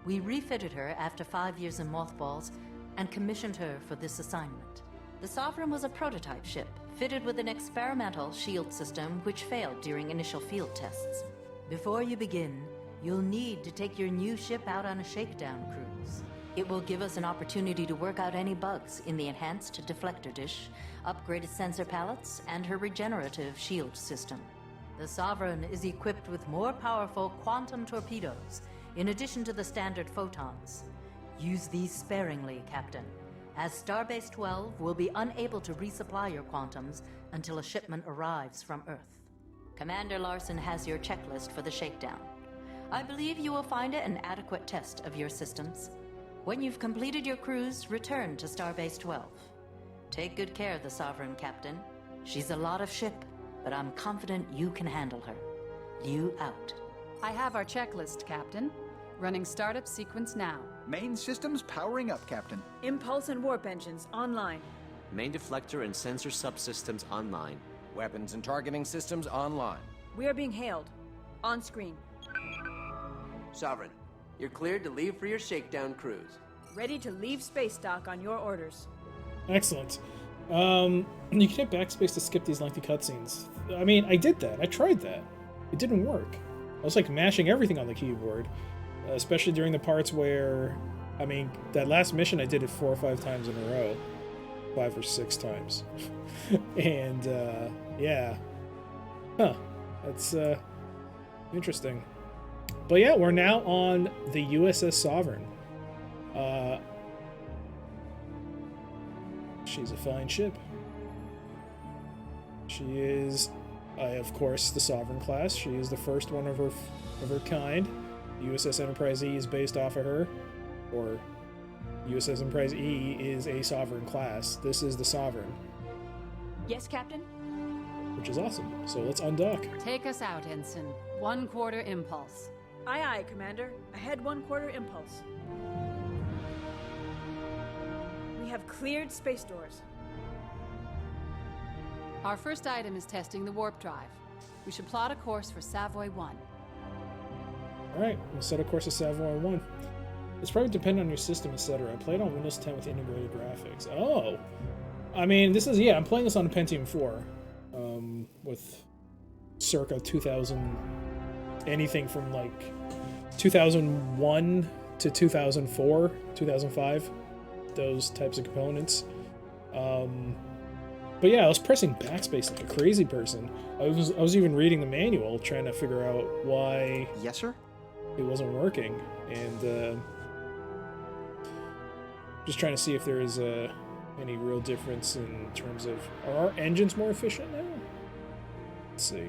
Speaker 6: We refitted her after 5 years in mothballs and commissioned her for this assignment. The Sovereign was a prototype ship, fitted with an experimental shield system which failed during initial field tests. Before you begin, you'll need to take your new ship out on a shakedown cruise. It will give us an opportunity to work out any bugs in the enhanced deflector dish, upgraded sensor palettes, and her regenerative shield system. The Sovereign is equipped with more powerful quantum torpedoes, in addition to the standard photons. Use these sparingly, Captain, as Starbase 12 will be unable to resupply your quantums until a shipment arrives from Earth. Commander Larson has your checklist for the shakedown. I believe you will find it an adequate test of your systems. When you've completed your cruise, return to Starbase 12. Take good care of the Sovereign, Captain. She's a lot of ship, but I'm confident you can handle her. Liu out.
Speaker 8: I have our checklist, Captain. Running startup sequence now.
Speaker 9: Main systems powering up, Captain.
Speaker 4: Impulse and warp engines online.
Speaker 3: Main deflector and sensor subsystems online.
Speaker 10: Weapons and targeting systems online.
Speaker 4: We are being hailed. On screen.
Speaker 11: Sovereign, you're cleared to leave for your shakedown cruise.
Speaker 4: Ready to leave space dock on your orders.
Speaker 1: Excellent. You can hit backspace to skip these lengthy cutscenes. I mean, I did that. I tried that. It didn't work. I was like mashing everything on the keyboard, especially during the parts where, I mean, that last mission I did it 4 or 5 times in a row. 5 or 6 times. And, yeah. Huh. That's, interesting. But yeah, we're now on the USS Sovereign. She's a fine ship. She is, of course, the Sovereign class. She is the first one of her kind. USS Enterprise E is based off of her, or USS Enterprise E is a Sovereign class. This is the Sovereign,
Speaker 4: Yes, Captain?
Speaker 1: which is awesome. So let's undock.
Speaker 8: Take us out, Ensign. 1/4 impulse.
Speaker 4: Aye, aye, Commander. Ahead 1/4 impulse. We have cleared space doors.
Speaker 8: Our first item is testing the warp drive. We should plot a course for Savoy 1.
Speaker 1: Alright, we'll set a course of Savoy 1. It's probably dependent on your system, etc. I played on Windows 10 with integrated graphics. Oh! I mean, this is, yeah, I'm playing this on a Pentium 4. With circa 2000... anything from, like, 2001 to 2004, 2005. Those types of components. But yeah, I was pressing backspace like a crazy person. I was even reading the manual, trying to figure out why...
Speaker 9: Yes, sir?
Speaker 1: It wasn't working, and just trying to see if there is any real difference in terms of... Are our engines more efficient now? Let's see.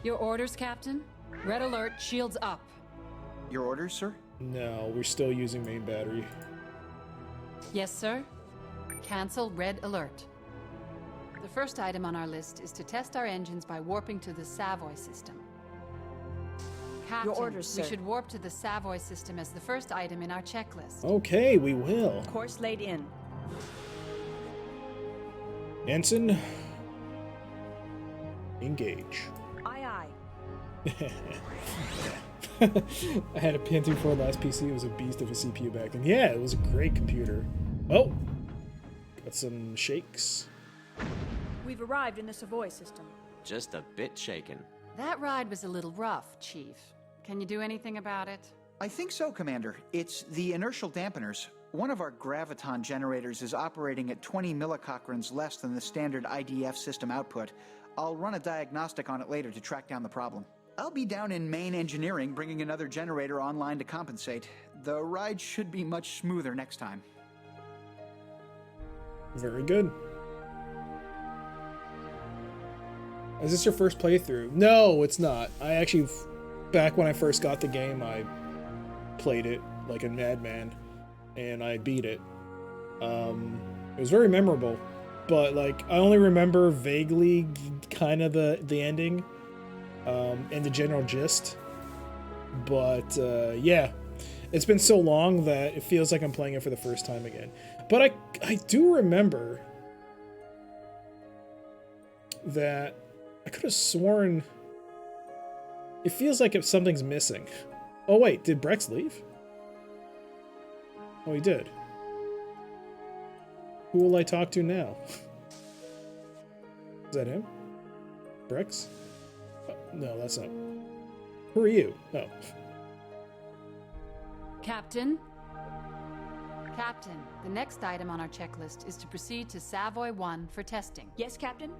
Speaker 8: Your orders, Captain? Red alert, shields up.
Speaker 9: Your orders, sir?
Speaker 1: No, we're still using main battery.
Speaker 8: Yes, sir. Cancel red alert. The first item on our list is to test our engines by warping to the Savoy system. Captain,
Speaker 4: orders,
Speaker 8: we
Speaker 4: sir.
Speaker 8: should warp to the Savoy system as the first item in our checklist.
Speaker 1: Okay, we will.
Speaker 4: Course laid in.
Speaker 1: Ensign, engage.
Speaker 4: Aye, aye.
Speaker 1: I had a Pentium 4 last PC. It was a beast of a CPU back then. Yeah, it was a great computer. Oh, got some shakes.
Speaker 4: We've arrived in the Savoy system.
Speaker 3: Just a bit shaken.
Speaker 8: That ride was a little rough, Chief. Can you do anything about it?
Speaker 9: I think so, Commander. It's the inertial dampeners. One of our graviton generators is operating at 20 millicochrons less than the standard IDF system output. I'll run a diagnostic on it later to track down the problem. I'll be down in main engineering bringing another generator online to compensate. The ride should be much smoother next time.
Speaker 1: Very good. Is this your first playthrough? No, it's not. I actually, back when I first got the game, I played it like a madman, and I beat it. It was very memorable, but like I only remember vaguely kind of the ending and the general gist. But yeah, it's been so long that it feels like I'm playing it for the first time again. But I do remember that I could have sworn it feels like if something's missing. Oh wait, did Brex leave? Oh, he did. Who will I talk to now? Is that him? Brex? No, that's not. Who are you? Oh.
Speaker 8: Captain? Captain, the next item on our checklist is to proceed to Savoy 1 for testing.
Speaker 4: Yes, Captain?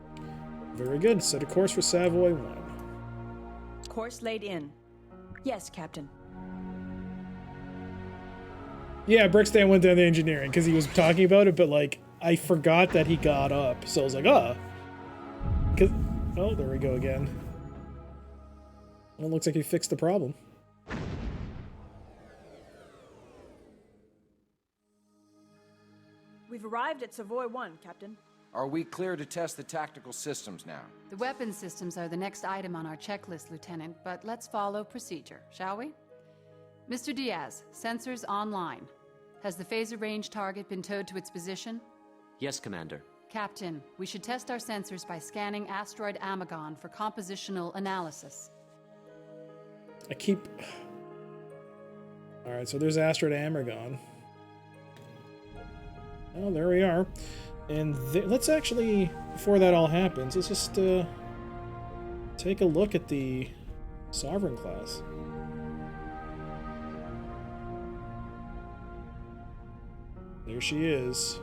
Speaker 1: Very good. Set a course for Savoy 1.
Speaker 4: Course laid in. Yes, Captain.
Speaker 1: Yeah, Brickstand went down to engineering because he was talking about it, but like I forgot that he got up, so I was like, oh, there we go again. Well, it looks like he fixed the problem.
Speaker 4: We've arrived at Savoy 1, Captain.
Speaker 10: Are we clear to test the tactical systems now?
Speaker 8: The weapon systems are the next item on our checklist, Lieutenant, but let's follow procedure, shall we? Mr. Diaz, sensors online. Has the phaser range target been towed to its position?
Speaker 3: Yes, Commander.
Speaker 8: Captain, we should test our sensors by scanning asteroid Amagon for compositional analysis.
Speaker 1: I keep... Alright, so there's asteroid Amagon. Oh, there we are. And let's actually, before that all happens, let's just take a look at the Sovereign class. There she is.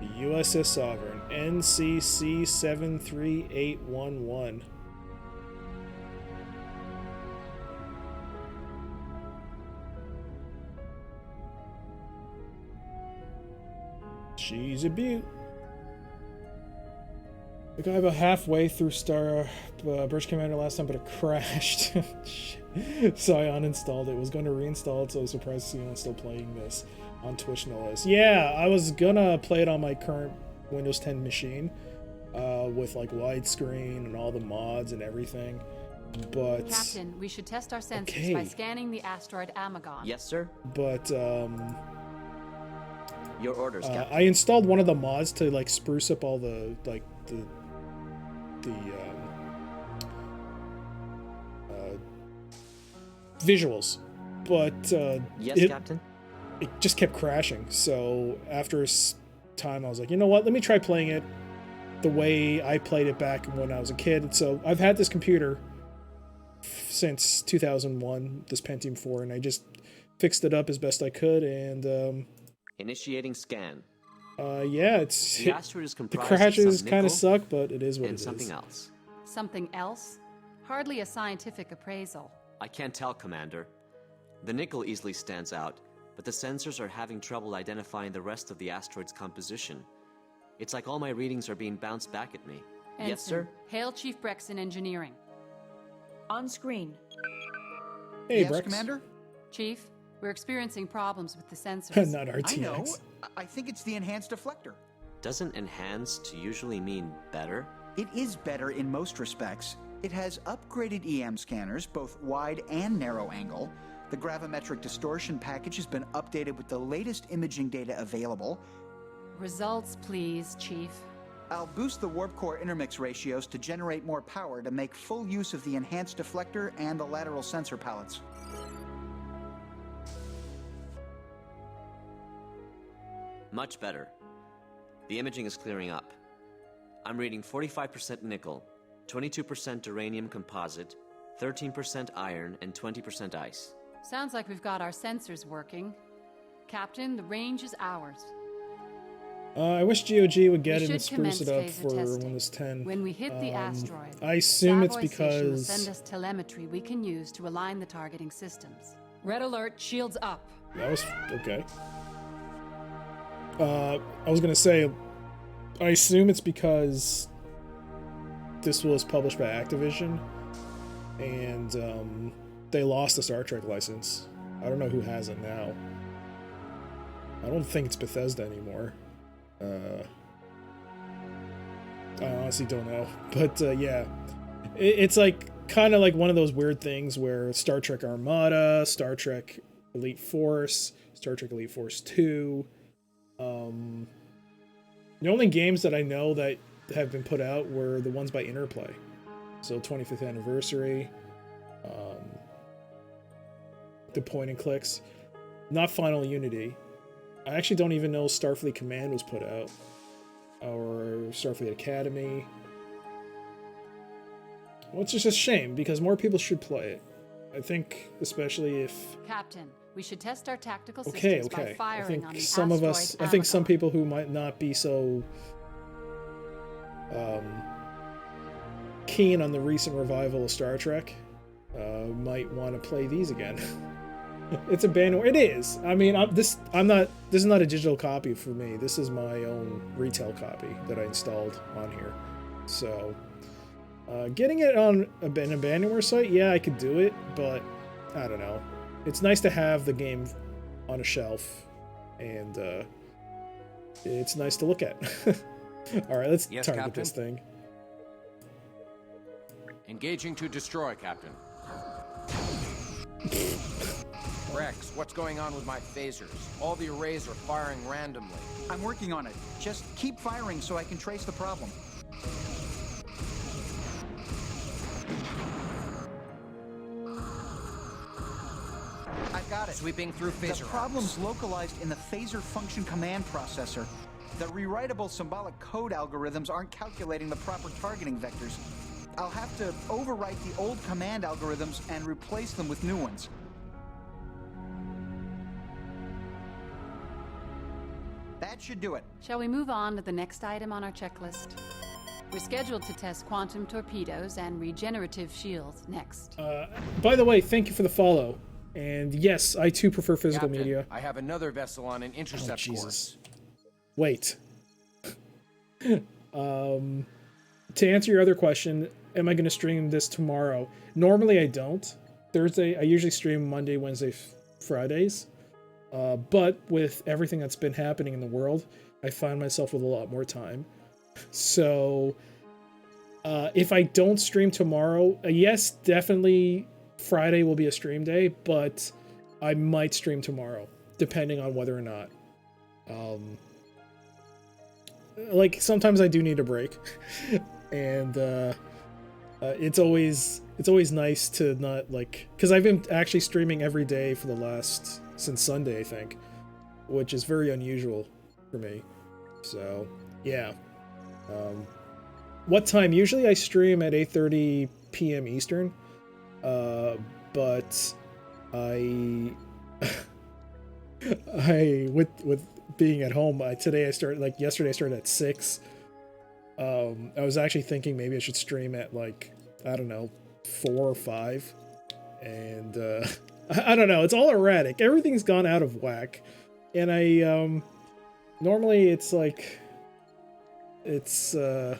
Speaker 1: The USS Sovereign, NCC 73811. She's a beaut. We got about halfway through Bridge Commander last time, but it crashed. So I uninstalled it. Was going to reinstall it, so I was surprised to see I'm still playing this on Twitch, no less. Yeah, I was gonna play it on my current Windows 10 machine with like widescreen and all the mods and everything. But
Speaker 8: Captain, we should test our sensors by scanning the asteroid Amagon.
Speaker 3: Yes, sir.
Speaker 1: But
Speaker 3: your orders, Captain.
Speaker 1: I installed one of the mods to like spruce up all the visuals, but
Speaker 3: yes, Captain.
Speaker 1: It just kept crashing. So after a time, I was like, you know what? Let me try playing it the way I played it back when I was a kid. So I've had this computer since 2001, this Pentium 4, and I just fixed it up as best I could. And
Speaker 3: initiating scan.
Speaker 1: Yeah, it's
Speaker 3: the asteroid is comprised
Speaker 1: the crashes
Speaker 3: of some
Speaker 1: kind of
Speaker 3: nickel
Speaker 1: suck, but it is what it is.
Speaker 3: And something else.
Speaker 8: Something else? Hardly a scientific appraisal.
Speaker 3: I can't tell, Commander. The nickel easily stands out, but the sensors are having trouble identifying the rest of the asteroid's composition. It's like all my readings are being bounced back at me.
Speaker 8: Ensign,
Speaker 3: yes, sir?
Speaker 8: Hail Chief Brex in engineering.
Speaker 4: On screen.
Speaker 1: Hey,
Speaker 9: yes,
Speaker 1: Brex.
Speaker 9: Commander?
Speaker 8: Chief, we're experiencing problems with the sensors.
Speaker 1: Not RTX.
Speaker 9: I know. I think it's the enhanced deflector.
Speaker 3: Doesn't enhanced usually mean better?
Speaker 9: It is better in most respects. It has upgraded EM scanners, both wide and narrow angle. The gravimetric distortion package has been updated with the latest imaging data available.
Speaker 8: Results, please, Chief.
Speaker 9: I'll boost the warp core intermix ratios to generate more power to make full use of the enhanced deflector and the lateral sensor palettes.
Speaker 3: Much better. The imaging is clearing up. I'm reading 45% nickel, 22% uranium composite, 13% iron, and 20% ice.
Speaker 8: Sounds like we've got our sensors working. Captain, the range is ours.
Speaker 1: I wish GOG would get
Speaker 8: We
Speaker 1: it and
Speaker 8: should
Speaker 1: spruce
Speaker 8: commence
Speaker 1: it up
Speaker 8: phaser
Speaker 1: for
Speaker 8: testing.
Speaker 1: Windows 10.
Speaker 8: When we hit the asteroid,
Speaker 1: I assume it's
Speaker 8: Savoy Station will
Speaker 1: because...
Speaker 8: send us telemetry we can use to align the targeting systems. Red alert, shields up.
Speaker 1: That was... okay. I was gonna say, I assume it's because this was published by Activision, and they lost the Star Trek license. I don't know who has it now. I don't think it's Bethesda anymore. I honestly don't know, but yeah, it's like kind of like one of those weird things where Star Trek Armada, Star Trek Elite Force, Star Trek Elite Force 2. The only games that I know that have been put out were the ones by Interplay. So 25th Anniversary, the point and clicks, not Final Unity. I actually don't even know Starfleet Command was put out, or Starfleet Academy. Well, it's just a shame because more people should play it. I think, especially if...
Speaker 8: Captain, we should test our tactical
Speaker 1: Okay,
Speaker 8: systems by
Speaker 1: okay. I
Speaker 8: firing on
Speaker 1: think
Speaker 8: the
Speaker 1: some of us,
Speaker 8: asteroid
Speaker 1: I think some
Speaker 8: Amazon.
Speaker 1: people who might not be so keen on the recent revival of Star Trek might want to play these again. It's a banner. It is. I mean, this is not a digital copy for me. This is my own retail copy that I installed on here. So, getting it on an abandonware site, yeah, I could do it, but I don't know. It's nice to have the game on a shelf, and it's nice to look at. All right, let's target
Speaker 10: Captain?
Speaker 1: this thing.
Speaker 10: Engaging to destroy, Captain. Rex, what's going on with my phasers? All the arrays are firing randomly.
Speaker 9: I'm working on it. Just keep firing so I can trace the problem. I got it.
Speaker 10: Sweeping through phaser
Speaker 9: The problem's localized in the phaser function command processor. The rewritable symbolic code algorithms aren't calculating the proper targeting vectors. I'll have to overwrite the old command algorithms and replace them with new ones. That should do it.
Speaker 8: Shall we move on to the next item on our checklist? We're scheduled to test quantum torpedoes and regenerative shields next.
Speaker 1: By the way, thank you for the follow. And yes, I too prefer physical
Speaker 10: Captain,
Speaker 1: media.
Speaker 10: I have another vessel on an intercept course.
Speaker 1: Wait. To answer your other question, am I going to stream this tomorrow? Normally I don't. Thursday, I usually stream Monday, Wednesday, Fridays. But with everything that's been happening in the world, I find myself with a lot more time. So, if I don't stream tomorrow, yes, definitely Friday will be a stream day, but I might stream tomorrow, depending on whether or not. Like, sometimes I do need a break, and it's always nice to not, like, because I've been actually streaming every day for the last, since Sunday, I think, which is very unusual for me. So, yeah. What time? Usually I stream at 8:30 p.m. Eastern, but I with being at home, yesterday I started at 6. I was actually thinking maybe I should stream at, like, I don't know, 4 or 5, and I don't know, it's all erratic. Everything's gone out of whack, and I normally it's like, it's I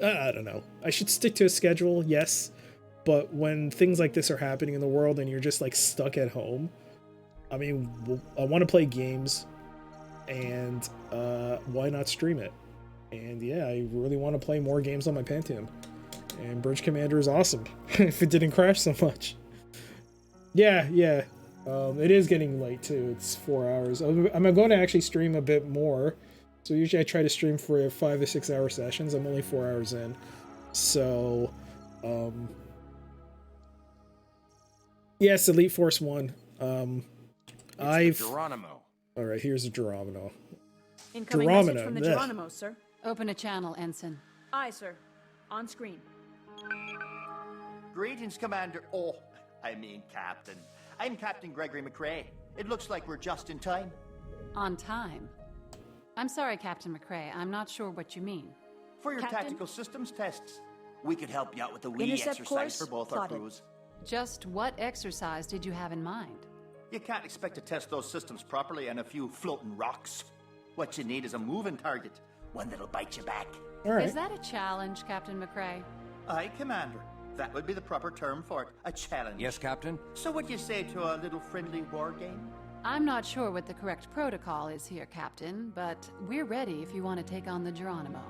Speaker 1: don't know. I should stick to a schedule, yes, but when things like this are happening in the world and you're just, like, stuck at home, I mean, I want to play games, and why not stream it? And yeah, I really want to play more games on my Pentium, and Bridge Commander is awesome. If it didn't crash so much. Yeah. It is getting late too. It's 4 hours. I'm going to actually stream a bit more. So usually I try to stream for 5 to 6 hour sessions. I'm only 4 hours in. So, yes, Elite Force 1.
Speaker 10: Geronimo.
Speaker 1: All right, here's a Geronimo.
Speaker 4: Incoming message from the Geronimo, sir.
Speaker 8: Open a channel, Ensign.
Speaker 4: Aye, sir. On screen.
Speaker 13: Greetings, Commander. Oh, I mean Captain. I'm Captain Gregory McRae. It looks like we're just in time.
Speaker 8: On time? I'm sorry, Captain McRae. I'm not sure what you mean.
Speaker 13: For your
Speaker 15: Captain?
Speaker 13: tactical systems tests. We could help you out with a wee
Speaker 15: Intercept
Speaker 13: exercise
Speaker 15: course
Speaker 13: for both our
Speaker 15: plotted.
Speaker 13: crews.
Speaker 8: Just what exercise did you have in mind?
Speaker 13: You can't expect to test those systems properly on a few floating rocks. What you need is a moving target, one that'll bite you back.
Speaker 1: All right.
Speaker 8: Is that a challenge, Captain McRae?
Speaker 13: Aye, Commander. That would be the proper term for it, a challenge.
Speaker 10: Yes, Captain?
Speaker 13: So what you say to a little friendly war game?
Speaker 8: I'm not sure what the correct protocol is here, Captain, but we're ready if you want to take on the Geronimo.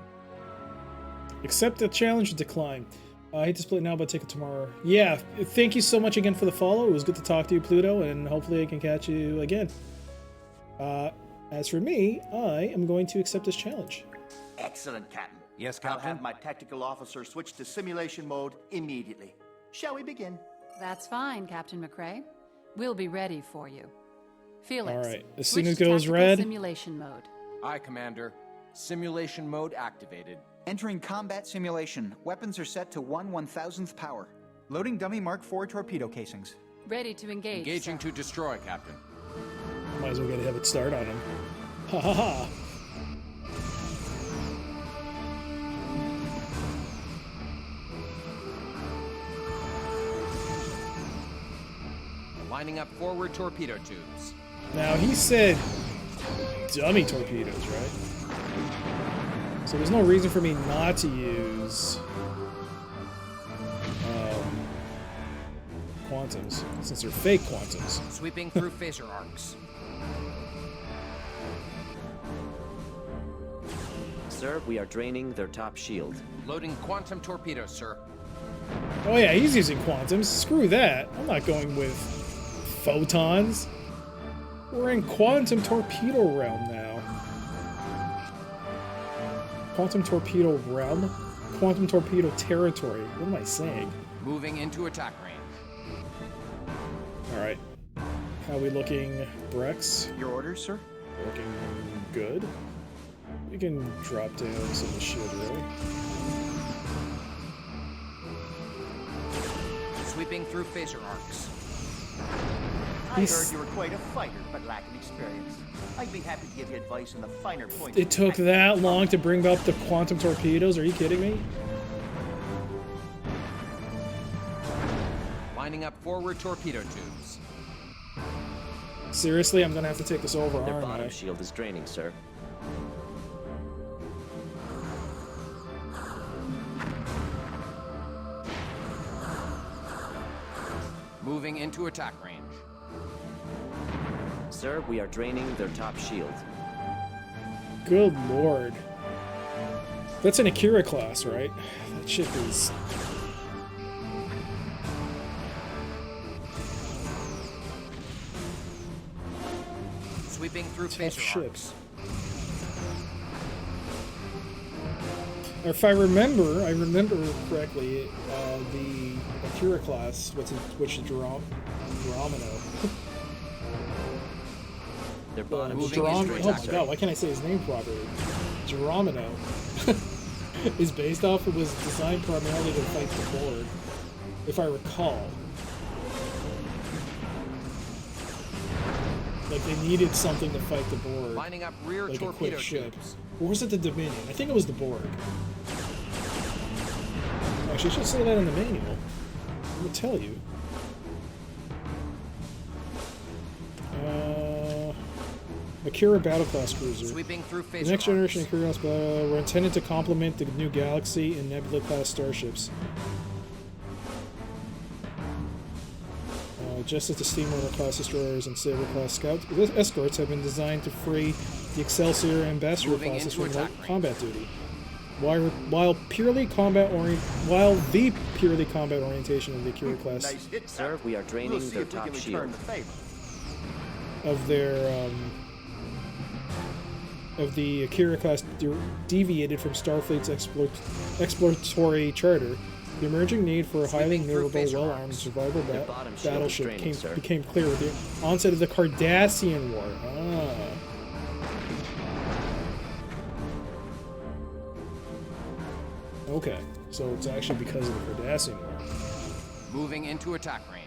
Speaker 1: Accept the challenge or decline. I hate to split now, but take it tomorrow. Yeah, thank you so much again for the follow. It was good to talk to you, Pluto, and hopefully I can catch you again. As for me, I am going to accept this challenge.
Speaker 13: Excellent, Captain.
Speaker 10: Yes,
Speaker 13: I'll
Speaker 10: Captain?
Speaker 13: have my tactical officer switch to simulation mode immediately. Shall we begin?
Speaker 8: That's fine, Captain McRae. We'll be ready for you. Felix,
Speaker 1: All right, as soon as
Speaker 8: switch
Speaker 1: it goes
Speaker 8: tactical
Speaker 1: red.
Speaker 8: Simulation mode.
Speaker 10: Aye, Commander. Simulation mode activated.
Speaker 9: Entering combat simulation. Weapons are set to 1/1000th power. Loading dummy Mark IV torpedo casings.
Speaker 8: Ready to engage.
Speaker 10: Engaging
Speaker 8: sir.
Speaker 10: to destroy, Captain.
Speaker 1: Might as well get a head start on him. Ha ha ha.
Speaker 10: Lining up forward torpedo tubes.
Speaker 1: Now he said dummy torpedoes, right? So there's no reason for me not to use quantums, since they're fake quantums.
Speaker 10: Sweeping through phaser arcs.
Speaker 3: Sir, we are draining their top shield.
Speaker 10: Loading quantum torpedoes, sir.
Speaker 1: Oh yeah, he's using quantums. Screw that. I'm not going with photons. We're in quantum torpedo realm now. Quantum torpedo realm? Quantum torpedo territory. What am I saying?
Speaker 10: Moving into attack range.
Speaker 1: Alright. How we looking, Brex?
Speaker 9: Your orders, sir?
Speaker 1: Looking good. We can drop down some of the shit, really.
Speaker 10: Sweeping through phaser arcs.
Speaker 13: I heard you were quite a fighter, but lacking experience. I'd be happy to give you advice on the finer points.
Speaker 1: It took that long to bring up the quantum torpedoes? Are you kidding me?
Speaker 10: Lining up forward torpedo tubes.
Speaker 1: Seriously, I'm gonna have to take this over,
Speaker 3: Their
Speaker 1: aren't
Speaker 3: bottom
Speaker 1: I?
Speaker 3: shield is draining, sir.
Speaker 10: Moving into attack range.
Speaker 3: Sir, we are draining their top shield.
Speaker 1: Good lord. That's an Akira class, right? That shit is...
Speaker 10: Sweeping through
Speaker 1: tough
Speaker 10: phaser
Speaker 1: shit.
Speaker 10: arcs.
Speaker 1: If I remember correctly, the Akira class, which is Geronimo.
Speaker 3: Their bottom
Speaker 10: Moving
Speaker 3: shield is
Speaker 10: into
Speaker 3: draining,
Speaker 1: Oh my
Speaker 3: sir.
Speaker 1: god, why can't I say his name properly? Geronimo. Is based off, it was designed primarily to fight the Borg, if I recall. Like, they needed something to fight the Borg.
Speaker 10: Lining up rear
Speaker 1: Like a
Speaker 10: torpedo
Speaker 1: quick ship.
Speaker 10: tubes.
Speaker 1: Or was it the Dominion? I think it was the Borg. Actually, I should say that in the manual. I'm gonna tell you. Akira Battleclass Cruiser.
Speaker 10: Sweeping through
Speaker 1: The
Speaker 10: phaser
Speaker 1: next generation
Speaker 10: arcs.
Speaker 1: Akira class were intended to complement the new Galaxy and Nebula class starships. Just as the Steamroller class destroyers and Saber class scout escorts have been designed to free the Excelsior and Ambassador
Speaker 10: Moving
Speaker 1: classes
Speaker 10: into
Speaker 1: from
Speaker 10: attack range.
Speaker 1: combat duty. While the purely combat orientation of the Akira class
Speaker 13: Nice hit,
Speaker 3: Sir, we are draining
Speaker 13: we'll see
Speaker 3: their
Speaker 13: if we
Speaker 3: top
Speaker 13: can
Speaker 3: shield.
Speaker 13: return the favor.
Speaker 1: of the Akira class deviated from Starfleet's exploratory charter, the emerging need for a highly
Speaker 10: Sweeping through
Speaker 1: maneuverable,
Speaker 10: phaser
Speaker 1: well-armed
Speaker 10: arcs.
Speaker 1: survival
Speaker 3: Their bottom shield is
Speaker 1: battleship
Speaker 3: draining, sir.
Speaker 1: became clear with the onset of the Cardassian War. Okay, So it's actually because of the Cardassian war.
Speaker 10: Moving into attack range.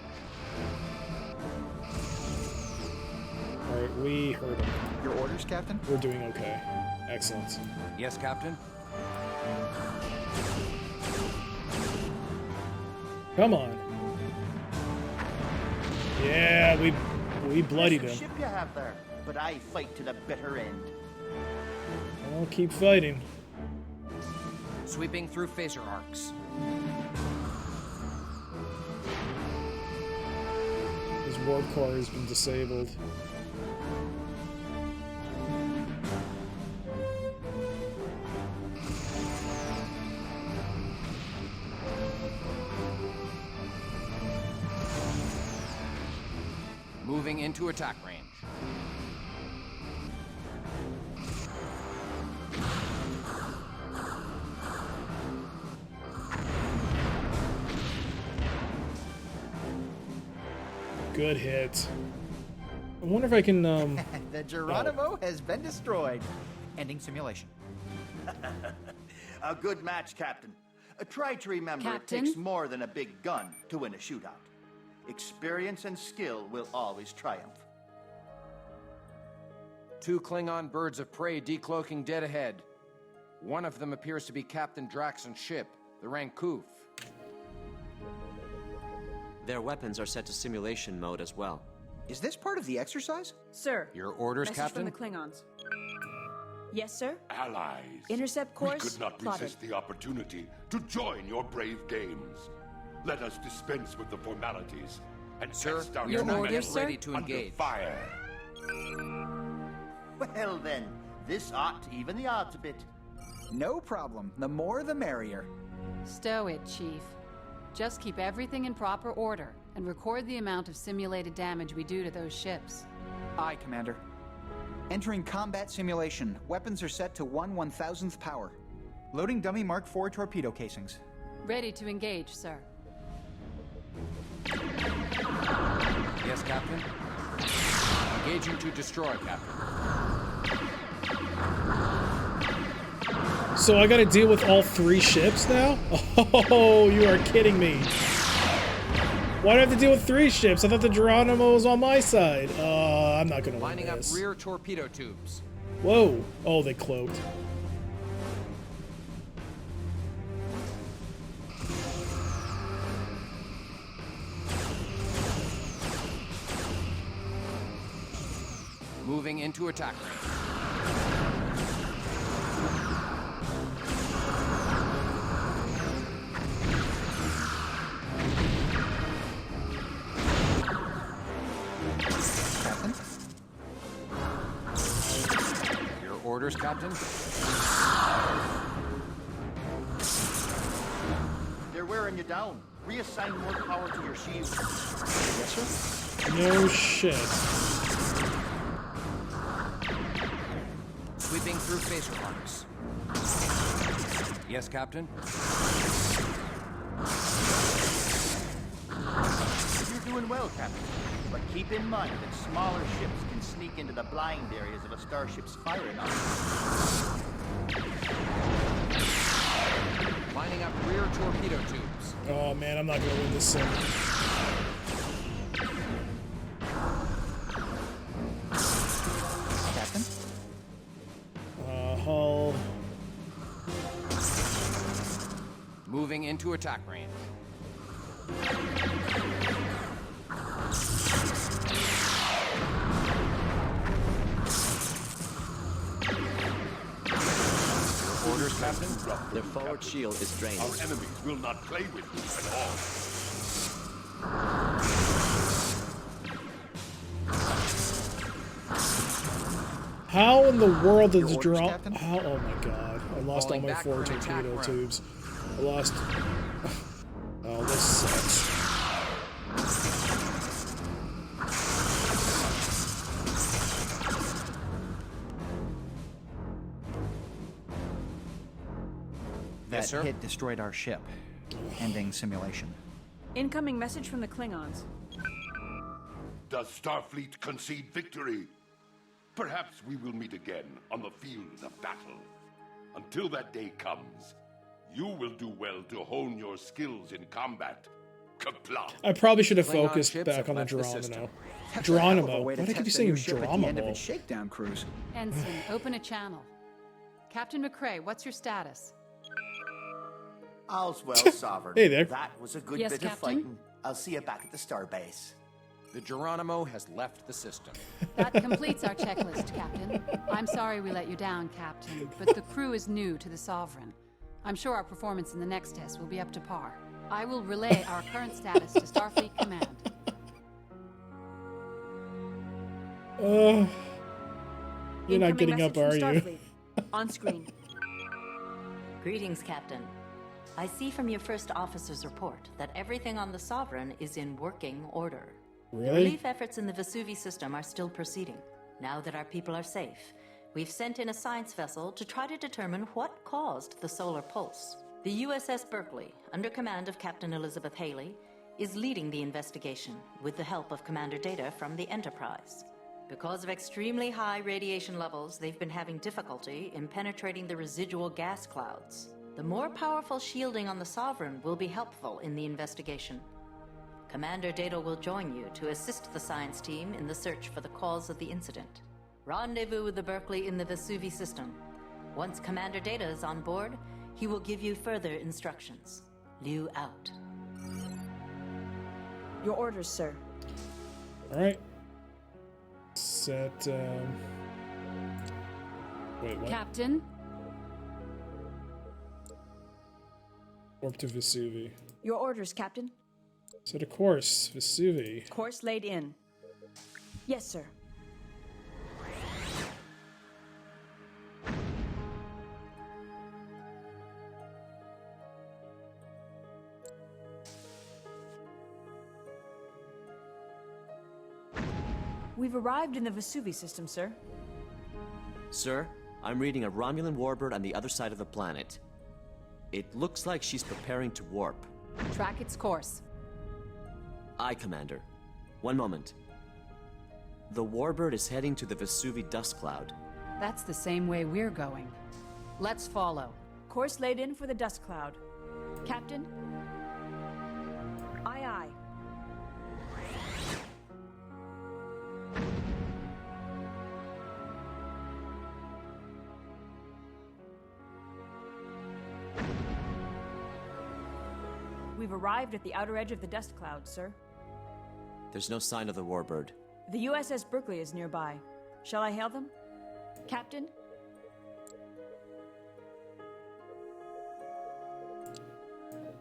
Speaker 1: Alright, we heard him.
Speaker 9: Your orders, Captain?
Speaker 1: We're doing okay. Excellent.
Speaker 10: Yes, Captain?
Speaker 1: Come on. Yeah, we bloodied him.
Speaker 13: Ship you have there, but I fight to the bitter end.
Speaker 1: I'll keep fighting.
Speaker 10: Sweeping through phaser arcs.
Speaker 1: His warp core has been disabled.
Speaker 10: Moving into attack range.
Speaker 1: Good hit. I wonder if I can,
Speaker 9: The Geronimo has been destroyed. Ending simulation.
Speaker 13: A good match, Captain. Try to remember
Speaker 8: Captain?
Speaker 13: it takes more than a big gun to win a shootout. Experience and skill will always triumph.
Speaker 10: 2 Klingon birds of prey decloaking dead ahead. One of them appears to be Captain Draxon's ship, the Rankoof.
Speaker 3: Their weapons are set to simulation mode as well.
Speaker 9: Is this part of the exercise?
Speaker 4: Sir.
Speaker 10: Your orders,
Speaker 4: message
Speaker 10: Captain?
Speaker 4: from the Klingons. Yes, sir?
Speaker 14: Allies.
Speaker 4: Intercept course
Speaker 14: We could not
Speaker 4: plotted.
Speaker 14: resist the opportunity to join your brave games. Let us dispense with the formalities and test our
Speaker 10: we are not
Speaker 14: men
Speaker 10: yet ready to
Speaker 14: under
Speaker 10: engage.
Speaker 14: fire.
Speaker 13: Well then, this ought to even the odds a bit.
Speaker 9: No problem. The more the merrier.
Speaker 8: Stow it, Chief. Just keep everything in proper order and record the amount of simulated damage we do to those ships.
Speaker 9: Aye, Commander. Entering combat simulation. Weapons are set to 1/1000th power. Loading dummy Mark IV torpedo casings.
Speaker 8: Ready to engage, sir.
Speaker 10: Yes, Captain? Engaging to destroy, Captain.
Speaker 1: So I gotta deal with all 3 ships now? Oh, you are kidding me. Why do I have to deal with 3 ships? I thought the Geronimo was on my side. I'm not gonna win
Speaker 10: Lining up
Speaker 1: this.
Speaker 10: rear torpedo tubes.
Speaker 1: Whoa. Oh, they cloaked.
Speaker 10: Moving into attack range.
Speaker 9: Captain?
Speaker 10: Your orders, Captain?
Speaker 13: They're wearing you down. Reassign more power to your shield.
Speaker 9: Yes, sir?
Speaker 1: No shit.
Speaker 10: Sweeping through phaser arcs. Yes, Captain?
Speaker 13: You're doing well, Captain. But keep in mind that smaller ships can sneak into the blind areas of a starship's firing arm.
Speaker 10: Lining up rear torpedo tubes.
Speaker 1: Oh man, I'm not gonna win this sim.
Speaker 9: Captain?
Speaker 1: Hull.
Speaker 10: Moving into attack range. Your orders, Captain?
Speaker 3: Their forward shield is drained.
Speaker 14: Our enemies will not play with you at all.
Speaker 1: How in the world did
Speaker 9: Your
Speaker 1: the
Speaker 9: orders,
Speaker 1: drop?
Speaker 9: Captain?
Speaker 1: How? Oh my god! I lost
Speaker 10: Falling
Speaker 1: all my
Speaker 10: back
Speaker 1: 4
Speaker 10: for an attack
Speaker 1: torpedo
Speaker 10: run.
Speaker 1: tubes. I lost. Oh, this sucks.
Speaker 9: That
Speaker 10: Yes, sir?
Speaker 9: hit destroyed our ship. Ending simulation.
Speaker 4: Incoming message from the Klingons.
Speaker 14: Does Starfleet concede victory? Perhaps we will meet again on the field of battle. Until that day comes, You will do well to hone your skills in combat. Kapla.
Speaker 1: I probably should have
Speaker 9: Klingon
Speaker 1: focused
Speaker 9: ships
Speaker 1: back
Speaker 9: have
Speaker 1: on the
Speaker 9: left the system.
Speaker 1: Geronimo.
Speaker 9: That's a hell of a
Speaker 1: Geronimo.
Speaker 9: way
Speaker 1: Why
Speaker 9: to
Speaker 1: do I keep
Speaker 9: test a
Speaker 1: saying
Speaker 9: new ship at the end of
Speaker 1: Geronimo?
Speaker 9: its shakedown cruise.
Speaker 8: Ensign, open a channel. Captain McCrae, what's your status?
Speaker 20: All's well, Sovereign.
Speaker 1: Hey there.
Speaker 20: That was a good
Speaker 8: Yes,
Speaker 20: bit
Speaker 8: Captain?
Speaker 20: of fighting. I'll see you back at the starbase.
Speaker 10: The Geronimo has left the system.
Speaker 8: That completes our checklist, Captain. I'm sorry we let you down, Captain, but the crew is new to the Sovereign. I'm sure our performance in the next test will be up to par. I will relay our current status to Starfleet Command.
Speaker 1: You're not
Speaker 4: Incoming
Speaker 1: getting up,
Speaker 4: message
Speaker 1: are
Speaker 4: from
Speaker 1: you?
Speaker 4: Starfleet. On screen.
Speaker 6: Greetings, Captain. I see from your first officer's report that everything on the Sovereign is in working order. The
Speaker 1: Really?
Speaker 6: relief efforts in the Vesuvi system are still proceeding. Now that our people are safe, we've sent in a science vessel to try to determine what caused the solar pulse. The USS Berkeley, under command of Captain Elizabeth Haley, is leading the investigation with the help of Commander Data from the Enterprise. Because of extremely high radiation levels, they've been having difficulty in penetrating the residual gas clouds. The more powerful shielding on the Sovereign will be helpful in the investigation. Commander Data will join you to assist the science team in the search for the cause of the incident. Rendezvous with the Berkeley in the Vesuvi system. Once Commander Data is on board, he will give you further instructions. Liu out.
Speaker 4: Your orders, sir.
Speaker 1: All right. Set. Wait, what?
Speaker 8: Captain?
Speaker 1: Warp to Vesuvi.
Speaker 4: Your orders, Captain.
Speaker 1: Set a course, Vesuvi.
Speaker 4: Course laid in. Yes, sir. We've arrived in the Vesuvi system, sir.
Speaker 3: Sir, I'm reading a Romulan warbird on the other side of the planet. It looks like she's preparing to warp.
Speaker 8: Track its course.
Speaker 3: Aye, Commander. One moment. The warbird is heading to the Vesuvi dust cloud.
Speaker 8: That's the same way we're going. Let's follow.
Speaker 4: Course laid in for the dust cloud. Captain? Aye, aye. We've arrived at the outer edge of the dust cloud, sir.
Speaker 3: There's no sign of the warbird.
Speaker 4: The USS Berkeley is nearby. Shall I hail them? Captain?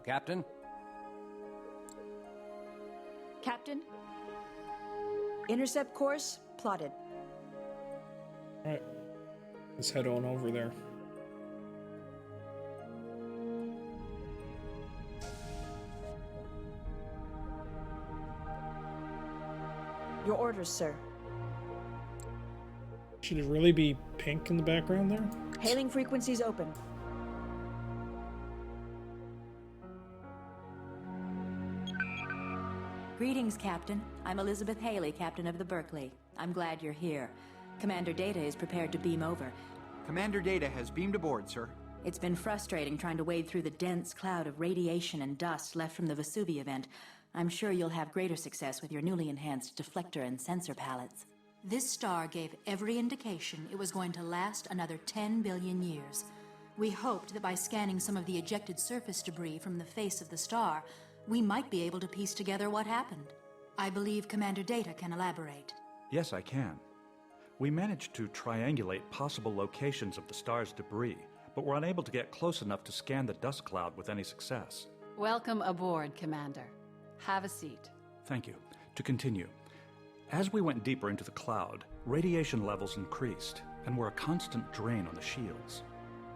Speaker 10: Captain?
Speaker 4: Captain? Intercept course plotted.
Speaker 1: All right. Let's head on over there.
Speaker 4: Your orders, sir.
Speaker 1: Should it really be pink in the background there?
Speaker 4: Hailing frequencies open.
Speaker 15: Greetings, Captain. I'm Elizabeth Haley, Captain of the Berkeley. I'm glad you're here. Commander Data is prepared to beam over.
Speaker 9: Commander Data has beamed aboard, sir.
Speaker 15: It's been frustrating trying to wade through the dense cloud of radiation and dust left from the Vesuvi event. I'm sure you'll have greater success with your newly enhanced deflector and sensor palettes. This star gave every indication it was going to last another 10 billion years. We hoped that by scanning some of the ejected surface debris from the face of the star, we might be able to piece together what happened. I believe Commander Data can elaborate.
Speaker 21: Yes, I can. We managed to triangulate possible locations of the star's debris, but were unable to get close enough to scan the dust cloud with any success.
Speaker 8: Welcome aboard, Commander. Have a seat.
Speaker 21: Thank you. To continue, as we went deeper into the cloud, radiation levels increased and were a constant drain on the shields.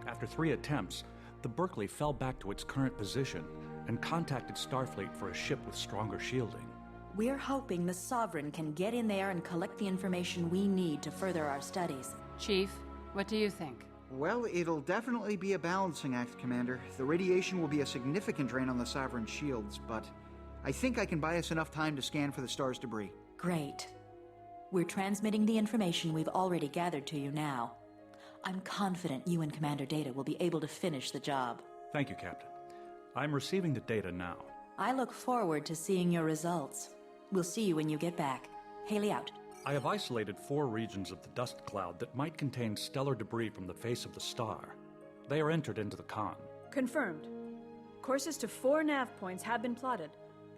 Speaker 21: After 3 attempts, the Berkeley fell back to its current position and contacted Starfleet for a ship with stronger shielding.
Speaker 15: We're hoping the Sovereign can get in there and collect the information we need to further our studies.
Speaker 8: Chief, what do you think?
Speaker 9: Well, it'll definitely be a balancing act, Commander. The radiation will be a significant drain on the Sovereign shields, but I think I can buy us enough time to scan for the star's debris.
Speaker 15: Great. We're transmitting the information we've already gathered to you now. I'm confident you and Commander Data will be able to finish the job.
Speaker 21: Thank you, Captain. I'm receiving the data now.
Speaker 6: I look forward to seeing your results. We'll see you when you get back. Haley out.
Speaker 21: I have isolated 4 regions of the dust cloud that might contain stellar debris from the face of the star. They are entered into the con.
Speaker 4: Confirmed. Courses to 4 nav points have been plotted.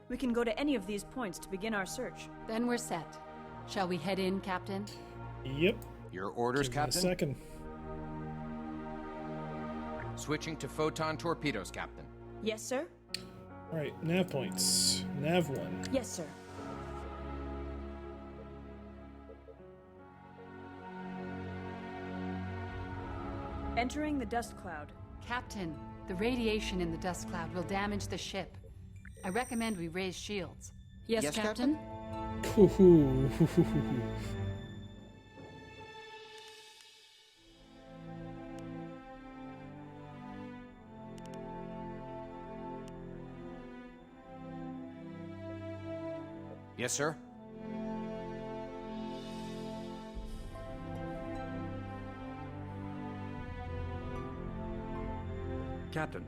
Speaker 4: We can go to any of these points to begin our search.
Speaker 8: Then we're set. Shall we head in, Captain?
Speaker 1: Yep.
Speaker 10: Your orders,
Speaker 1: Give me a
Speaker 10: Captain?
Speaker 1: second.
Speaker 10: Switching to photon torpedoes, Captain.
Speaker 4: Yes, sir?
Speaker 1: Alright, nav points. Nav 1.
Speaker 4: Yes, sir. Entering the dust cloud.
Speaker 8: Captain, the radiation in the dust cloud will damage the ship. I recommend we raise shields.
Speaker 4: Yes, Captain?
Speaker 1: Hoo-hoo.
Speaker 10: Yes, sir.
Speaker 21: Captain,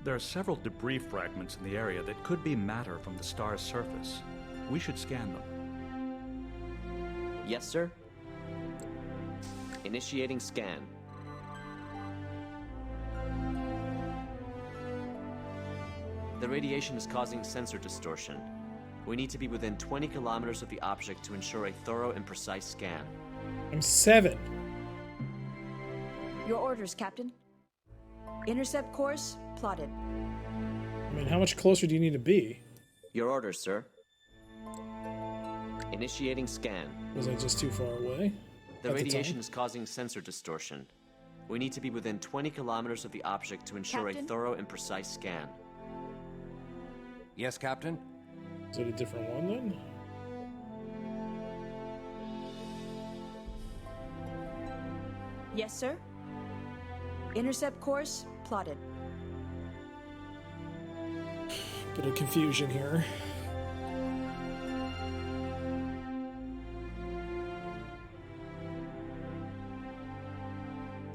Speaker 21: there are several debris fragments in the area that could be matter from the star's surface. We should scan them.
Speaker 3: Yes, sir. Initiating scan. The radiation is causing sensor distortion. We need to be within 20 kilometers of the object to ensure a thorough and precise scan.
Speaker 1: I'm 7.
Speaker 4: Your orders, Captain. Intercept course plotted.
Speaker 1: I mean, how much closer do you need to be?
Speaker 3: Your orders, sir. Initiating scan.
Speaker 1: Was I just too far away?
Speaker 3: The radiation is causing sensor distortion. We need to be within 20 kilometers of the object to ensure
Speaker 4: Captain?
Speaker 3: a thorough and precise scan.
Speaker 10: Yes, Captain?
Speaker 1: Is it a different one then?
Speaker 4: Yes, sir. Intercept course plotted.
Speaker 1: Bit of confusion here.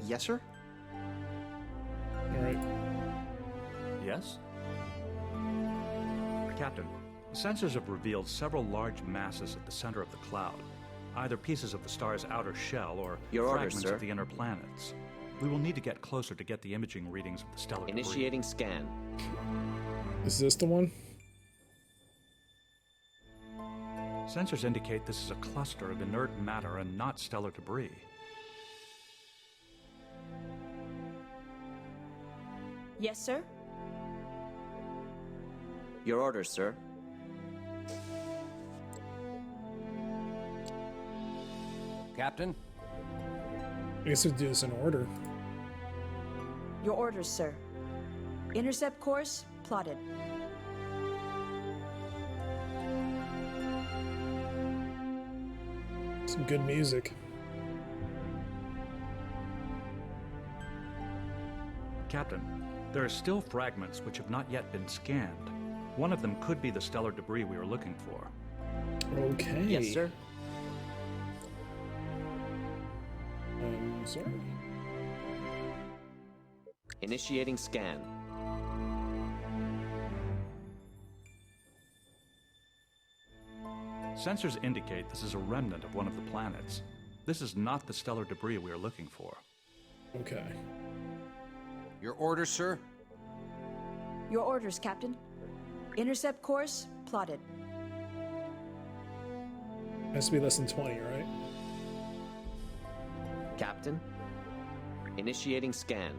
Speaker 9: Yes, sir?
Speaker 1: Alright.
Speaker 21: Yes? Captain, sensors have revealed several large masses at the center of the cloud, either pieces of the star's outer shell or
Speaker 3: Your orders,
Speaker 21: fragments
Speaker 3: sir.
Speaker 21: of the inner planets. We will need to get closer to get the imaging readings of the stellar debris.
Speaker 3: Initiating scan.
Speaker 1: Is this the one?
Speaker 21: Sensors indicate this is a cluster of inert matter and not stellar debris.
Speaker 4: Yes, sir.
Speaker 3: Your orders, sir.
Speaker 10: Captain?
Speaker 1: I guess we'll do this in order.
Speaker 4: Your orders, sir. Intercept course plotted.
Speaker 1: Some good music.
Speaker 21: Captain, there are still fragments which have not yet been scanned. One of them could be the stellar debris we were looking for.
Speaker 1: Okay.
Speaker 3: Yes, sir.
Speaker 1: Sorry.
Speaker 3: Initiating scan.
Speaker 21: Sensors indicate this is a remnant of one of the planets. This is not the stellar debris we are looking for.
Speaker 1: Okay.
Speaker 10: Your orders, sir?
Speaker 4: Your orders, Captain. Intercept course plotted.
Speaker 1: Has to be less than 20, right?
Speaker 3: Captain. Initiating scan.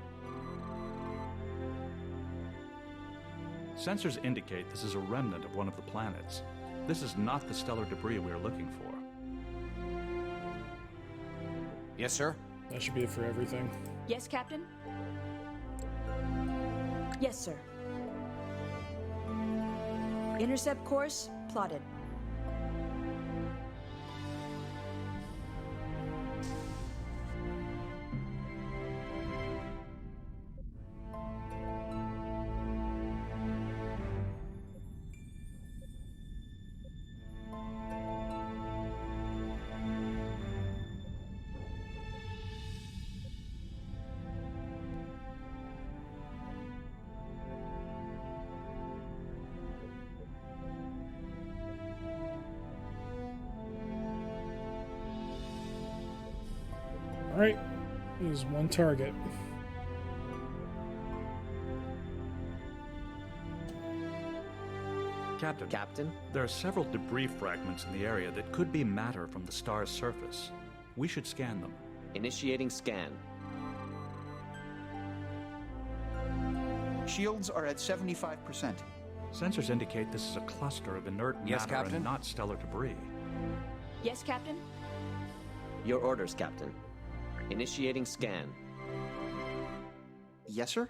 Speaker 21: Sensors indicate this is a remnant of one of the planets. This is not the stellar debris we are looking for.
Speaker 10: Yes, sir?
Speaker 1: That should be it for everything.
Speaker 4: Yes, Captain? Yes, sir. Intercept course plotted.
Speaker 1: Alright. There's one target.
Speaker 21: Captain, there are several debris fragments in the area that could be matter from the star's surface. We should scan them.
Speaker 3: Initiating scan.
Speaker 9: Shields are at 75%.
Speaker 21: Sensors indicate this is a cluster of inert matter
Speaker 10: Captain?
Speaker 21: and not stellar debris.
Speaker 4: Yes, Captain?
Speaker 3: Your orders, Captain. Initiating scan.
Speaker 9: Yes, sir?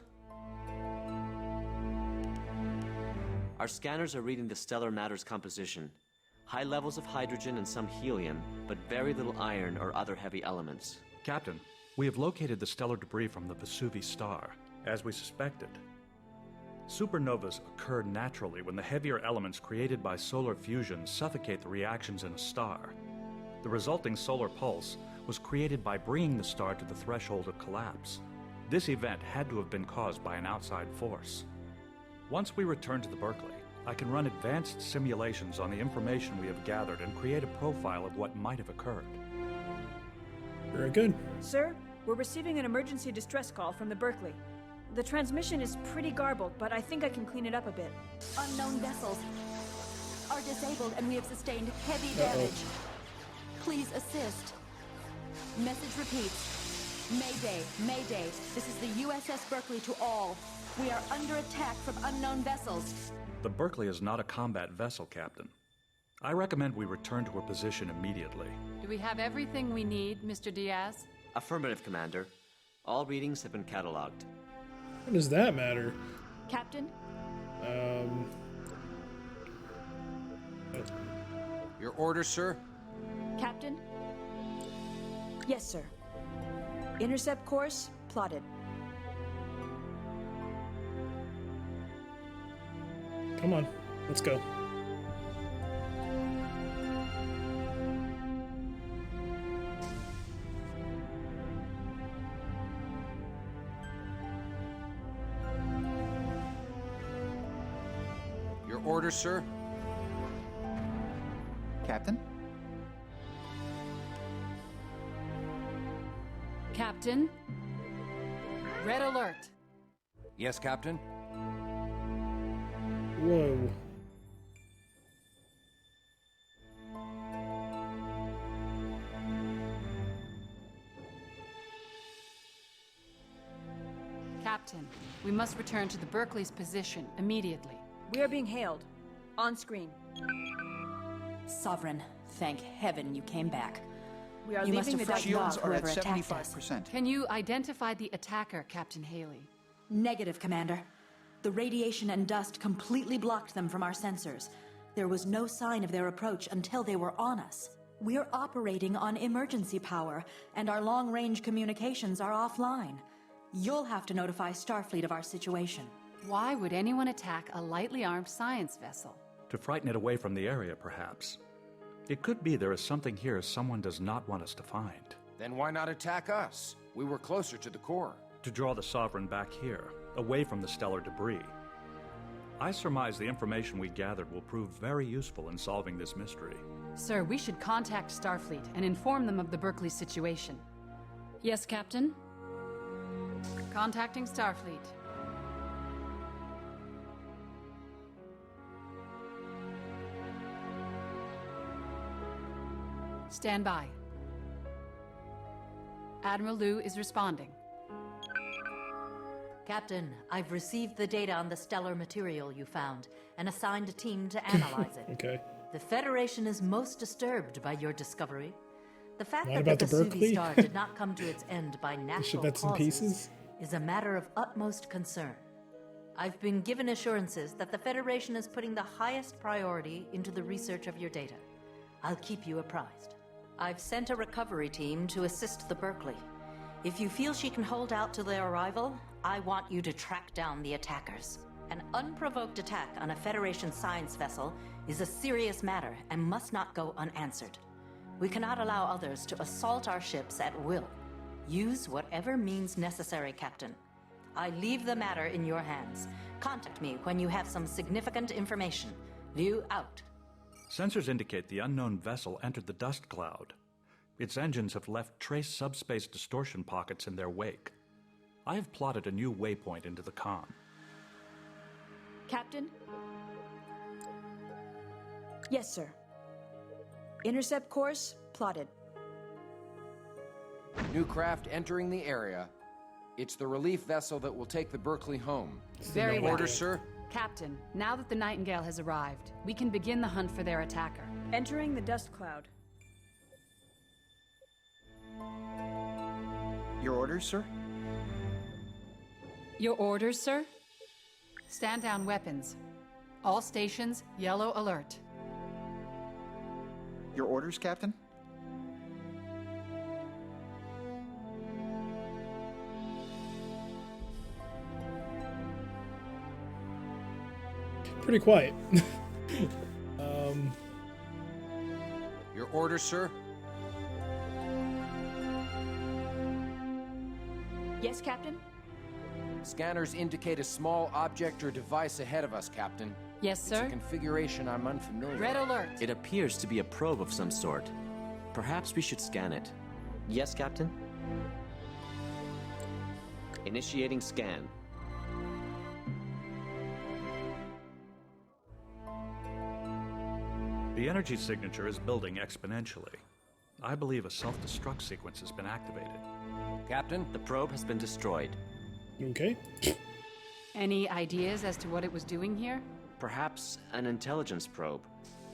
Speaker 3: Our scanners are reading the stellar matter's composition. High levels of hydrogen and some helium, but very little iron or other heavy elements.
Speaker 21: Captain, we have located the stellar debris from the Vesuvius star, as we suspected. Supernovas occur naturally when the heavier elements created by solar fusion suffocate the reactions in a star. The resulting solar pulse was created by bringing the star to the threshold of collapse. This event had to have been caused by an outside force. Once we return to the Berkeley, I can run advanced simulations on the information we have gathered and create a profile of what might have occurred.
Speaker 1: Very good.
Speaker 4: Sir, we're receiving an emergency distress call from the Berkeley. The transmission is pretty garbled, but I think I can clean it up a bit.
Speaker 15: Unknown vessels are disabled and we have sustained heavy damage. Please assist. Message repeats. Mayday, Mayday. This is the USS Berkeley to all. We are under attack from unknown vessels.
Speaker 21: The Berkeley is not a combat vessel, Captain. I recommend we return to our position immediately.
Speaker 8: Do we have everything we need, Mr. Diaz?
Speaker 3: Affirmative, Commander. All readings have been cataloged.
Speaker 1: What does that matter?
Speaker 4: Captain?
Speaker 10: Your orders, sir?
Speaker 4: Captain? Yes, sir. Intercept course plotted.
Speaker 1: Come on, let's go.
Speaker 10: Your orders, sir?
Speaker 9: Captain?
Speaker 8: Captain? Red alert.
Speaker 10: Yes, Captain?
Speaker 1: Whoa.
Speaker 8: Captain, we must return to the Berkeley's position immediately.
Speaker 4: We are being hailed. On screen.
Speaker 15: Sovereign, thank heaven you came back.
Speaker 4: We are
Speaker 15: You must
Speaker 4: leaving
Speaker 15: have
Speaker 4: the
Speaker 15: frightened
Speaker 9: Shields
Speaker 15: off
Speaker 9: are at
Speaker 15: whoever attacked us.
Speaker 9: 75%.
Speaker 8: Can you identify the attacker, Captain Haley?
Speaker 15: Negative, Commander. The radiation and dust completely blocked them from our sensors. There was no sign of their approach until they were on us. We're operating on emergency power, and our long-range communications are offline. You'll have to notify Starfleet of our situation.
Speaker 8: Why would anyone attack a lightly armed science vessel?
Speaker 21: To frighten it away from the area, perhaps. It could be there is something here someone does not want us to find.
Speaker 10: Then why not attack us? We were closer to the core.
Speaker 21: To draw the Sovereign back here, away from the stellar debris. I surmise the information we gathered will prove very useful in solving this mystery.
Speaker 8: Sir, we should contact Starfleet and inform them of the Berkeley situation. Yes, Captain? Contacting Starfleet. Stand by. Admiral Liu is responding.
Speaker 6: Captain, I've received the data on the stellar material you found and assigned a team to analyze it.
Speaker 1: Okay.
Speaker 6: The Federation is most disturbed by your discovery. The fact
Speaker 1: Not
Speaker 6: that
Speaker 1: about
Speaker 6: the
Speaker 1: the
Speaker 6: Vesuvius
Speaker 1: Berkeley?
Speaker 6: star did not come to its end by natural
Speaker 1: bits and
Speaker 6: causes
Speaker 1: pieces?
Speaker 6: is a matter of utmost concern. I've been given assurances that the Federation is putting the highest priority into the research of your data. I'll keep you apprised. I've sent a recovery team to assist the Berkeley. If you feel she can hold out till their arrival, I want you to track down the attackers. An unprovoked attack on a Federation science vessel is a serious matter and must not go unanswered. We cannot allow others to assault our ships at will. Use whatever means necessary, Captain. I leave the matter in your hands. Contact me when you have some significant information. Liu out.
Speaker 21: Sensors indicate the unknown vessel entered the dust cloud. Its engines have left trace subspace distortion pockets in their wake. I have plotted a new waypoint into the con.
Speaker 4: Captain? Yes, sir. Intercept course plotted.
Speaker 10: New craft entering the area. It's the relief vessel that will take the Berkeley home.
Speaker 8: Very well.
Speaker 10: Orders, sir?
Speaker 8: Captain, now that the Nightingale has arrived, we can begin the hunt for their attacker.
Speaker 4: Entering the dust cloud.
Speaker 9: Your orders, sir?
Speaker 8: Your orders, sir? Stand down weapons. All stations, yellow alert.
Speaker 9: Your orders, Captain?
Speaker 1: Pretty quiet.
Speaker 10: Your orders, sir?
Speaker 4: Yes, Captain?
Speaker 10: Scanners indicate a small object or device ahead of us, Captain.
Speaker 8: Yes, sir?
Speaker 10: It's a configuration I'm unfamiliar with.
Speaker 8: Red alert.
Speaker 3: It appears to be a probe of some sort. Perhaps we should scan it. Yes, Captain? Initiating scan.
Speaker 21: The energy signature is building exponentially. I believe a self-destruct sequence has been activated.
Speaker 3: Captain, the probe has been destroyed.
Speaker 1: Okay.
Speaker 8: Any ideas as to what it was doing here?
Speaker 3: Perhaps an intelligence probe,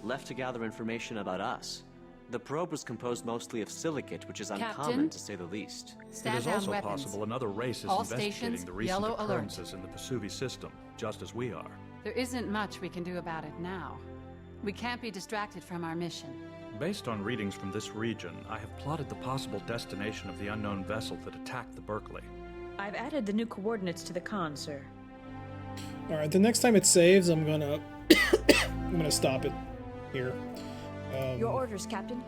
Speaker 3: left to gather information about us. The probe was composed mostly of silicate, which is uncommon
Speaker 8: Captain?
Speaker 3: to say the least.
Speaker 8: Stand
Speaker 21: it is
Speaker 8: down
Speaker 21: also
Speaker 8: weapons.
Speaker 21: possible another race is
Speaker 8: All
Speaker 21: investigating
Speaker 8: stations,
Speaker 21: the recent
Speaker 8: yellow alert.
Speaker 21: occurrences in the Vesuvi system, just as we are.
Speaker 8: There isn't much we can do about it now. We can't be distracted from our mission.
Speaker 21: Based on readings from this region, I have plotted the possible destination of the unknown vessel that attacked the Berkeley.
Speaker 4: I've added the new coordinates to the con, sir.
Speaker 1: Alright, the next time it saves, I'm gonna I'm gonna stop it here.
Speaker 4: Your orders, Captain.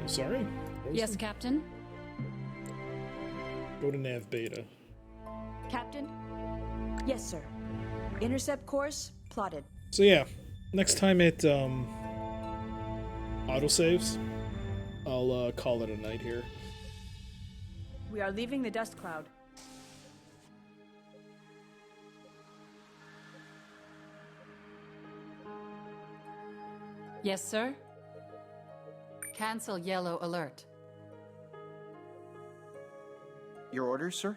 Speaker 1: Sorry?
Speaker 8: Yes, Captain?
Speaker 1: Go to nav beta.
Speaker 4: Captain? Yes, sir. Intercept course plotted.
Speaker 1: So yeah, next time it autosaves, I'll call it a night here.
Speaker 4: We are leaving the dust cloud.
Speaker 8: Yes, sir? Cancel yellow alert.
Speaker 9: Your orders, sir?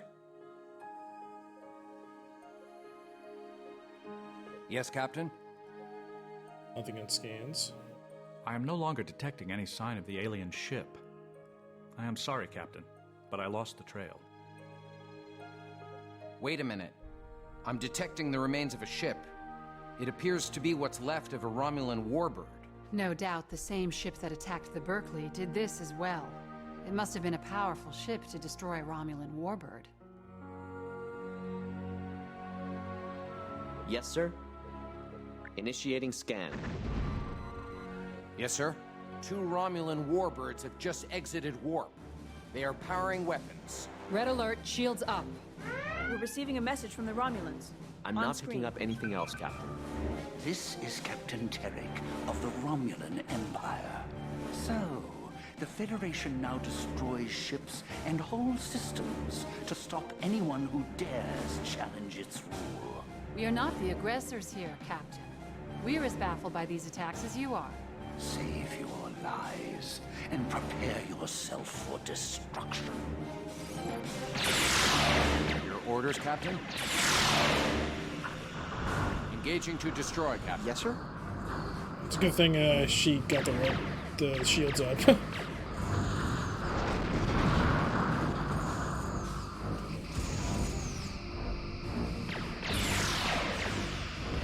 Speaker 10: Yes, Captain?
Speaker 1: Nothing on scans.
Speaker 21: I am no longer detecting any sign of the alien ship. I am sorry, Captain, but I lost the trail.
Speaker 10: Wait a minute. I'm detecting the remains of a ship. It appears to be what's left of a Romulan warbird.
Speaker 8: No doubt the same ship that attacked the Berkeley did this as well. It must have been a powerful ship to destroy a Romulan warbird.
Speaker 3: Yes, sir? Initiating scan.
Speaker 10: Yes, sir? 2 Romulan warbirds have just exited warp. They are powering weapons.
Speaker 8: Red alert, shields up.
Speaker 4: We're receiving a message from the Romulans.
Speaker 3: I'm not picking up anything else, Captain.
Speaker 17: This is Captain Terek of the Romulan Empire. So, the Federation now destroys ships and whole systems to stop anyone who dares challenge its rule.
Speaker 8: We are not the aggressors here, Captain. We're as baffled by these attacks as you are.
Speaker 17: Save your lies and prepare yourself for destruction.
Speaker 10: Your orders, Captain? Engaging to destroy, Captain.
Speaker 9: Yes, sir?
Speaker 1: It's a good thing she got the shields up.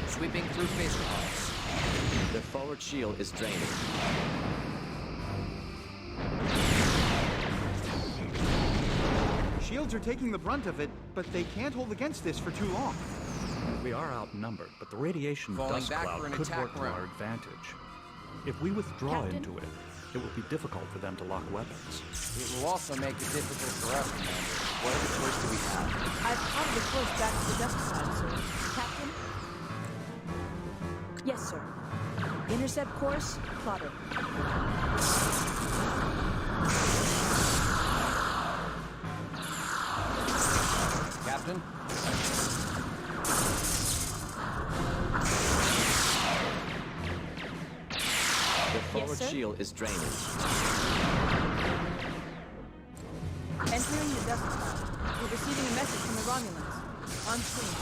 Speaker 10: Sweeping through face walls.
Speaker 3: The forward shield is draining.
Speaker 9: Shields are taking the brunt of it, but they can't hold against this for too long.
Speaker 21: We are outnumbered, but the radiation
Speaker 10: Falling
Speaker 21: dust
Speaker 10: back
Speaker 21: cloud
Speaker 10: for an
Speaker 21: could
Speaker 10: attack
Speaker 21: work to
Speaker 10: round.
Speaker 21: our advantage. If we withdraw
Speaker 4: Captain?
Speaker 21: into it, it will be difficult for them to lock weapons.
Speaker 10: It will also make it difficult for us, Commander. What other choice do we have?
Speaker 4: I've plotted a course back to the dust cloud, sir. Captain? Yes, sir. Intercept course plotted.
Speaker 10: Captain?
Speaker 3: The forward
Speaker 4: sir?
Speaker 3: shield is draining.
Speaker 4: Entering the dust cloud. We're receiving a message from the Romulans. On screen.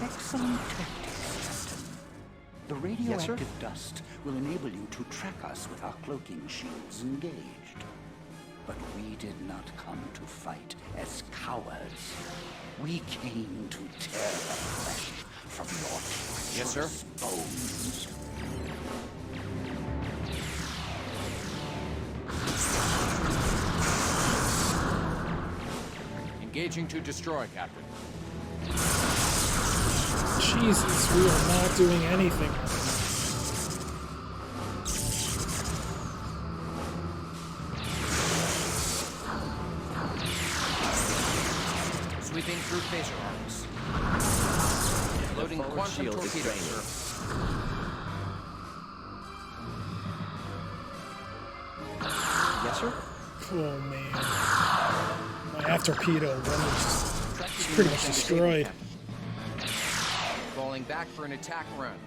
Speaker 19: Excellent tactics, Captain. The radioactive dust will enable you to track us with our cloaking shields engaged. But we did not come to fight as cowards. We came to tear the flesh from your treacherous bones.
Speaker 10: Engaging to destroy, Captain.
Speaker 1: Jesus, we are not doing anything.
Speaker 10: Sweeping through phaser arcs. Loading quantum
Speaker 3: shield is
Speaker 10: torpedoes,
Speaker 3: draining.
Speaker 10: sir.
Speaker 3: Yes, sir?
Speaker 1: Oh man. My half torpedo run is pretty much destroyed.
Speaker 10: Falling back for an attack run.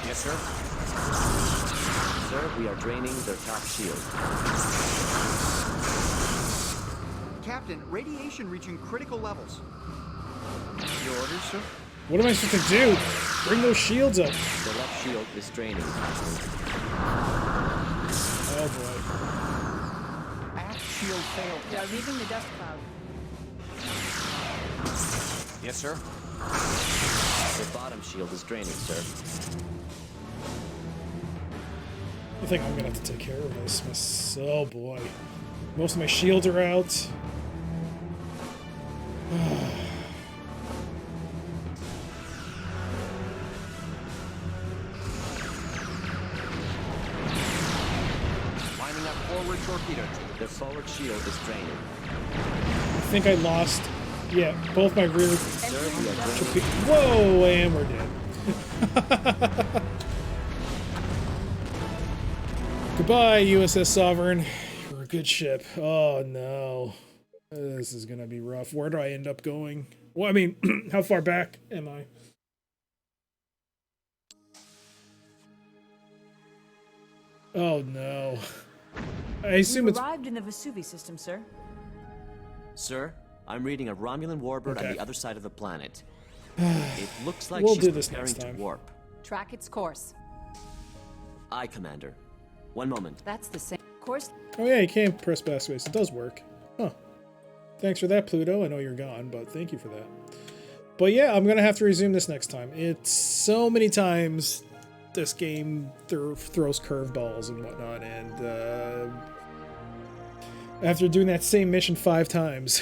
Speaker 10: Yes, sir.
Speaker 3: Sir, we are draining their top shield.
Speaker 9: Captain, radiation reaching critical levels.
Speaker 10: Your orders, sir?
Speaker 1: What am I supposed to do? Bring those shields up.
Speaker 3: The left shield is draining.
Speaker 1: Oh boy.
Speaker 19: Aft shield failed.
Speaker 4: We are leaving the dust cloud.
Speaker 10: Yes, sir.
Speaker 3: The bottom shield is draining, sir.
Speaker 1: I think I'm gonna have to take care of this. Oh boy. Most of my shields are out.
Speaker 10: Lining up forward torpedo tube.
Speaker 3: The forward shield is draining.
Speaker 1: I think I lost. Yeah, both my rear.
Speaker 3: Sir, we are draining.
Speaker 1: Whoa, and we're dead. Goodbye, USS Sovereign. You're a good ship. Oh no. This is gonna be rough. Where do I end up going? Well, I mean, how far back am I? Oh no. I assume
Speaker 4: We've
Speaker 1: it's...
Speaker 4: arrived in the Vesuvi system, sir.
Speaker 3: Sir, I'm reading a Romulan warbird
Speaker 1: Okay.
Speaker 3: on the other side of the planet. It looks like
Speaker 1: We'll
Speaker 3: she's
Speaker 1: do this
Speaker 3: preparing
Speaker 1: next
Speaker 3: to
Speaker 1: time.
Speaker 3: warp.
Speaker 8: Track its course.
Speaker 3: Aye, Commander. One moment.
Speaker 8: That's the same.
Speaker 4: Course.
Speaker 1: Oh yeah, you can press backspace. It does work. Huh. Thanks for that, Pluto. I know you're gone, but thank you for that. But yeah, I'm gonna have to resume this next time. It's so many times this game throws curveballs and whatnot, and after doing that same mission 5 times,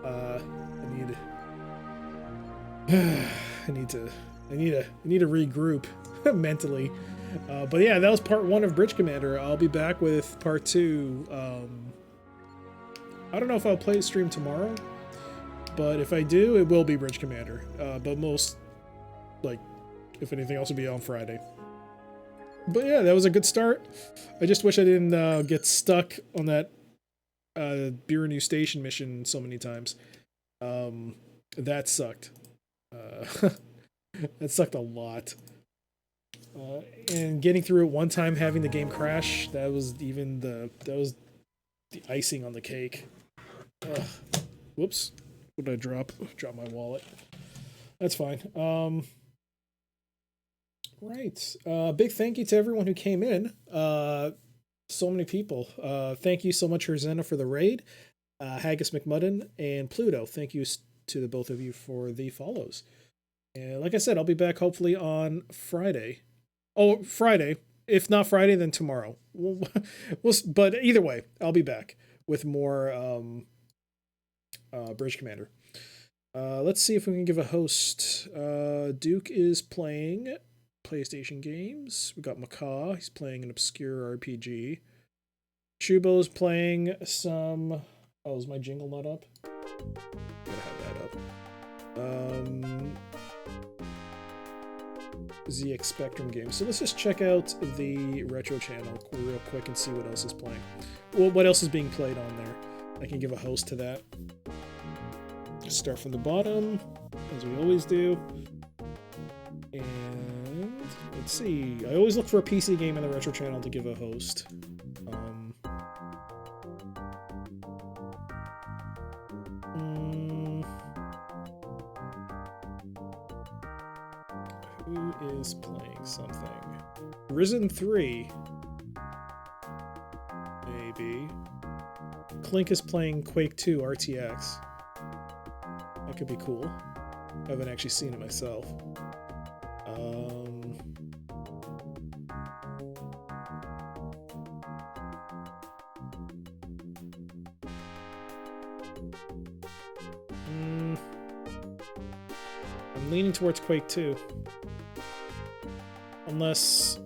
Speaker 1: I need to regroup mentally. But yeah, that was part 1 of Bridge Commander. I'll be back with part 2. I don't know if I'll play stream tomorrow, but if I do, it will be Bridge Commander. But most, like, if anything else, will be on Friday. But yeah, that was a good start. I just wish I didn't get stuck on that Biranu Station mission so many times. That sucked. That sucked a lot. And getting through it one time, having the game crash, that was the icing on the cake. Ugh. Whoops. What did I drop? Drop my wallet. That's fine. Right. Big thank you to everyone who came in. So many people. Thank you so much, Herzena, for the raid. Haggis McMudden and Pluto. Thank you to the both of you for the follows. And like I said, I'll be back hopefully on Friday. Oh, Friday. If not Friday, then tomorrow. But either way, I'll be back with more Bridge Commander. Let's see if we can give a host. Duke is playing PlayStation games. We got Macaw. He's playing an obscure RPG. Chubo's playing some... Oh, is my jingle not up? Gotta have that up. ZX Spectrum games. So let's just check out the retro channel real quick and see what else is playing. Well, what else is being played on there? I can give a host to that. Just start from the bottom, as we always do. And let's see. I always look for a PC game in the retro channel to give a host. Who is playing something? Risen 3. Maybe. Clink is playing Quake 2 RTX. That could be cool. I haven't actually seen it myself. I'm leaning towards Quake 2. Unless...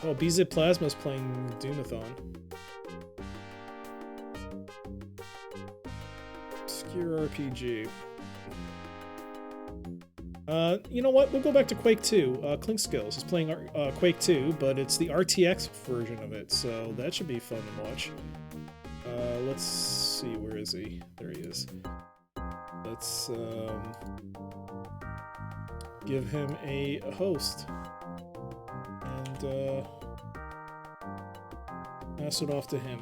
Speaker 1: Oh, BZ Plasma's playing Doomathon. Obscure RPG. You know what? We'll go back to Quake 2. Clink Skills is playing Quake 2, but it's the RTX version of it, so that should be fun to watch. Let's see, where is he? There he is. Let's give him a host. And pass it off to him.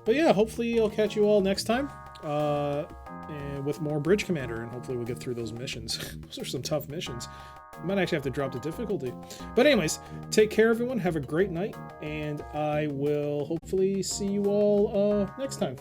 Speaker 1: But yeah, hopefully I'll catch you all next time. And with more Bridge Commander, and hopefully we'll get through those missions. Those are some tough missions. I might actually have to drop the difficulty. But anyways, take care everyone, have a great night, and I will hopefully see you all next time.